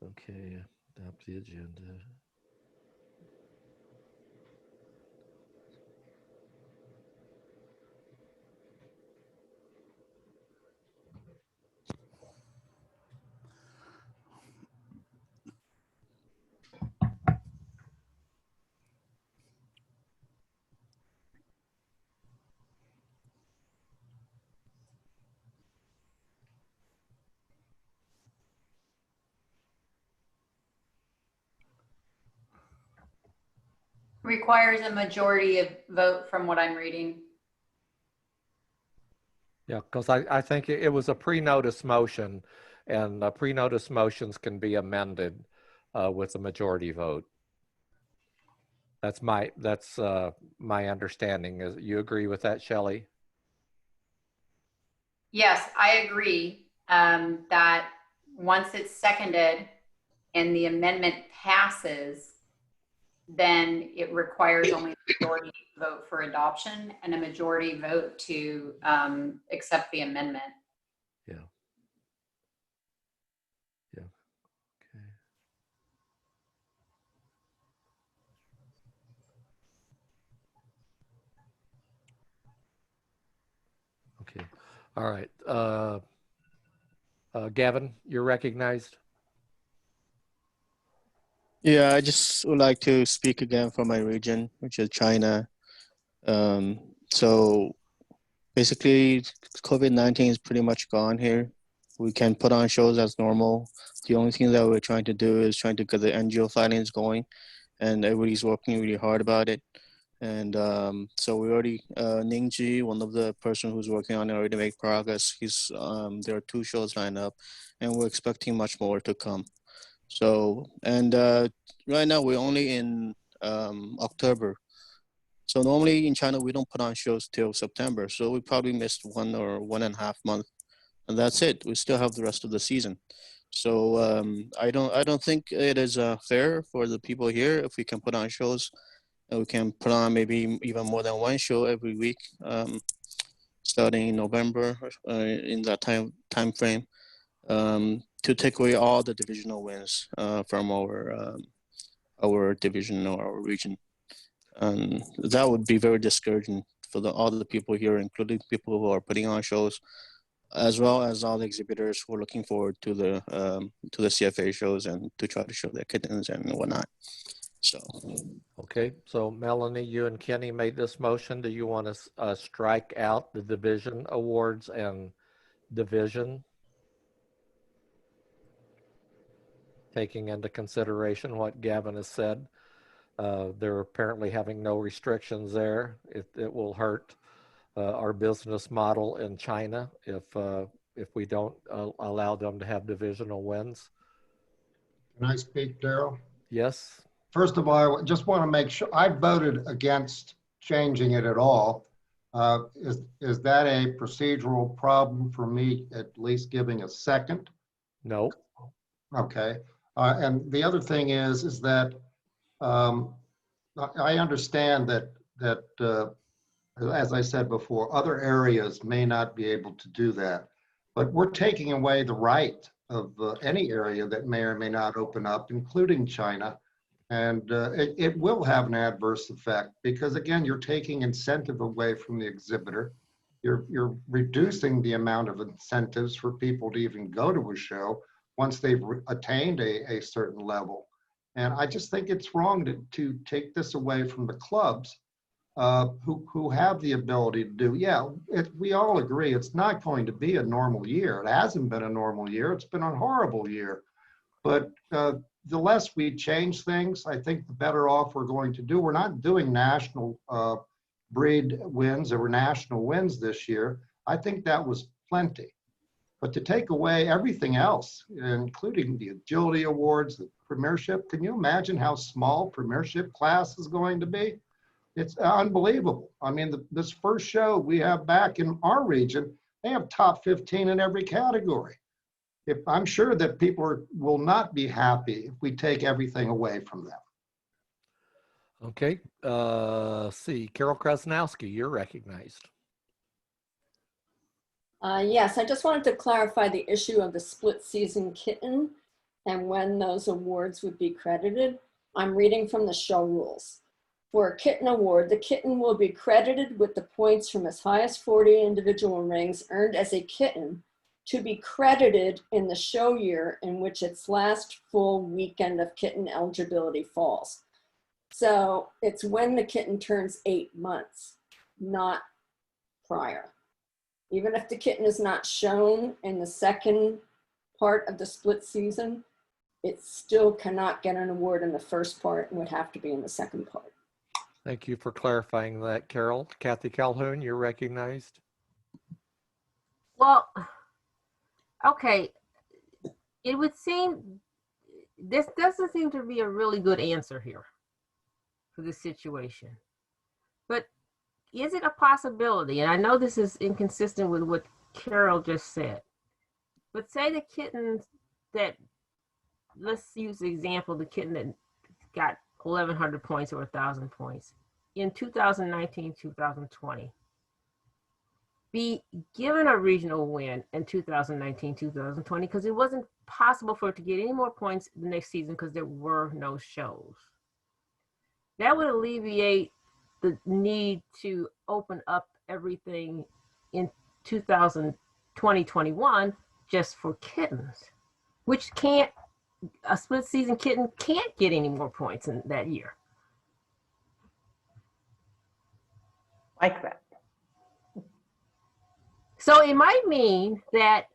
Okay, adopt the agenda. Requires a majority of vote from what I'm reading. Yeah, because I think it was a pre-notice motion, and pre-notice motions can be amended with a majority vote. That's my understanding. Is you agree with that, Shelley? Yes, I agree that once it's seconded and the amendment passes, then it requires only a majority vote for adoption and a majority vote to accept the amendment. Yeah. Yeah. Okay. Okay. All right. Gavin, you're recognized. Yeah, I just would like to speak again for my region, which is China. So basically, COVID-19 is pretty much gone here. We can put on shows as normal. The only thing that we're trying to do is trying to get the NGO filings going, and everybody's working really hard about it. And so we already, Ningji, one of the person who's working on it, already make progress. He's there are 2 shows lined up, and we're expecting much more to come. So, and right now we're only in October. So normally in China, we don't put on shows till September. So we probably missed 1 or 1.5 months, and that's it. We still have the rest of the season. So I don't think it is fair for the people here if we can put on shows, and we can put on maybe even more than 1 show every week, starting in November, in that time frame, to take away all the divisional wins from our division or our region. That would be very discouraging for all the people here, including people who are putting on shows, as well as all the exhibitors who are looking forward to the CFA shows and to try to show their kittens and whatnot. So. Okay, so Melanie, you and Kenny made this motion. Do you want to strike out the division awards and division, taking into consideration what Gavin has said? They're apparently having no restrictions there. It will hurt our business model in China if we don't allow them to have divisional wins. Can I speak, Daryl? Yes. First of all, I just want to make sure, I voted against changing it at all. Is that a procedural problem for me at least giving a second? No. Okay. And the other thing is that I understand that as I said before, other areas may not be able to do that, but we're taking away the right of any area that may or may not open up, including China. And it will have an adverse effect because, again, you're taking incentive away from the exhibitor. You're reducing the amount of incentives for people to even go to a show once they've attained a certain level. And I just think it's wrong to take this away from the clubs who have the ability to do. Yeah, we all agree it's not going to be a normal year. It hasn't been a normal year. It's been a horrible year. But the less we change things, I think the better off we're going to do. We're not doing national breed wins or national wins this year. I think that was plenty. But to take away everything else, including the agility awards, the premiership, can you imagine how small premiership class is going to be? It's unbelievable. I mean, this first show we have back in our region, they have top 15 in every category. I'm sure that people will not be happy if we take everything away from them. Okay. See, Carol Krasnowski, you're recognized. Yes, I just wanted to clarify the issue of the split season kitten and when those awards would be credited. I'm reading from the show rules. For a kitten award, the kitten will be credited with the points from as high as 40 individual rings earned as a kitten to be credited in the show year in which its last full weekend of kitten eligibility falls. So it's when the kitten turns 8 months, not prior. Even if the kitten is not shown in the second part of the split season, it still cannot get an award in the first part and would have to be in the second part. Thank you for clarifying that, Carol. Kathy Calhoun, you're recognized. Well, okay. It would seem this doesn't seem to be a really good answer here for this situation. But is it a possibility? And I know this is inconsistent with what Carol just said. But say the kittens that, let's use the example, the kitten that got 1,100 points or 1,000 points in 2019, 2020, be given a regional win in 2019, 2020, because it wasn't possible for it to get any more points the next season because there were no shows. That would alleviate the need to open up everything in 2020-21 just for kittens, which can't, a split season kitten can't get any more points in that year. Like that. So it might mean that,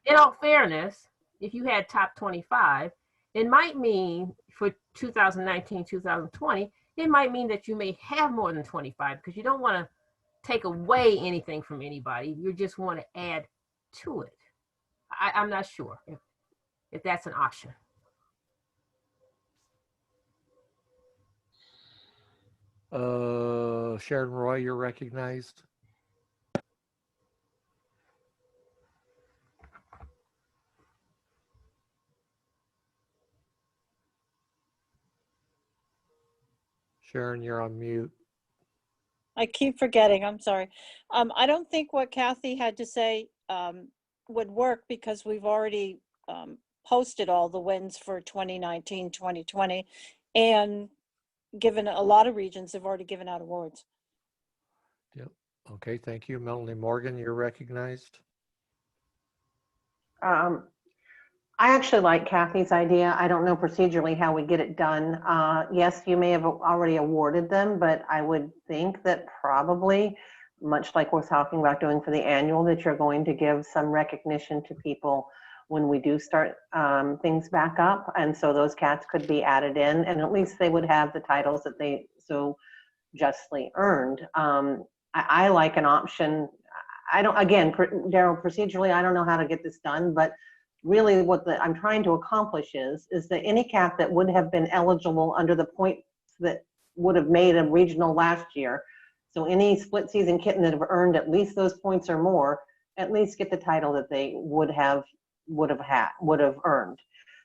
in all fairness, if you had top 25, it might mean for 2019, 2020, it might mean that you may have more than 25 because you don't want to take away anything from anybody. You just want to add to it. I'm not sure if that's an option. Sharon Roy, you're recognized. Sharon, you're on mute. I keep forgetting, I'm sorry. I don't think what Kathy had to say would work because we've already posted all the wins for 2019, 2020, and given a lot of regions have already given out awards. Yep. Okay, thank you. Melanie Morgan, you're recognized. I actually like Kathy's idea. I don't know procedurally how we get it done. Yes, you may have already awarded them, but I would think that probably, much like we're talking about doing for the annual, that you're going to give some recognition to people when we do start things back up. And so those cats could be added in, and at least they would have the titles that they so justly earned. I like an option. I don't, again, Daryl, procedurally, I don't know how to get this done, but really what I'm trying to accomplish is that any cat that would have been eligible under the points that would have made a regional last year, so any split season kitten that have earned at least those points or more, at least get the title that they would have earned.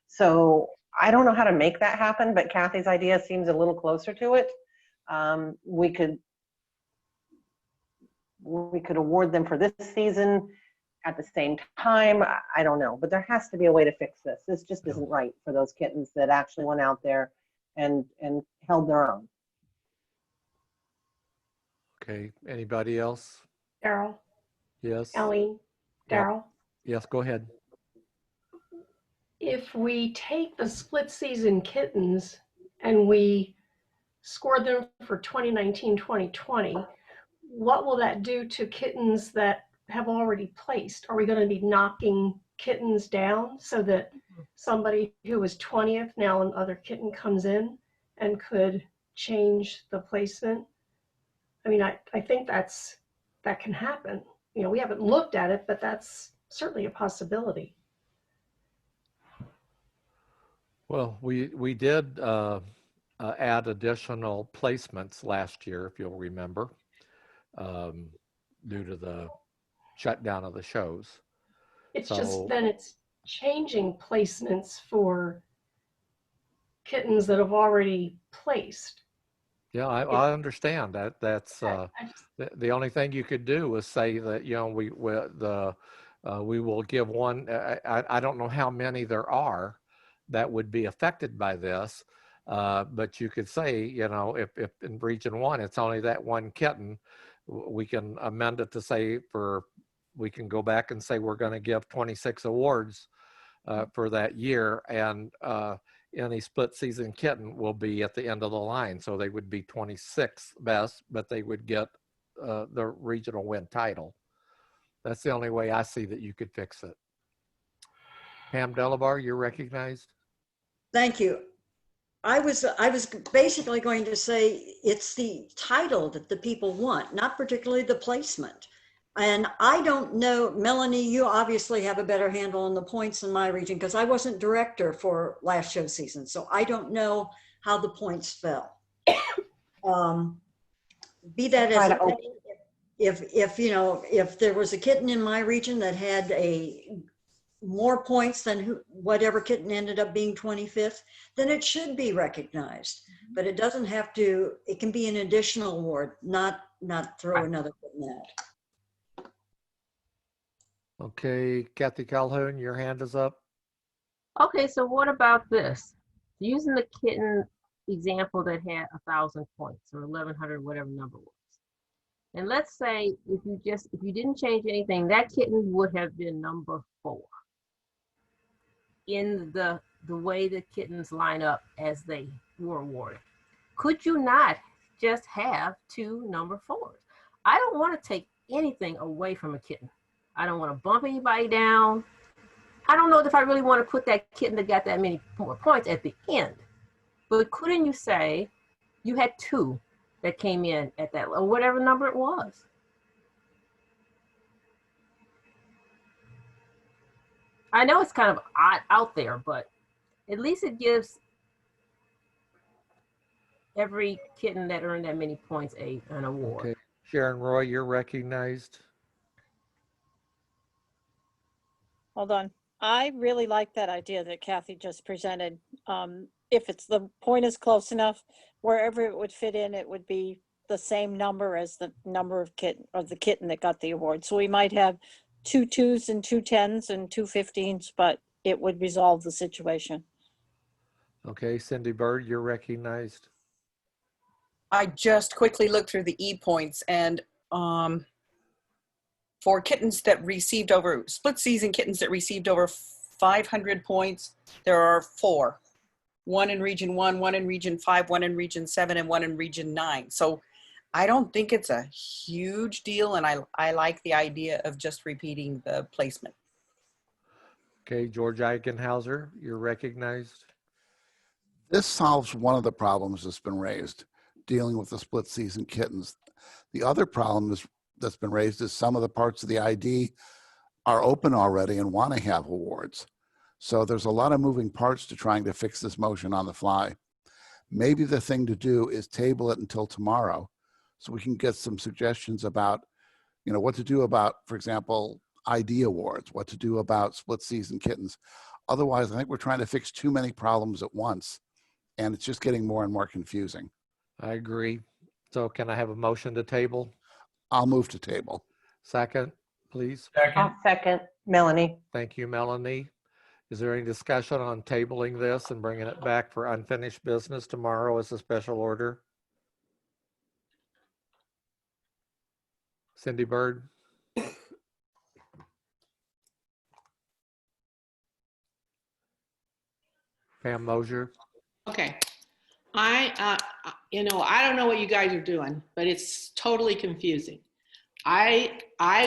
So I don't know how to make that happen, but Kathy's idea seems a little closer to it. We could award them for this season at the same time. I don't know, but there has to be a way to fix this. This just isn't right for those kittens that actually went out there and held their own. Okay, anybody else? Daryl, Yes. Ellie, Daryl. Yes, go ahead. If we take the split season kittens and we score them for 2019, 2020, what will that do to kittens that have already placed? Are we going to be knocking kittens down so that somebody who was 20th, now another kitten comes in and could change the placement? I mean, I think that can happen. You know, we haven't looked at it, but that's certainly a possibility. Well, we did add additional placements last year, if you'll remember, due to the shutdown of the shows. It's just then it's changing placements for kittens that have already placed. Yeah, I understand that. That's I just, the only thing you could do was say that, you know, we will give one. I don't know how many there are that would be affected by this, but you could say, you know, if in region one it's only that one kitten, we can amend it to say we can go back and say we're going to give 26 awards for that year, and any split season kitten will be at the end of the line. So they would be 26th best, but they would get the regional win title. That's the only way I see that you could fix it. Pam Delabar, you're recognized. Thank you. I was basically going to say it's the title that the people want, not particularly the placement. And I don't know, Melanie, you obviously have a better handle on the points in my region because I wasn't director for last show season. So I don't know how the points fell. Be that as it may, if you know, if there was a kitten in my region that had more points than whatever kitten ended up being 25th, then it should be recognized. But it doesn't have to, it can be an additional award, not throw another kitten out. Okay, Kathy Calhoun, your hand is up. Okay, so what about this? Using the kitten example that had 1,000 points or 1,100, whatever number was. And let's say if you didn't change anything, that kitten would have been number 4 in the way the kittens line up as they were awarded. Could you not just have 2 number 4s? I don't want to take anything away from a kitten. I don't want to bump anybody down. I don't know if I really want to put that kitten that got that many more points at the end. But couldn't you say you had 2 that came in at that, or whatever number it was? I know it's kind of odd out there, but at least it gives every kitten that earned that many points an award. Okay, Sharon Roy, you're recognized. Hold on. I really like that idea that Kathy just presented. If the point is close enough, wherever it would fit in, it would be the same number as the number of the kitten that got the award. So we might have 2 2s and 2 10s and 2 15s, but it would resolve the situation. Okay, Cindy Bird, you're recognized. I just quickly looked through the e-points, and for kittens that received split season kittens that received over 500 points, there are 4. 1 in region 1, 1 in region 5, 1 in region 7, and 1 in region 9. So I don't think it's a huge deal, and I like the idea of just repeating the placement. Okay, George Eichenhauser, you're recognized. This solves one of the problems that's been raised, dealing with the split season kittens. The other problem that's been raised is some of the parts of the ID are open already and want to have awards. So there's a lot of moving parts to trying to fix this motion on the fly. Maybe the thing to do is table it until tomorrow so we can get some suggestions about, you know, what to do about, for example, ID awards, what to do about split season kittens. Otherwise, I think we're trying to fix too many problems at once, and it's just getting more and more confusing. I agree. So can I have a motion to table? I'll move to table. Second, please. Second. Second, Melanie. Thank you, Melanie. Is there any discussion on tabling this and bringing it back for unfinished business tomorrow as a special order? Cindy Bird? Pam Mosier? Okay. I don't know what you guys are doing, but it's totally confusing. I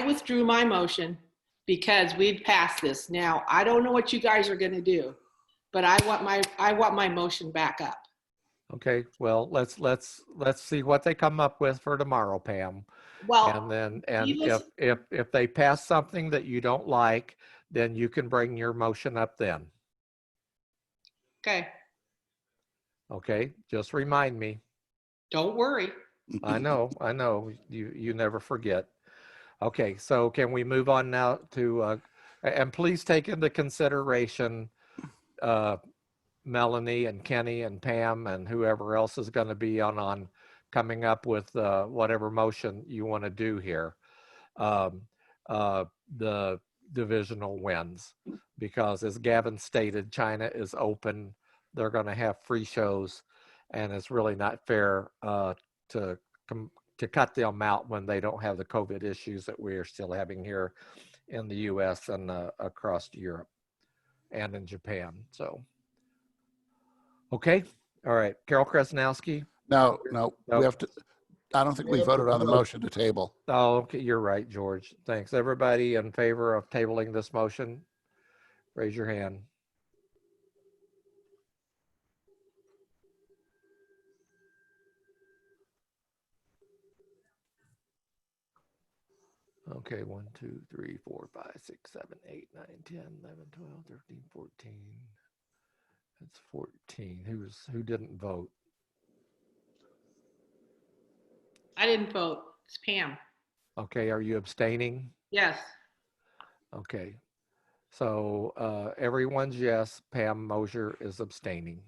withdrew my motion because we've passed this. Now, I don't know what you guys are going to do, but I want my motion back up. Okay, well, let's see what they come up with for tomorrow, Pam. Well, and then if they pass something that you don't like, then you can bring your motion up then. Okay. Okay, just remind me. Don't worry. I know, you never forget. Okay, so can we move on now to, and please take into consideration Melanie and Kenny and Pam and whoever else is going to be on coming up with whatever motion you want to do here, the divisional wins. Because as Gavin stated, China is open. They're going to have free shows, and it's really not fair to cut them out when they don't have the COVID issues that we are still having here in the U.S. and across Europe and in Japan. So, okay, all right, Carol Krasnowski. No, Nope. we have to. I don't think we voted on the motion to table. Oh, okay, you're right, George. Thanks. Everybody in favor of tabling this motion, raise your hand. Okay, 1, 2, 3, 4, 5, 6, 7, 8, 9, 10, 11, 12, 13, 14. That's 14. Who didn't vote? I didn't vote. It's Pam. Okay, are you abstaining? Yes. Okay, so everyone's yes. Pam Mosier is abstaining.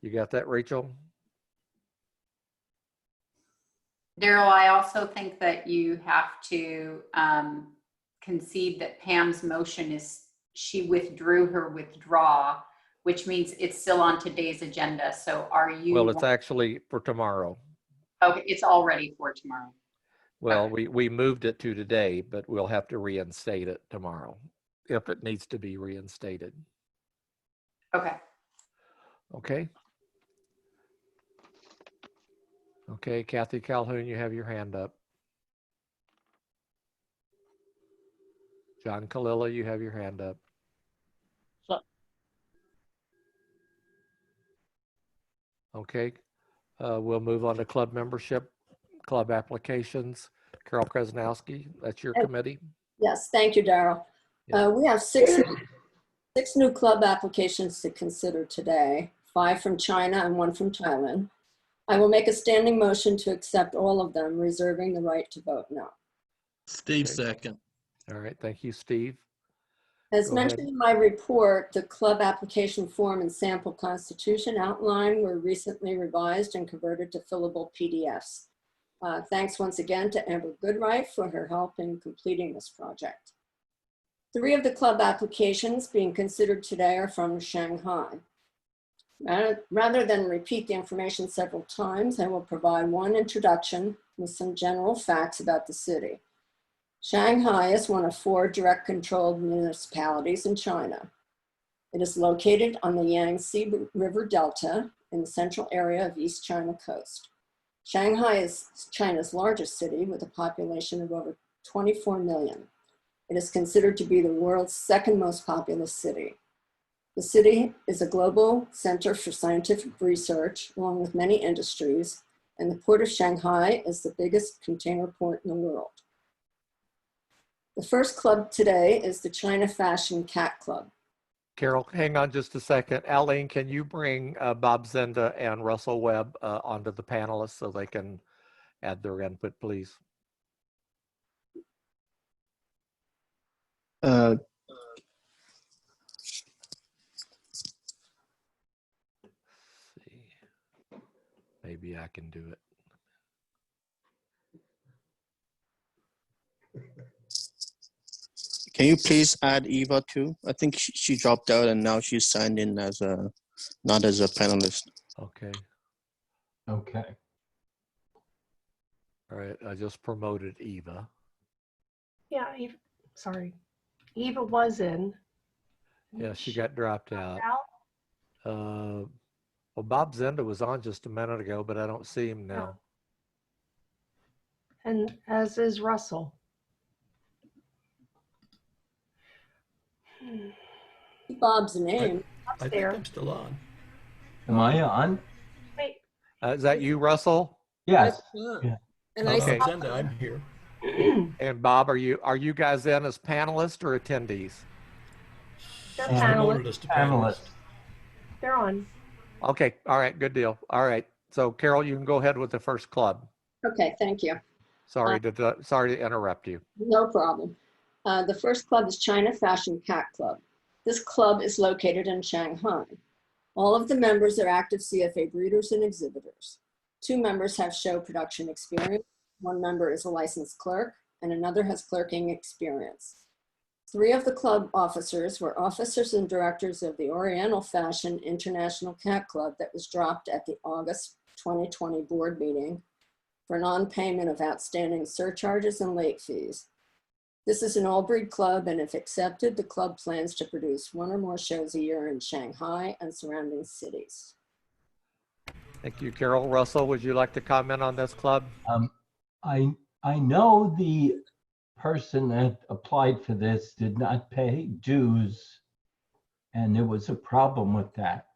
You got that, Rachel? Daryl, I also think that you have to concede that Pam's motion is, she withdrew her withdraw, which means it's still on today's agenda. So are you? Well, it's actually for tomorrow. Okay, it's already for tomorrow. Well, we moved it to today, but we'll have to reinstate it tomorrow if it needs to be reinstated. Okay. Okay. Okay, Kathy Calhoun, you have your hand up. John Kalila, you have your hand up. Okay, we'll move on to club membership, club applications. Carol Krasnowski, that's your committee. Yes, thank you, Daryl. We have six new club applications to consider today, 5 from China and 1 from Thailand. I will make a standing motion to accept all of them, reserving the right to vote no. Steve, second. All right, thank you, Steve. As Go mentioned ahead. in my report, the club application form and sample constitution outline were recently revised and converted to fillable PDFs. Thanks once again to Amber Goodright for her help in completing this project. 3 of the club applications being considered today are from Shanghai. Rather than repeat the information several times, I will provide one introduction with some general facts about the city. Shanghai is one of 4 direct-controlled municipalities in China. It is located on the Yangtze River Delta in the central area of East China coast. Shanghai is China's largest city with a population of over 24 million. It is considered to be the world's 2nd most populous city. The city is a global center for scientific research, along with many industries, and the port of Shanghai is the biggest container port in the world. The first club today is the China Fashion Cat Club. Carol, hang on just a second. Aline, can you bring Bob Zenda and Russell Webb onto the panelists so they can add their input, please? Maybe I can do it. Can you please add Eva too? I think she dropped out and now she's signed in as a, not as a panelist. Okay. Okay. All right, I just promoted Eva. Yeah, Eva, sorry. Eva was in. Yeah, she got dropped out. Well, Bob Zenda was on just a minute ago, but I don't see him now. And as is Russell. Bob's name. I think there. I'm still on. Am I on? Wait. Is that you, Russell? Yes. Yeah. And Okay. Agenda, I'm here. And Bob, are you guys in as panelists or attendees? They're Promoted panelists. us to panelist. They're on. Okay, all right, good deal. All right, so Carol, you can go ahead with the first club. Okay, thank you. Sorry to interrupt you. No problem. The first club is China Fashion Cat Club. This club is located in Shanghai. All of the members are active CFA breeders and exhibitors. 2 members have show production experience. 1 member is a licensed clerk and another has clerking experience. 3 of the club officers were officers and directors of the Oriental Fashion International Cat Club that was dropped at the August 2020 board meeting for non-payment of outstanding surcharges and late fees. This is an all-breed club, and if accepted, the club plans to produce 1 or more shows a year in Shanghai and surrounding cities. Thank you, Carol. Russell, would you like to comment on this club? I know the person that applied for this did not pay dues, and there was a problem with that.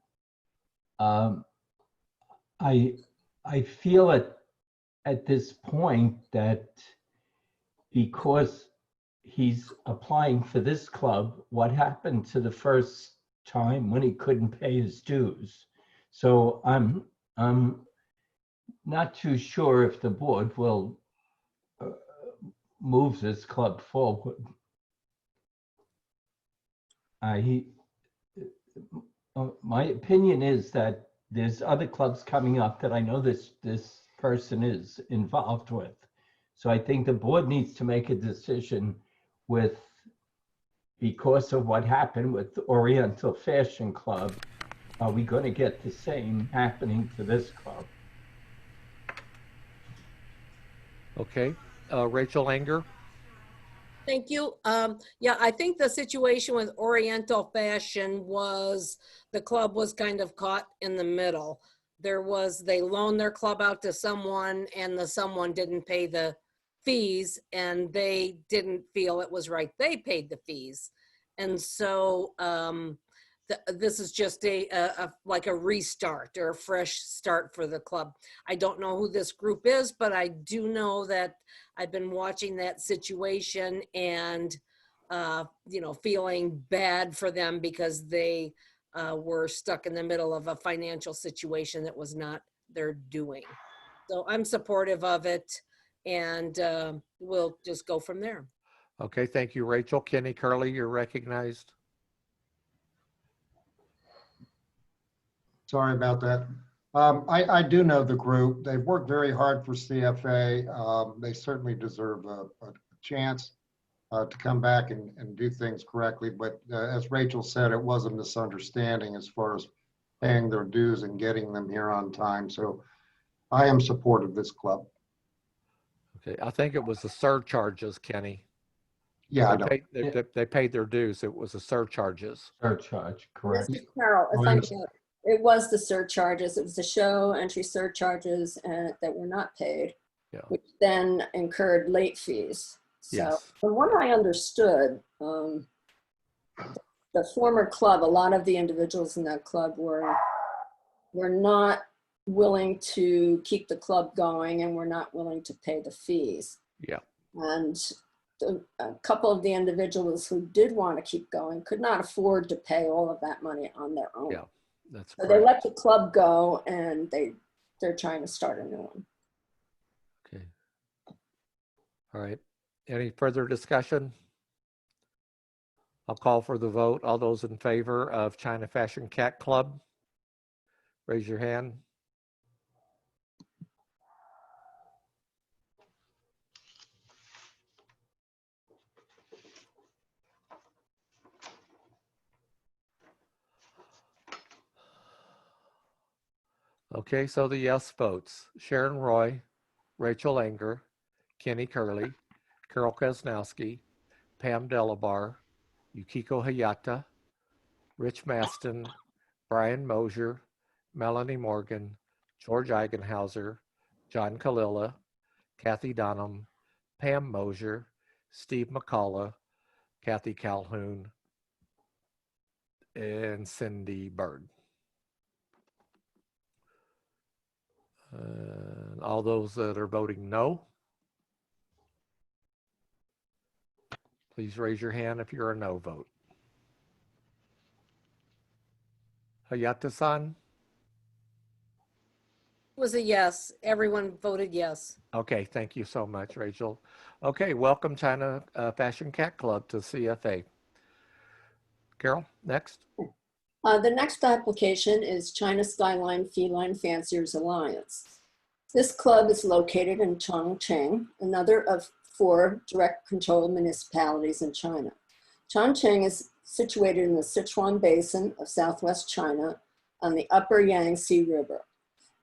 I feel at this point that because he's applying for this club, what happened to the first time when he couldn't pay his dues? So I'm not too sure if the board will move this club forward. My opinion is that there's other clubs coming up that I know this person is involved with. So I think the board needs to make a decision with, because of what happened with the Oriental Fashion Club, are we going to get the same happening to this club? Okay, Rachel Anger. Thank you. Yeah, I think the situation with Oriental Fashion was the club was kind of caught in the middle. They loaned their club out to someone and the someone didn't pay the fees and they didn't feel it was right. They paid the fees. And so this is just like a restart or a fresh start for the club. I don't know who this group is, but I do know that I've been watching that situation and, feeling bad for them because they were stuck in the middle of a financial situation that was not their doing. So I'm supportive of it and we'll just go from there. Okay, thank you, Rachel. Kenny Curley, you're recognized. Sorry about that. I do know the group. They've worked very hard for CFA. They certainly deserve a chance to come back and do things correctly. But as Rachel said, it was a misunderstanding as far as paying their dues and getting them here on time. So I am supportive of this club. Okay, I think it was the surcharges, Kenny. Yeah, I know. They paid their dues. It was the surcharges. Surcharge, correct. Mr. Carroll, if I may, it was the surcharges. It was the show entry surcharges that were not paid, which then incurred late fees. So from what I understood, the former club, a lot of the individuals in that club were not willing to keep the club going and were not willing to pay the fees. Yeah. And a couple of the individuals who did want to keep going could not afford to pay all of that money on their own. Yeah, that's so they let the club go and they're trying to start a new one. Okay. All right. Any further discussion? I'll call for the vote. All those in favor of China Fashion Cat Club, raise your hand. Okay, so the yes votes: Sharon Roy, Rachel Anger, Kenny Curley, Carol Kaznowski, Pam Delabar, Yukiko Hayata, Rich Maston, Brian Mosier, Melanie Morgan, George Eigenhauser, John Kalila, Kathy Donham, Pam Mosier, Steve McCullough, Kathy Calhoun, and Cindy Bird. All those that are voting no, please raise your hand if you're a no vote. Hayata-san? It was a yes. Everyone voted yes. Okay, thank you so much, Rachel. Okay, welcome China Fashion Cat Club to CFA. Carol, next. The next application is China Skyline Feline Fanciers Alliance. This club is located in Chongqing, another of 4 direct control municipalities in China. Chongqing is situated in the Sichuan Basin of southwest China on the upper Yangtze River.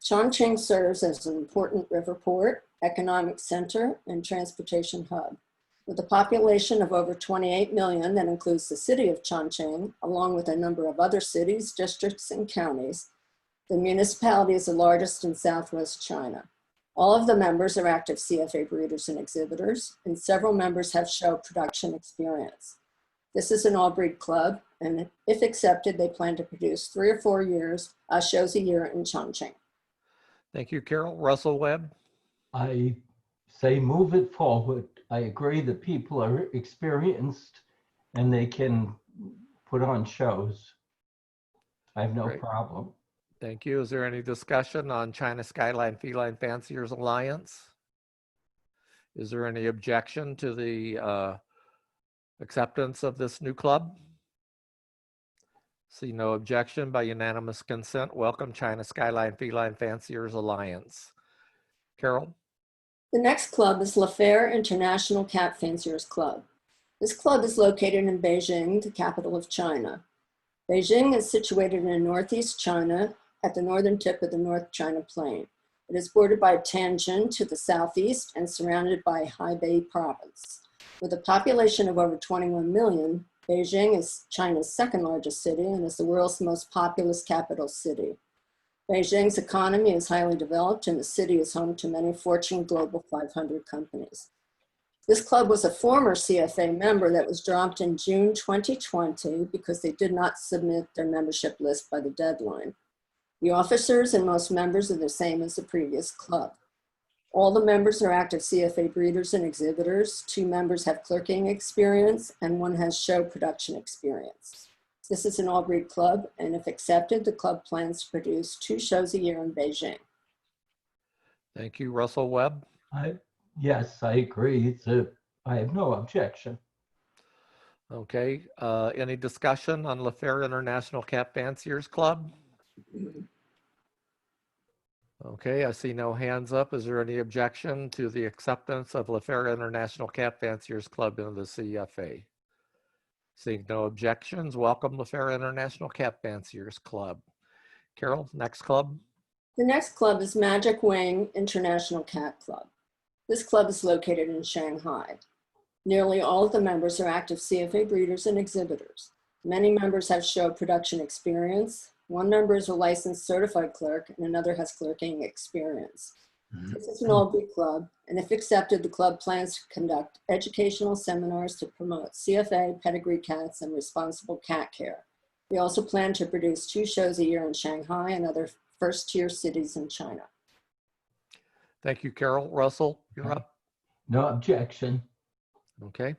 Chongqing serves as an important river port, economic center, and transportation hub. With a population of over 28 million that includes the city of Chongqing, along with a number of other cities, districts, and counties, the municipality is the largest in southwest China. All of the members are active CFA breeders and exhibitors, and several members have show production experience. This is an all-breed club, and if accepted, they plan to produce 3 or 4 shows a year in Chongqing. Thank you, Carol. Russell Webb? I say move it forward. I agree that people are experienced and they can put on shows. I have no Great. problem. Thank you. Is there any discussion on China Skyline Feline Fanciers Alliance? Is there any objection to the acceptance of this new club? See no objection. By unanimous consent, welcome China Skyline Feline Fanciers Alliance. Carol? The next club is La Faire International Cat Fanciers Club. This club is located in Beijing, the capital of China. Beijing is situated in northeast China at the northern tip of the North China Plain. It is bordered by Tianjin to the southeast and surrounded by Hebei province. With a population of over 21 million, Beijing is China's second largest city and is the world's most populous capital city. Beijing's economy is highly developed and the city is home to many Fortune Global 500 companies. This club was a former CFA member that was dropped in June 2020 because they did not submit their membership list by the deadline. The officers and most members are the same as the previous club. All the members are active CFA breeders and exhibitors. 2 members have clerking experience and 1 has show production experience. This is an all-breed club, and if accepted, the club plans to produce 2 shows a year in Beijing. Thank you. Russell Webb? Yes, I agree. I have no objection. Okay. Any discussion on La Faire International Cat Fanciers Club? Okay, I see no hands up. Is there any objection to the acceptance of La Faire International Cat Fanciers Club into the CFA? Seeing no objections, welcome La Faire International Cat Fanciers Club. Carol, next club? The next club is Magic Wing International Cat Club. This club is located in Shanghai. Nearly all of the members are active CFA breeders and exhibitors. Many members have show production experience. 1 member is a licensed certified clerk and another has clerking experience. This is an all-breed club, and if accepted, the club plans to conduct educational seminars to promote CFA, pedigree cats, and responsible cat care. We also plan to produce 2 shows a year in Shanghai and other first-tier cities in China. Thank you, Carol. Russell, you're up. No objection. Okay.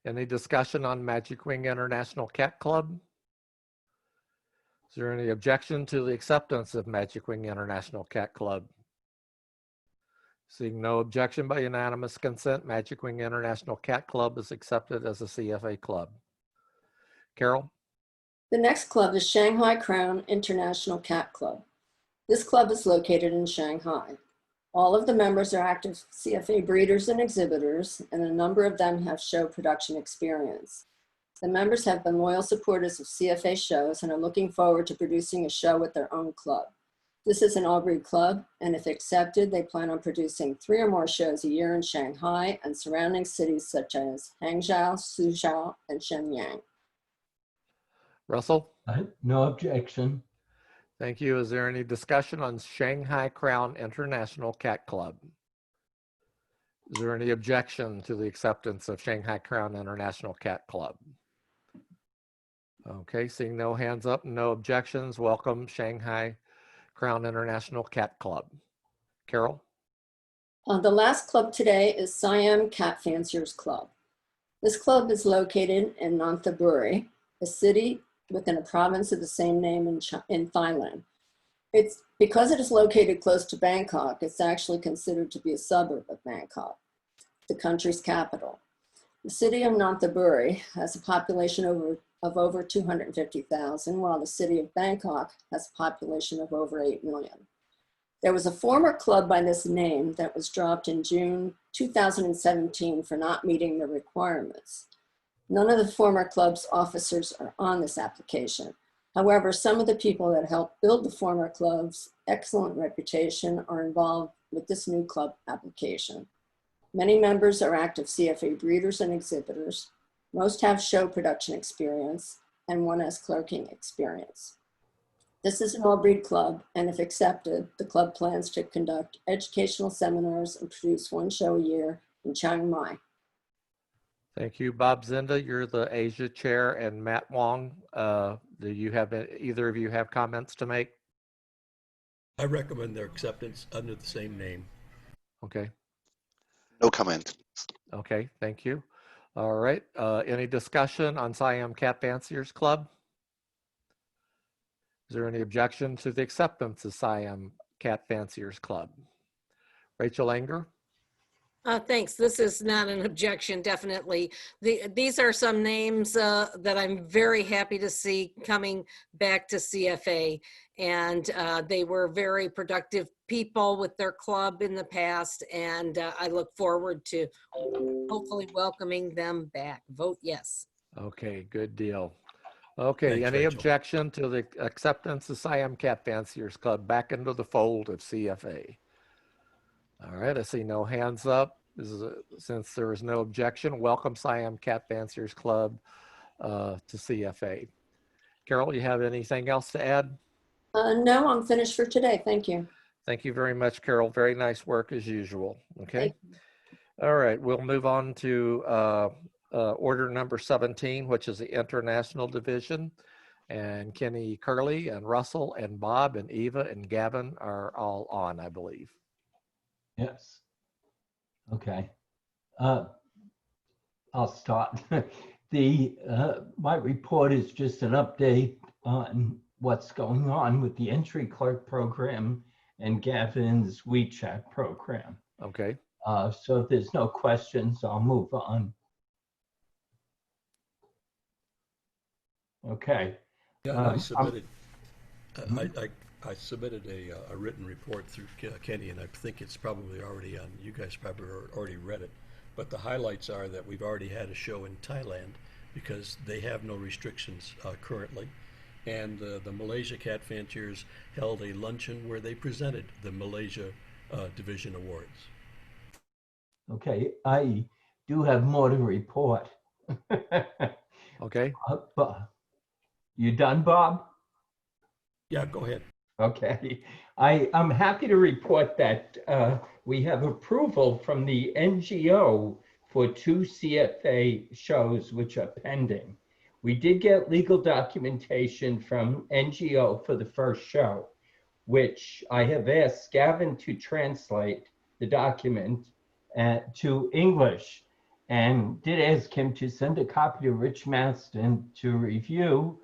Any discussion on Magic Wing International Cat Club? Is there any objection to the acceptance of Magic Wing International Cat Club? Seeing no objection by unanimous consent, Magic Wing International Cat Club is accepted as a CFA club. Carol? The next club is Shanghai Crown International Cat Club. This club is located in Shanghai. All of the members are active CFA breeders and exhibitors, and a number of them have show production experience. The members have been loyal supporters of CFA shows and are looking forward to producing a show with their own club. This is an all-breed club, and if accepted, they plan on producing 3 or more shows a year in Shanghai and surrounding cities such as Hangzhou, Suzhou, and Shenyang. Russell? No objection. Thank you. Is there any discussion on Shanghai Crown International Cat Club? Is there any objection to the acceptance of Shanghai Crown International Cat Club? Okay, seeing no hands up, no objections, welcome Shanghai Crown International Cat Club. Carol? The last club today is Siam Cat Fanciers Club. This club is located in Nonthaburi, a city within a province of the same name in Thailand. Because it is located close to Bangkok, it's actually considered to be a suburb of Bangkok, the country's capital. The city of Nonthaburi has a population of over of over 250,000, while the city of Bangkok has a population of over 8 million. There was a former club by this name that was dropped in June 2017 for not meeting the requirements. None of the former club's officers are on this application. However, some of the people that helped build the former club's excellent reputation are involved with this new club application. Many members are active CFA breeders and exhibitors. Most have show production experience, and one has clerking experience. This is an all-breed club, and if accepted, the club plans to conduct educational seminars and produce one show a year in Chiang Mai. Thank you, Bob Zinda. You're the Asia chair, and Matt Wong. Do you have either of you have comments to make? I recommend their acceptance under the same name. Okay. No comment. Okay, thank you. All right. Any discussion on Siam Cat Fanciers Club? Is there any objection to the acceptance of Siam Cat Fanciers Club? Rachel Anger? Thanks. This is not an objection, definitely. These are some names that I'm very happy to see coming back to CFA. And they were very productive people with their club in the past. And I look forward to hopefully welcoming them back. Vote yes. Okay, good deal. Okay, Thanks, any Rachel. objection to the acceptance of Siam Cat Fanciers Club back into the fold of CFA? All right, I see no hands up. Since there is no objection, welcome Siam Cat Fanciers Club to CFA. Carol, you have anything else to add? No, I'm finished for today. Thank you. Thank you very much, Carol. Very nice work as usual. Okay. All right, we'll move on to order number 17, which is the International Division. And Kenny Curley and Russell and Bob and Eva and Gavin are all on, I believe. Yes. Okay. I'll start. My report is just an update on what's going on with the entry clerk program and Gavin's WeChat program. Okay. So if there's no questions, I'll move on. Okay. Yeah, I submitted. I submitted a written report through Kenny, and I think it's probably already on. You guys probably already read it, but the highlights are that we've already had a show in Thailand because they have no restrictions currently, and the Malaysia Cat Fanciers held a luncheon where they presented the Malaysia Division Awards. Okay, I do have more to report. Okay. You done, Bob? Yeah, go ahead. Okay, I'm happy to report that we have approval from the NGO for 2 CFA shows which are pending. We did get legal documentation from NGO for the first show, which I have asked Gavin to translate the document to English, and did ask him to send a copy to Rich Maston to review.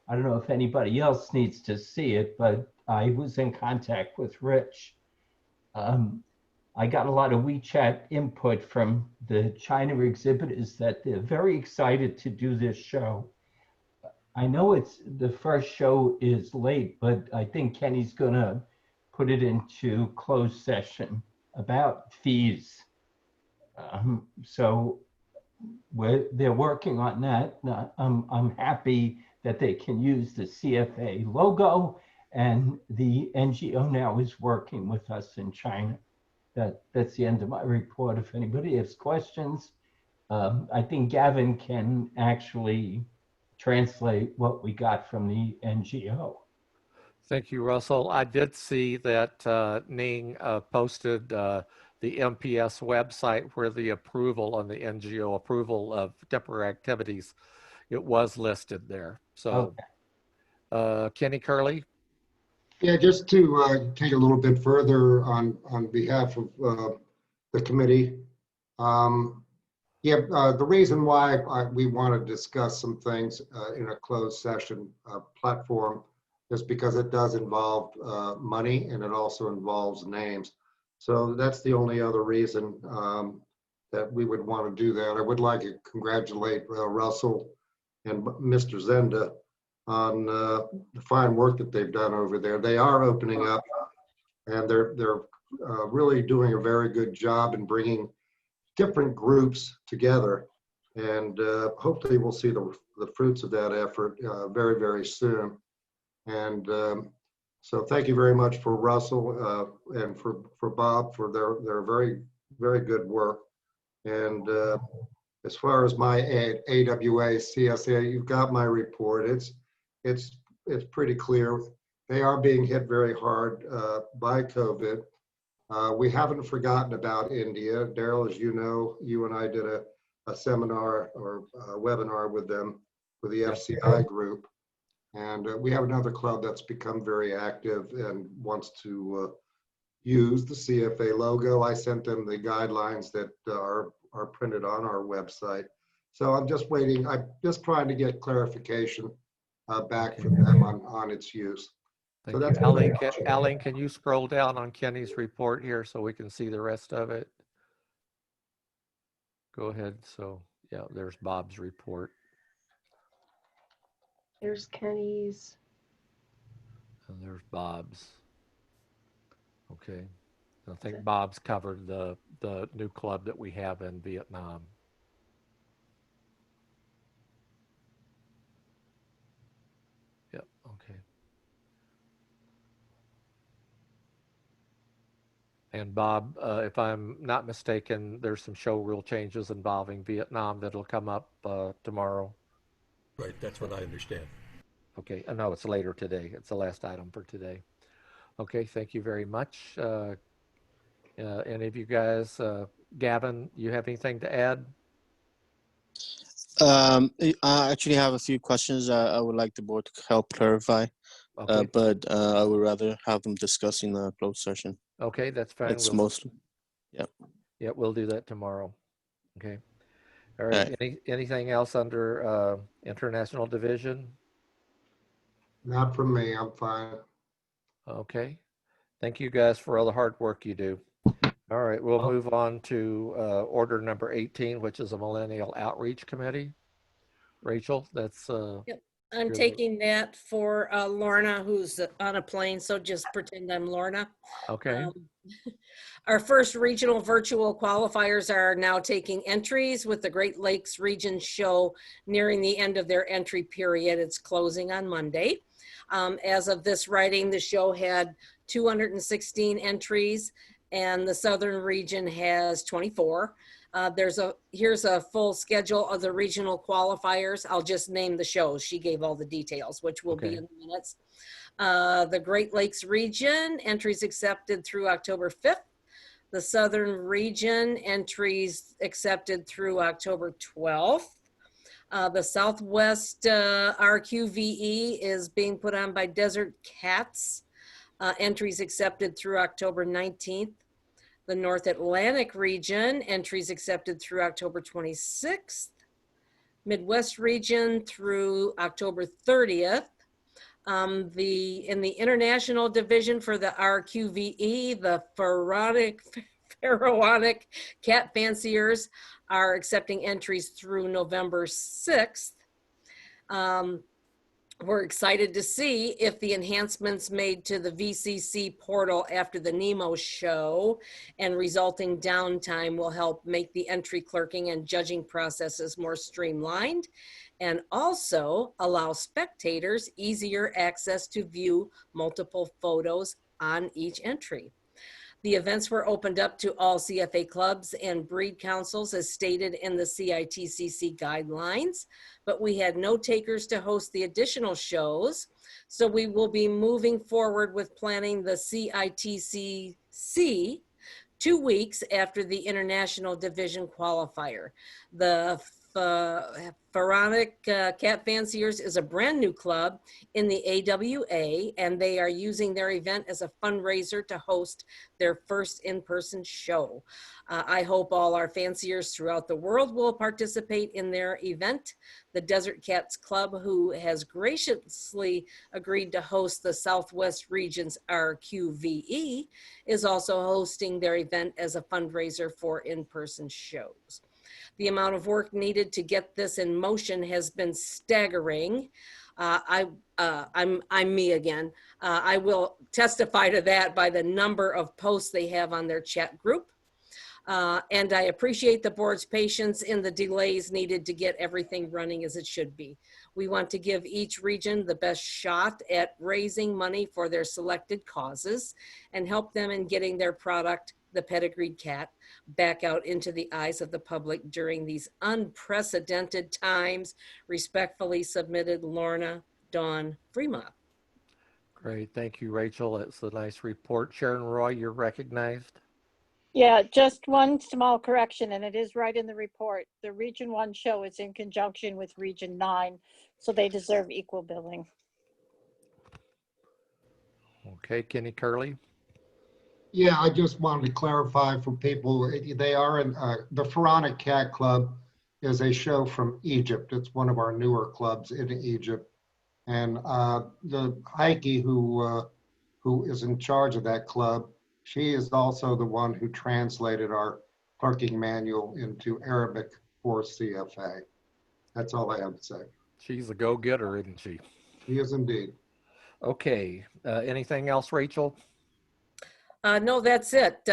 I don't know if anybody else needs to see it, but I was in contact with Rich. I got a lot of WeChat input from the China exhibitors that they're very excited to do this show. I know it's the first show is late, but I think Kenny's gonna put it into closed session about fees. So they're working on that. I'm happy that they can use the CFA logo, and the NGO now is working with us in China. That's the end of my report. If anybody has questions, I think Gavin can actually translate what we got from the NGO. Thank you, Russell. I did see that Ning posted the MPS website where the approval on the NGO approval of temporary activities, it was listed there. So, okay. Kenny Curley. Yeah, just to take a little bit further on behalf of the committee. The reason why we want to discuss some things in a closed session platform is because it does involve money, and it also involves names. So that's the only other reason that we would want to do that. I would like to congratulate Russell and Mr. Zenda on the fine work that they've done over there. They are opening up, and they're really doing a very good job in bringing different groups together. And hopefully we'll see the fruits of that effort very, very soon. And so thank you very much for Russell and for Bob for their very, very good work. And as far as my AWA, CSA, you've got my report. It's pretty clear. They are being hit very hard by COVID. We haven't forgotten about India. Daryl, as you know, you and I did a seminar or a webinar with them, with the FCI group. And we have another club that's become very active and wants to use the CFA logo. I sent them the guidelines that are printed on our website. So I'm just waiting. I'm just trying to get clarification back from them on its use. Thank So you. that's Alan, can you scroll down on Kenny's report here so we can see the rest of it? Go ahead. So yeah, there's Bob's report. There's Kenny's. And there's Bob's. Okay. I think Bob's covered the new club that we have in Vietnam. Yep. Okay. And Bob, if I'm not mistaken, there's some show rule changes involving Vietnam that'll come up tomorrow. Right, that's what I understand. Okay, no, it's later today. It's the last item for today. Okay, thank you very much. Any of you guys, Gavin, you have anything to add? I actually have a few questions I would like the board to help clarify, Okay. but I would rather have them discuss in the closed session. Okay, that's fine. It's mostly, yeah. Yeah, we'll do that tomorrow. Okay. All right. Anything else under international division? not from me. I'm fine. Okay. Thank you guys for all the hard work you do. All right, we'll move on to order number 18, which is a Millennial Outreach Committee. Rachel, that's Yep. I'm Good. taking that for Lorna, who's on a plane, so just pretend I'm Lorna. okay. Our first regional virtual qualifiers are now taking entries with the Great Lakes Region show nearing the end of their entry period. It's closing on Monday. As of this writing, the show had 216 entries and the Southern region has 24. Here's a full schedule of the regional qualifiers. I'll just name the shows. She gave all the details, which will be in the minutes. The Great Lakes region, entries accepted through October 5th. The Southern region, entries accepted through October 12th. The Southwest RQVE is being put on by Desert Cats. Entries accepted through October 19th. The North Atlantic region, entries accepted through October 26th. Midwest region through October 30th. In the international division for the RQVE, the Pharaonic Cat Fanciers are accepting entries through November 6th. We're excited to see if the enhancements made to the VCC portal after the Nemo show and resulting downtime will help make the entry clerking and judging processes more streamlined and also allow spectators easier access to view multiple photos on each entry. The events were opened up to all CFA clubs and breed councils as stated in the CITCC guidelines, but we had no takers to host the additional shows. So we will be moving forward with planning the CITCC 2 weeks after the international division qualifier. The Pharaonic Cat Fanciers is a brand new club in the AWA, and they are using their event as a fundraiser to host their first in-person show. I hope all our fanciers throughout the world will participate in their event. The Desert Cats Club, who has graciously agreed to host the Southwest Region's RQVE, is also hosting their event as a fundraiser for in-person shows. The amount of work needed to get this in motion has been staggering. I'm me again. I will testify to that by the number of posts they have on their chat group. And I appreciate the board's patience in the delays needed to get everything running as it should be. We want to give each region the best shot at raising money for their selected causes and help them in getting their product, the pedigreed cat, back out into the eyes of the public during these unprecedented times. Respectfully submitted, Lorna Dawn Fremont. Great, thank you, Rachel. It's a nice report. Sharon Roy, you're recognized. Yeah, just one small correction, and it is right in the report. The Region 1 show is in conjunction with Region 9, so they deserve equal billing. Okay, Kenny Curley. Yeah, I just wanted to clarify for people, they are in, the Pharaonic Cat Club is a show from Egypt. It's one of our newer clubs in Egypt. And the Heike, who is in charge of that club, she is also the one who translated our clerking manual into Arabic for CFA. That's all I have to say. She's a go-getter, isn't she? She is indeed. Okay, anything else, Rachel? No, that's it.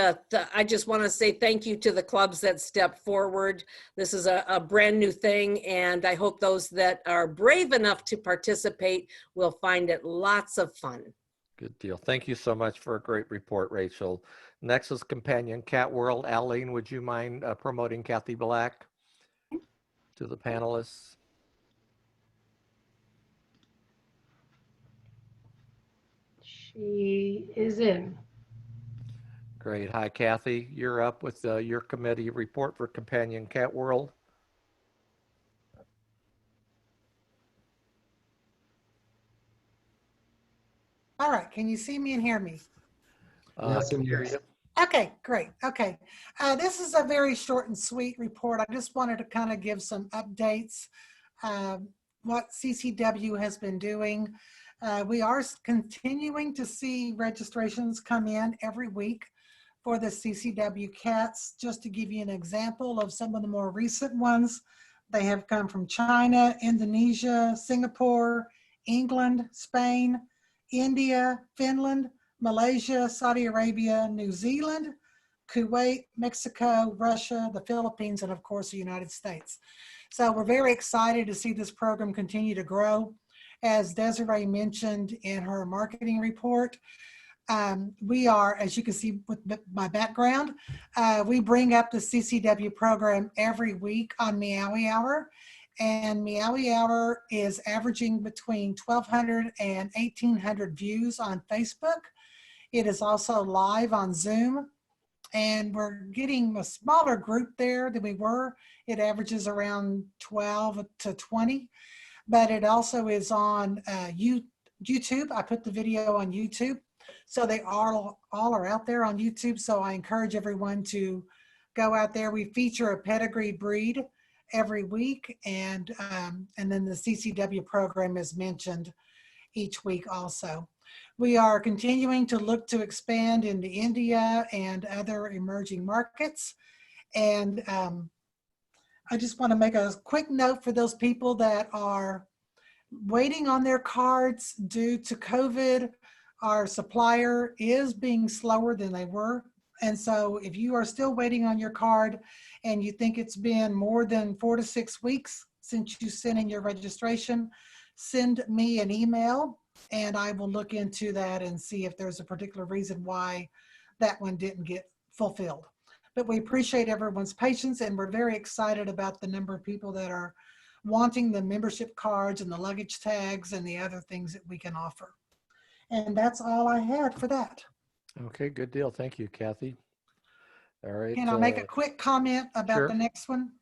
I just want to say thank you to the clubs that stepped forward. This is a brand new thing, and I hope those that are brave enough to participate will find it lots of fun. Good deal. Thank you so much for a great report, Rachel. Next is Companion Cat World. Aline, would you mind promoting Kathy Black to the panelists? She is in. Great. Hi, Kathy. You're up with your committee report for Companion Cat World. All right, can you see me and hear me? Yes, and yes. Okay, great. Okay. This is a very short and sweet report. I just wanted to kind of give some updates, what CCW has been doing. We are continuing to see registrations come in every week for the CCW cats. Just to give you an example of some of the more recent ones, they have come from China, Indonesia, Singapore, England, Spain, India, Finland, Malaysia, Saudi Arabia, New Zealand, Kuwait, Mexico, Russia, the Philippines, and of course the United States. So we're very excited to see this program continue to grow. As Desiree mentioned in her marketing report, we are, as you can see with my background, we bring up the CCW program every week on Meowie Hour. And Meowie Hour is averaging between 1,200 and 1,800 views on Facebook. It is also live on Zoom. And we're getting a smaller group there than we were. It averages around 12 to 20. But it also is on YouTube. I put the video on YouTube. So they all are out there on YouTube. So I encourage everyone to go out there. We feature a pedigree breed every week, and then the CCW program is mentioned each week also. We are continuing to look to expand into India and other emerging markets. And I just want to make a quick note for those people that are waiting on their cards due to COVID. Our supplier is being slower than they were. And so if you are still waiting on your card and you think it's been more than 4 to 6 weeks since you sent in your registration, send me an email and I will look into that and see if there's a particular reason why that one didn't get fulfilled. But we appreciate everyone's patience, and we're very excited about the number of people that are wanting the membership cards and the luggage tags and the other things that we can offer. And that's all I had for that. Okay, good deal. Thank you, Kathy. All right. Can I make a quick comment about the next one?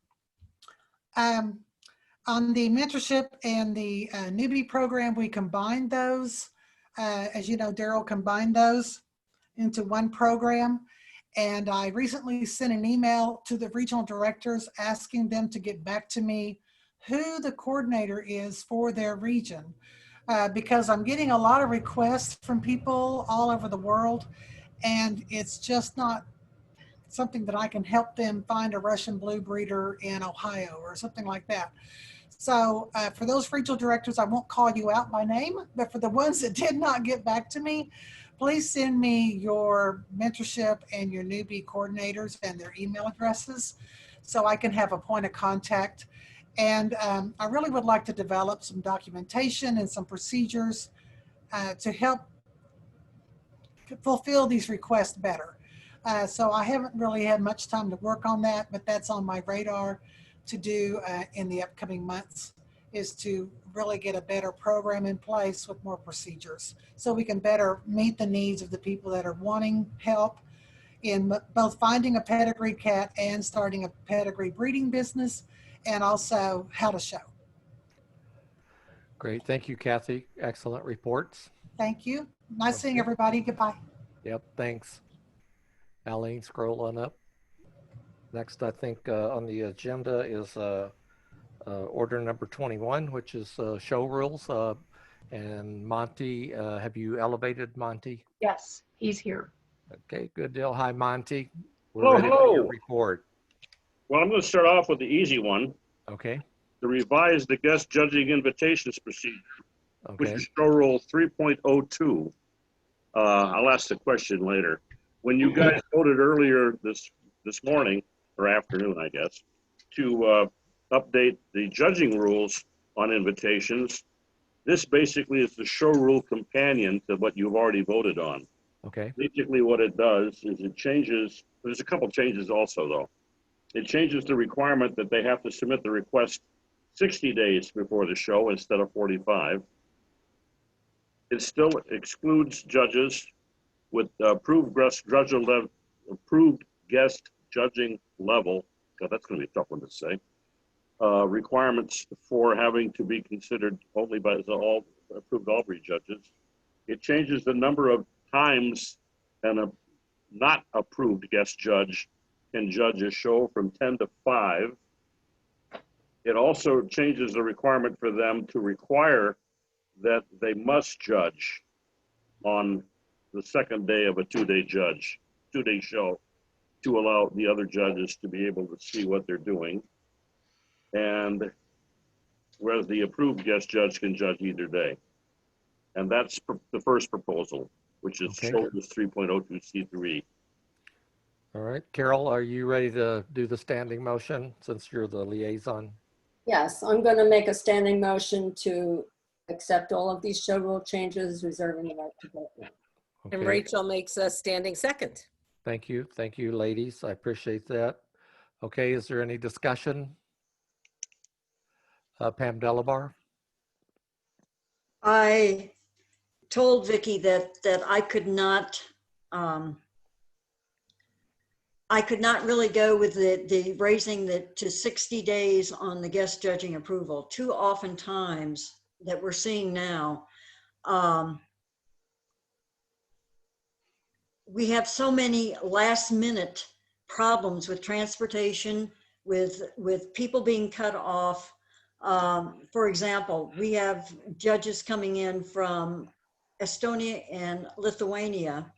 On the mentorship and the newbie program, we combined those. As you know, Daryl combined those into one program. And I recently sent an email to the regional directors asking them to get back to me who the coordinator is for their region. Because I'm getting a lot of requests from people all over the world, and it's just not something that I can help them find a Russian blue breeder in Ohio or something like that. So for those regional directors, I won't call you out by name, but for the ones that did not get back to me, please send me your mentorship and your newbie coordinators and their email addresses so I can have a point of contact. And I really would like to develop some documentation and some procedures to help fulfill these requests better. So I haven't really had much time to work on that, but that's on my radar to do in the upcoming months, is to really get a better program in place with more procedures so we can better meet the needs of the people that are wanting help in both finding a pedigree cat and starting a pedigree breeding business, and also how to show. Great. Thank you, Kathy. Excellent reports. Thank you. Nice seeing everybody. Goodbye. Yep. Thanks. Aline, scroll on up. Next, I think on the agenda is order number 21, which is show rules. And Monty, have you elevated Monty? Yes, he's here. Okay, good deal. Hi, Monty. We're Hello, ready for your hello. report. Well, I'm going to start off with the easy one. Okay. To revise the guest judging invitations procedure, which Okay. is show rule 3.02. I'll ask the question later. When you guys voted earlier this morning, or afternoon, I guess, to update the judging rules on invitations, this basically is the show rule companion to what you've already voted on. Okay. Basically what it does is it changes, there's a couple changes also though. It changes the requirement that they have to submit the request 60 days before the show instead of 45. It still excludes judges with approved guest judging level. God, that's going to be a tough one to say. Requirements for having to be considered only by all approved Albury judges. It changes the number of times a not approved guest judge can judge a show from 10 to 5. It also changes the requirement for them to require that they must judge on the second day of a two-day show, to allow the other judges to be able to see what they're doing. And whereas the approved guest judge can judge either day. And that's the first proposal, which is show rules 3.02C3. All right. Carol, are you ready to do the standing motion since you're the liaison? Yes, I'm going to make a standing motion to accept all of these show rule changes, reserving the right to vote. Okay. And Rachel makes a standing second. Thank you. Thank you, ladies. I appreciate that. Okay, is there any discussion? Pam Delabar? I told Vicki that I could not really go with the raising to 60 days on the guest judging approval. Too often times that we're seeing now, we have so many last minute problems with transportation, with people being cut off. For example, we have judges coming in from Estonia and Lithuania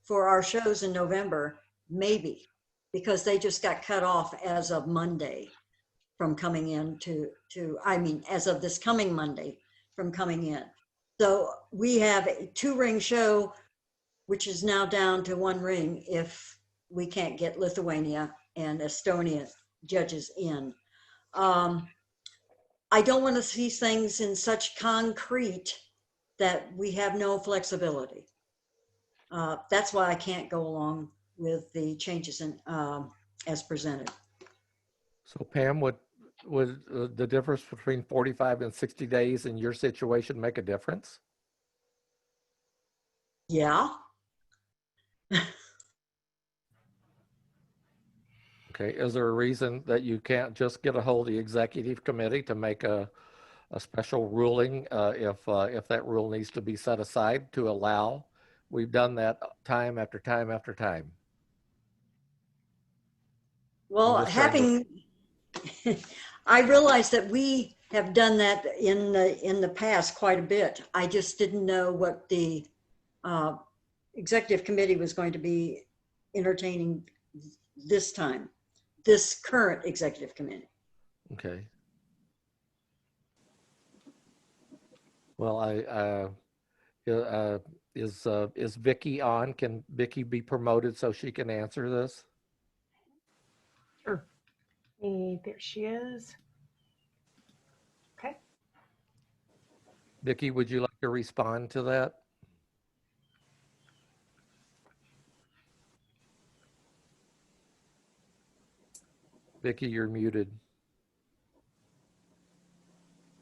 for our shows in November, maybe, because they just got cut off as of Monday from coming in as of this coming Monday from coming in. So we have a 2-ring show, which is now down to 1 ring if we can't get Lithuania and Estonia judges in. I don't want to see things in such concrete that we have no flexibility. That's why I can't go along with the changes as presented. So Pam, would the difference between 45 and 60 days in your situation make a difference? Yeah. Okay, is there a reason that you can't just get a hold of the executive committee to make a special ruling if that rule needs to be set aside to allow? We've done that time after time after time. Well, I realize that we have done that in the past quite a bit. I just didn't know what the executive committee was going to be entertaining this time, this current executive committee. Okay. Well, is Vicky on? Can Vicky be promoted so she can answer this? Sure. There she is. Okay. Vicky, would you like to respond to that? Vicky, you're muted.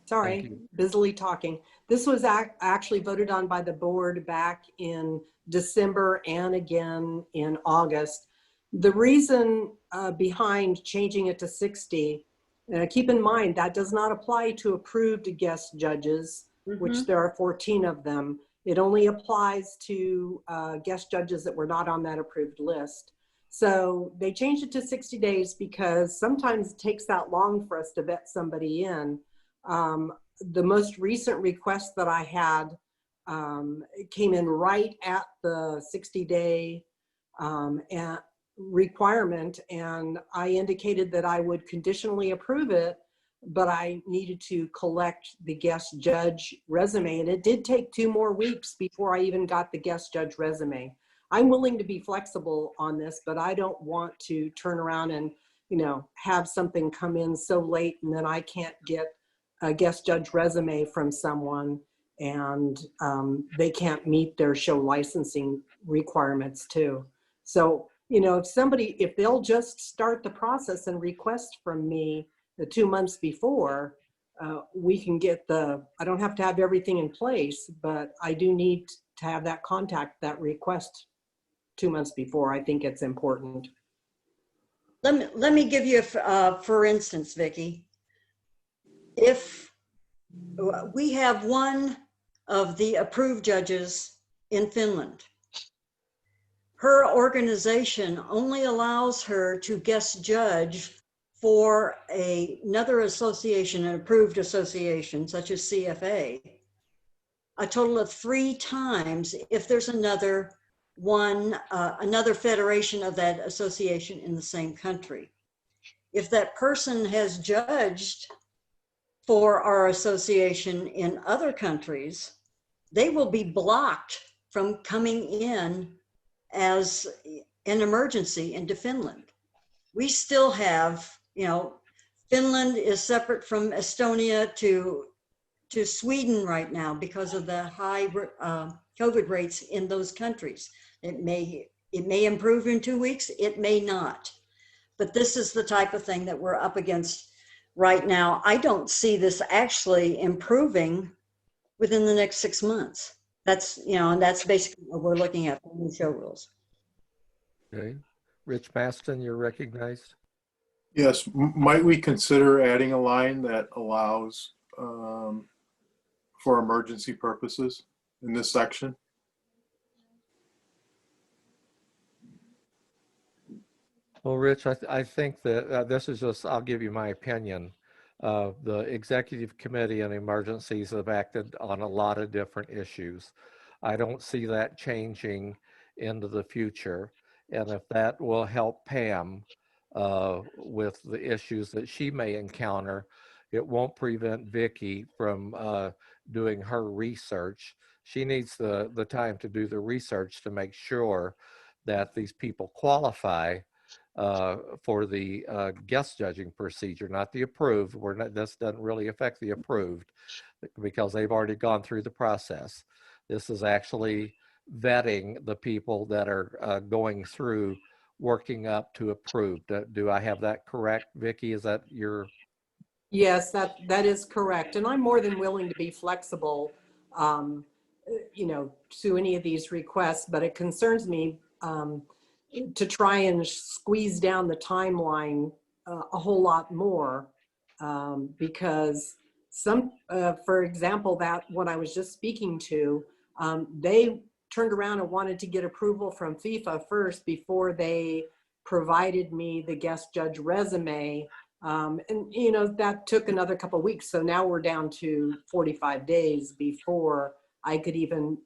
Sorry, busily talking. This was actually voted on by the board back in December and again in August. The reason behind changing it to 60, keep in mind that does not apply to approved guest judges, which there are 14 of them. It only applies to guest judges that were not on that approved list. So they changed it to 60 days because sometimes it takes that long for us to vet somebody in. The most recent request that I had came in right at the 60-day requirement, and I indicated that I would conditionally approve it, but I needed to collect the guest judge resume, and it did take 2 more weeks before I even got the guest judge resume. I'm willing to be flexible on this, but I don't want to turn around and, you know, have something come in so late and then I can't get a guest judge resume from someone and they can't meet their show licensing requirements too. So, you know, if they'll just start the process and request from me the 2 months before, we can get I don't have to have everything in place, but I do need to have that contact, that request 2 months before. I think it's important. Let me give you for instance, Vicki. If we have one of the approved judges in Finland, her organization only allows her to guest judge for another association, an approved association such as CFA, a total of 3 times if there's another federation of that association in the same country. If that person has judged for our association in other countries, they will be blocked from coming in as an emergency into Finland. We still have, you know, Finland is separate from Estonia to Sweden right now because of the high COVID rates in those countries. It may improve in 2 weeks, it may not. But this is the type of thing that we're up against right now. I don't see this actually improving within the next 6 months. That's, you know, and that's basically what we're looking at for new show rules. Okay. Rich Maston, you're recognized. Yes, might we consider adding a line that allows for emergency purposes in this section? Well, Rich, I think that this is just, I'll give you my opinion. The executive committee on emergencies have acted on a lot of different issues. I don't see that changing into the future. And if that will help Pam with the issues that she may encounter, it won't prevent Vicki from doing her research. She needs the time to do the research to make sure that these people qualify for the guest judging procedure, not the approved. This doesn't really affect the approved because they've already gone through the process. This is actually vetting the people that are going through working up to approved. Do I have that correct, Vicki? Is that your? Yes, that is correct. And I'm more than willing to be flexible, you know, to any of these requests, but it concerns me to try and squeeze down the timeline a whole lot more because for example, what I was just speaking to, they turned around and wanted to get approval from FIFA first before they provided me the guest judge resume. And, you know, that took another couple of weeks. So now we're down to 45 days before I could even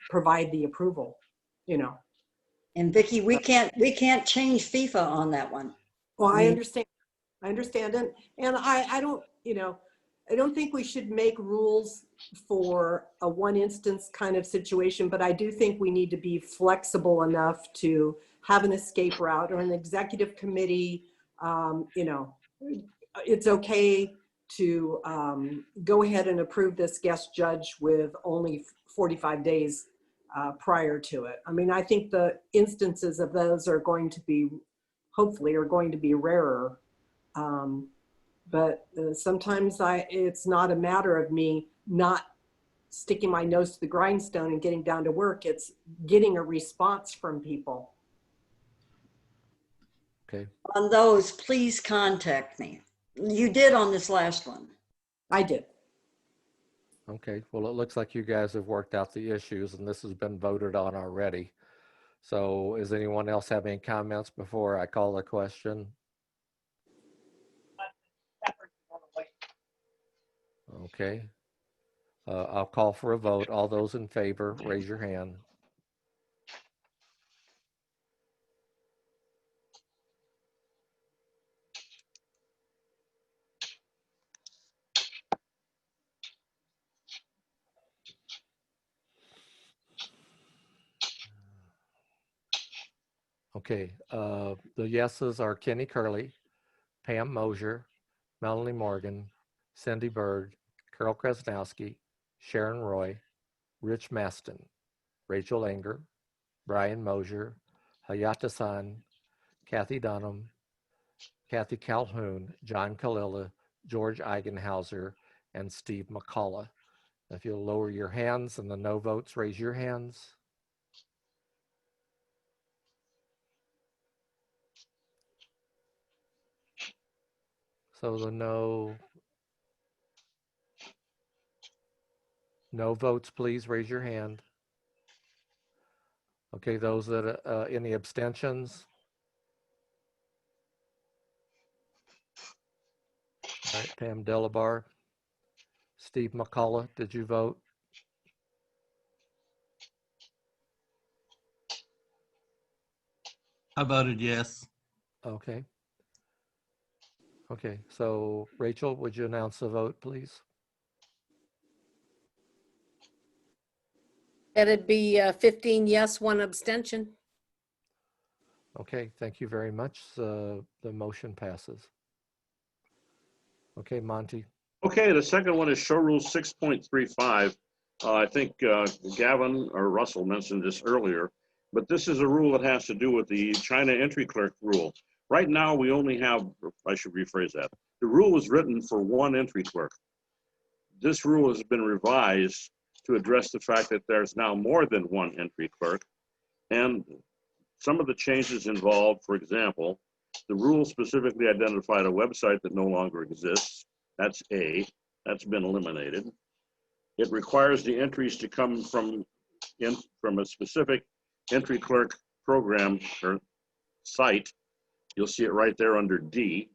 provide the approval, you know. And Vicky, we can't change FIFA on that one. Well, I I mean- understand. I understand. And I don't, you know, I don't think we should make rules for a one instance kind of situation, but I do think we need to be flexible enough to have an escape route or an executive committee. You know, it's okay to go ahead and approve this guest judge with only 45 days prior to it. I mean, I think the instances of those are going to be, hopefully, are going to be rarer. But sometimes it's not a matter of me not sticking my nose to the grindstone and getting down to work. It's getting a response from people. Okay. On those, please contact me. You did on this last one. I did. Okay, well, it looks like you guys have worked out the issues and this has been voted on already. So does anyone else have any comments before I call the question? Okay. I'll call for a vote. All those in favor, raise your hand. Okay, the yeses are Kenny Curley, Pam Mosier, Melanie Morgan, Cindy Bird, Carol Krasnowski, Sharon Roy, Rich Maston, Rachel Anger, Brian Mosier, Hayata San, Kathy Dunham, Kathy Calhoun, John Kalila, George Eigenhauser, and Steve McCullough. If you'll lower your hands and the no votes, raise your hands. So the no votes, please raise your hand. Okay, those that, any abstentions? All right, Pam Delabar. Steve McCullough, did you vote? I voted yes. Okay. Okay, so Rachel, would you announce the vote, please? That'd be 15 yes, 1 abstention. Okay, thank you very much. The motion passes. Okay, Monty. Okay, the second one is show rule 6.35. I think Gavin or Russell mentioned this earlier, but this is a rule that has to do with the China entry clerk rule. Right now, we only have, I should rephrase that. The rule was written for one entry clerk. This rule has been revised to address the fact that there's now more than one entry clerk. And some of the changes involved, for example, the rule specifically identified a website that no longer exists. That's A, that's been eliminated. It requires the entries to come from a specific entry clerk program or site. You'll see it right there under D.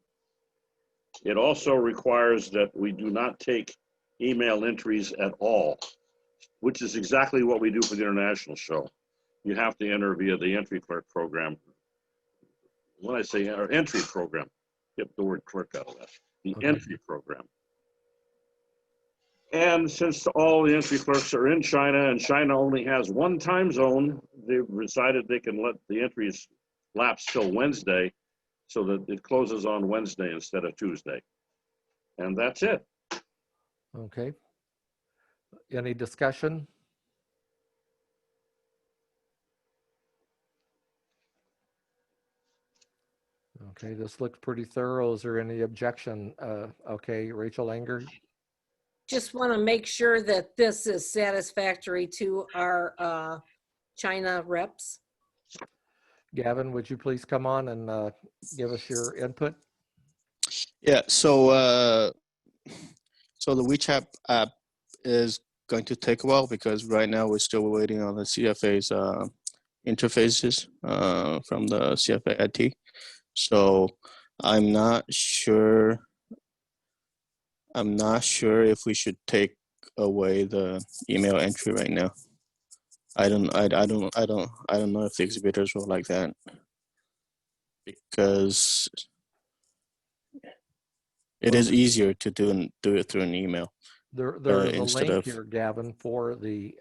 It also requires that we do not take email entries at all, which is exactly what we do for the international show. You have to enter via the entry clerk program. When I say entry program, get the word clerk out of that. The entry program. And since all the entry clerks are in China and China only has one time zone, they've decided they can let the entries lapse till Wednesday so that it closes on Wednesday instead of Tuesday. And that's it. Okay. Any discussion? Okay, this looks pretty thorough. Is there any objection? Okay, Rachel Anger. Just want to make sure that this is satisfactory to our China reps. Gavin, would you please come on and give us your input? Yeah, so the WeChat app is going to take a while because right now we're still waiting on the CFA's interfaces from the CFA IT. So I'm not sure if we should take away the email entry right now. I don't know if the exhibitors will like that, because it is easier to do it through an email. There is a instead link of here, Gavin, for the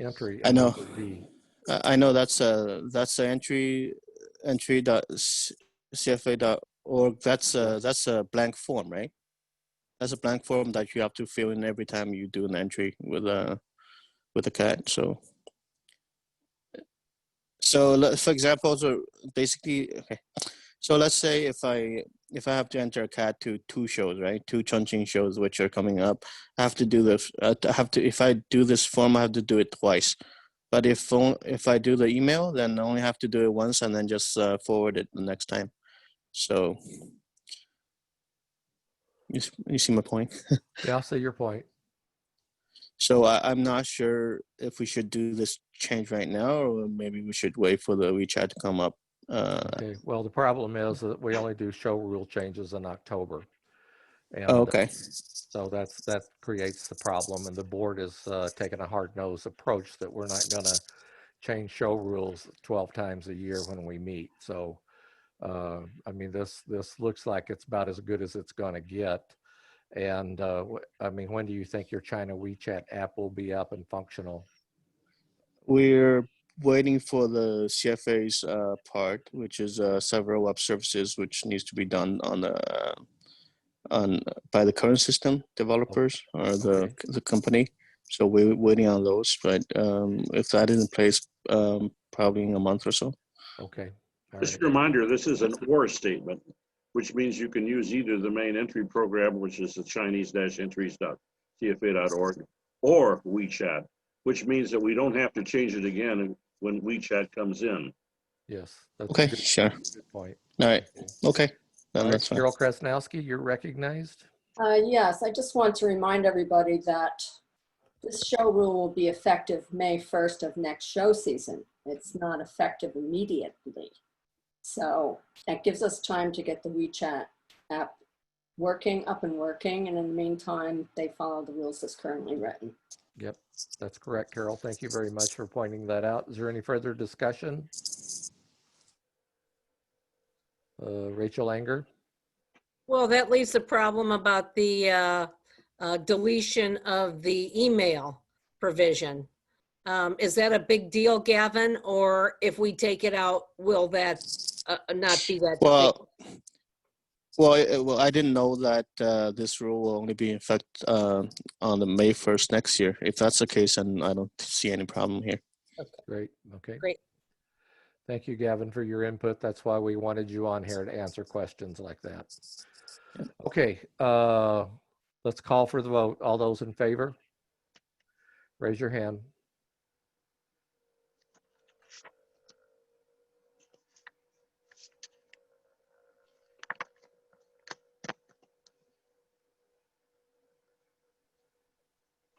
entry. I know. under B. I know that's the entry.cfa.org. That's a blank form, right? That's a blank form that you have to fill in every time you do an entry with a cat. So for example, so basically, okay. So let's say if I have to enter a cat to 2 shows, right? 2 Chongqing shows which are coming up, I have to do this. If I do this form, I have to do it twice. But if I do the email, then I only have to do it once and then just forward it the next time. So you see my point? Yeah, I see your point. So I'm not sure if we should do this change right now, or maybe we should wait for the WeChat to come up. Okay. Well, the problem is that we only do show rule changes in October, and okay. So that creates the problem, and the board is taking a hard-nosed approach that we're not going to change show rules 12 times a year when we meet. So, I mean, this looks like it's about as good as it's going to get. And I mean, when do you think your China WeChat app will be up and functional? We're waiting for the CFA's part, which is several web services, which needs to be done by the current system developers or the company. So we're waiting on those, but if that is in place, probably in a month or so. Okay. Just a reminder, this is an or statement, which means you can use either the main entry program, which is the Chinese-entries.cfa.org, or WeChat, which means that we don't have to change it again when WeChat comes in. Yes. That's okay, a good, sure. good point. All right. Okay. Then All that's right, fine. Carol Krasnowski, you're recognized. Yes, I just want to remind everybody that this show rule will be effective May 1st of next show season. It's not effective immediately. So that gives us time to get the WeChat app up and working. And in the meantime, they follow the rules as currently written. Yep, that's correct, Carol. Thank you very much for pointing that out. Is there any further discussion? Rachel Anger? Well, that leaves the problem about the deletion of the email provision. Is that a big deal, Gavin? Or if we take it out, will that not be that big? Well, I didn't know that this rule will only be in effect on the May 1st next year. If that's the case, then I don't see any problem here. Okay. Great. Okay. Great. Thank you, Gavin, for your input. That's why we wanted you on here to answer questions like that. Okay, let's call for the vote. All those in favor? Raise your hand.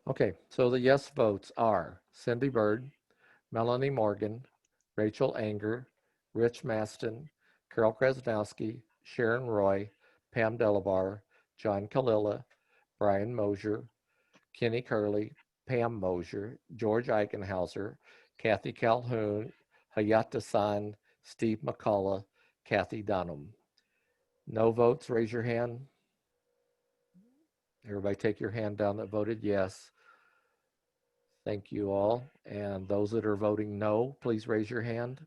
Okay, so the yes votes are Cindy Bird, Melanie Morgan, Rachel Anger, Rich Maston, Carol Krasnowski, Sharon Roy, Pam Delabar, John Kalila, Brian Mosier, Kenny Curley, Pam Mosier, George Eichenhauser, Kathy Calhoun, Hayata San, Steve McCullough, Kathy Dunham. No votes, raise your hand. Everybody take your hand down that voted yes. Thank you all. And those that are voting no, please raise your hand.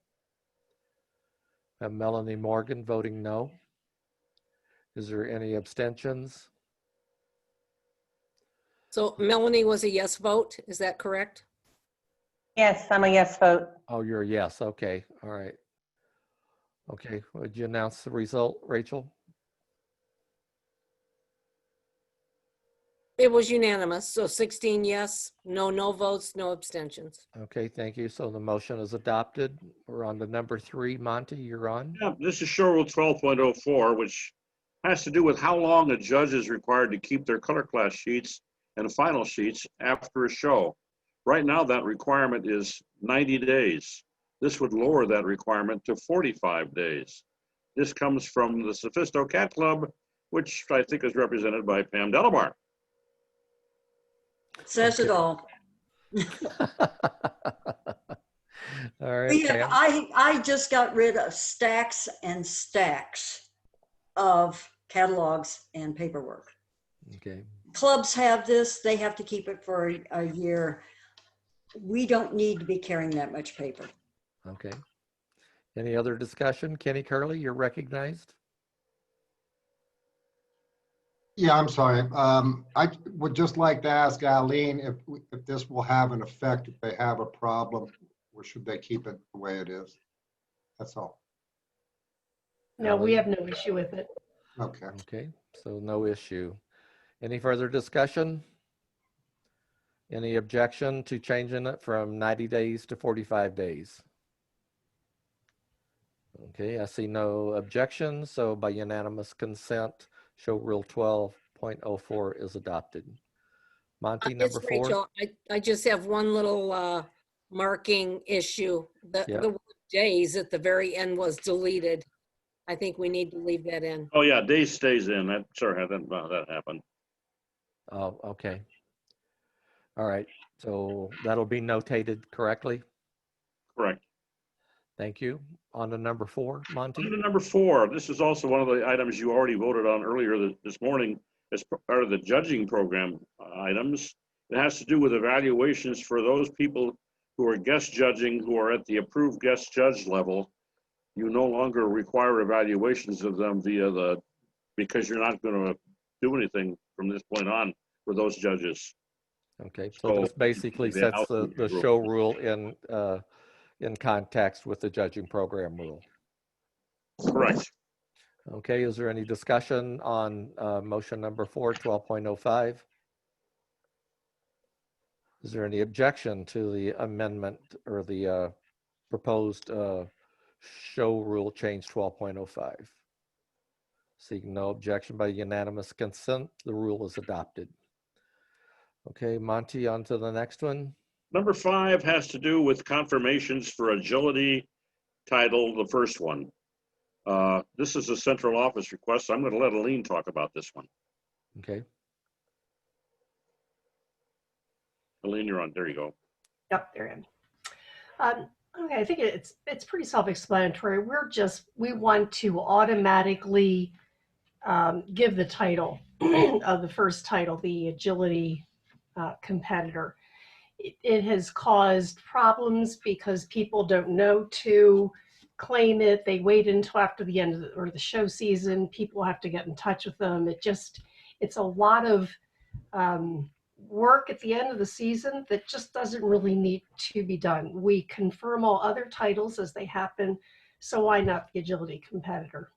Melanie Morgan voting no. Is there any abstentions? So Melanie was a yes vote, is that correct? Yes, I'm a yes vote. Oh, you're a yes. Okay. All right. Okay. Would you announce the result, Rachel? It was unanimous, so 16 yes, no votes, no abstentions. Okay, thank you. So the motion is adopted. We're on to number 3. Monty, you're on. Yeah, this is show rule 12.04, which has to do with how long a judge is required to keep their color class sheets and final sheets after a show. Right now, that requirement is 90 days. This would lower that requirement to 45 days. This comes from the Sophisto Cat Club, which I think is represented by Pam Delabar. Says it all. All right, We have, Pam. I just got rid of stacks and stacks of catalogs and paperwork. Okay. Clubs have this, they have to keep it for a year. We don't need to be carrying that much paper. Okay. Any other discussion? Kenny Curley, you're recognized. Yeah, I'm sorry. I would just like to ask Eileen if this will have an effect, if they have a problem, or should they keep it the way it is? That's all. No, we have no issue with it. Okay. Okay, so no issue. Any further discussion? Any objection to changing it from 90 days to 45 days? Okay, I see no objections, so by unanimous consent, show rule 12.04 is adopted. Monty, number It's 4. Rachel. I just have one little marking issue. Yep. The word days at the very end was deleted. I think we need to leave that in. Oh, yeah, days stays in. That, sorry, that happened. Oh, okay. All right, so that'll be notated correctly? Correct. Thank you. On to number 4, Monty. On to number 4, this is also one of the items you already voted on earlier this morning as part of the judging program items. It has to do with evaluations for those people who are guest judging, who are at the approved guest judge level. You no longer require evaluations of them because you're not going to do anything from this point on for those judges. Okay, so this basically sets the show rule in context with the judging program rule. Correct. Okay, is there any discussion on motion number 4, 12.05? Is there any objection to the amendment or the proposed show rule change 12.05? Seeing no objection by unanimous consent, the rule is adopted. Okay, Monty, on to the next one. Number 5 has to do with confirmations for agility title, the first one. This is a central office request, so I'm going to let Aline talk about this one. Okay. Aline, you're on. There you go. Yep, there I am. Okay, I think it's pretty self-explanatory. We want to automatically give the title of the first title, the agility competitor. It has caused problems because people don't know to claim it. They wait until after the end of the show season. People have to get in touch with them. It's a lot of work at the end of the season that just doesn't really need to be done. We confirm all other titles as they happen, so why not the agility competitor?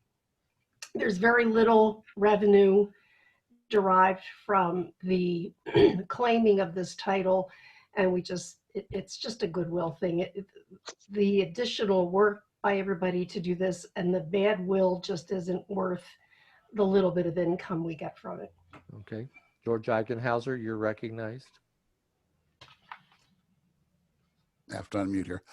There's very little revenue derived from the claiming of this title, and it's just a goodwill thing. The additional work by everybody to do this and the bad will just isn't worth the little bit of income we get from it. Okay, George Eichenhauser, you're recognized. I have to unmute here.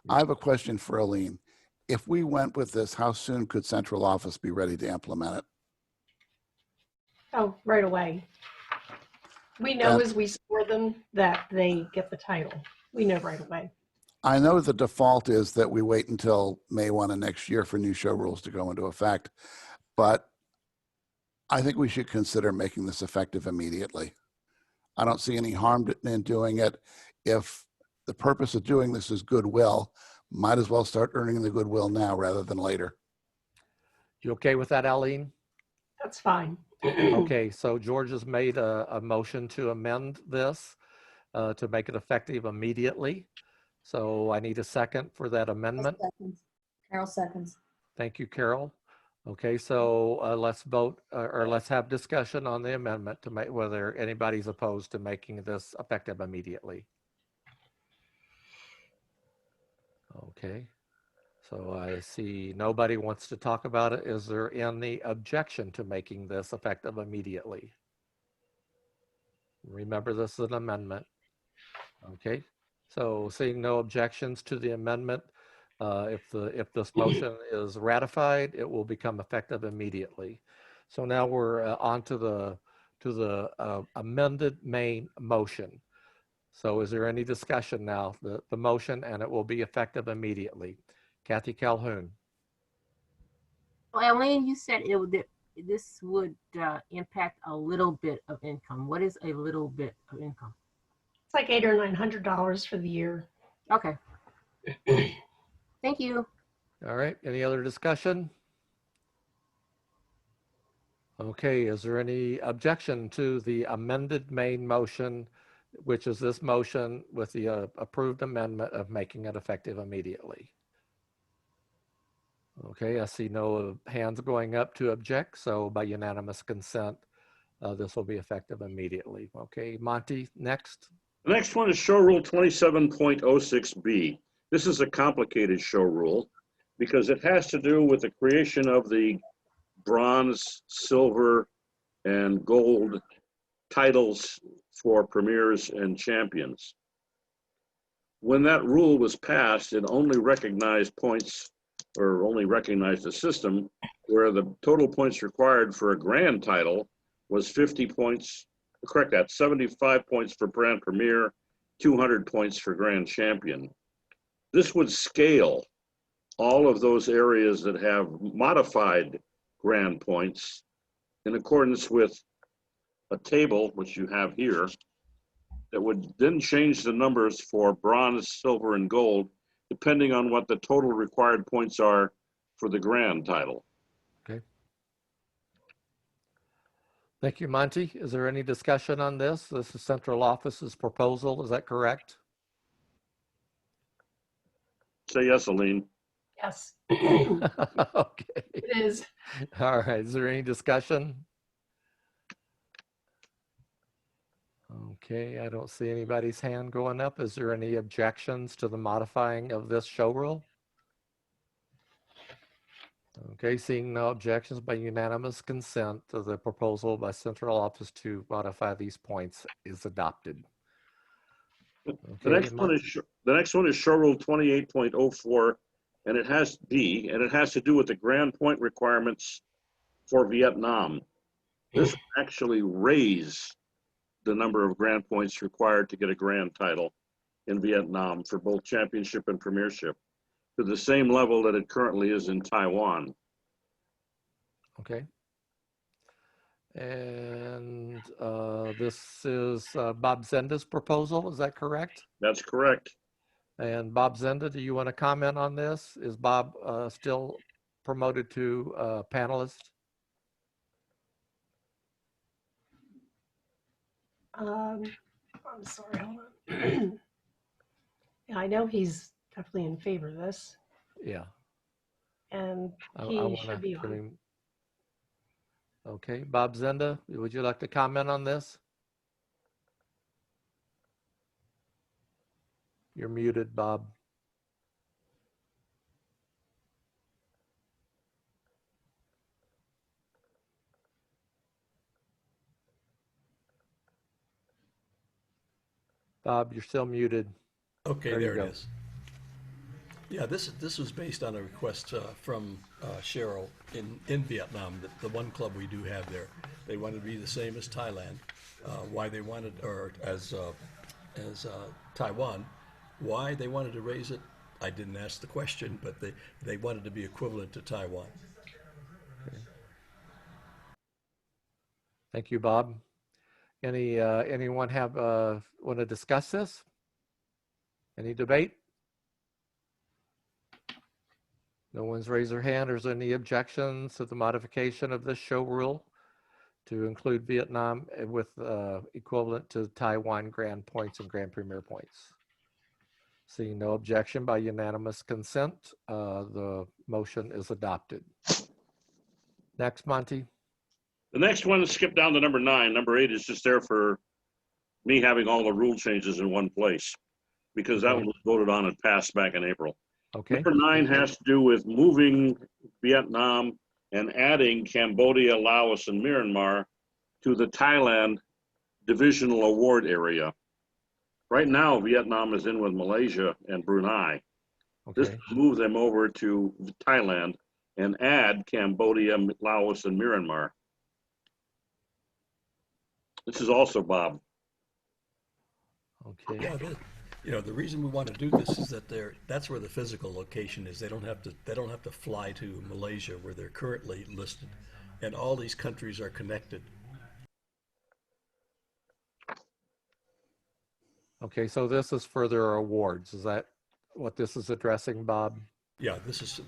I have a question for Aline. If we went with this, how soon could central office be ready to implement it? Oh, right away. We know as we score them that they get the title. We know right away. I know the default is that we wait until May 1 of next year for new show rules to go into effect, but I think we should consider making this effective immediately. I don't see any harm in doing it. If the purpose of doing this is goodwill, might as well start earning the goodwill now rather than later. You okay with that, Eileen? That's fine. Okay, so George has made a motion to amend this to make it effective immediately. So I need a second for that amendment. Carol seconds. Thank you, Carol. Okay, so let's vote or let's have discussion on the amendment to make whether anybody's opposed to making this effective immediately. Okay, so I see nobody wants to talk about it. Is there any objection to making this effective immediately? Remember, this is an amendment. Okay, so seeing no objections to the amendment, if this motion is ratified, it will become effective immediately. So now we're on to the amended main motion. So is there any discussion now? The motion, and it will be effective immediately. Kathy Calhoun. Well, Elaine, you said this would impact a little bit of income. What is a little bit of income? It's like $800 or $900 for the year. Okay. Thank you. All right, any other discussion? Okay, is there any objection to the amended main motion, which is this motion with the approved amendment of making it effective immediately? Okay, I see no hands going up to object, so by unanimous consent, this will be effective immediately. Okay, Monty, next. The next one is Show Rule 27.06B. This is a complicated show rule because it has to do with the creation of the bronze, silver, and gold titles for premiers and champions. When that rule was passed, it only recognized points, or only recognized a system where the total points required for a grand title was 50 points, correct that, 75 points for Grand Premier, 200 points for Grand Champion. This would scale all of those areas that have modified grand points in accordance with a table, which you have here, that would then change the numbers for bronze, silver, and gold, depending on what the total required points are for the grand title. Okay. Thank you, Monty. Is there any discussion on this? This is central office's proposal, is that correct? Say yes, Aline. Yes. Okay. It is. All right, is there any discussion? Okay, I don't see anybody's hand going up. Is there any objections to the modifying of this show rule? Okay, seeing no objections, by unanimous consent, the proposal by central office to modify these points is adopted. Okay, The next one is Show Rule 28.04, and it has D, and it has to do with the grand point requirements for Vietnam. This will actually raise the number of grand points required to get a grand title in Vietnam for both championship and premiership to the same level that it currently is in Taiwan. Okay. And this is Bob Zenda's proposal, is that correct? That's correct. And Bob Zenda, do you want to comment on this? Is Bob still promoted to panelist? I'm sorry, hold on. Yeah, I know he's definitely in favor of this, Yeah. and I he wanna should be give on. him- Okay, Bob Zenda, would you like to comment on this? You're muted, Bob. Bob, you're still muted. Okay, There you there go. it is. Yeah, this was based on a request from Cheryl in Vietnam, the one club we do have there. They wanted to be the same as Thailand. Why they wanted, or as Taiwan, why they wanted to raise it, I didn't ask the question, but they wanted to be equivalent to Taiwan. Okay. Thank you, Bob. Anyone have want to discuss this? Any debate? No one's raised their hand. Or is there any objections to the modification of this show rule to include Vietnam with equivalent to Taiwan grand points and grand premier points? Seeing no objection, by unanimous consent, the motion is adopted. Next, Monty. The next one is skip down to number 9. Number 8 is just there for me having all the rule changes in one place because that one was voted on and passed back in April. Okay. Number 9 has to do with moving Vietnam and adding Cambodia, Laos, and Myanmar to the Thailand divisional award area. Right now, Vietnam is in with Malaysia and Brunei. Okay. This will move them over to Thailand and add Cambodia, Laos, and Myanmar. This is also Bob. Okay. Yeah, the reason we want to do this is that that's where the physical location is. They don't have to fly to Malaysia where they're currently listed, and all these countries are connected. Okay, so this is for their awards. Is that what this is addressing, Bob? Yeah, this is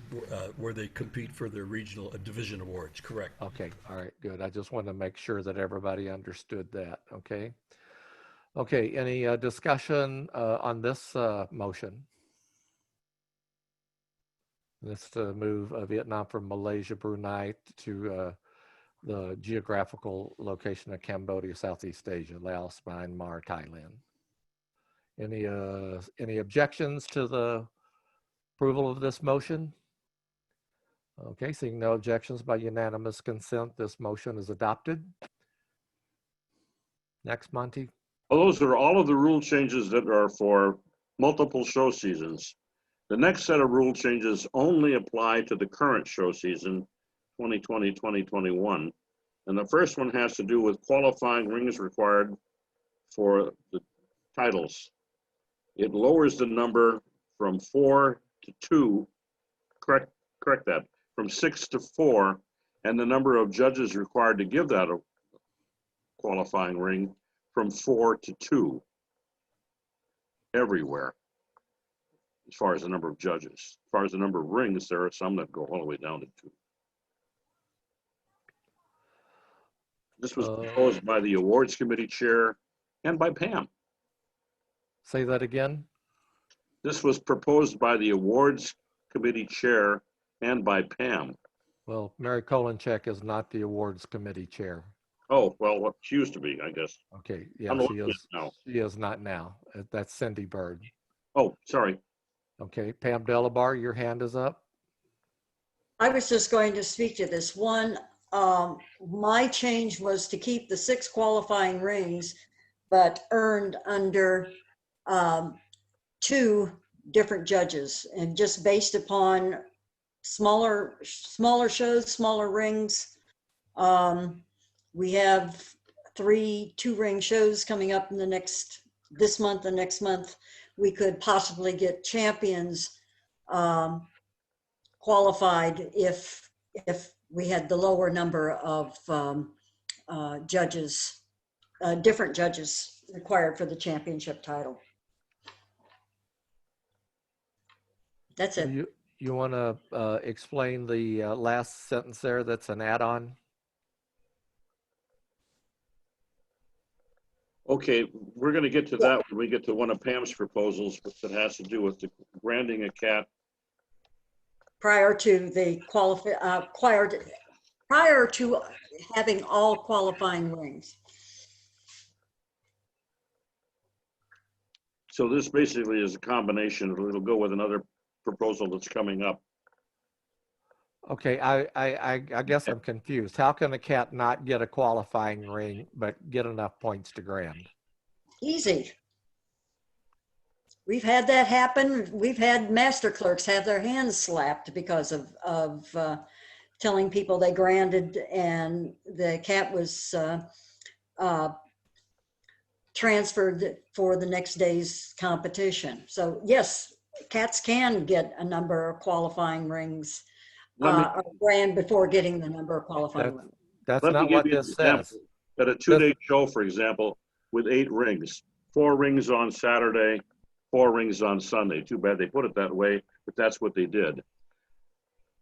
where they compete for their regional division awards. Correct. Okay, all right, good. I just wanted to make sure that everybody understood that. Okay. Okay, any discussion on this motion? This to move Vietnam from Malaysia, Brunei to the geographical location of Cambodia, Southeast Asia, Laos, Myanmar, Thailand. Any objections to the approval of this motion? Okay, seeing no objections by unanimous consent, this motion is adopted. Next, Monty. Well, those are all of the rule changes that are for multiple show seasons. The next set of rule changes only apply to the current show season, 2020-2021. And the first one has to do with qualifying rings required for the titles. It lowers the number from 4 to 2, correct that, from 6 to 4, and the number of judges required to give that a qualifying ring from 4 to 2 everywhere, as far as the number of judges. As far as the number of rings, there are some that go all the way down to 2. This was proposed by the awards committee chair and by Pam. Say that again. This was proposed by the awards committee chair and by Pam. Well, Mary Kolenchek is not the awards committee chair. Oh, well, what she used to be, I guess. Okay, yeah, I'm she looking is now. She is not now. That's Cindy Bird. Oh, sorry. Okay, Pam Delabar, your hand is up. I was just going to speak to this one. My change was to keep the 6 qualifying rings, but earned under 2 different judges, and just based upon smaller shows, smaller rings. We have 3 2-ring shows coming up in this month and next month. We could possibly get champions qualified if we had the lower number of judges, different judges required for the championship title. That's it. You want to explain the last sentence there that's an add-on? Okay, we're going to get to that when we get to one of Pam's proposals that has to do with the branding a cat. Prior to the prior to having all qualifying rings. So this basically is a combination. It'll go with another proposal that's coming up. Okay, I guess I'm confused. How can a cat not get a qualifying ring but get enough points to grand? Easy. We've had that happen. We've had master clerks have their hands slapped because of telling people they granded and the cat was transferred for the next day's competition. So yes, cats can get a number of qualifying rings grand before getting the number of qualifying rings. That's not what this says. At a 2-day show, for example, with 8 rings, 4 rings on Saturday, 4 rings on Sunday. Too bad they put it that way, but that's what they did.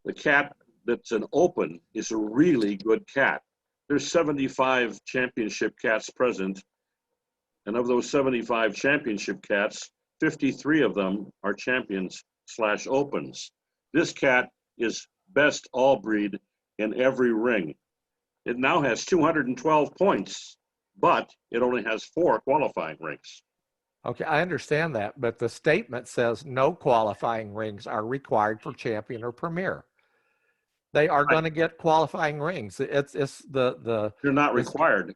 The cat that's an open is a really good cat. There's 75 championship cats present, and of those 75 championship cats, 53 of them are champions/opens. This cat is best all breed in every ring. It now has 212 points, but it only has 4 qualifying rings. Okay, I understand that, but the statement says no qualifying rings are required for champion or premier. They are going to get qualifying rings. It's the They're not required.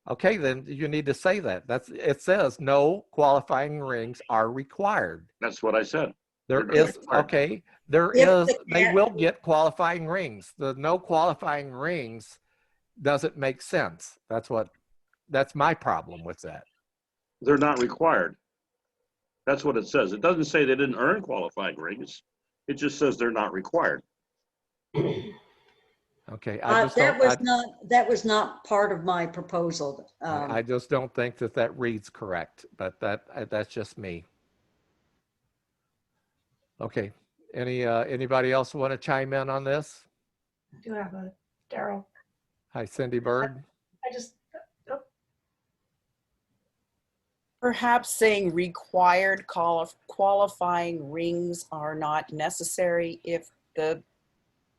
Okay, then you need to say that. It says no qualifying rings are required. That's what I said. There is, okay, there is, they will get qualifying rings. The no qualifying rings doesn't make sense. That's my problem with that. They're not required. That's what it says. It doesn't say they didn't earn qualifying rings. It just says they're not required. Okay, That was not part of my proposal. I just don't think that that reads correct, but that's just me. Okay, anybody else want to chime in on this? I do have a Daryl. Hi, Cindy Bird. I just, oh, Perhaps saying required qualifying rings are not necessary if the,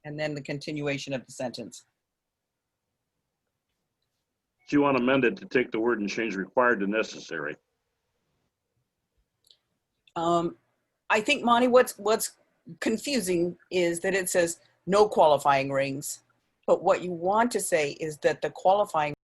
and then the continuation of the sentence. Do you want to amend it to take the word and change required to necessary? I think, Monty, what's confusing is that it says no qualifying rings, but what you want to say is that the qualifying